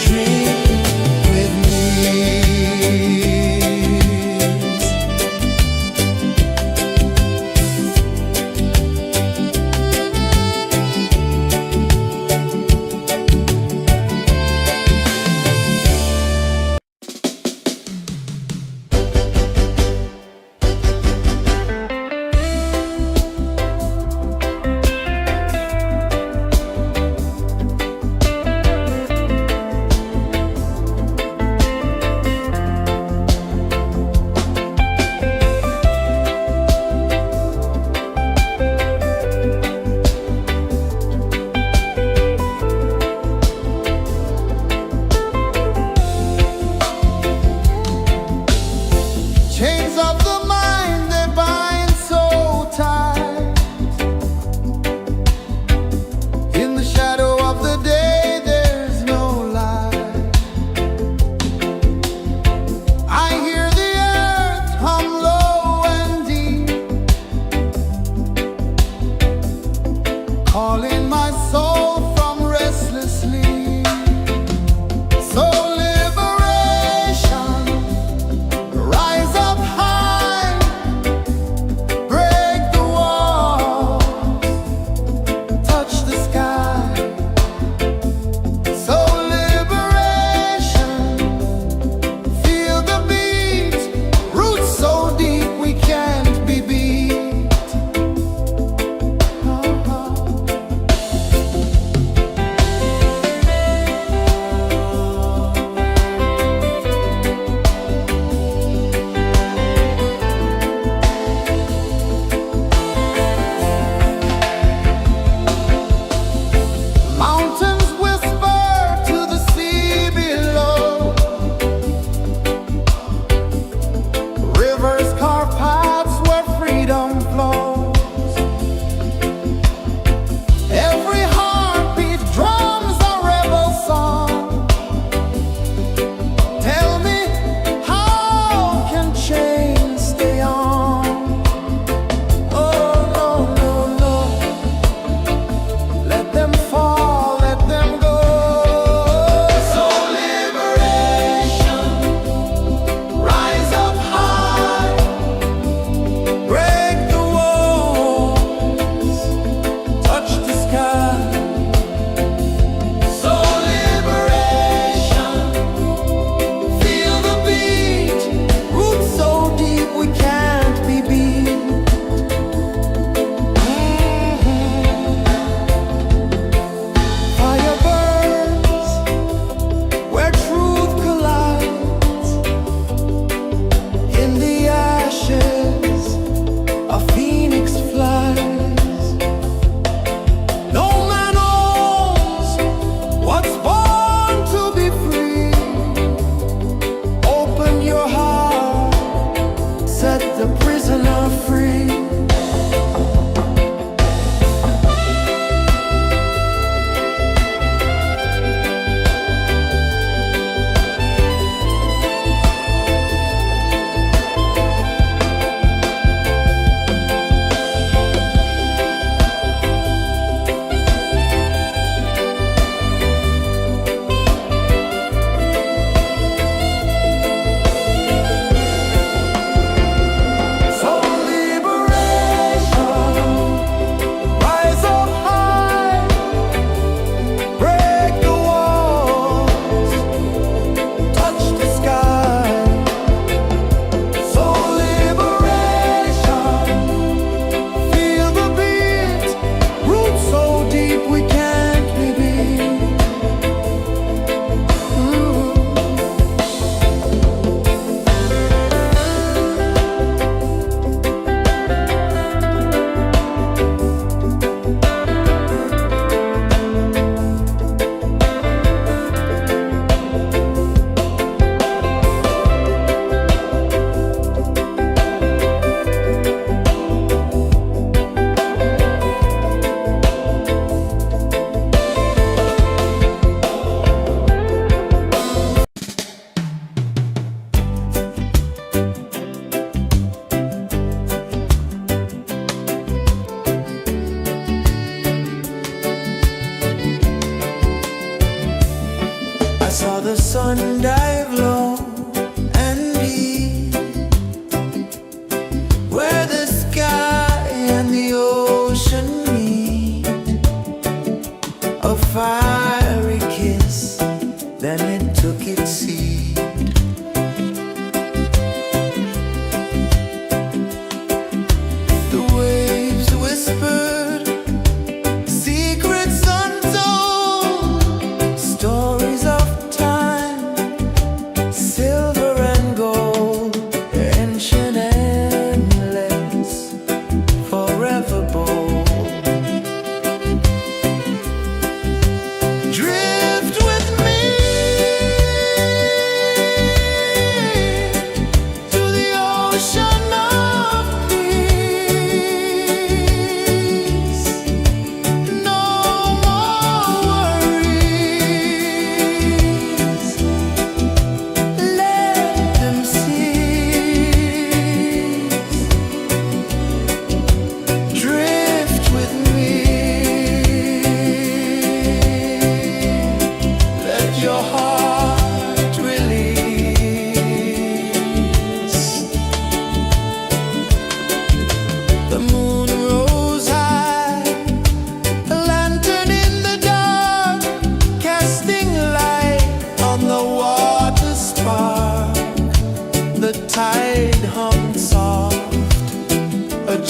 Drink with me.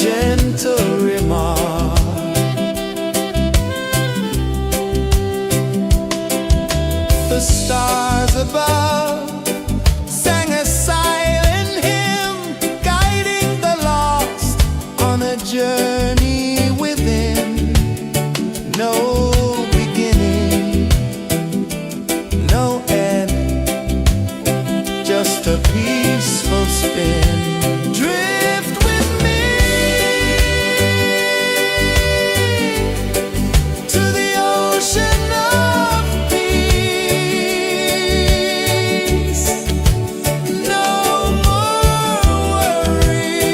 gentle remark. The stars above sang a silent hymn, guiding the lost on a journey within. No beginning, no end, just a peaceful spin. Drift with me to the ocean of peace. No more worries,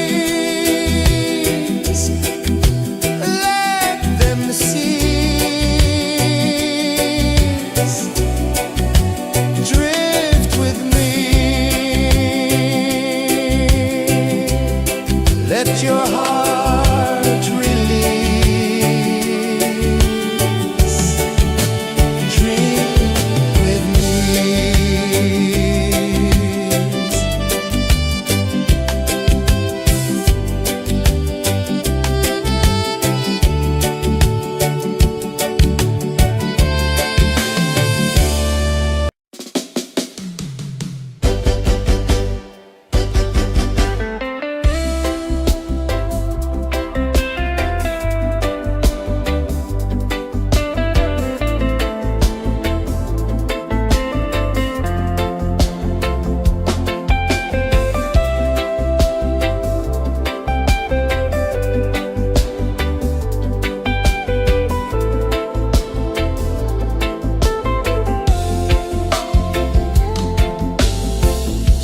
let them cease. Drift with me, let your heart release. Dream with me.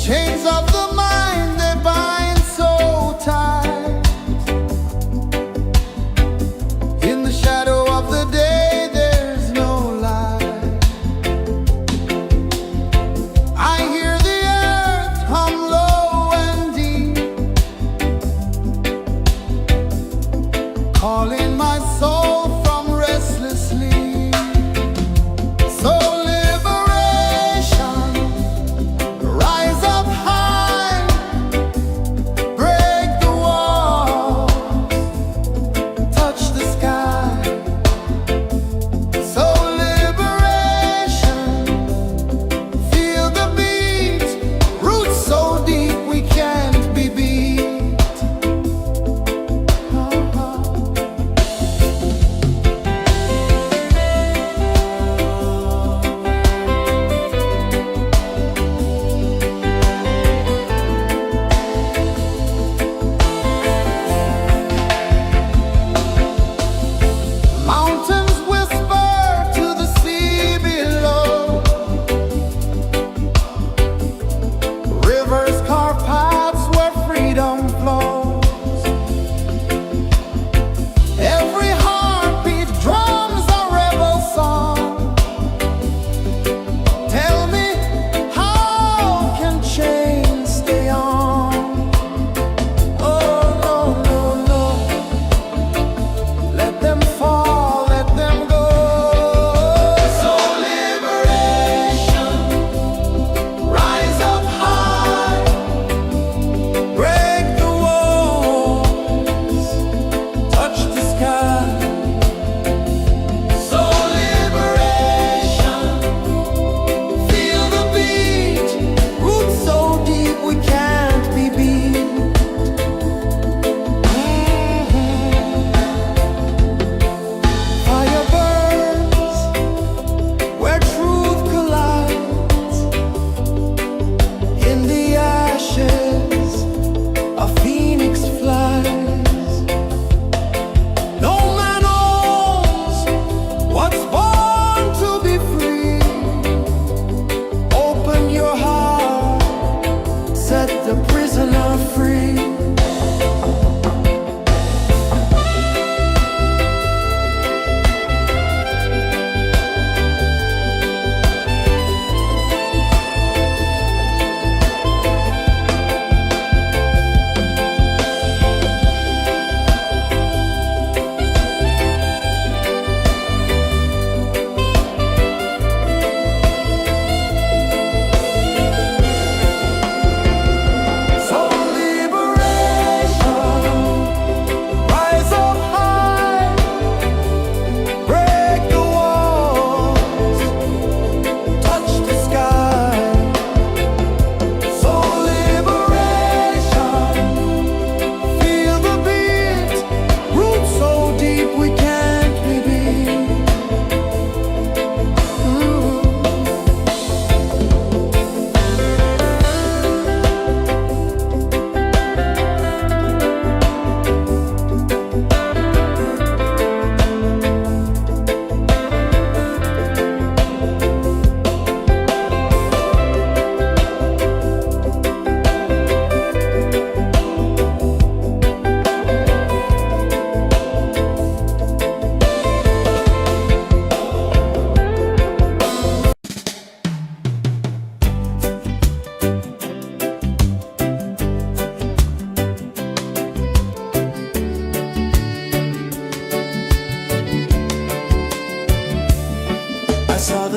Chains of the mind, they bind so tight. In the shadow of the day, there's no light. I hear the earth hum low and deep, calling my soul from restless sleep. So liberation, rise up high, break the walls, touch the sky. So liberation, feel the beat, roots so deep we can't be beat.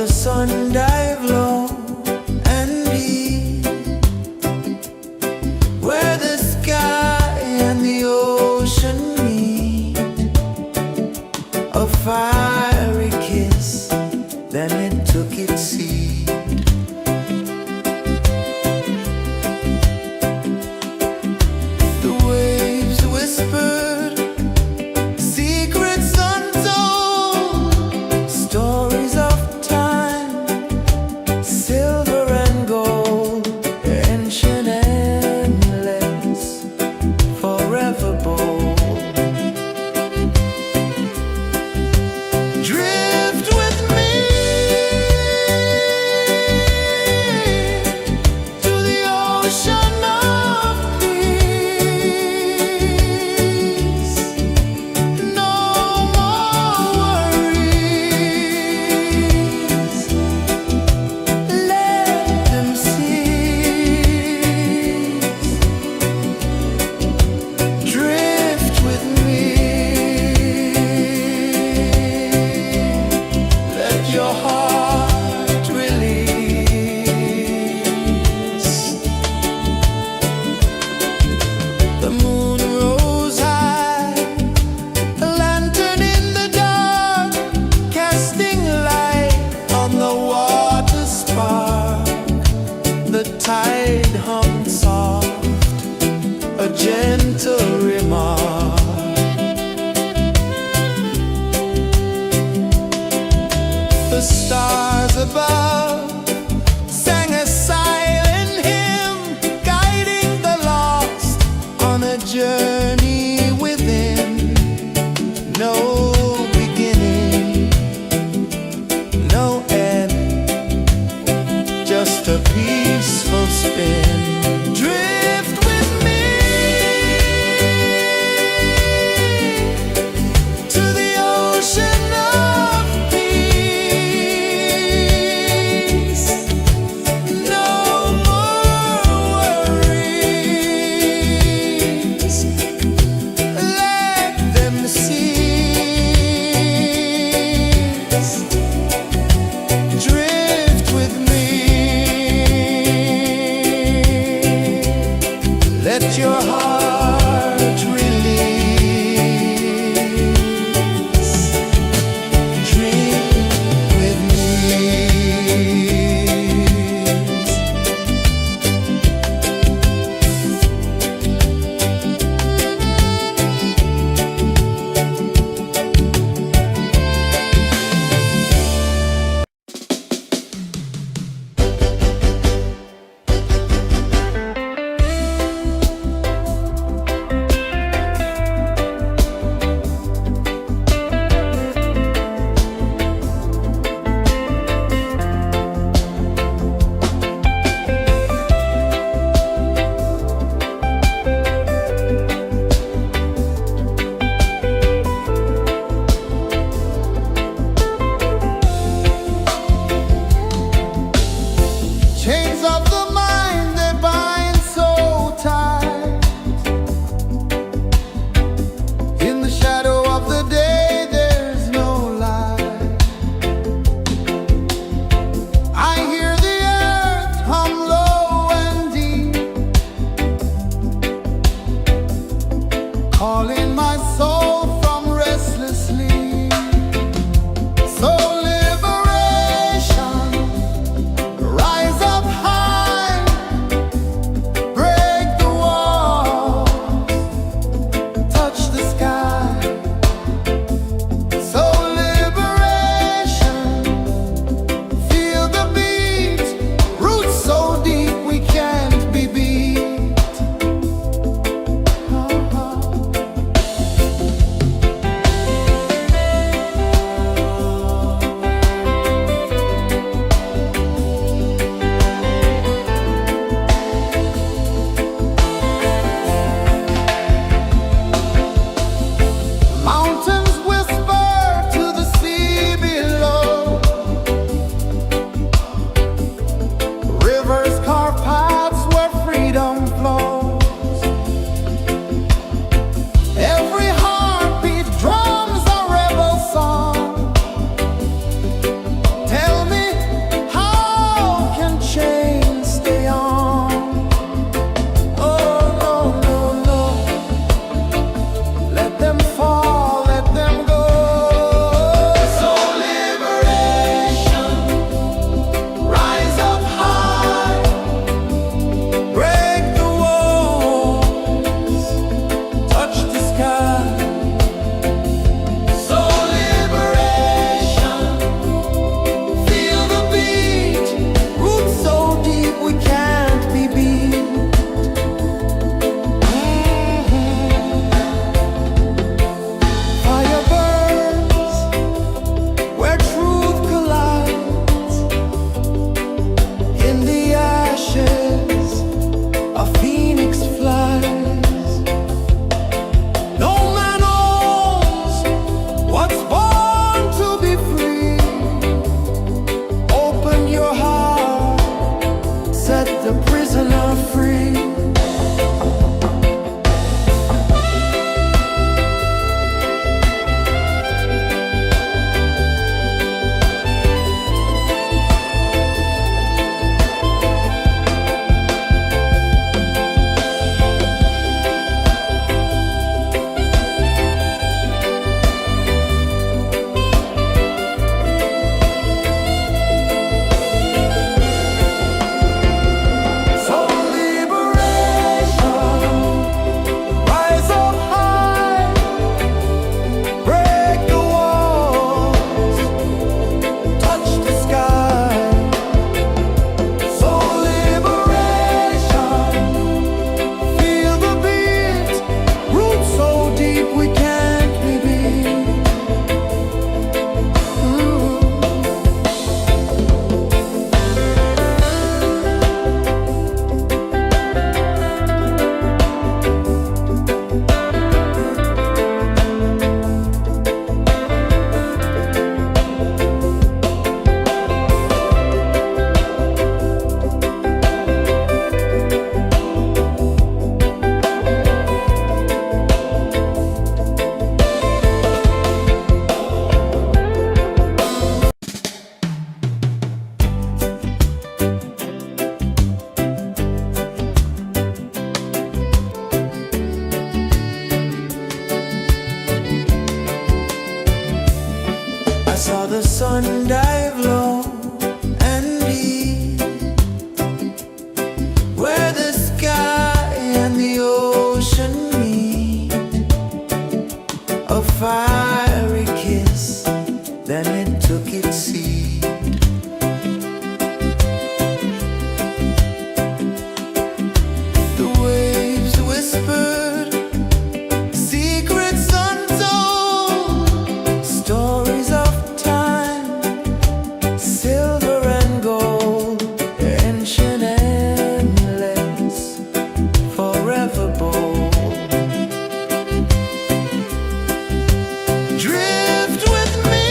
the sun dive low and deep, where the sky and the ocean meet. A fiery kiss, then it took its seat. The waves whispered secrets untold, stories of time saw the sun dive low and deep, where the sky and the ocean meet. A fiery kiss, then it took its seat. The waves whispered secrets untold, stories of time, silver and gold, ancient, endless, forever bold. Drift with me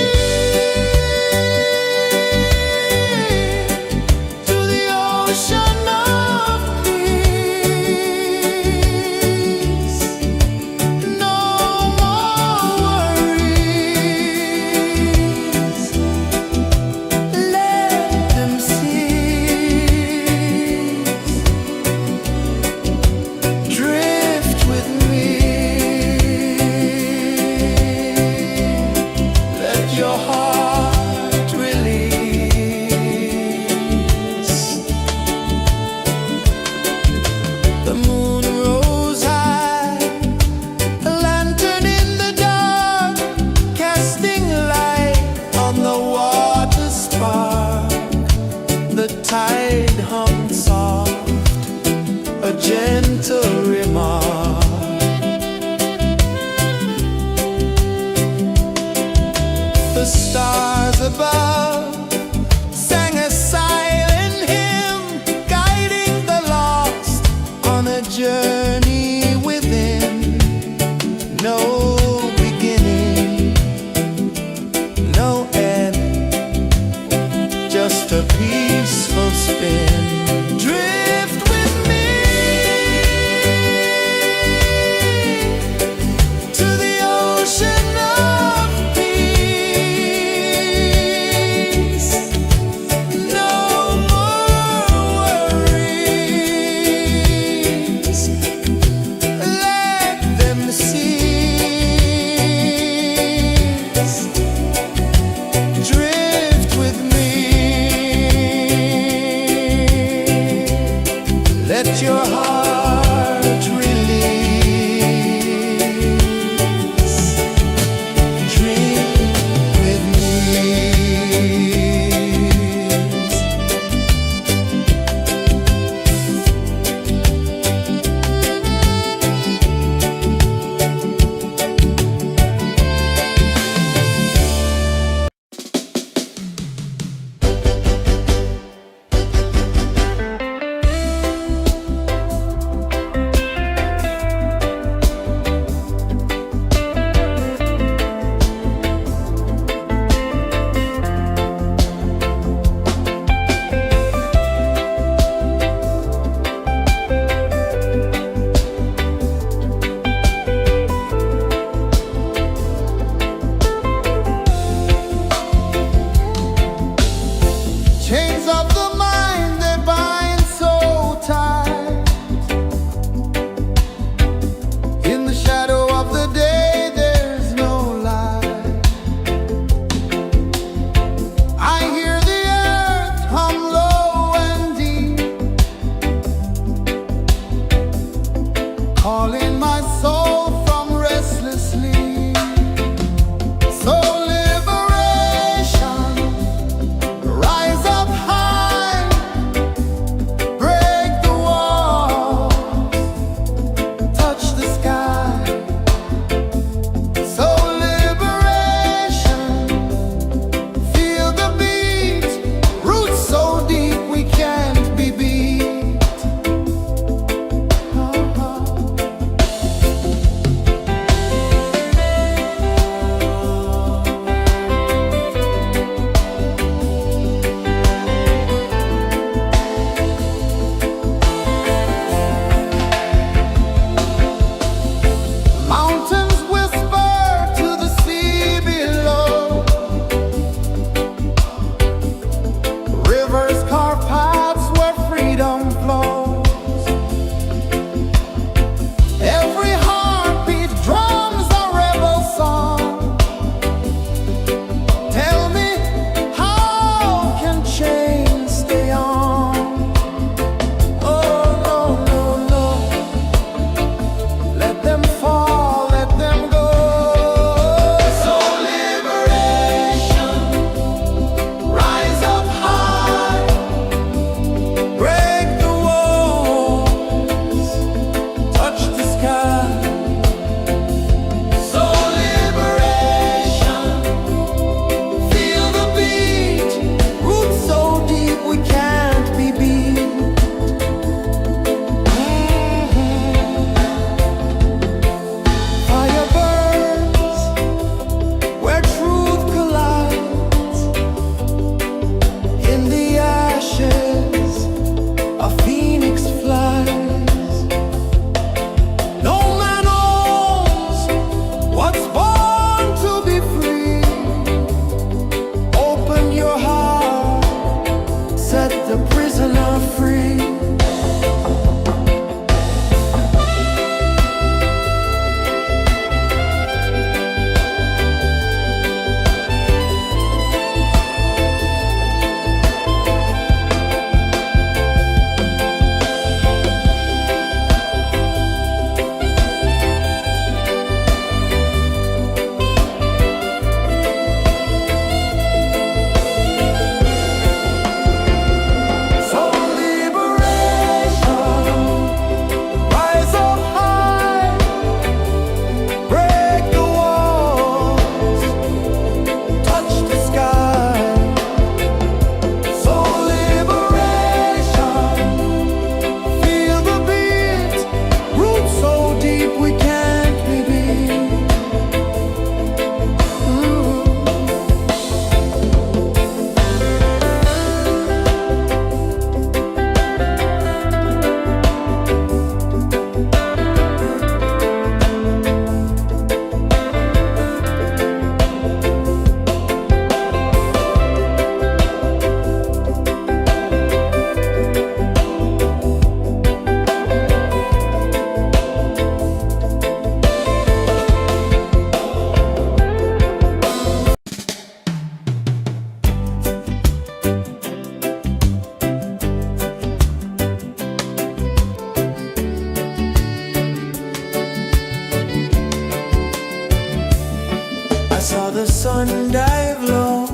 saw the sun dive low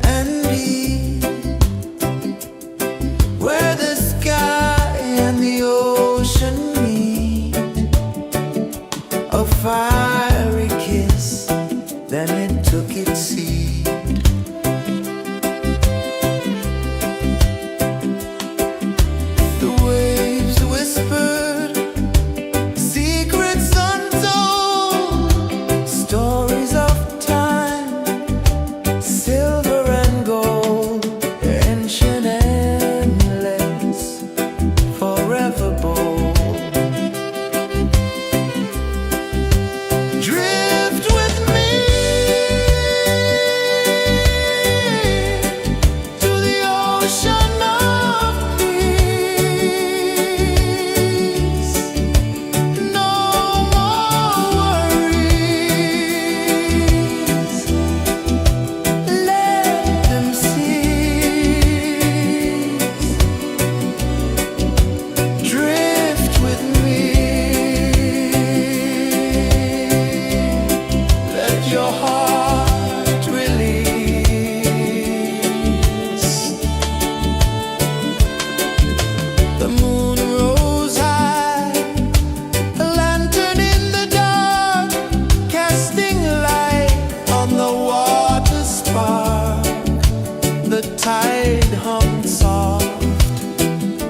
and deep, where the sky and the ocean meet. A fiery kiss, then it took its seat. The waves whispered secrets untold, stories of time, silver and gold, ancient, endless, forever bold. Drift with me to the ocean of peace. No more worries, let them cease. Drift with me, let your heart release. The moon rose high, a lantern in the dark, casting light on the water spark. The tide hummed soft,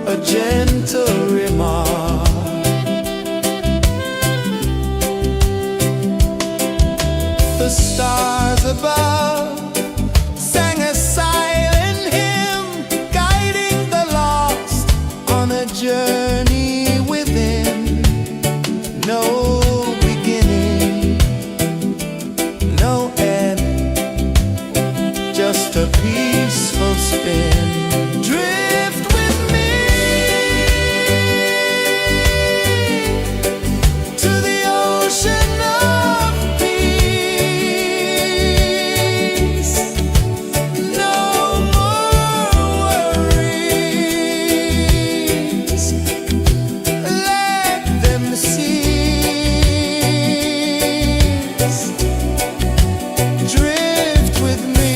a gentle remark. The stars above sang a silent hymn, guiding the lost on a journey within. No beginning, no end, just a peaceful spin. Drift with me to the ocean of peace. No more worries, let them cease. Drift with me.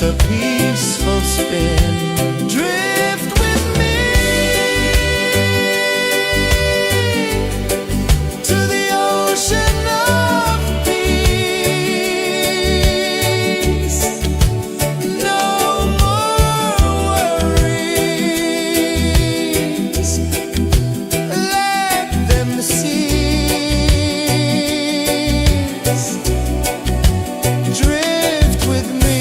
just a peaceful spin. Drift with me to the ocean of peace. No more worries, let them cease. Drift with me.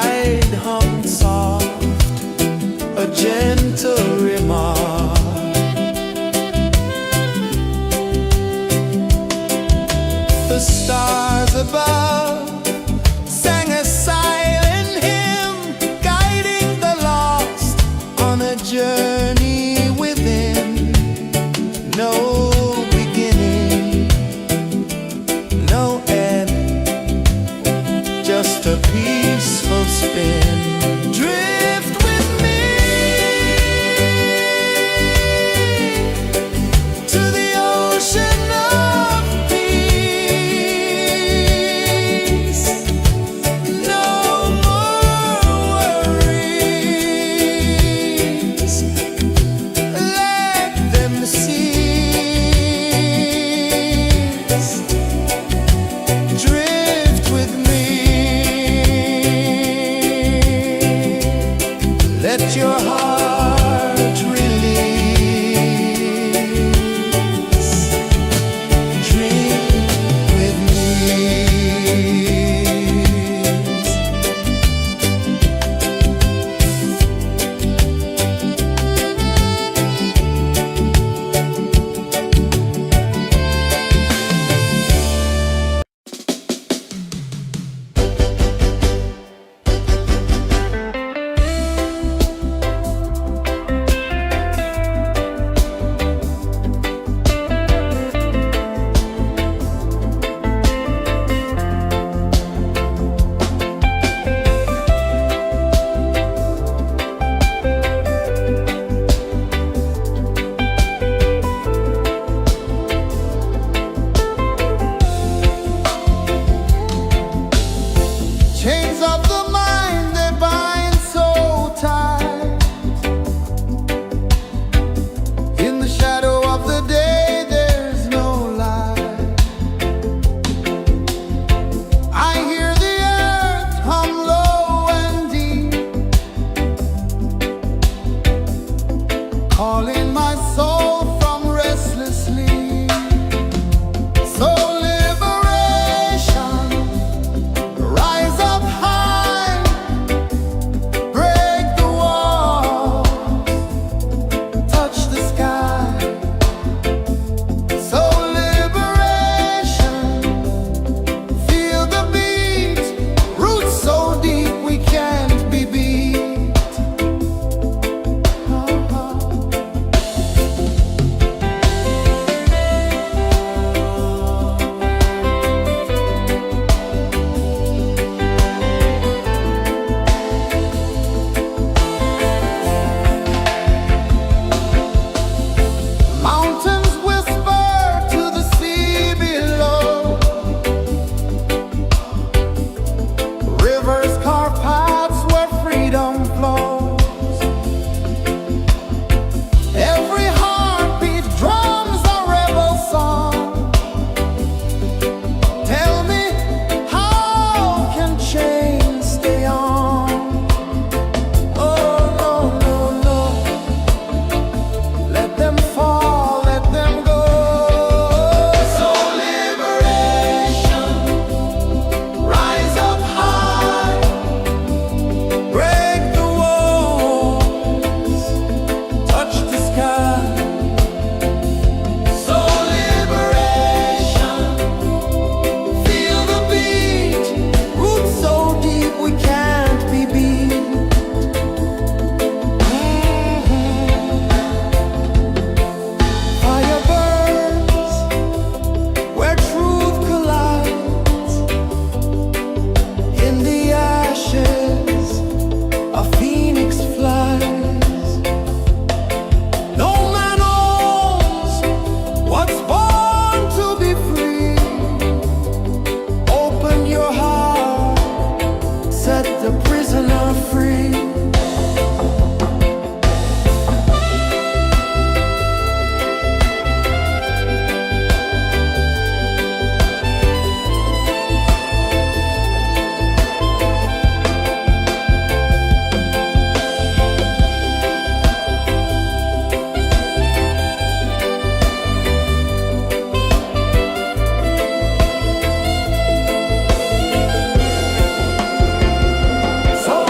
tide hung soft, a gentle remark. The stars above sang a silent hymn, guiding the lost on a journey within. No beginning, no end, just a peaceful spin. Drift with me to the ocean of peace. No more worries, let them cease. Drift with me, let your heart release. Dream with me. Chains of the mind, they bind so tight. In the shadow of the day, there's no light. I hear the earth hum low and deep, calling my soul from restless sleep. So liberation, rise up high, break the wall, touch the sky. So liberation, feel the beat, roots so deep we can't be beat. Mountains whisper to the sea below, rivers carve paths where freedom flows. Every heartbeat drums a rebel song. Tell me, how can chains stay on? Oh no, no, no, let them fall, let them go. So liberation, rise up high, break the walls, touch the sky. So liberation, feel the beat, roots so deep we can't be beat. Fire burns where truth collides. In the ashes, a phoenix flies. No man owns what's born to be free. Open your heart, set the prisoner free. So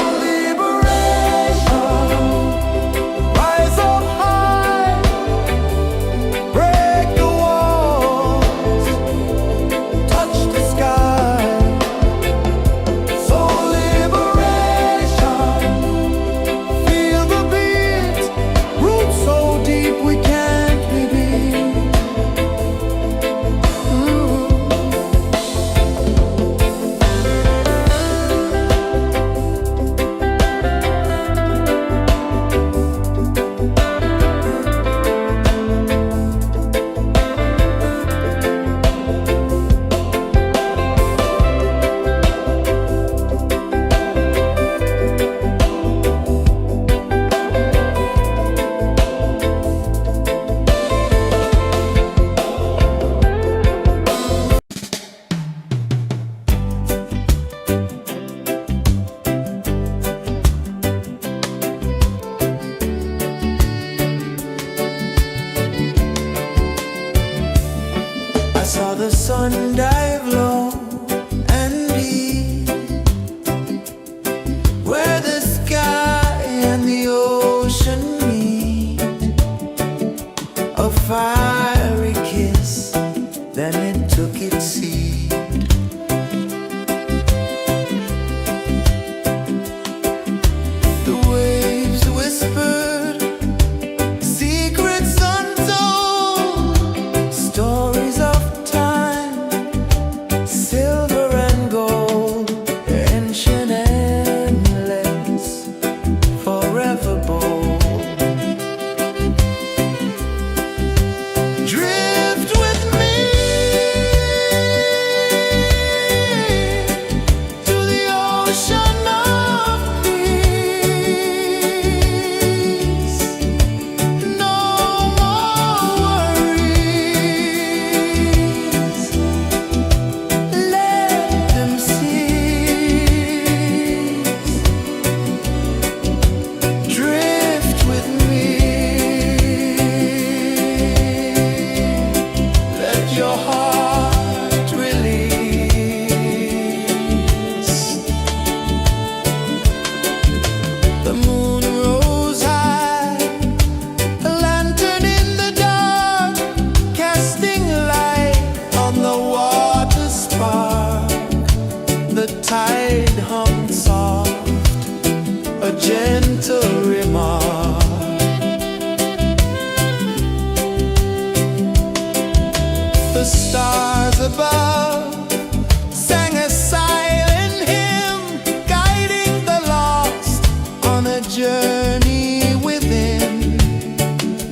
journey within,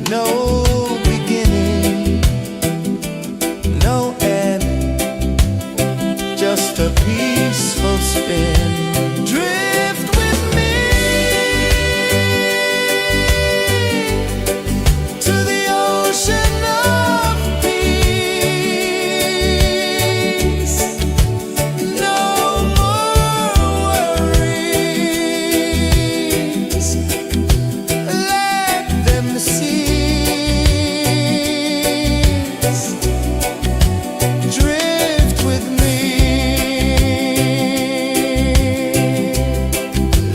no beginning, no end, just a peaceful spin. Drift with me to the ocean of peace. No more worries, let them cease. Drift with me,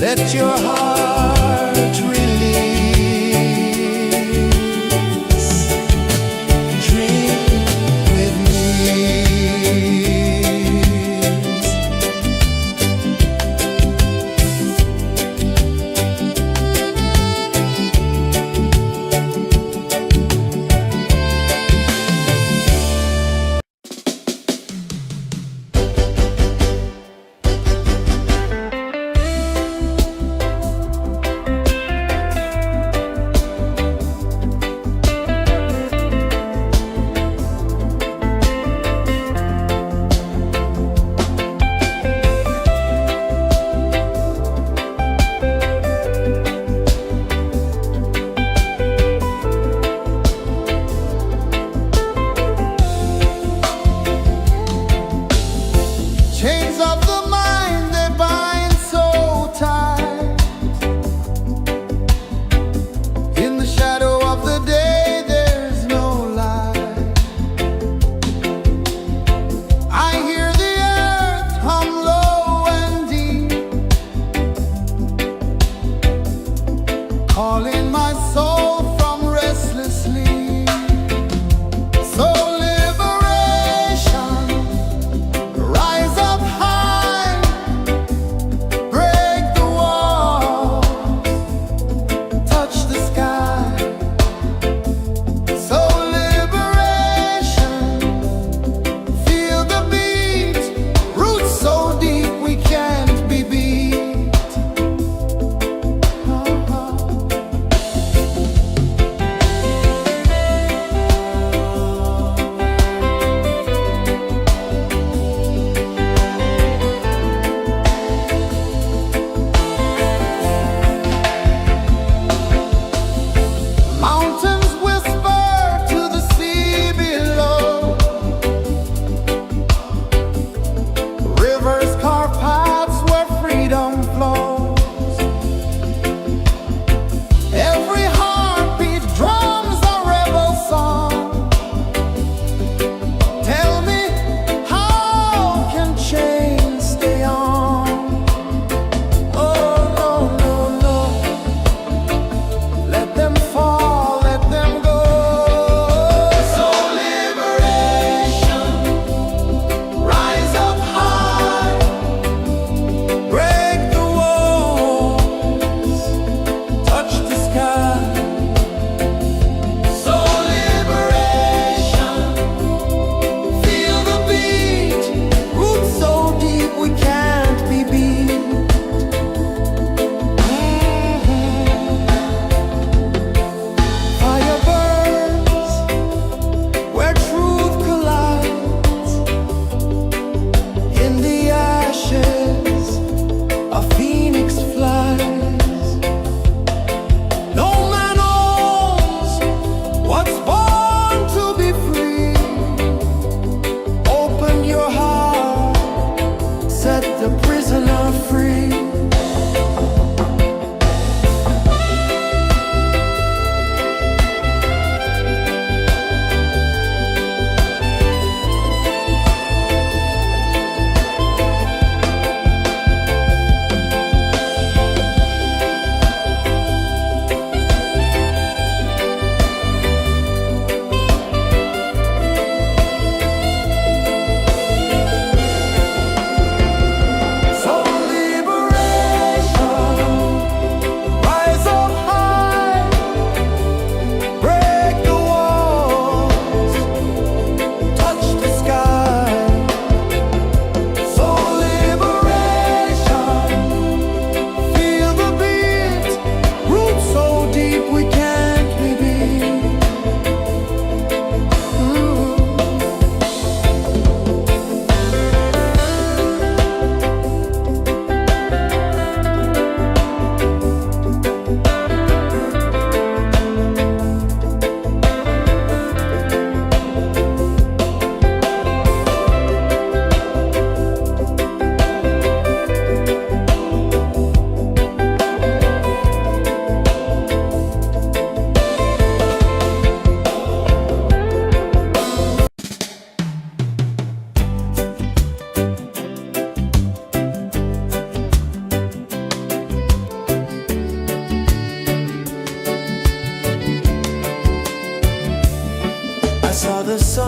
let your heart release. Dream with me.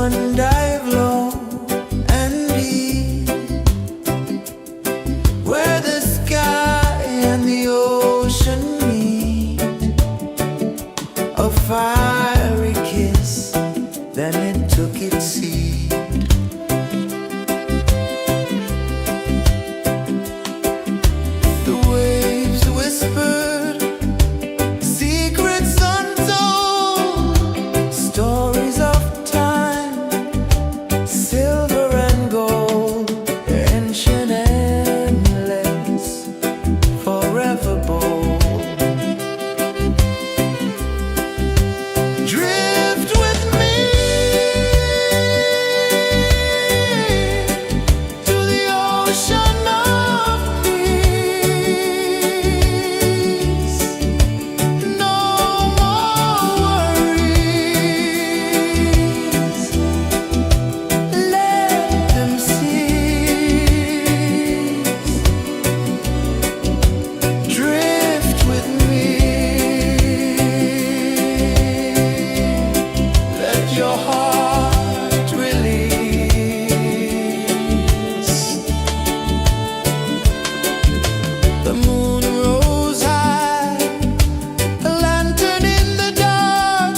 sun dive low and deep, where the sky and the ocean meet. A fiery kiss, then it took its seed. The waves whispered secrets untold, stories of time, silver and gold, ancient, endless, forever bold. Drift with me to the ocean of peace. No more worries, let them cease. Drift with me, let your heart release. The moon rose high, a lantern in the dark,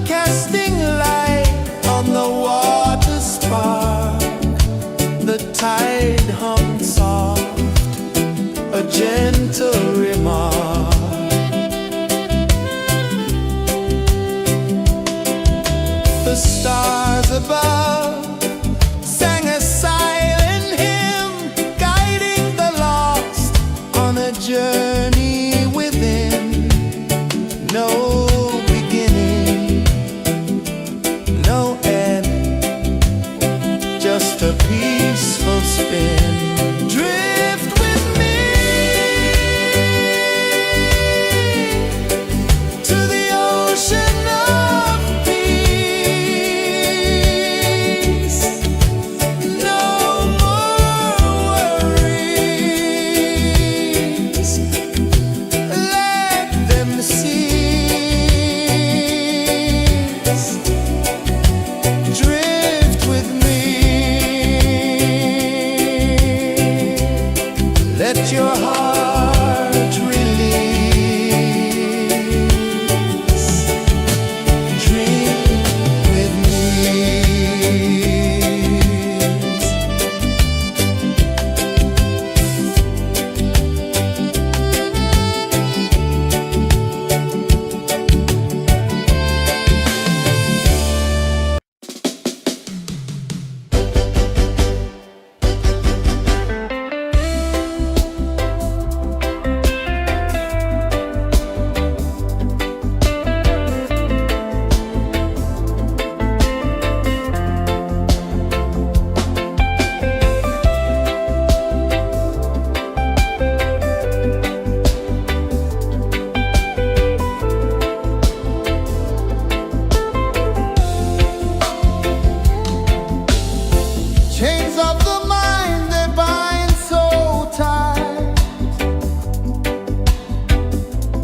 casting light on the water spark. The tide hummed soft, a gentle remark. The stars above sang a silent hymn, guiding the lost on a journey within. No beginning, no end, just a peaceful spin. Drift with me to the ocean of peace. No more worries, let them cease. Drift with me, let your heart release. Dream with me. Chains of the mind, they bind so tight.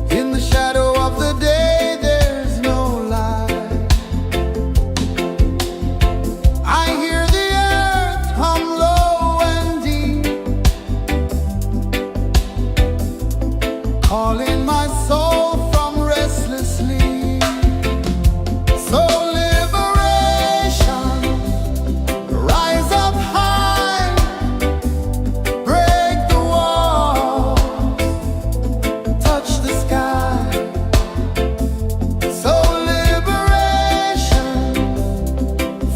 In the shadow of the day, there's no light. I hear the earth hum low and deep, calling my soul from restless sleep. So liberation, rise up high, break the walls, touch the sky. So liberation,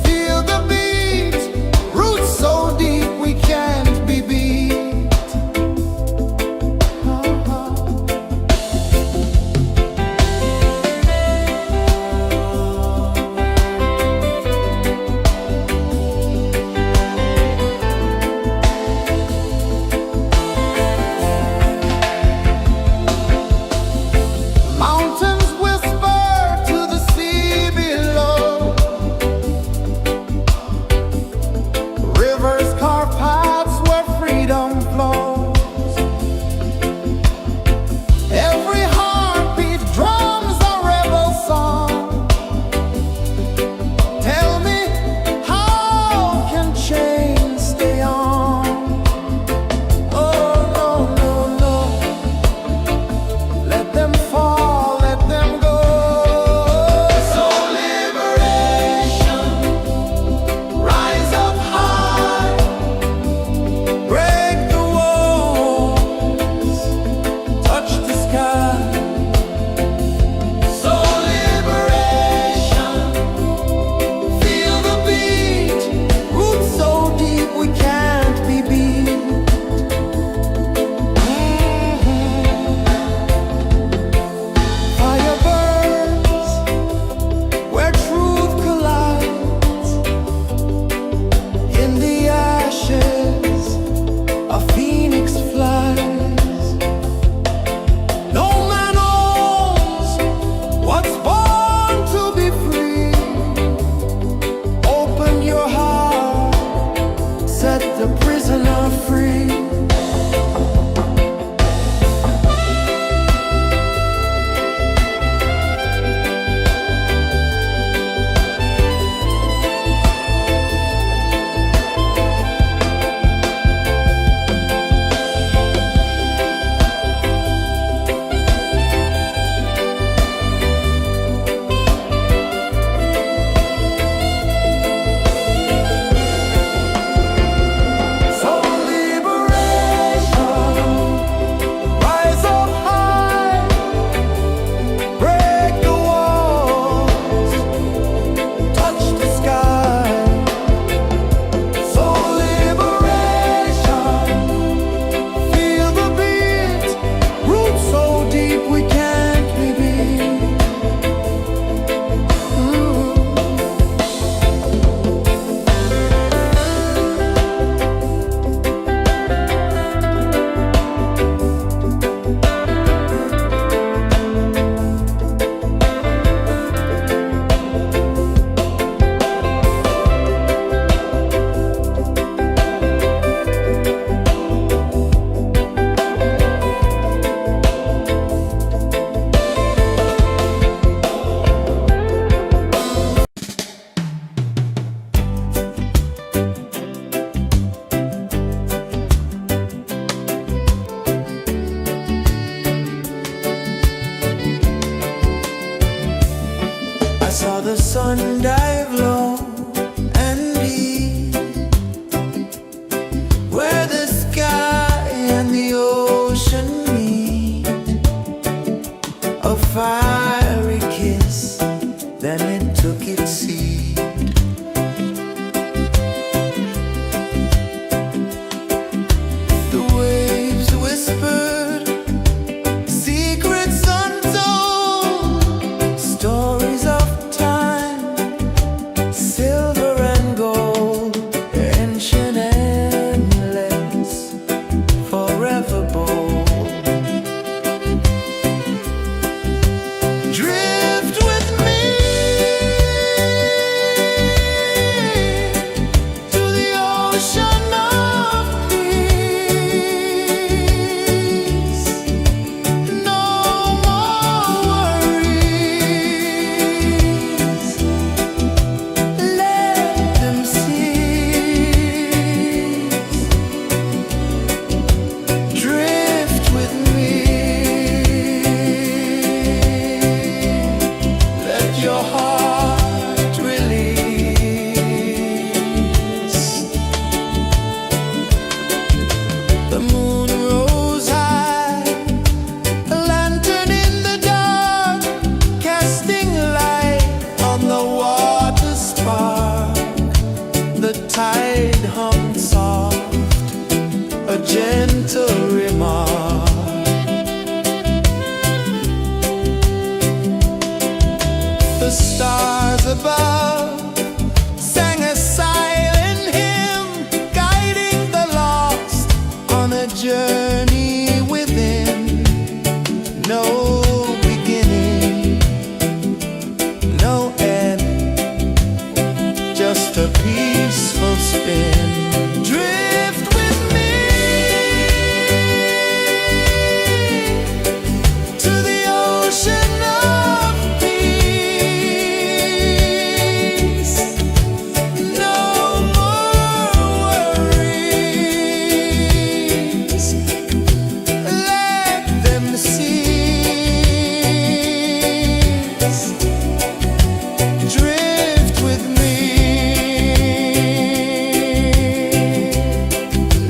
feel the beat, roots so deep we can't be beat. sun dive low and deep, where the sky and the ocean meet. A fiery kiss, then it took its seat. The waves whispered secrets untold, stories of time, silver and gold, ancient, endless, forever bold. Drift with me to the ocean of peace. No more worries. Let them cease. Drift with me. Let your heart release. The moon rose high, a lantern in the dark, casting light on the water spark. The tide hummed soft, a gentle remark. The stars above sang a silent hymn, guiding the lost on a journey within. No beginning, no end, just a peaceful spin. Drift with me to the ocean of peace. No more worries. Let them cease. Drift with me.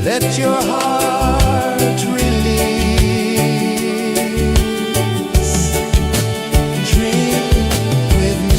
Let your heart release. Dream with me.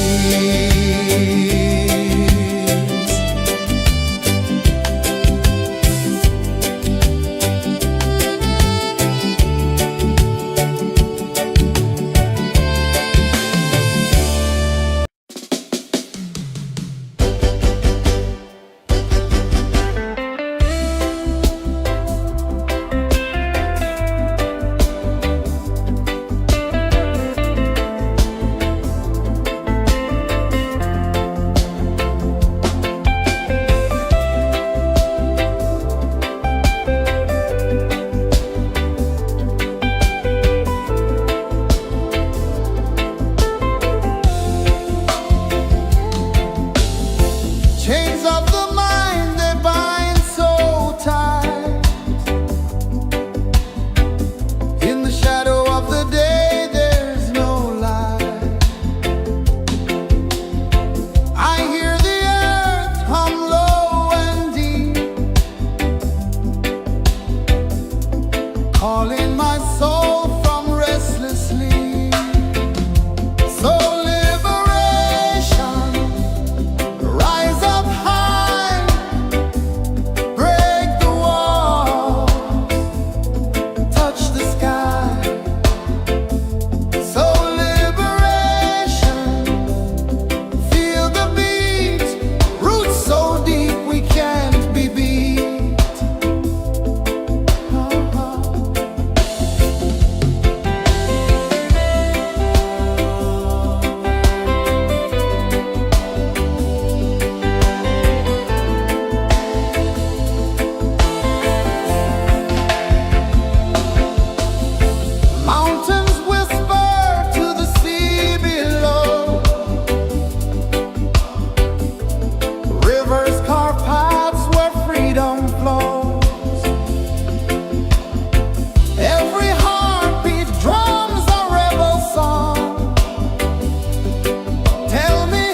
Chains of the mind, they bind so tight. In the shadow of the day, there's no light. I hear the earth hum low and deep, calling my soul from restless sleep. So liberation, rise up high, break the walls, touch the sky. So liberation, feel the beat, roots so deep we can't be beat. Mountains whisper to the sea below, rivers carve paths where freedom flows. Every heartbeat drums a rebel song. Tell me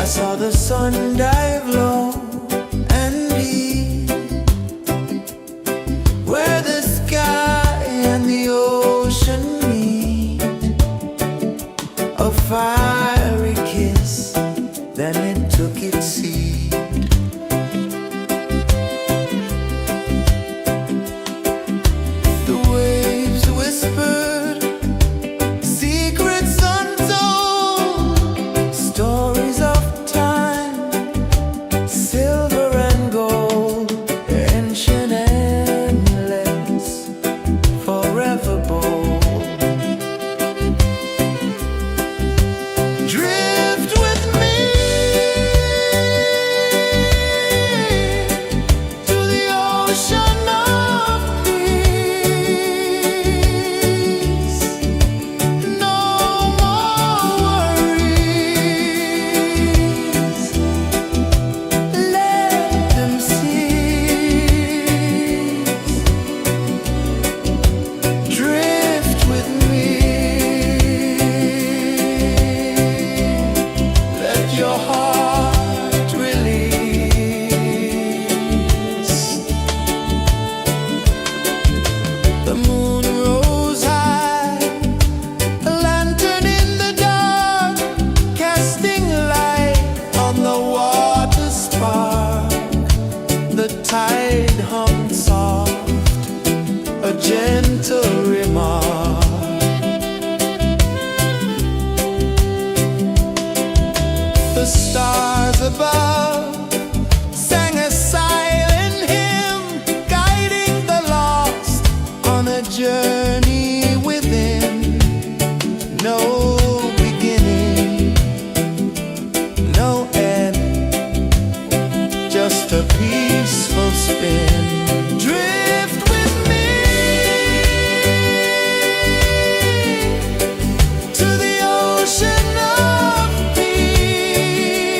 saw the sun dive low and deep, where the sky and the ocean meet. A fiery kiss, then it took its seat. The waves whispered secrets untold, stories of time, silver and gold, ancient, endless, forever bold. Drift with me to the ocean of peace. No more worries, let them cease. Drift with me, let your heart release. The moon rose high, a lantern in the dark, casting light on the water spark. The tide hummed soft, a gentle remark. The stars above sang a silent hymn, guiding the lost on a journey within. No beginning, no end, just a peaceful spin. Drift with me to the ocean of peace.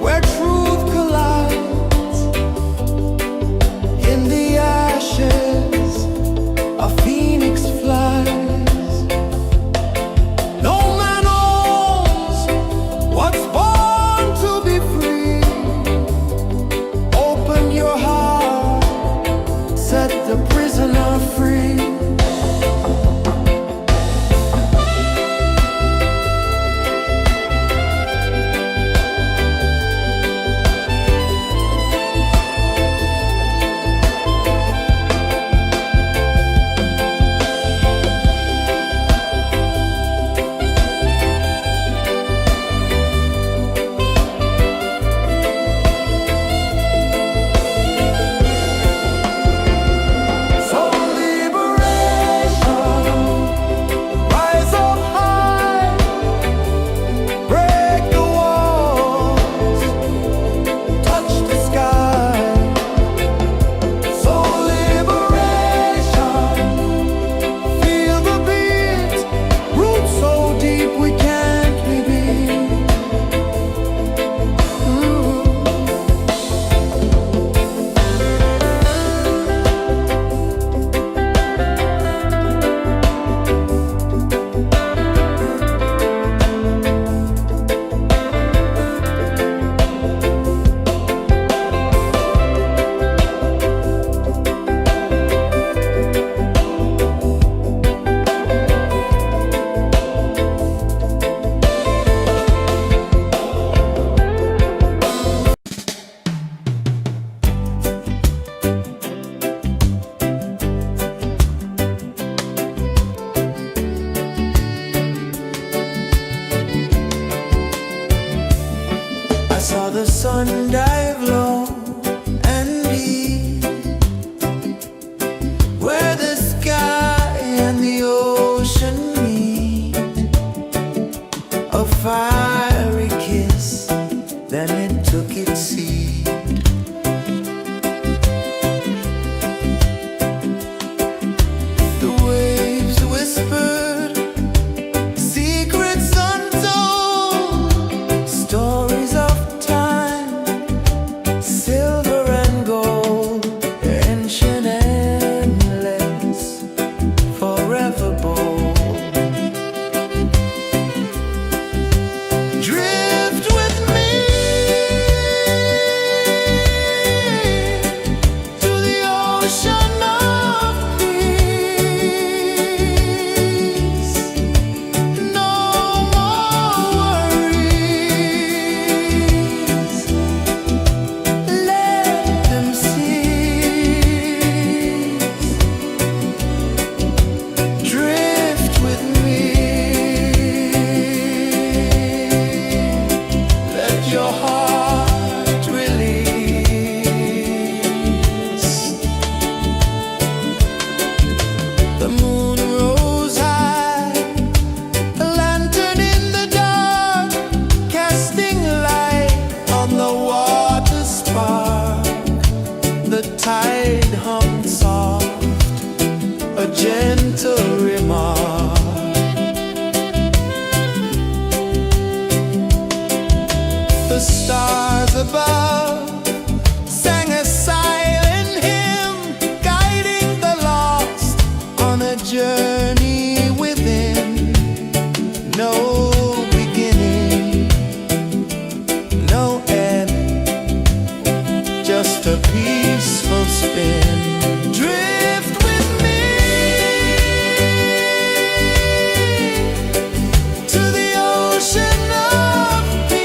where truth collides. In the ashes, a phoenix flies. No man owns what's born to be free. Open your heart, set the prisoner free. I saw the sun dive low and deep, where the sky and the ocean meet. A fiery kiss, then it took its seat. The waves whispered secrets untold, stories of silver and gold, ancient, endless, forever bold. Drift with me to the ocean of peace. No more worries. Your heart release. The moon rose high, a lantern in the dark, casting light on the water spark. The tide hummed soft, a gentle remark. The stars above sang a silent hymn, guiding the lost on a journey within. No beginning, no end, just a peaceful spin. Drift with me to the ocean of peace.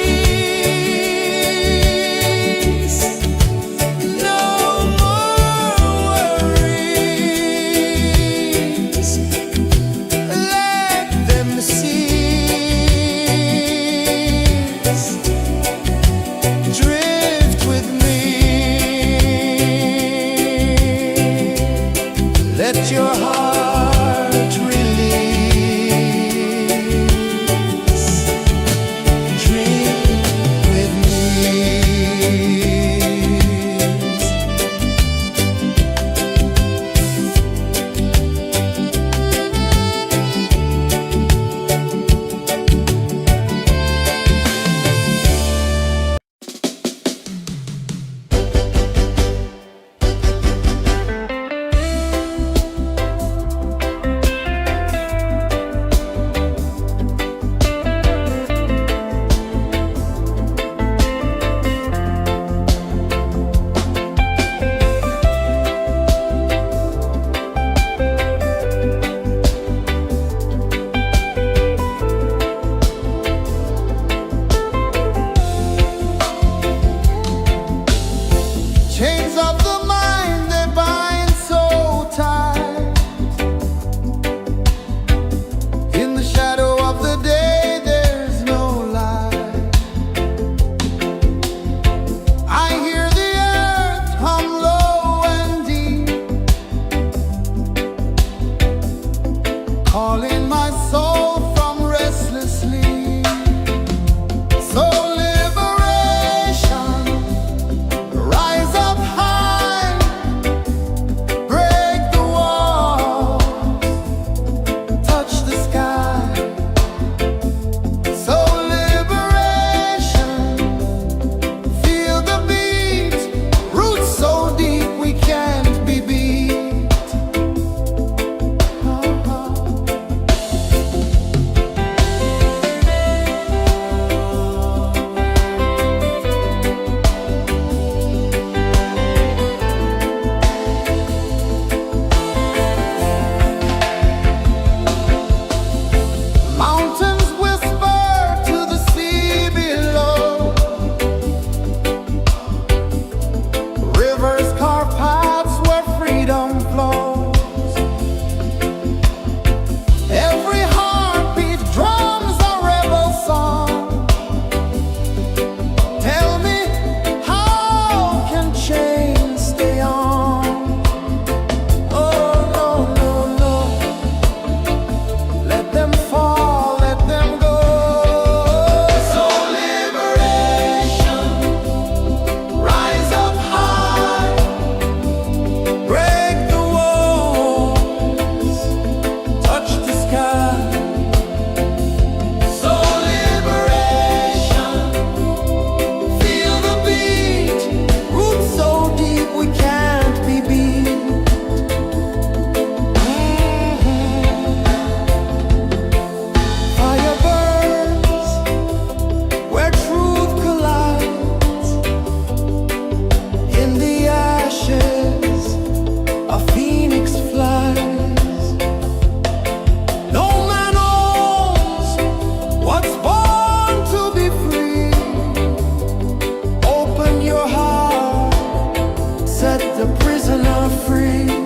the prisoner free.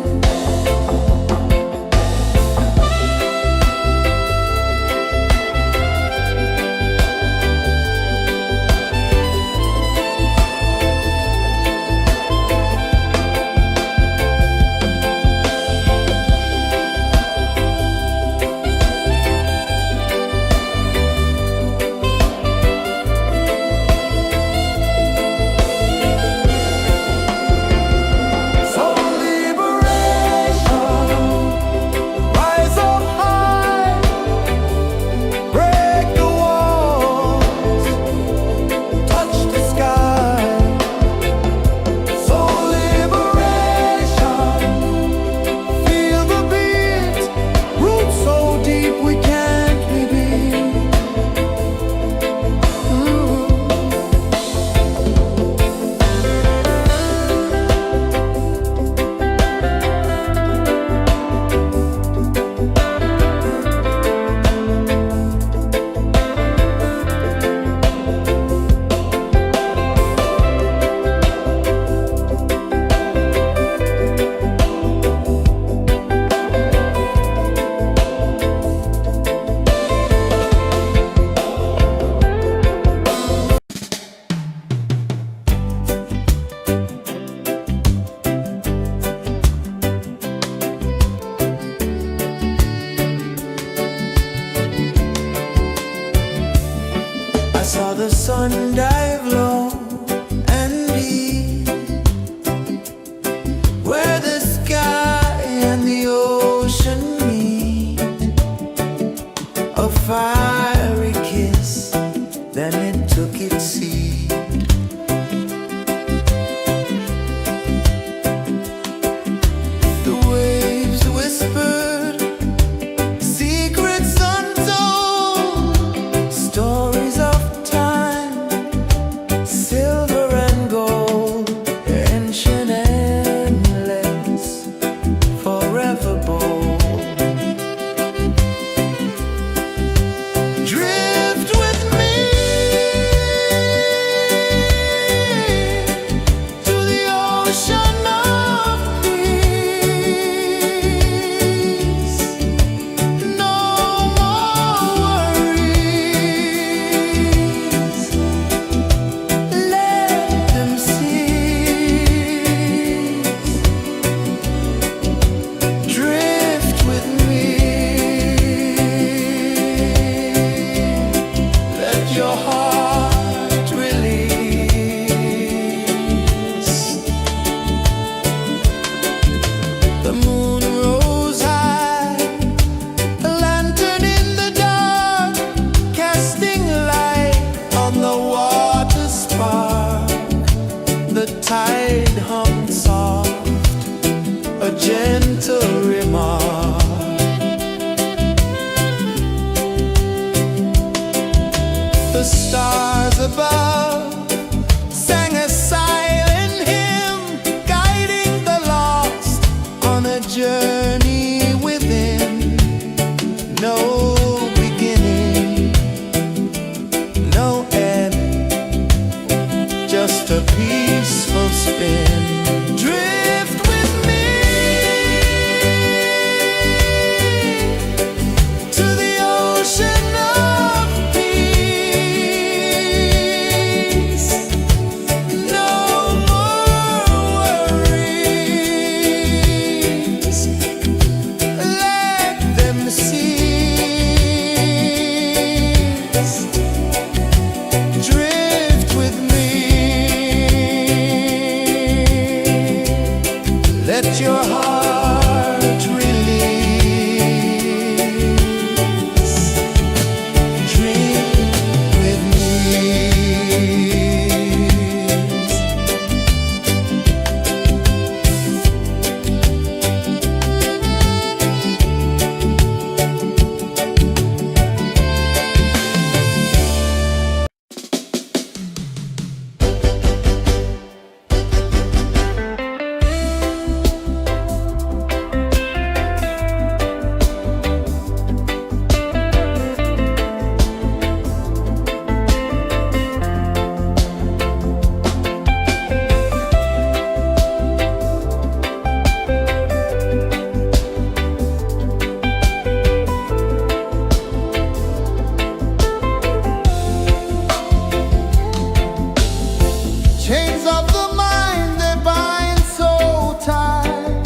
Chains of the mind, they bind so tight.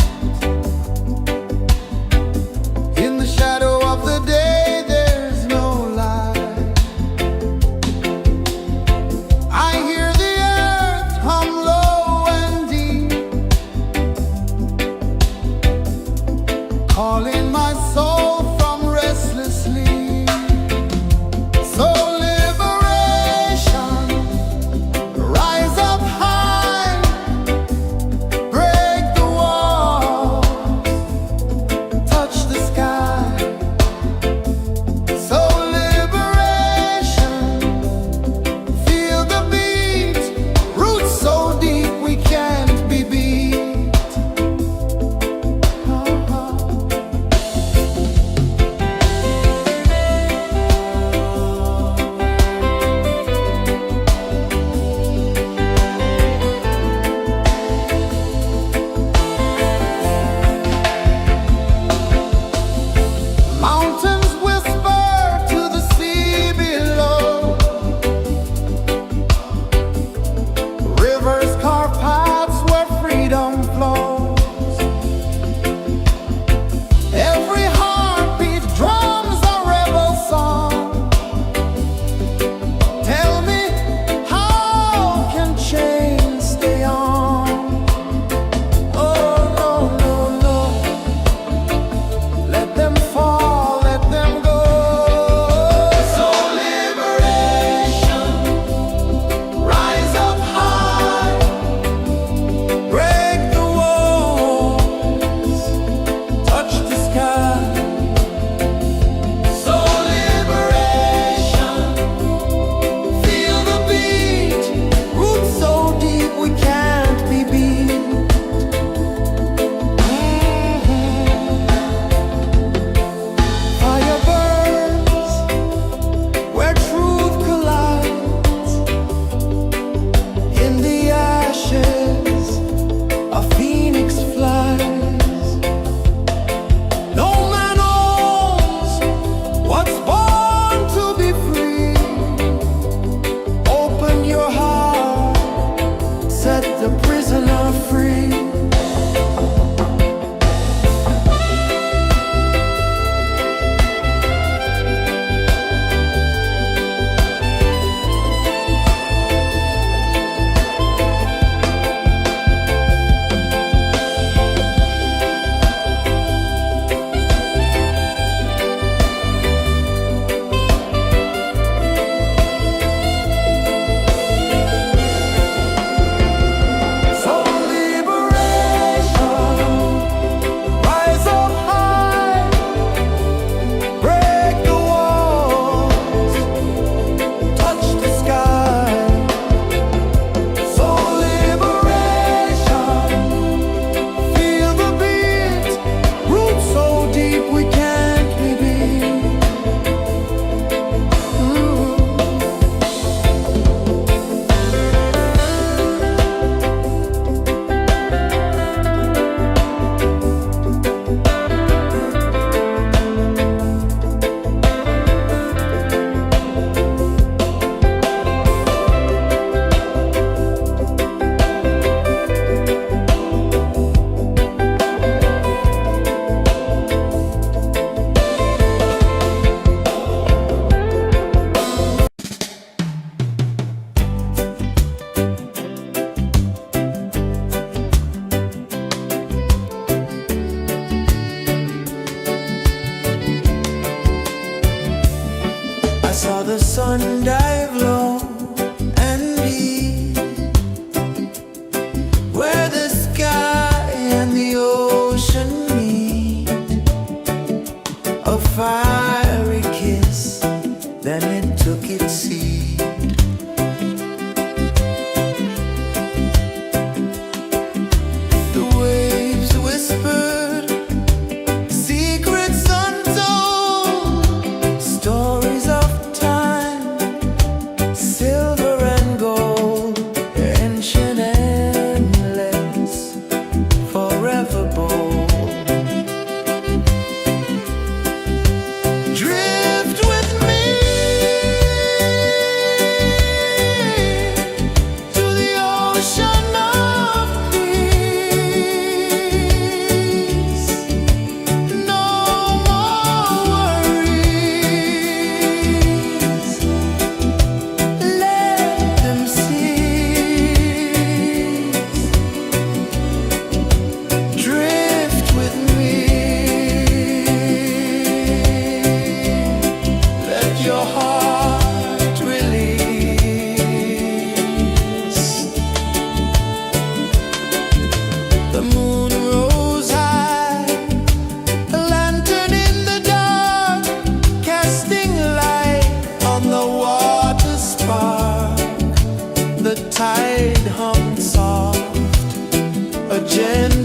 In the shadow of the day, there's no light. I hear the earth hum low and deep, calling my soul from restless sleep. So liberation, rise up high,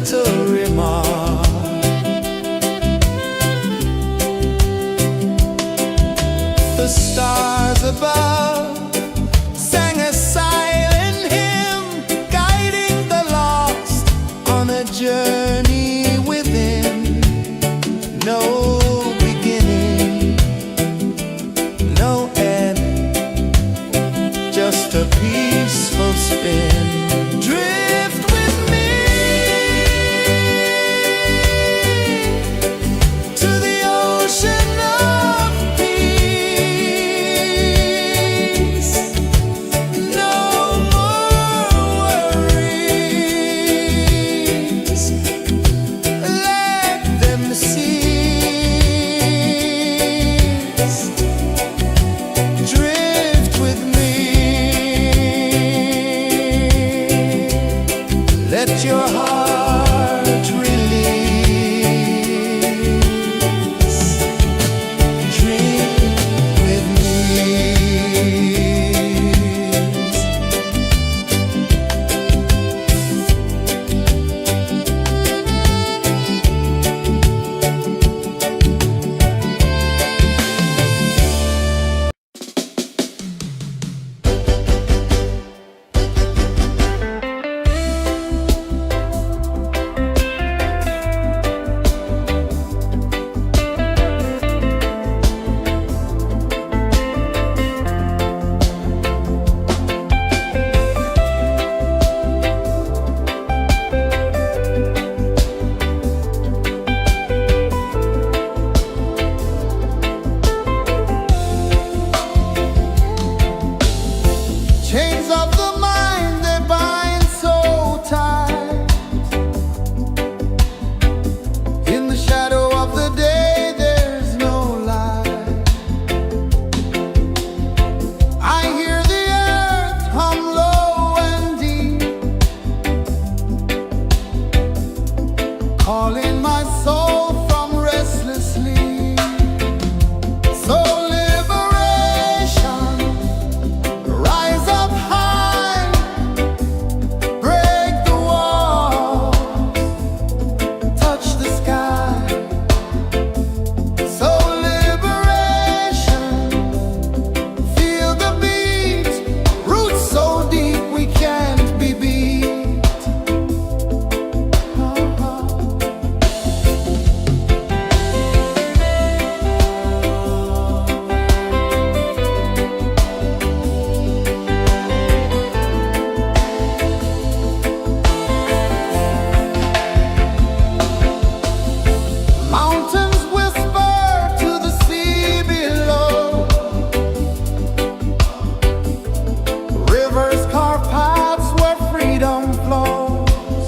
gentle remark. The stars above sang a silent hymn, guiding the lost on a journey within. No beginning, no end, just a peaceful spin. Drift with me to the ocean of peace. No more worries, let them cease. Drift with me, let your heart release. Dream with me. Chains of the mind, they bind so tight. In the shadow of the day, there's no light. I hear the earth hum low and deep, calling my soul from restless sleep. So liberation, rise up high, break the walls, touch the sky. So liberation, feel the beat, roots so deep we can't be beat. Mountains whisper to the sea below, rivers carve paths where freedom flows.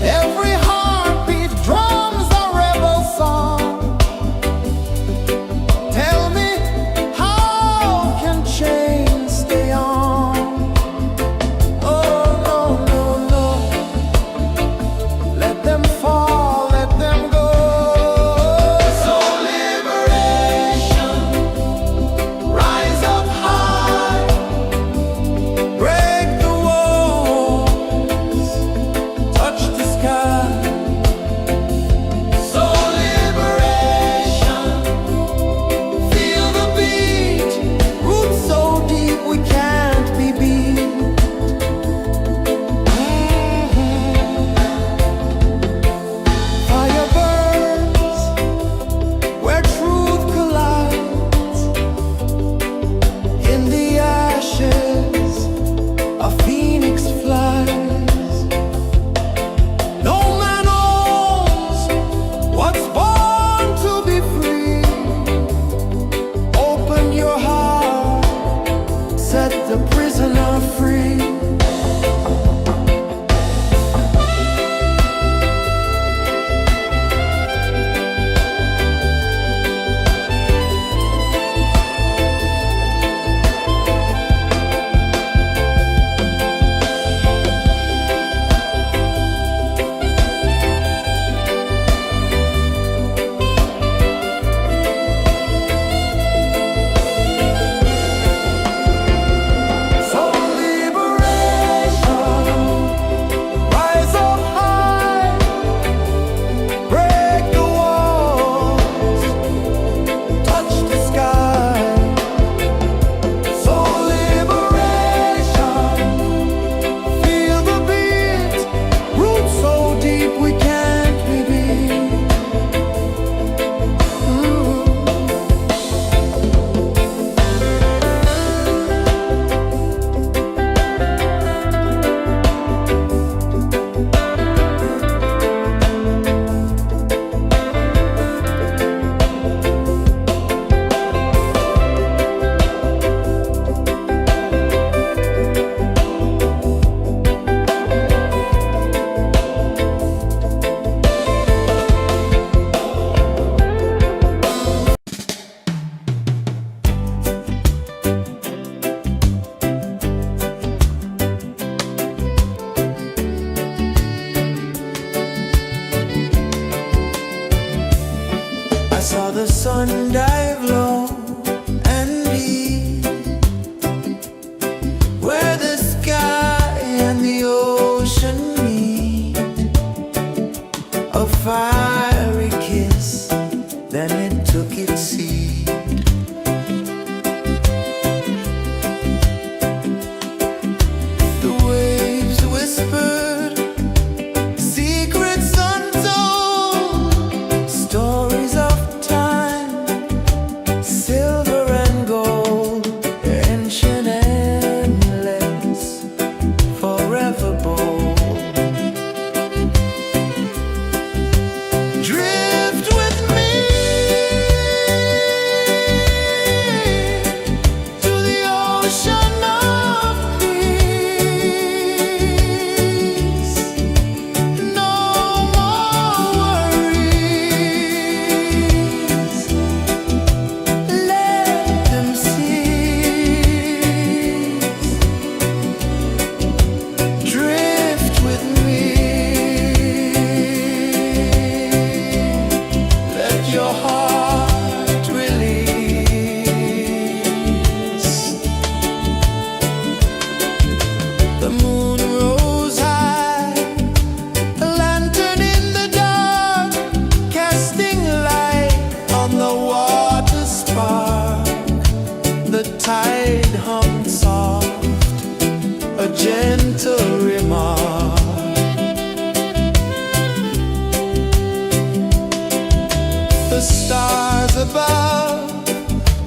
Every heartbeat drums a rebel song. Tell me, how can chains stay on? Oh no, no, no, let them fall, let them go. So liberation, rise up high, break the walls, touch the sky. So liberation, feel the beat, roots so deep we can't be beat. Fire burns where truth collides. In the ashes, a phoenix flies. No man owns what's born to be free. Open your heart, set the prisoner free. So liberation. The moon rose high, a lantern in the dark, casting light on the water spark. The tide hummed soft, a gentle remark. The stars above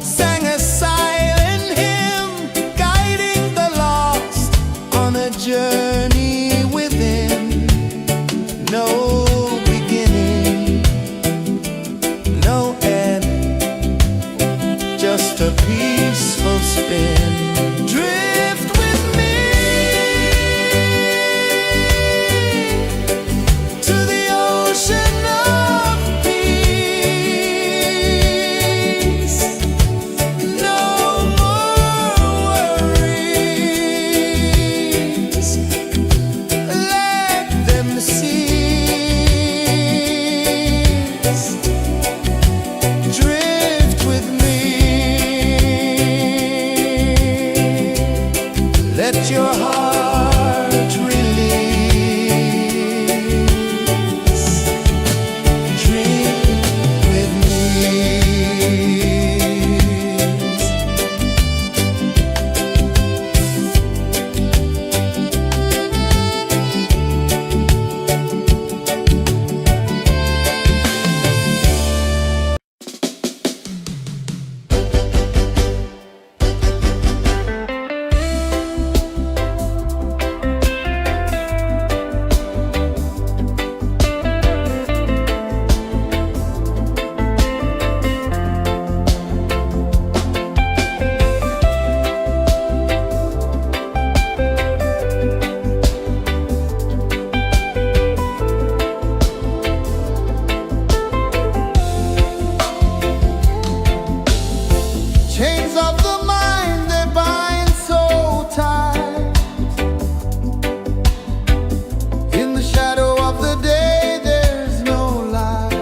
sang a silent hymn, guiding the lost on a journey within. No beginning, no end, just a peaceful spin. Drift with me to the ocean of peace. No more worries, let them cease. Drift with me, let your heart release. Drift with me. Chains of the mind, they bind so tight. In the shadow of the day, there's no light.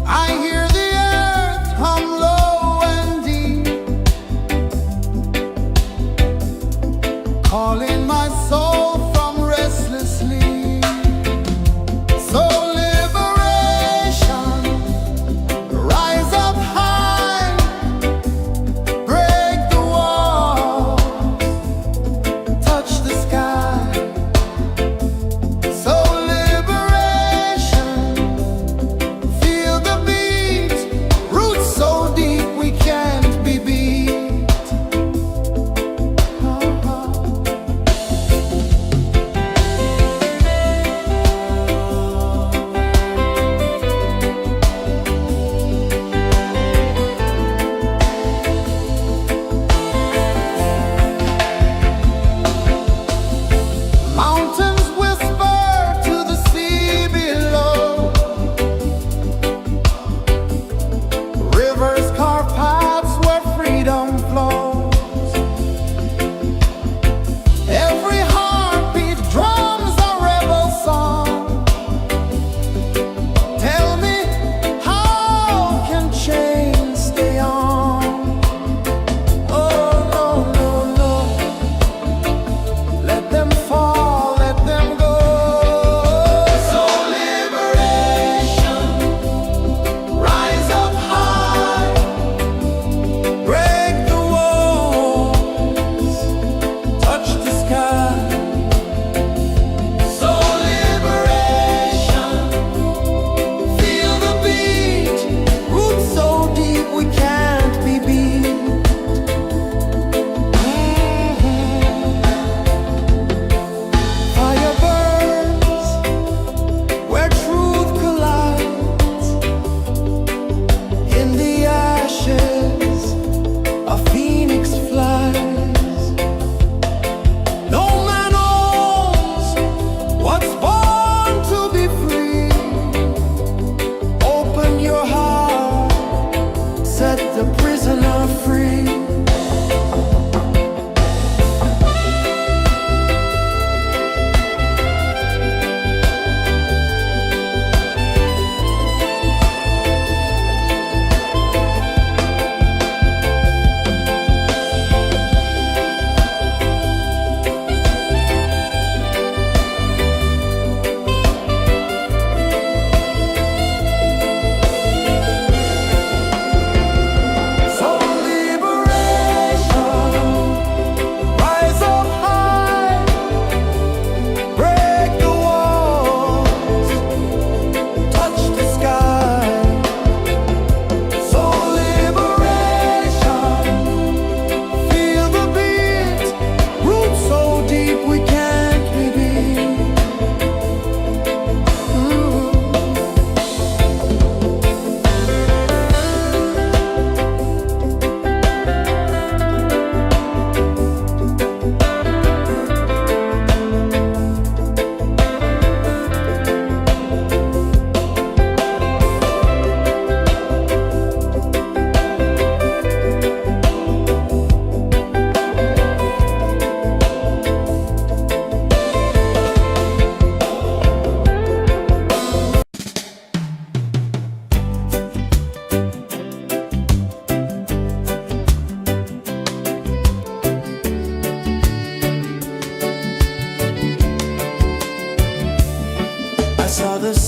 I hear the earth hum low and deep, calling my soul from restless sleep. So liberation, rise up high, break the walls, touch the sky. So liberation, feel the beat, roots so deep we can't be beat.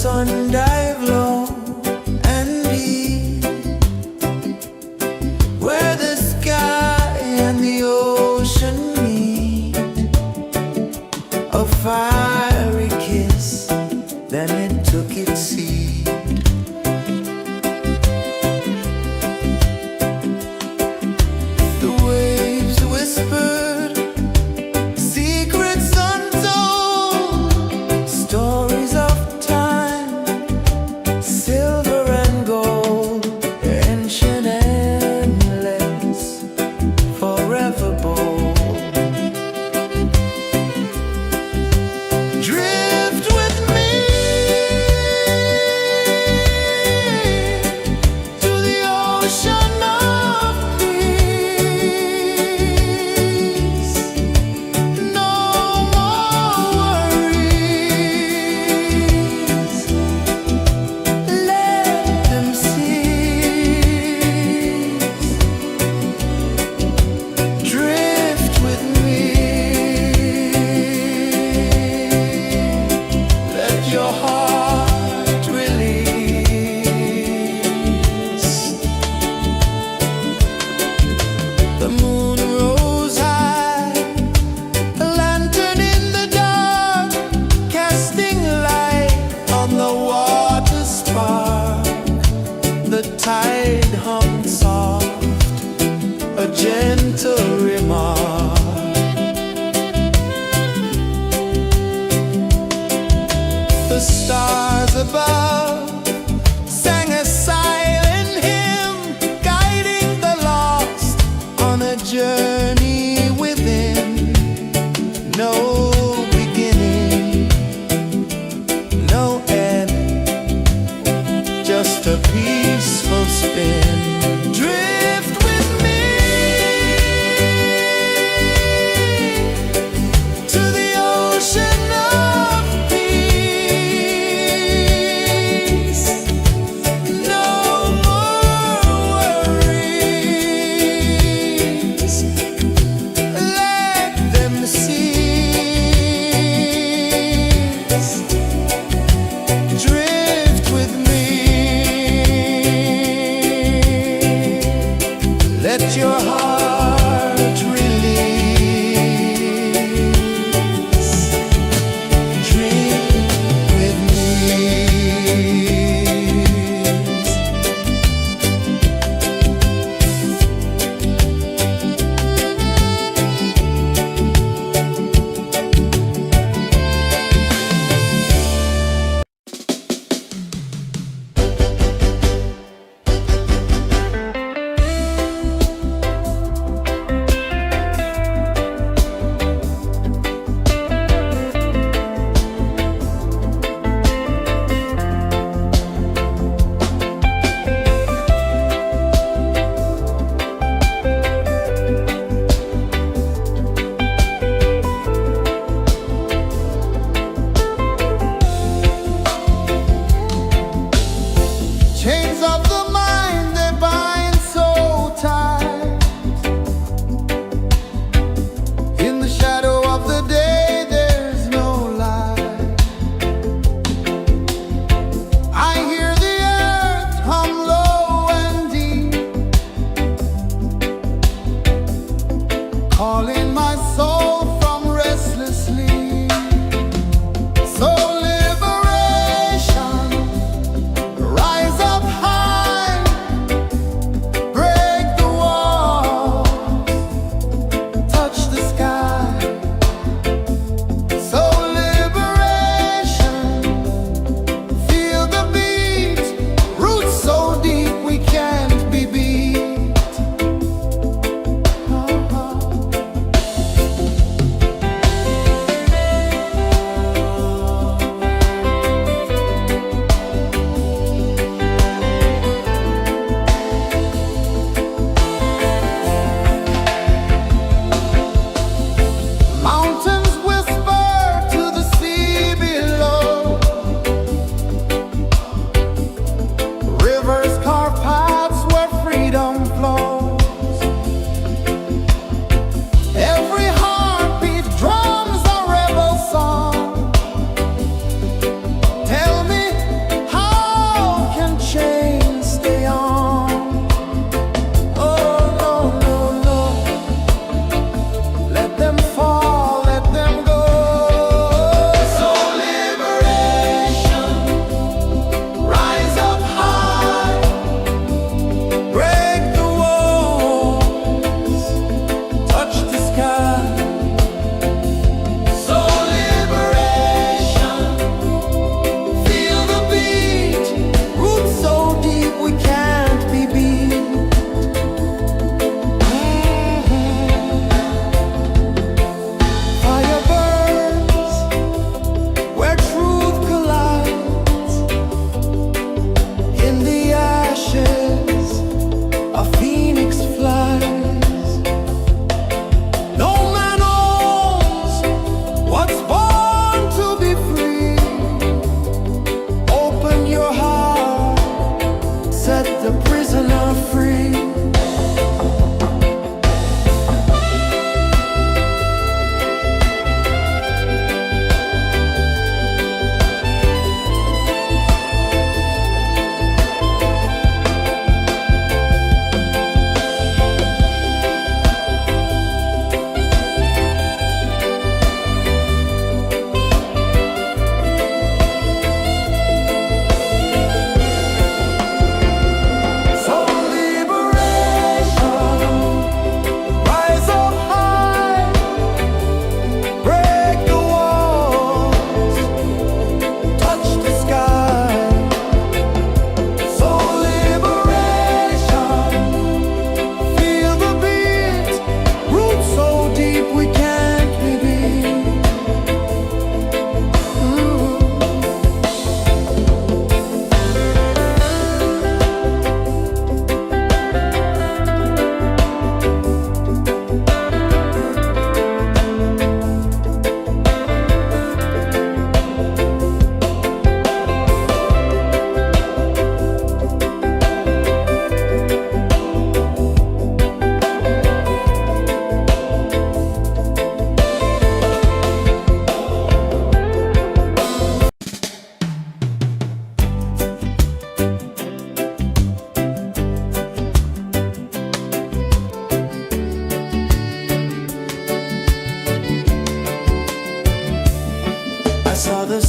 sun dive low and deep, where the sky and the ocean meet, a fiery kiss, then it took its seat. The waves whispered secrets untold, stories of time, silver and gold, ancient, endless, forever bold.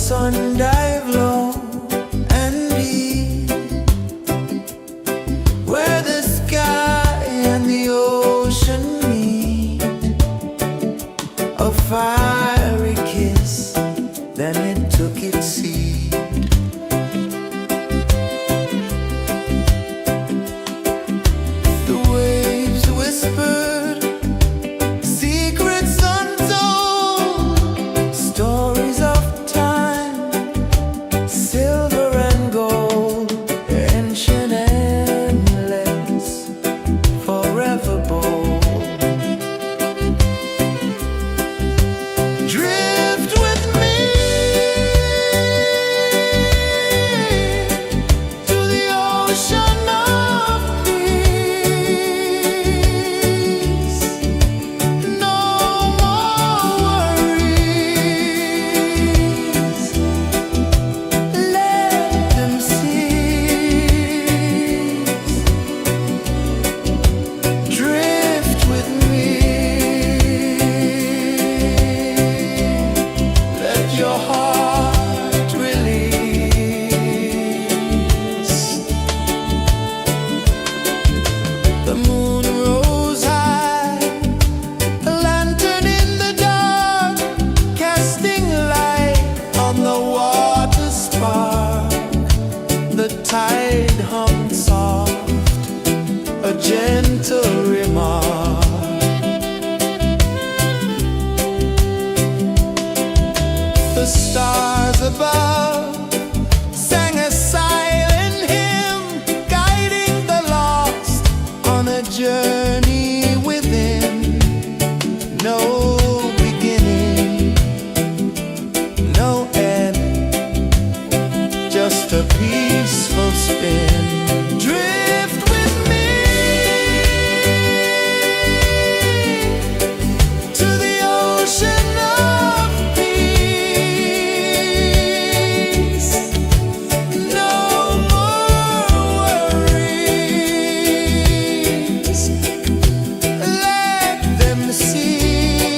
sun dive low and deep, where the sky and the ocean meet. A fiery kiss, then it took its seed. The waves whispered secrets untold, stories of time, silver and gold, ancient, endless, forever bold. Drift with me to the ocean of peace. No more worries, let them cease. Drift with me, let your heart release. The moon rose high, a lantern in the dark, casting light on the water spark. The tide hummed soft, a gentle remark. The stars above sang a silent hymn, guiding the lost on a journey within. No beginning, no end, just a peaceful spin. Drift with me to the ocean of peace. No more worries, let them cease.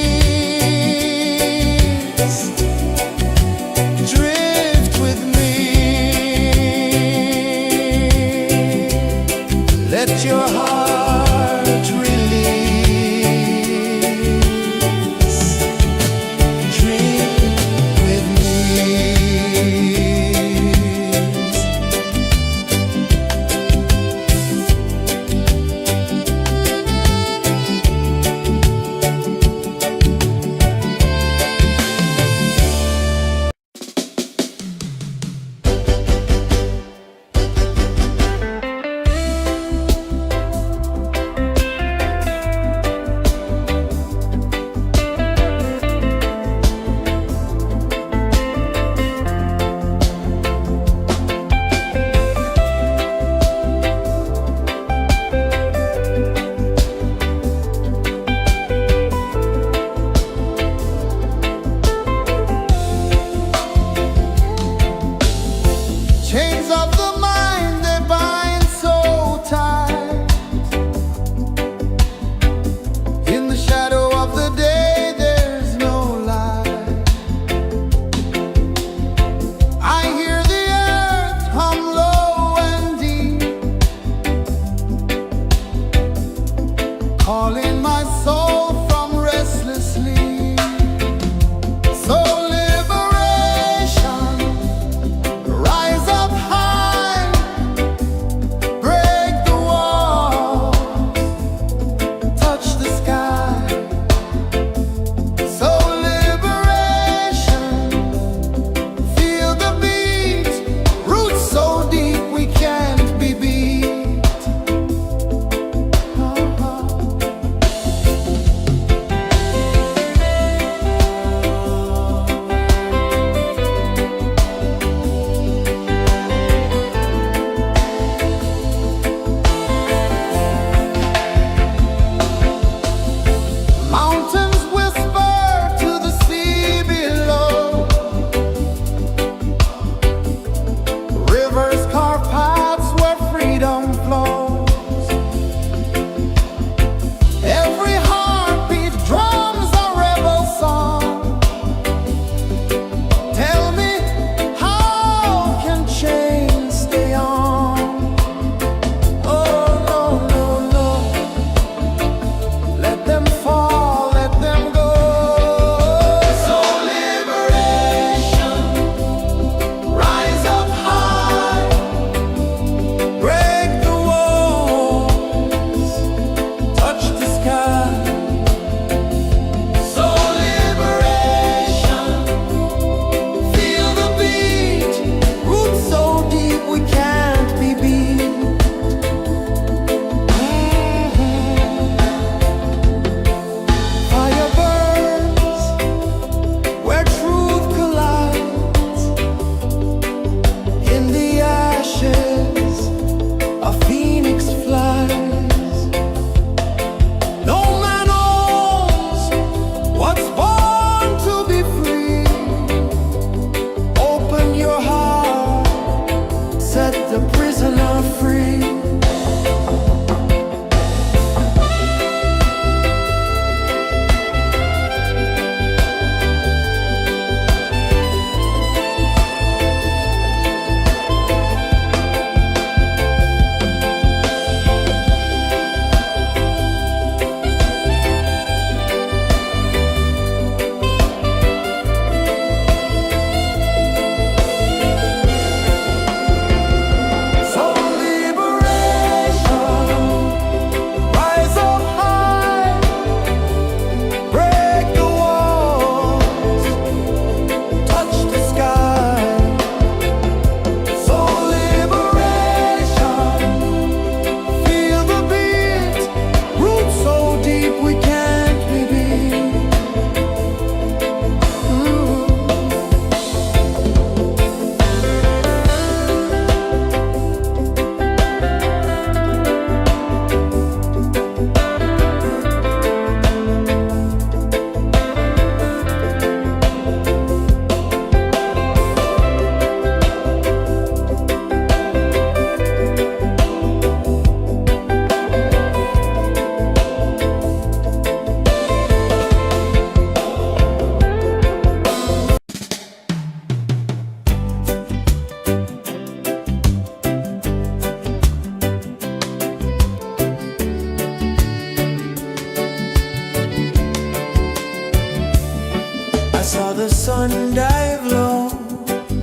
the sun dive low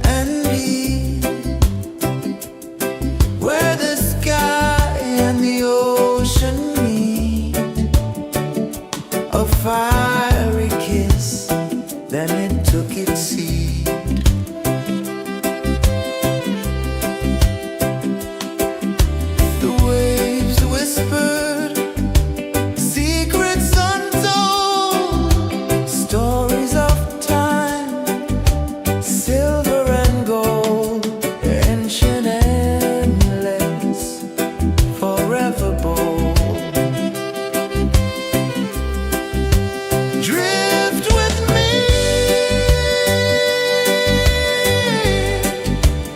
and deep, where the sky and the ocean meet, a fiery kiss, then it took its seat. The waves whispered secrets untold, stories of time, silver and gold, ancient, endless, forever bold. Drift with me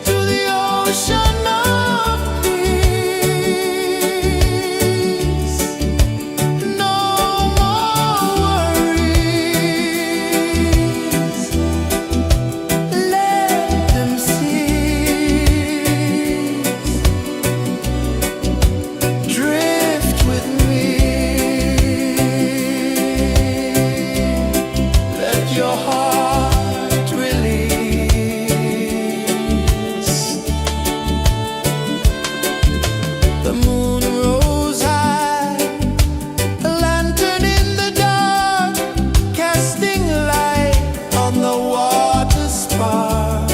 to the ocean of peace. No more worries, let them cease. Drift with me, let your heart release. The moon rose high, a lantern in the dark, casting light on the water spark.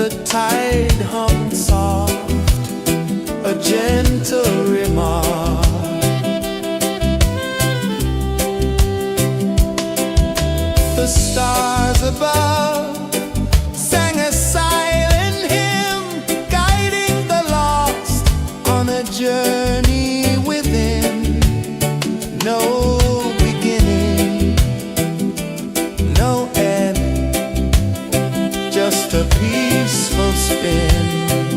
The tide hummed soft, a gentle remark. The stars above sang a silent hymn, guiding the lost on a journey within. No beginning, no end, just a peaceful spin.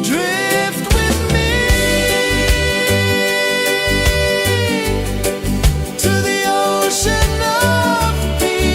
Drift with me to the ocean of peace.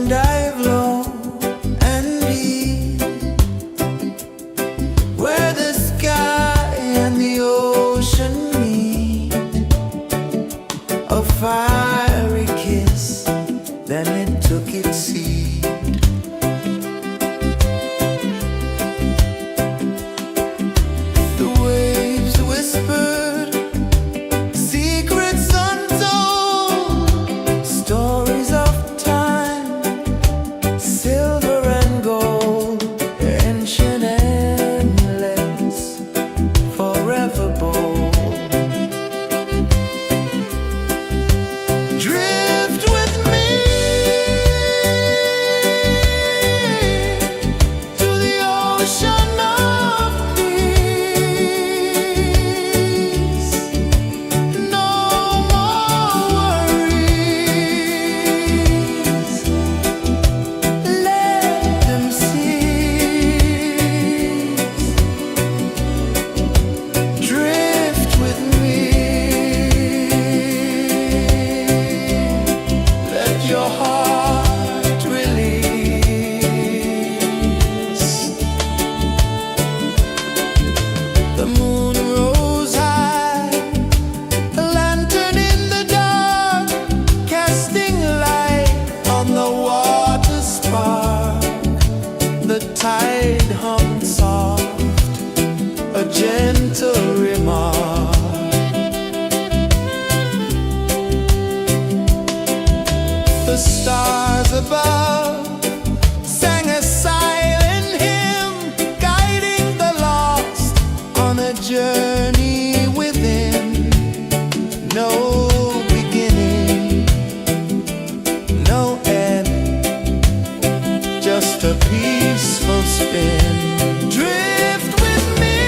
dive low and deep, where the sky and the ocean meet. A fiery kiss, then it took its seed. The waves whispered secrets untold, stories of time, silver and gold, ancient, endless, forever bold. Drift with me to the ocean of peace. No more worries, let them cease. Drift with me, let your heart release. The moon rose high, a lantern in the dark, casting light on the water spark. The tide hummed soft, a gentle remark. The stars above sang a silent hymn, guiding the lost on a journey within. No beginning, no end, just a peaceful spin. Drift with me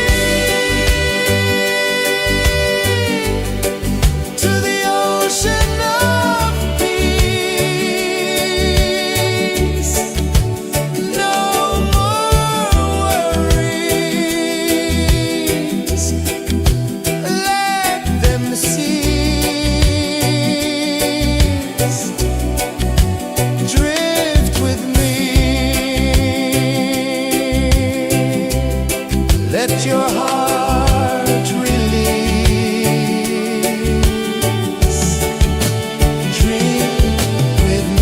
to the ocean of peace. No more worries, let them cease. Drift with me, let your heart release. Drift with me.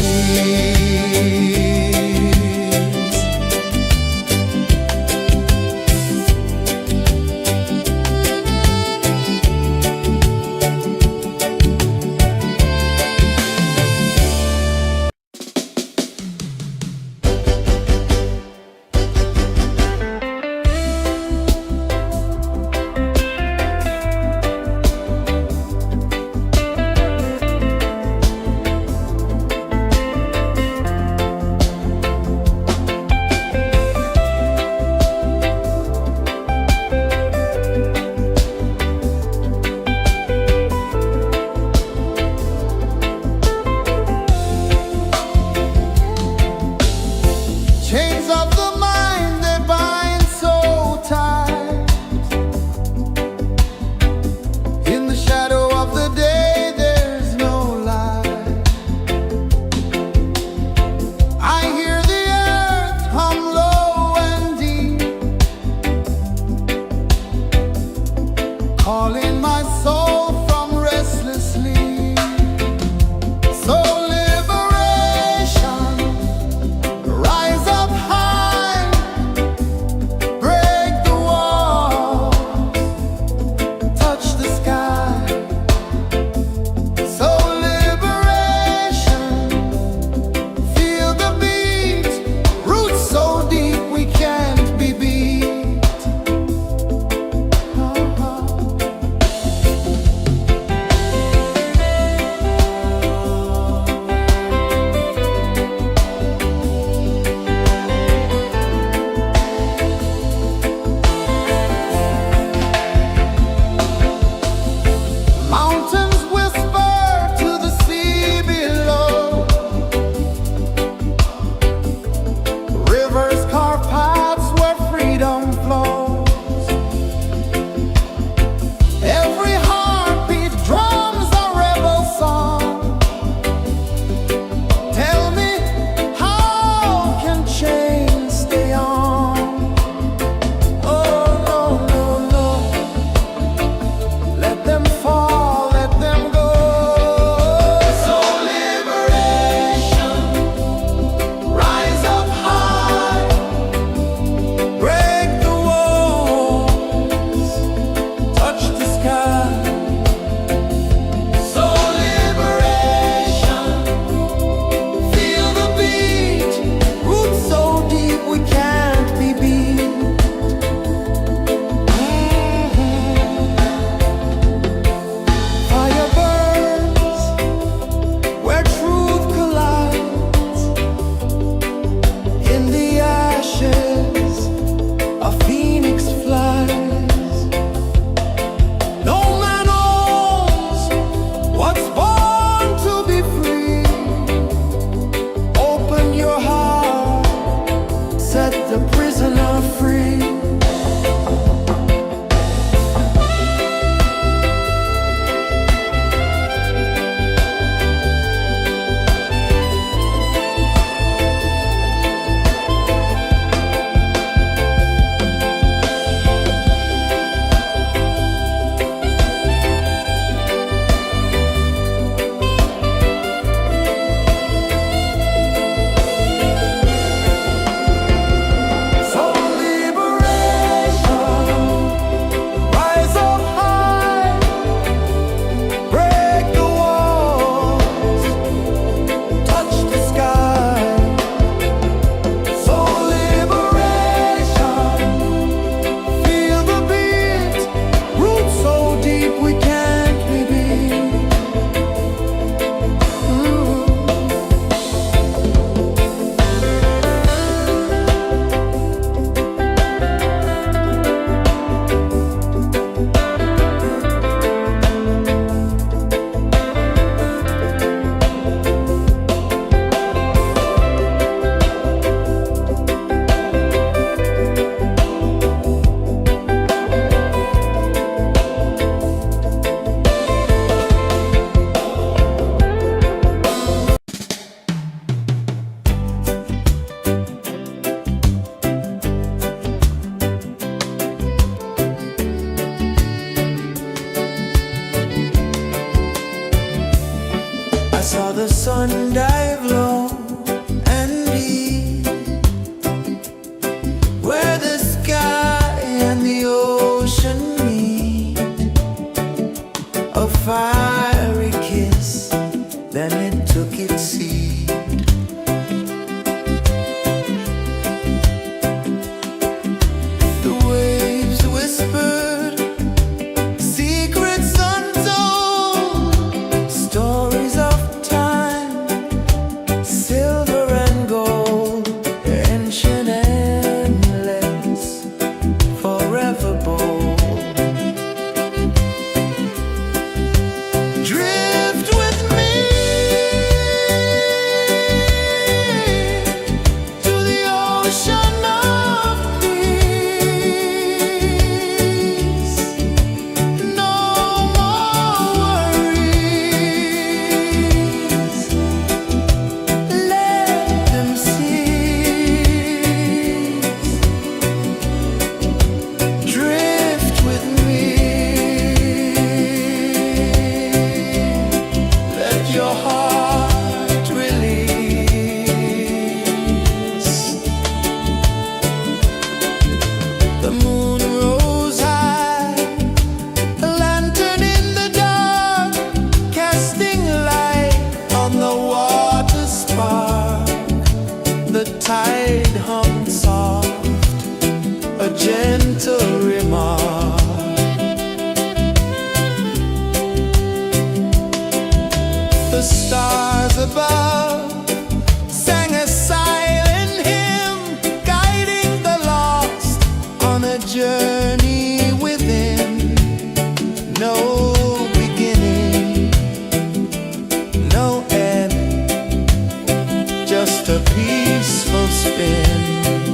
peaceful spin.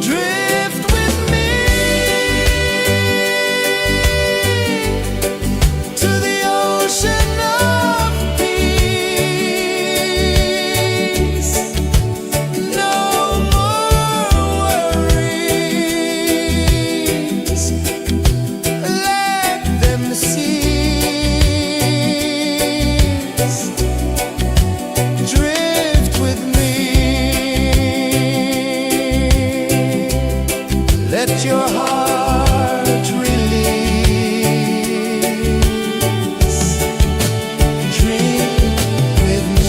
Drift with me to the ocean of peace. No more worries, let them cease. Drift with me, let your heart release. Dream with me.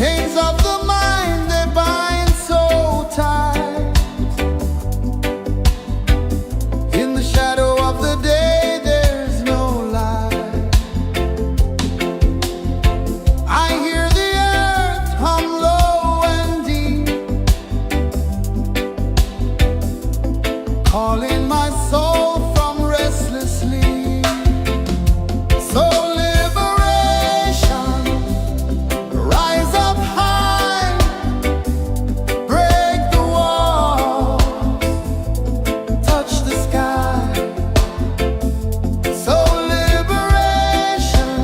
Chains of the mind, they bind so tight. In the shadow of the day, there's no light. I hear the earth hum low and deep, calling my soul from restless sleep. So liberation, rise up high, break the walls, touch the sky. So liberation,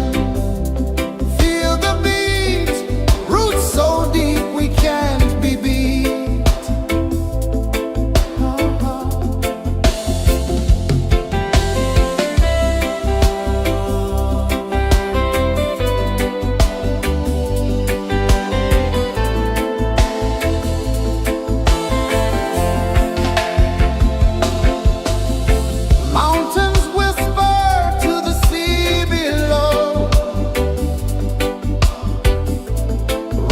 feel the beat, roots so deep we can't be beat. Mountains whisper to the sea below.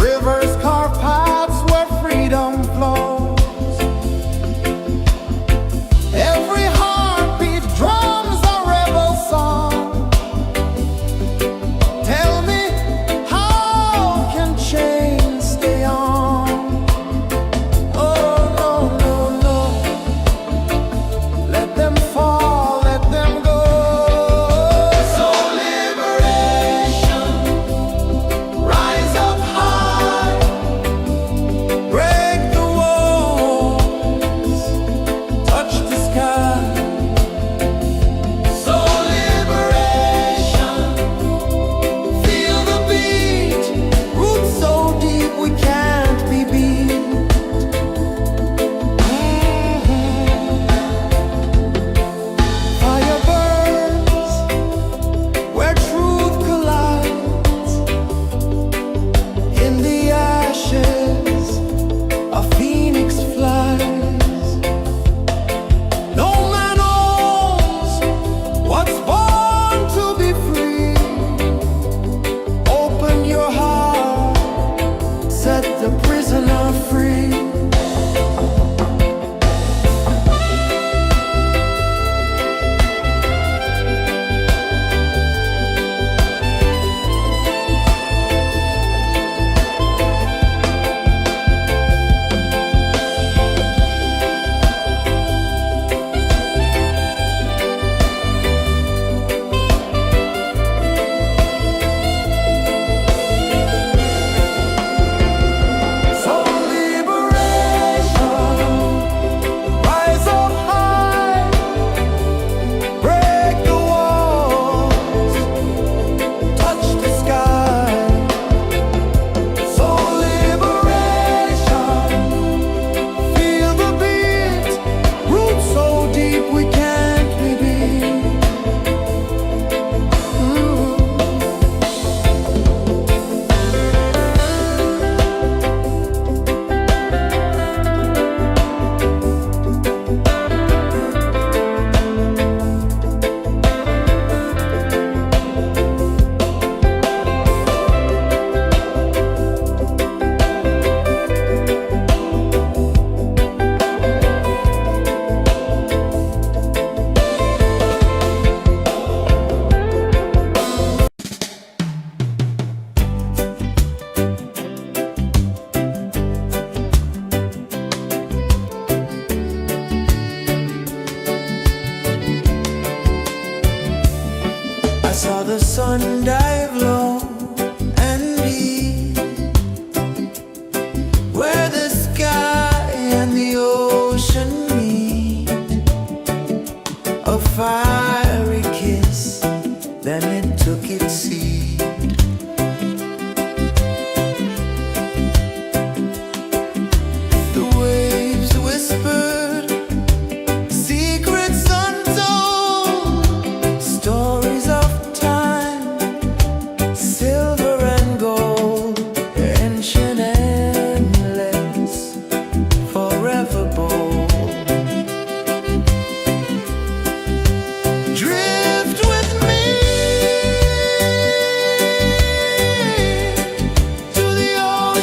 Rivers carve paths where freedom flows. Every heartbeat drums a rebel song. Tell me, how can chains stay on? Oh, no, no, no. Let them fall, let them go. So liberation, rise up high,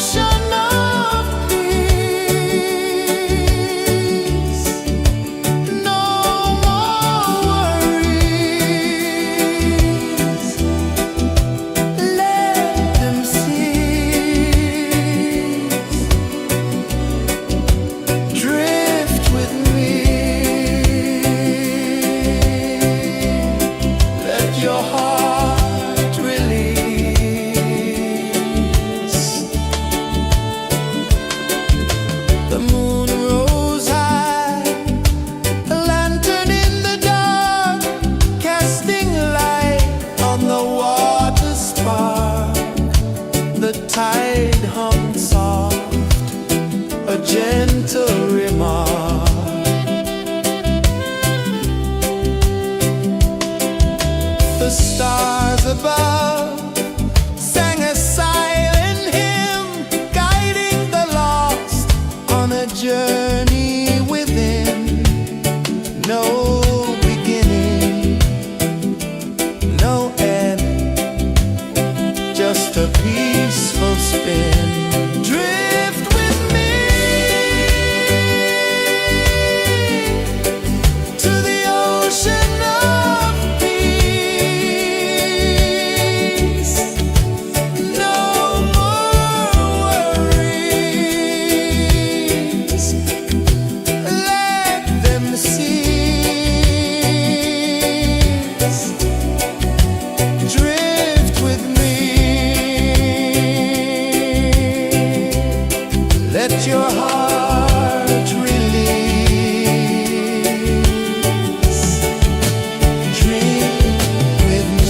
ocean of peace. No more worries. Let them cease. Drift with me. Let your heart release. The moon rose high, a lantern in the dark, casting light on the water spark. The tide hummed soft, a gentle remark. The stars above sang a silent hymn, guiding the lost on a journey within. No beginning, no end, just a peaceful spin. Drift with me to the ocean of peace. No more worries. Let them cease. Drift with me. Let your heart release. Dream with me.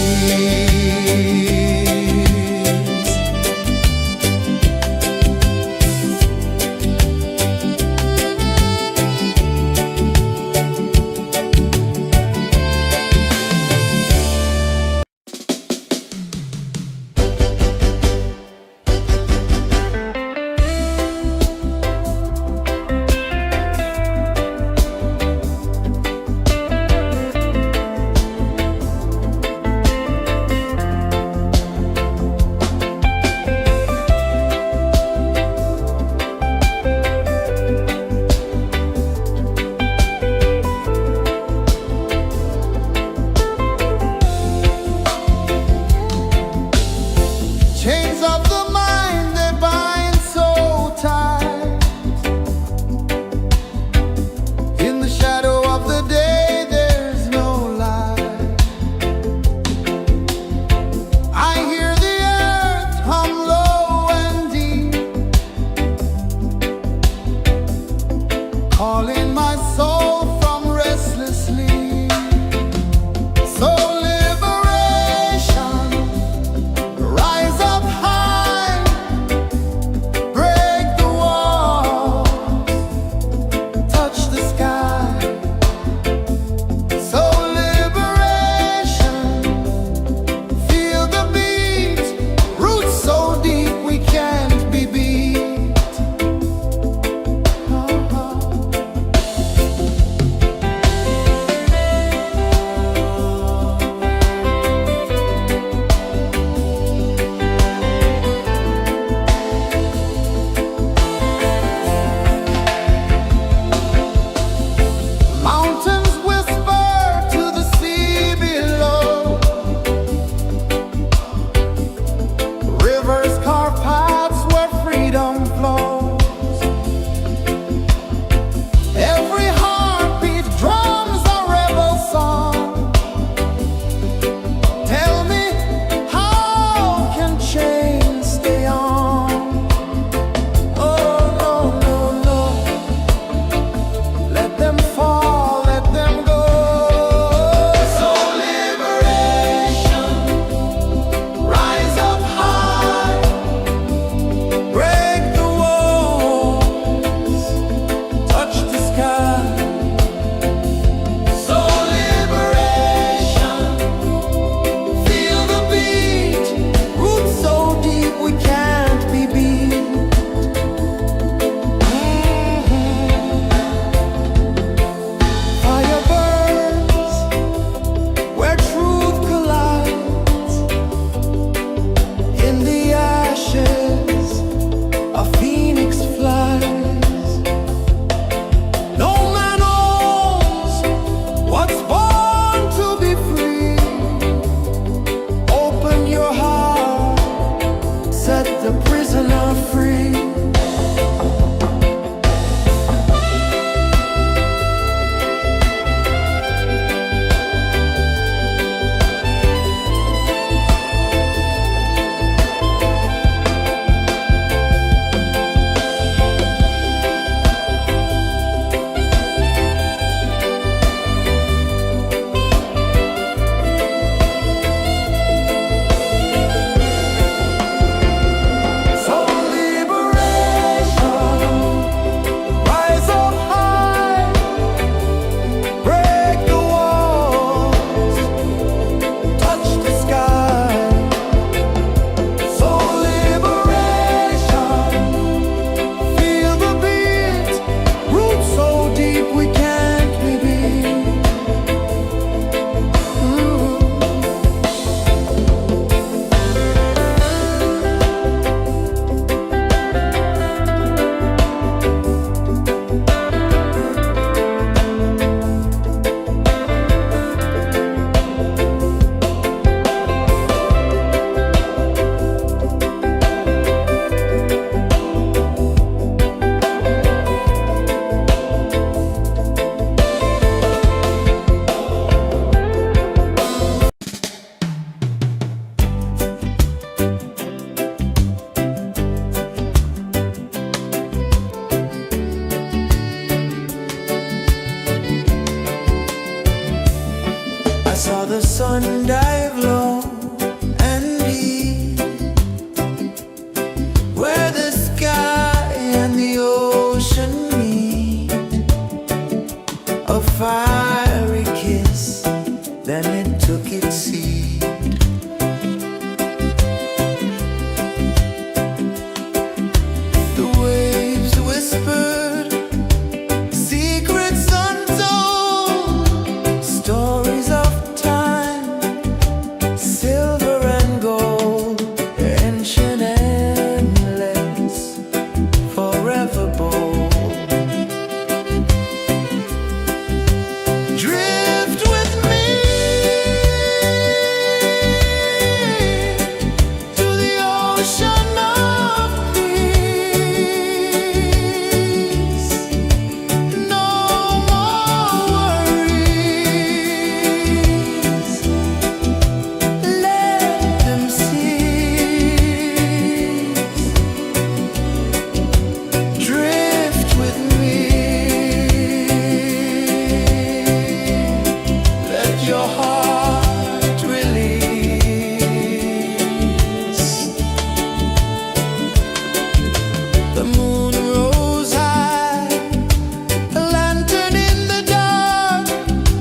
The waves whispered secrets untold, stories of time, silver and gold, ancient, endless, forever bold. Drift with me to the ocean of peace. No more worries. Let them cease. Drift with me. Let your heart release. The moon rose high, a lantern in the dark,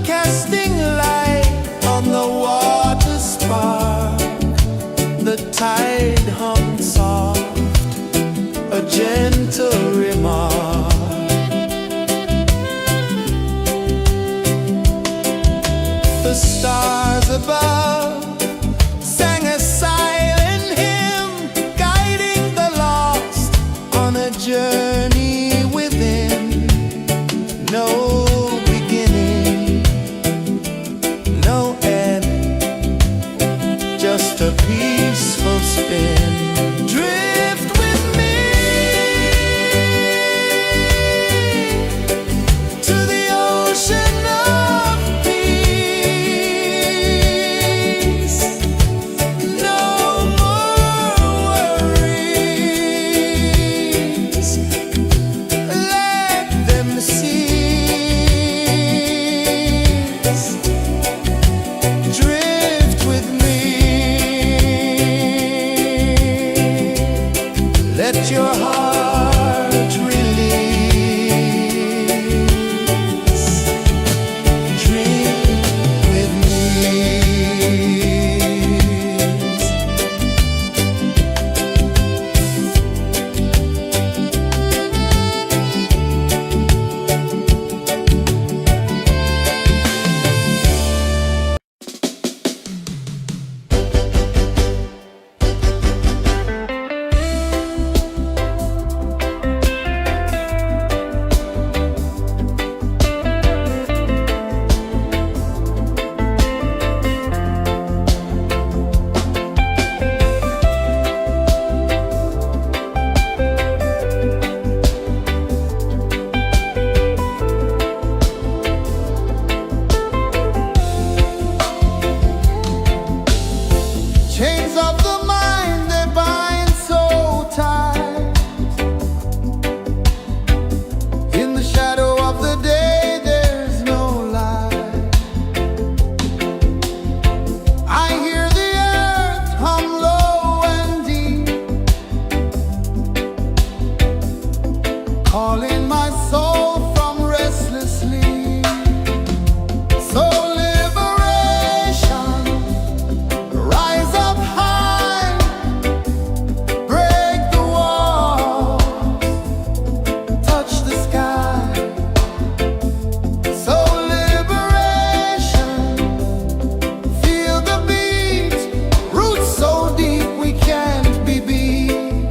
casting light on the water spark. The tide hummed soft, a gentle remark. The stars above sang a silent hymn, guiding the lost on a journey within. No beginning, no end, just a peaceful spin. Drift with me to the ocean of peace. No more worries. Let them cease. Drift with me. Let your heart release. Dream with me. Chains of the mind, they bind so tight. In the shadow of the day, there's no light. I hear the earth hum low and deep, calling my soul from restless sleep. So liberation, rise up high, break the walls, touch the sky. So liberation, feel the beat, roots so deep we can't be beat.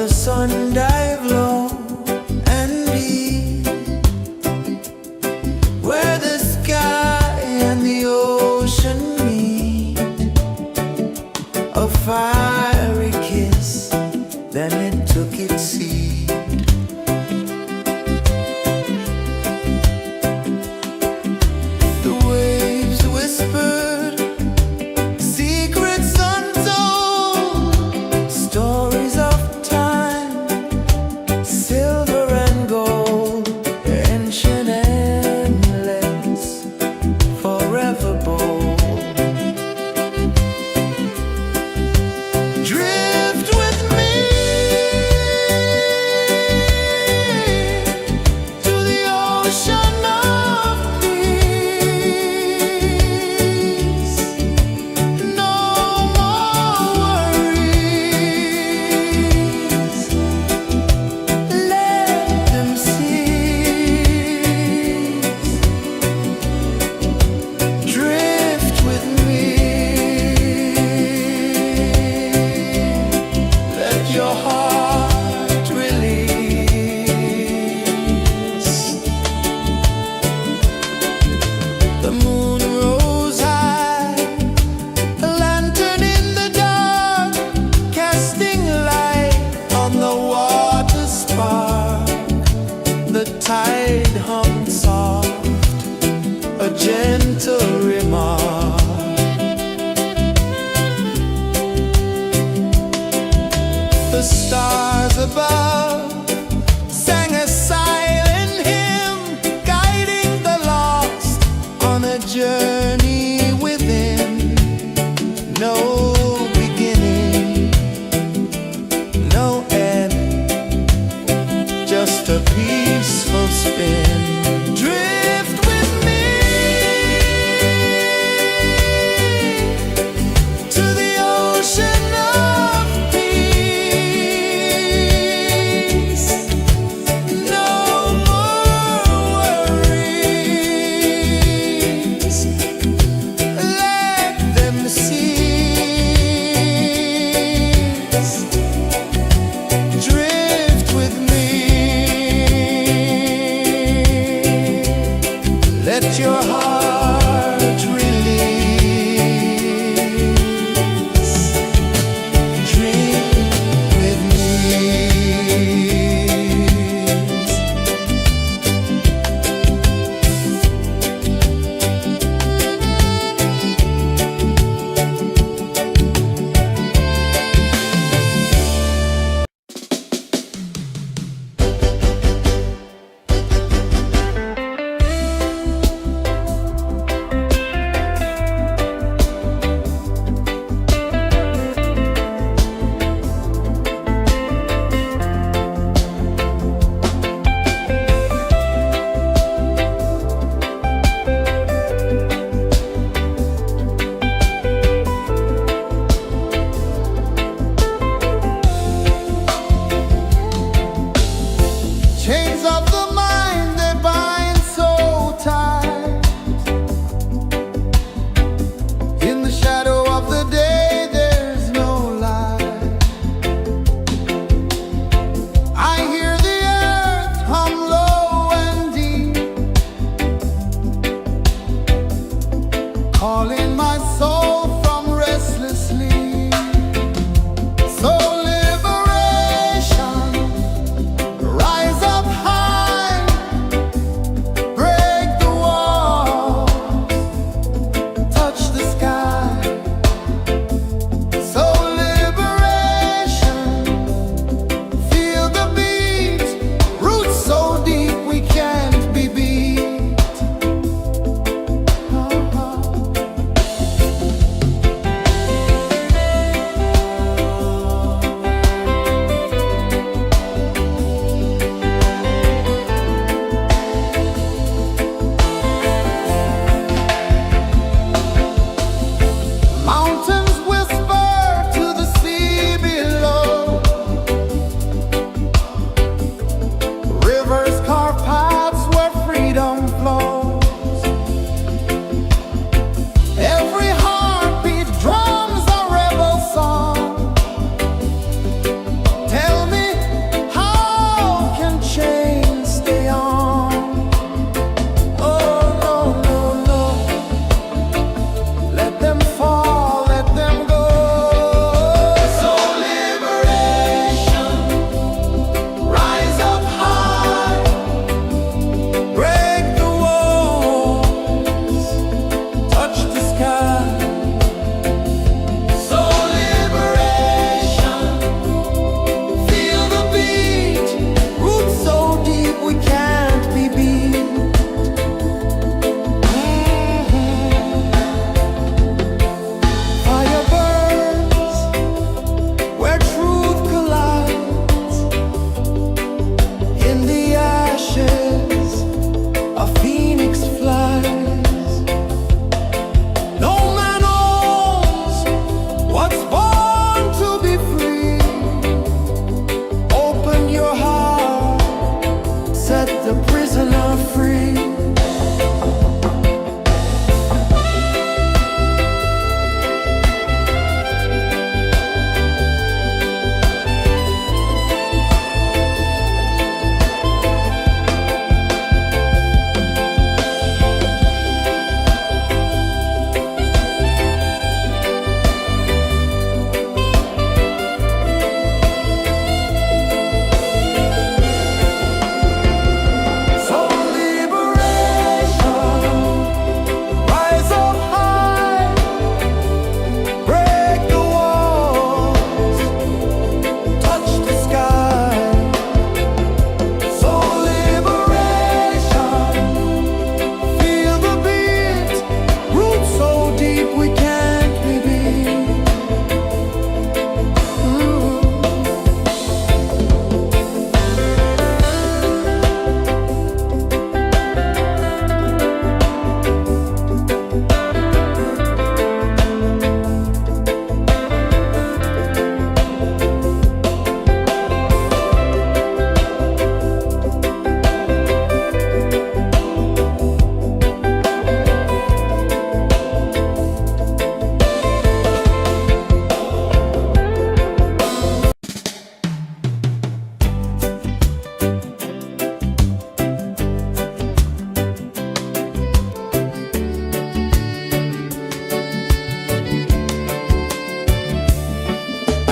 the sun dive low and deep, where the sky and the ocean meet, a fiery kiss, then it took its seed. The waves whispered secrets untold, stories of time, silver and gold, ancient, endless, forever bold. Drift with me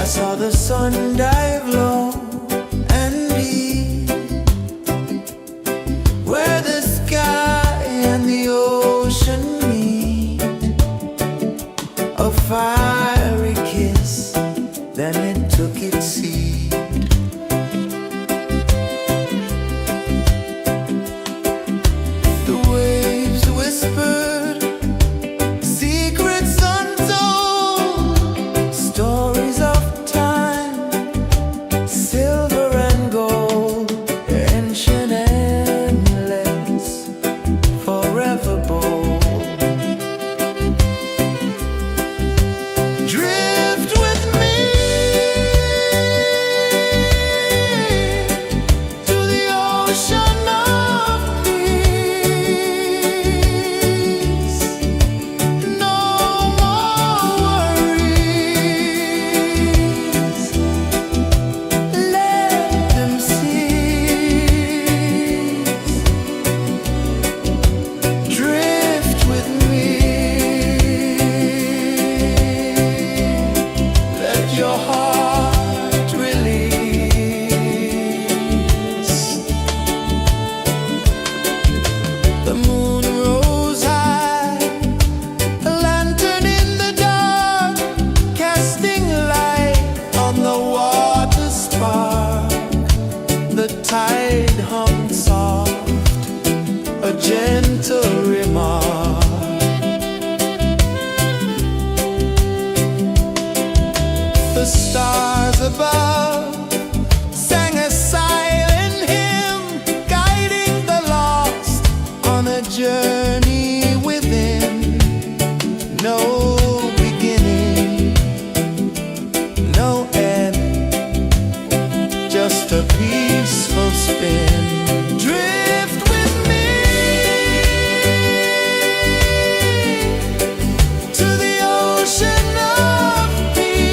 saw the sun dive low and deep, where the sky and the ocean meet. A fiery kiss, then it took its seat. The waves whispered secrets untold, stories of time, silver and gold, ancient, endless, forever bold. Drift with me to the ocean of peace. No more worries, let them cease. Drift with me, let your heart release. The moon rose high, a lantern in the dark, casting light on the water spark. The tide hummed soft, a gentle remark. The stars above sang a silent hymn, guiding the lost on a journey within. No beginning, no end, just a peaceful spin. Drift with me to the ocean of peace.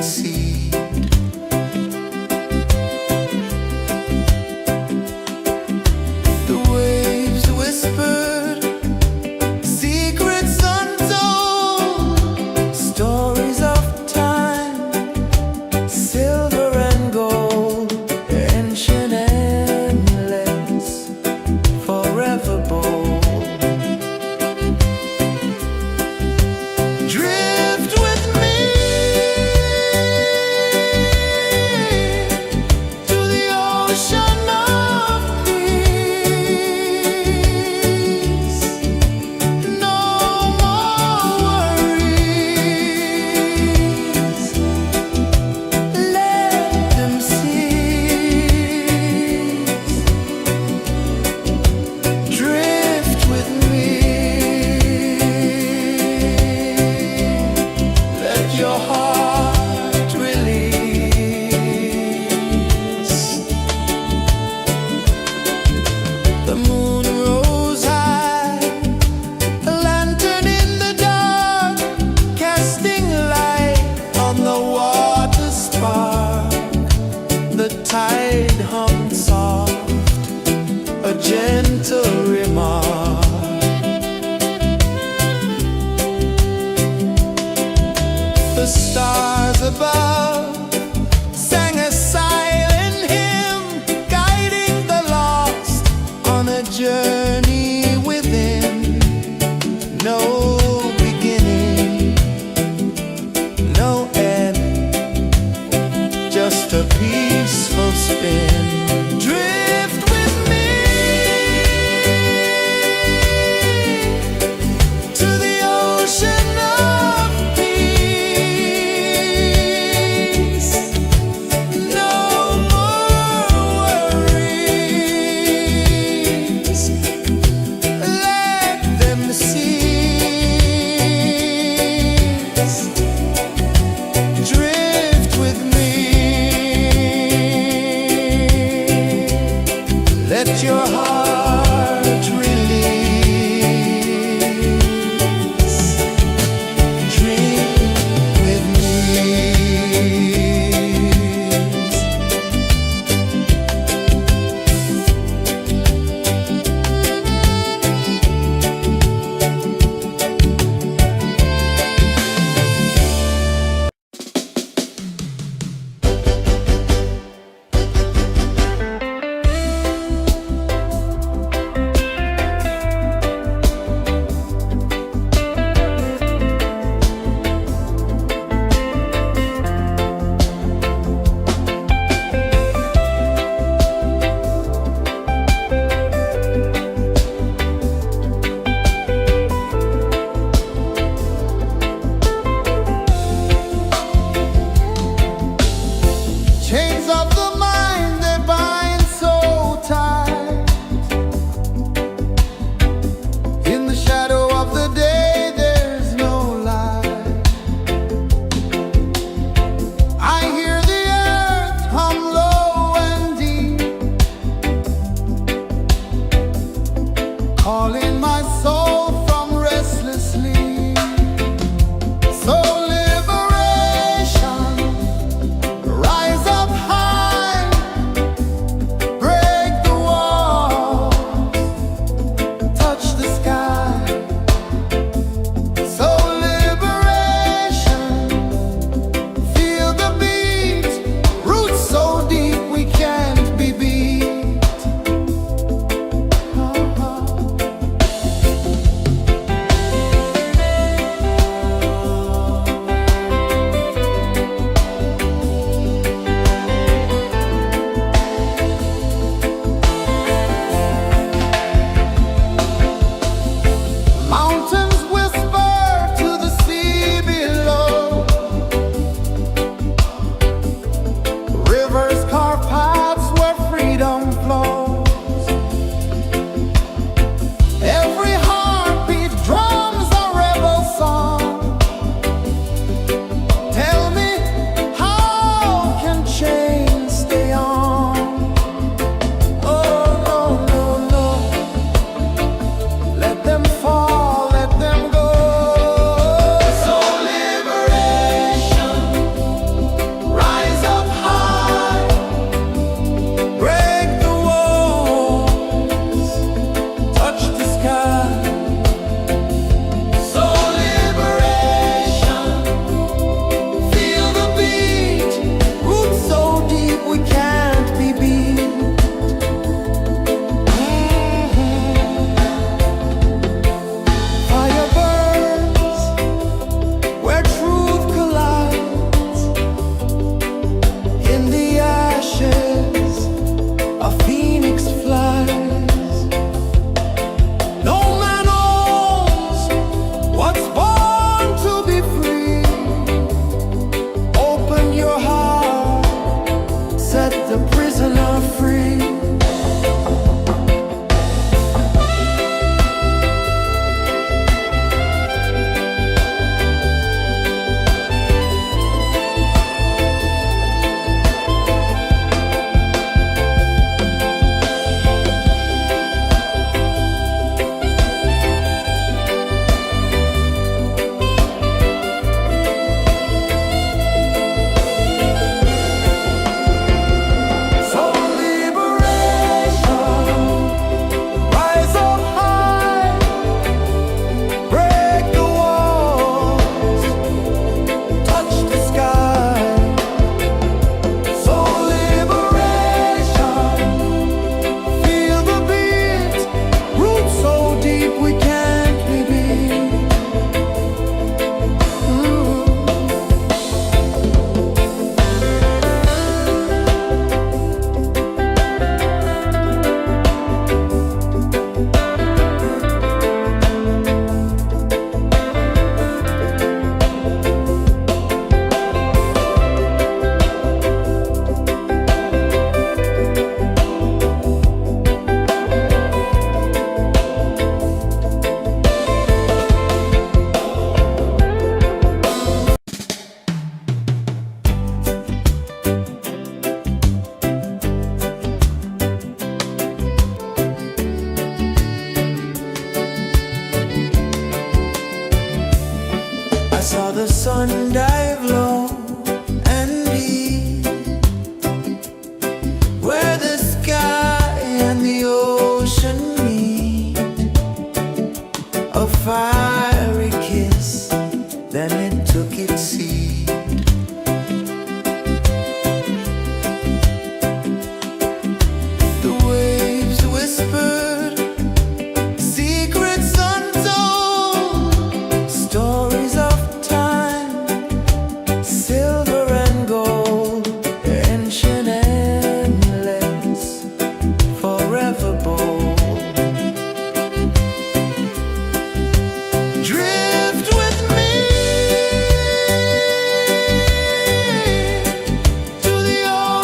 sacred seed. The waves whispered secrets untold, stories of time, silver and gold, ancient, endless, forever bold. Drift with me to the ocean of peace. No more worries. Let them cease. Drift with me. Let your heart release. The moon rose high, a lantern in the dark, casting light on the water spark. The tide hummed soft, a gentle remark. The stars above sang a silent hymn, guiding the lost on a journey within. No beginning, no end, just a peaceful spin. Drift with me to the ocean of peace. No more worries. Let them cease. Drift with me.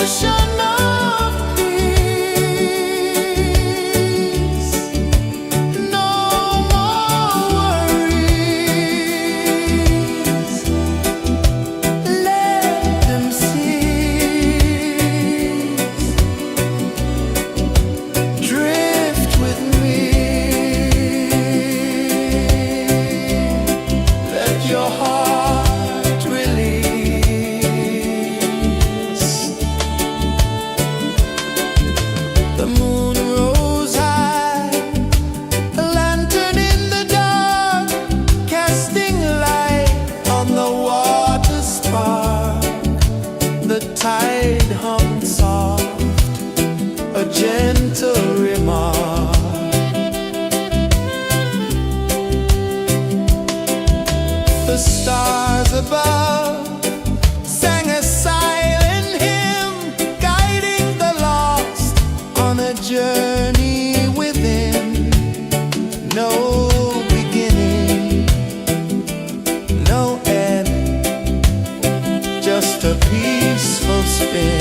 ocean of peace. No more worries. Let them cease. Drift with me. Let your heart release. The moon rose high, a lantern in the dark, casting light on the water spark. The tide hummed soft, a gentle remark. The stars above sang a silent hymn, guiding the lost on a journey within. No beginning, no end, just a peaceful spin.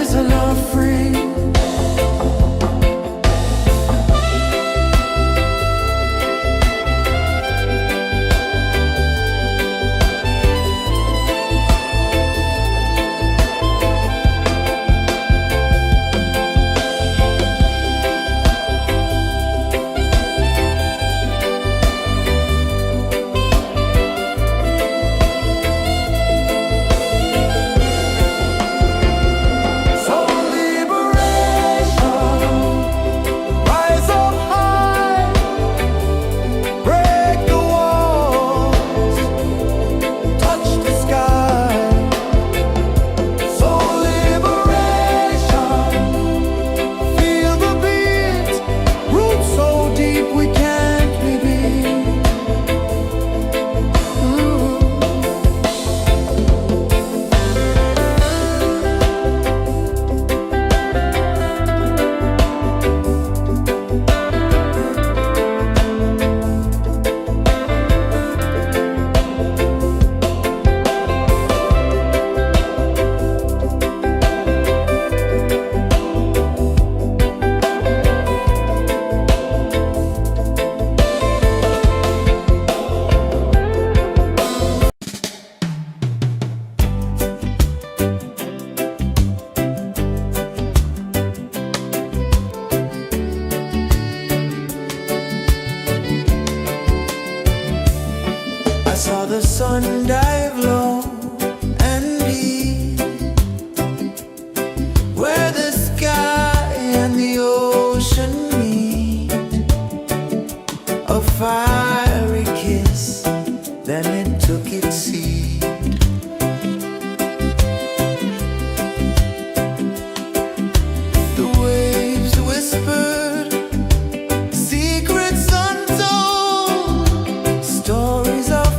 prison or free. I saw the sun dive low and deep, where the sky and the ocean meet. A fiery kiss, then it took its seat. The waves whispered secrets untold, stories of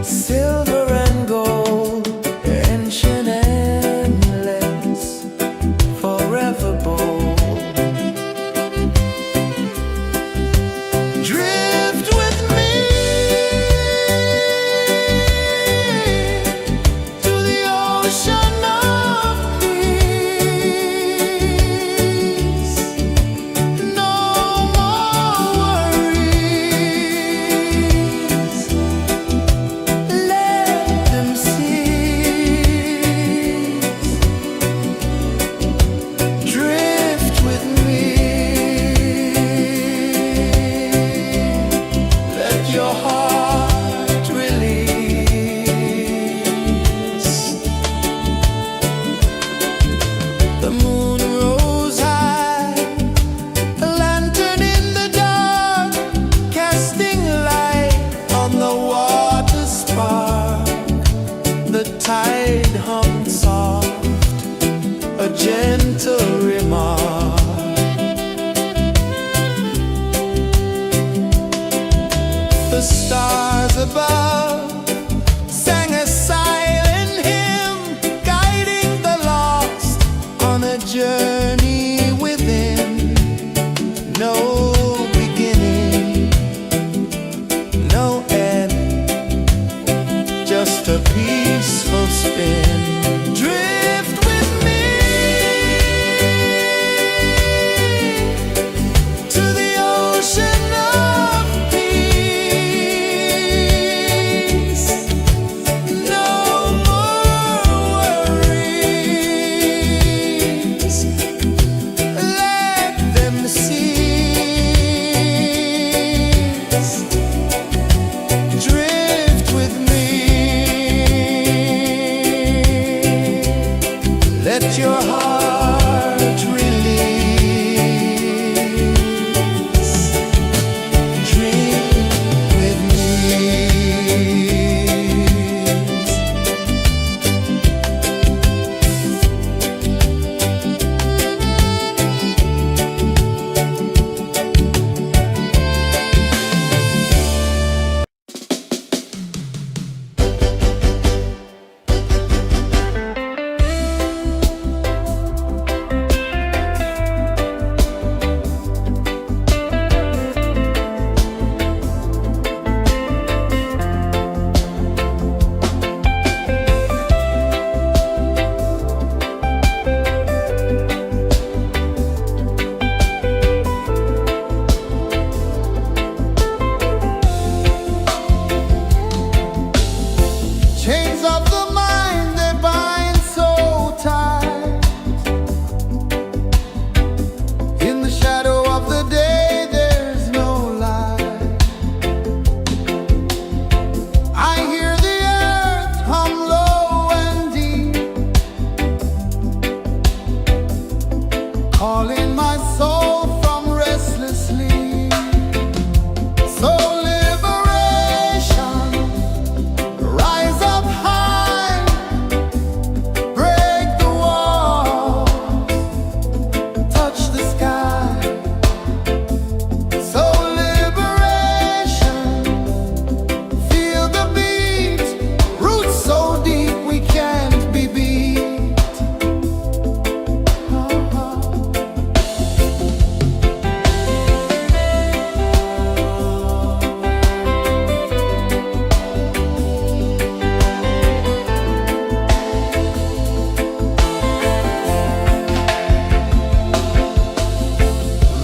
silver and gold, ancient, endless, forever bold. Drift with me to the ocean of peace. No more worries. Drift with me. Let your heart release. The moon rose high, a lantern in the dark, casting light on the water spark. The tide hummed soft, a gentle remark. The stars above sang a silent hymn, guiding the lost on a journey within. No beginning, no end, just a peaceful spin. Drift with me to the ocean of peace. No more worries. Let them cease. Drift with me. Let your heart release. Dream with me. my soul from restless sleep. So liberation, rise up high, break the walls, touch the sky. So liberation, feel the beat, roots so deep we can't be beat.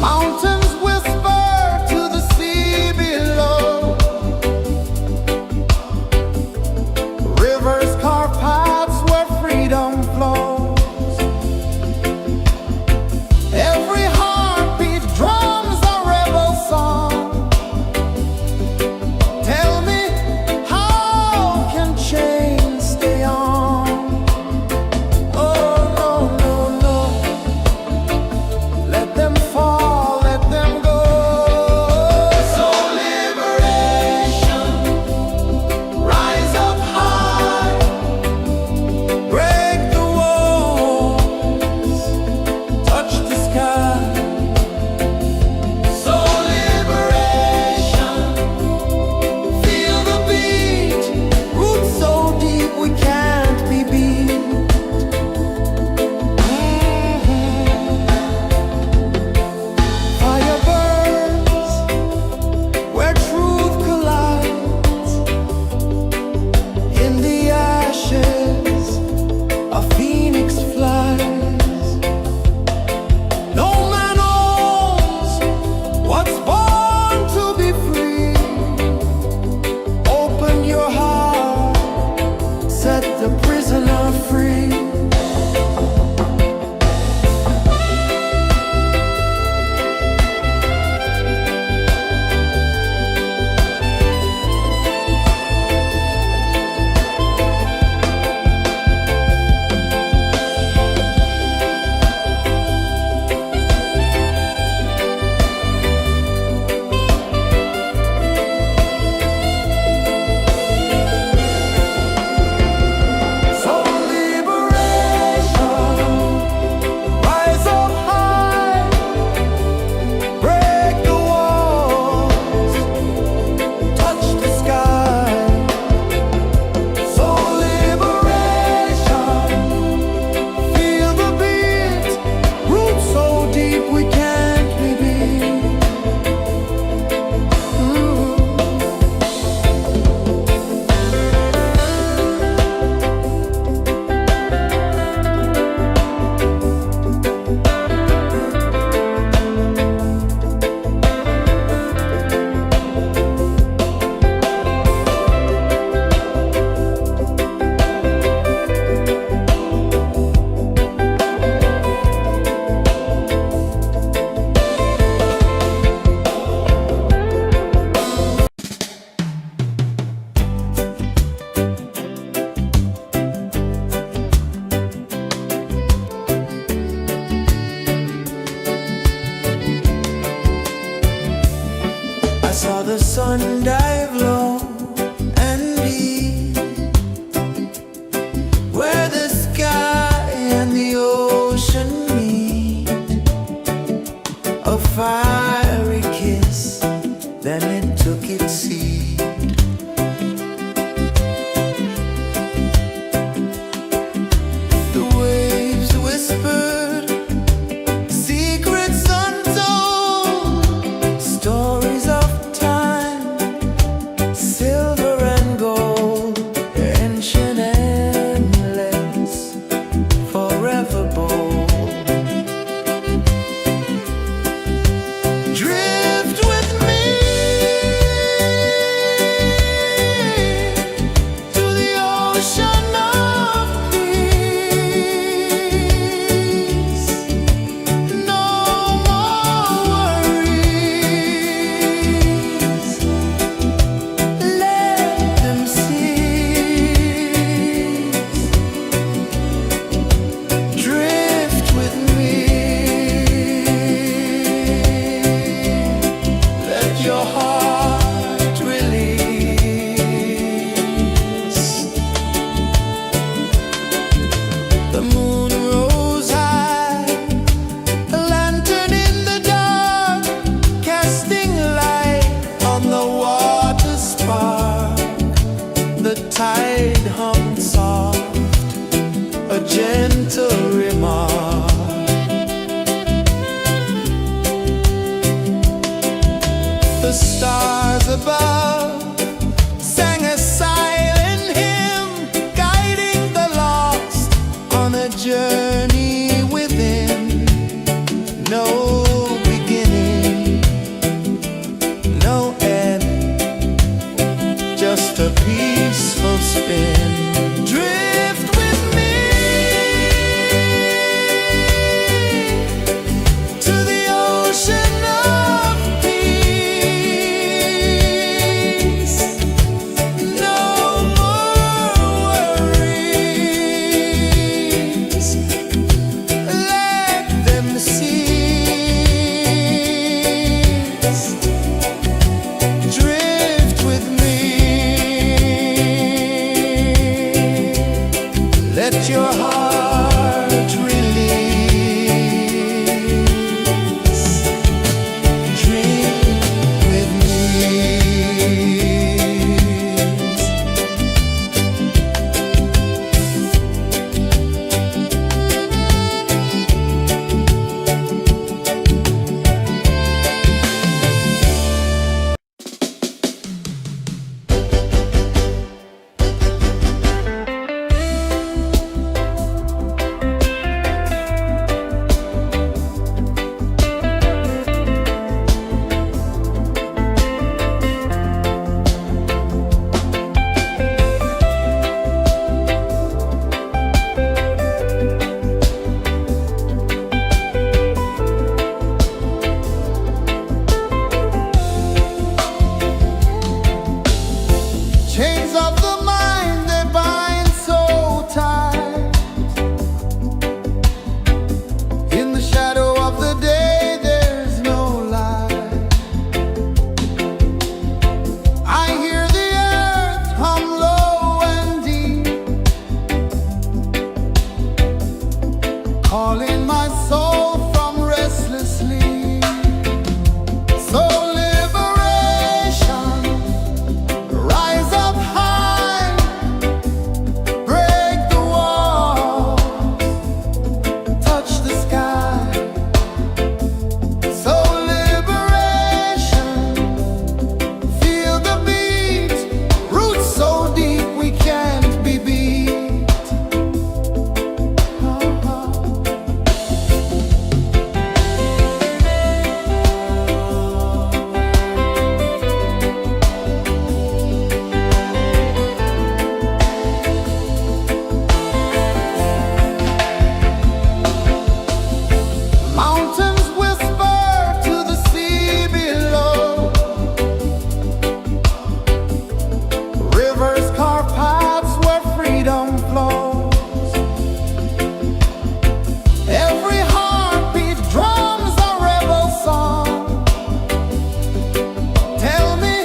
Mountains whisper to the sea below. Rivers carve paths where freedom flows. Every heartbeat drums a rebel song. Tell me, how can chains stay on? Oh, no, no, no. Let them fall, let them go. So liberation, rise up high, break the walls, touch the sky. So liberation, feel the beat, roots so deep we can't be beat. Fire burns where truth collides. In the ashes, a phoenix flies. No man owns what's born to be free. Open your heart, set the prisoner free. So liberation, rise up high, break the walls, touch the sky. So liberation, feel the beat, roots so deep we can't be beat. I saw the sun dive low and deep, where the sky and the ocean meet. A fiery kiss, then it took its seat. The waves whispered secrets untold, stories of time calling my soul from restless sleep. So liberation, rise up high, break the walls, touch the sky. So liberation, feel the beat, roots so deep we can't be beat. Mountains whisper to the sea below, rivers carve paths where freedom flows. Every heartbeat drums a rebel song. Tell me,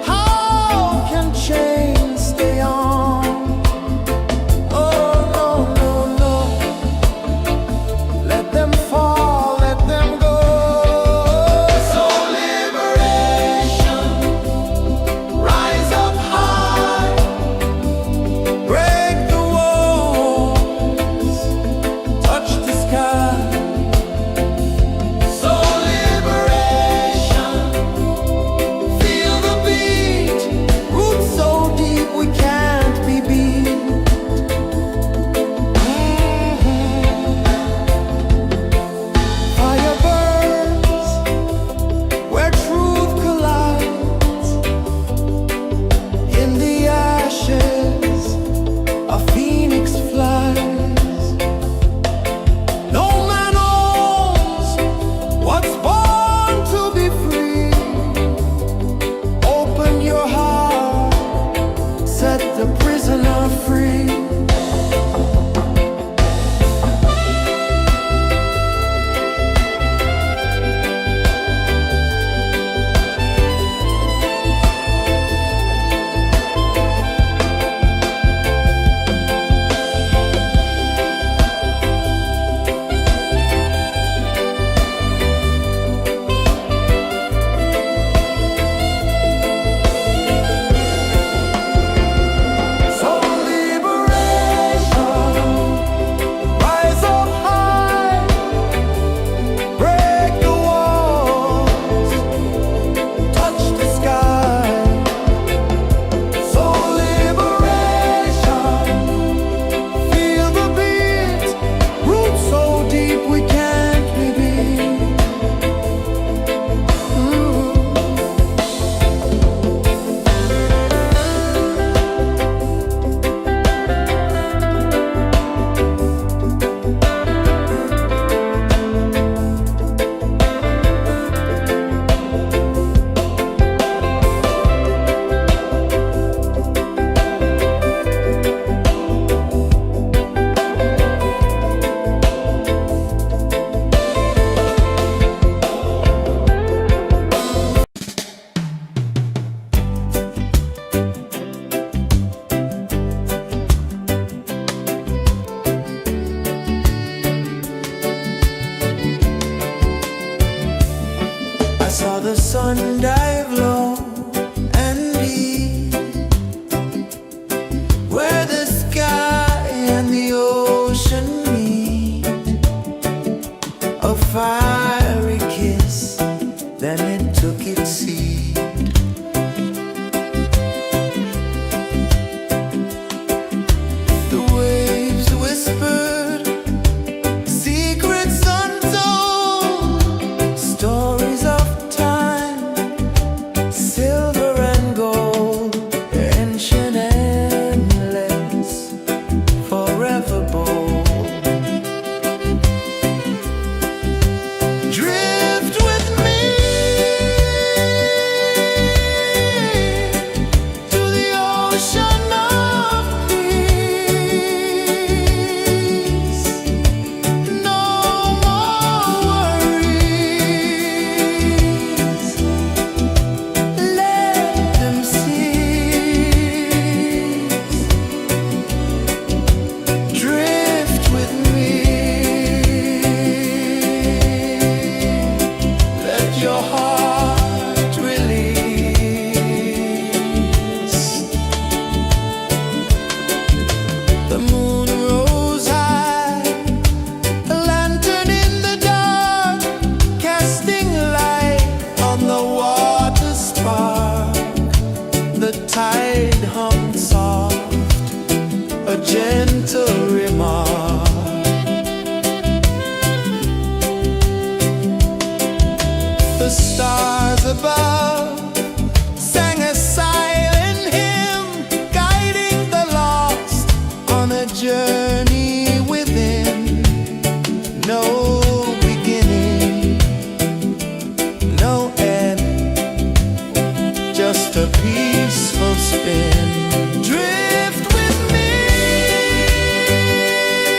how can chains stay on? Oh no, no, no. Let them fall, let them go. So liberation, rise up high, break the walls, touch the sky. So liberation, feel the beat, roots so deep we can't be beat. Fire burns where truth collides. In the ashes, a phoenix flies. No man owns what's born to be free. Open your heart, set the prisoner free. So liberation, rise up high, break the walls, touch the sky. So liberation, feel the beat, roots so deep we can't be beat. I saw the sun down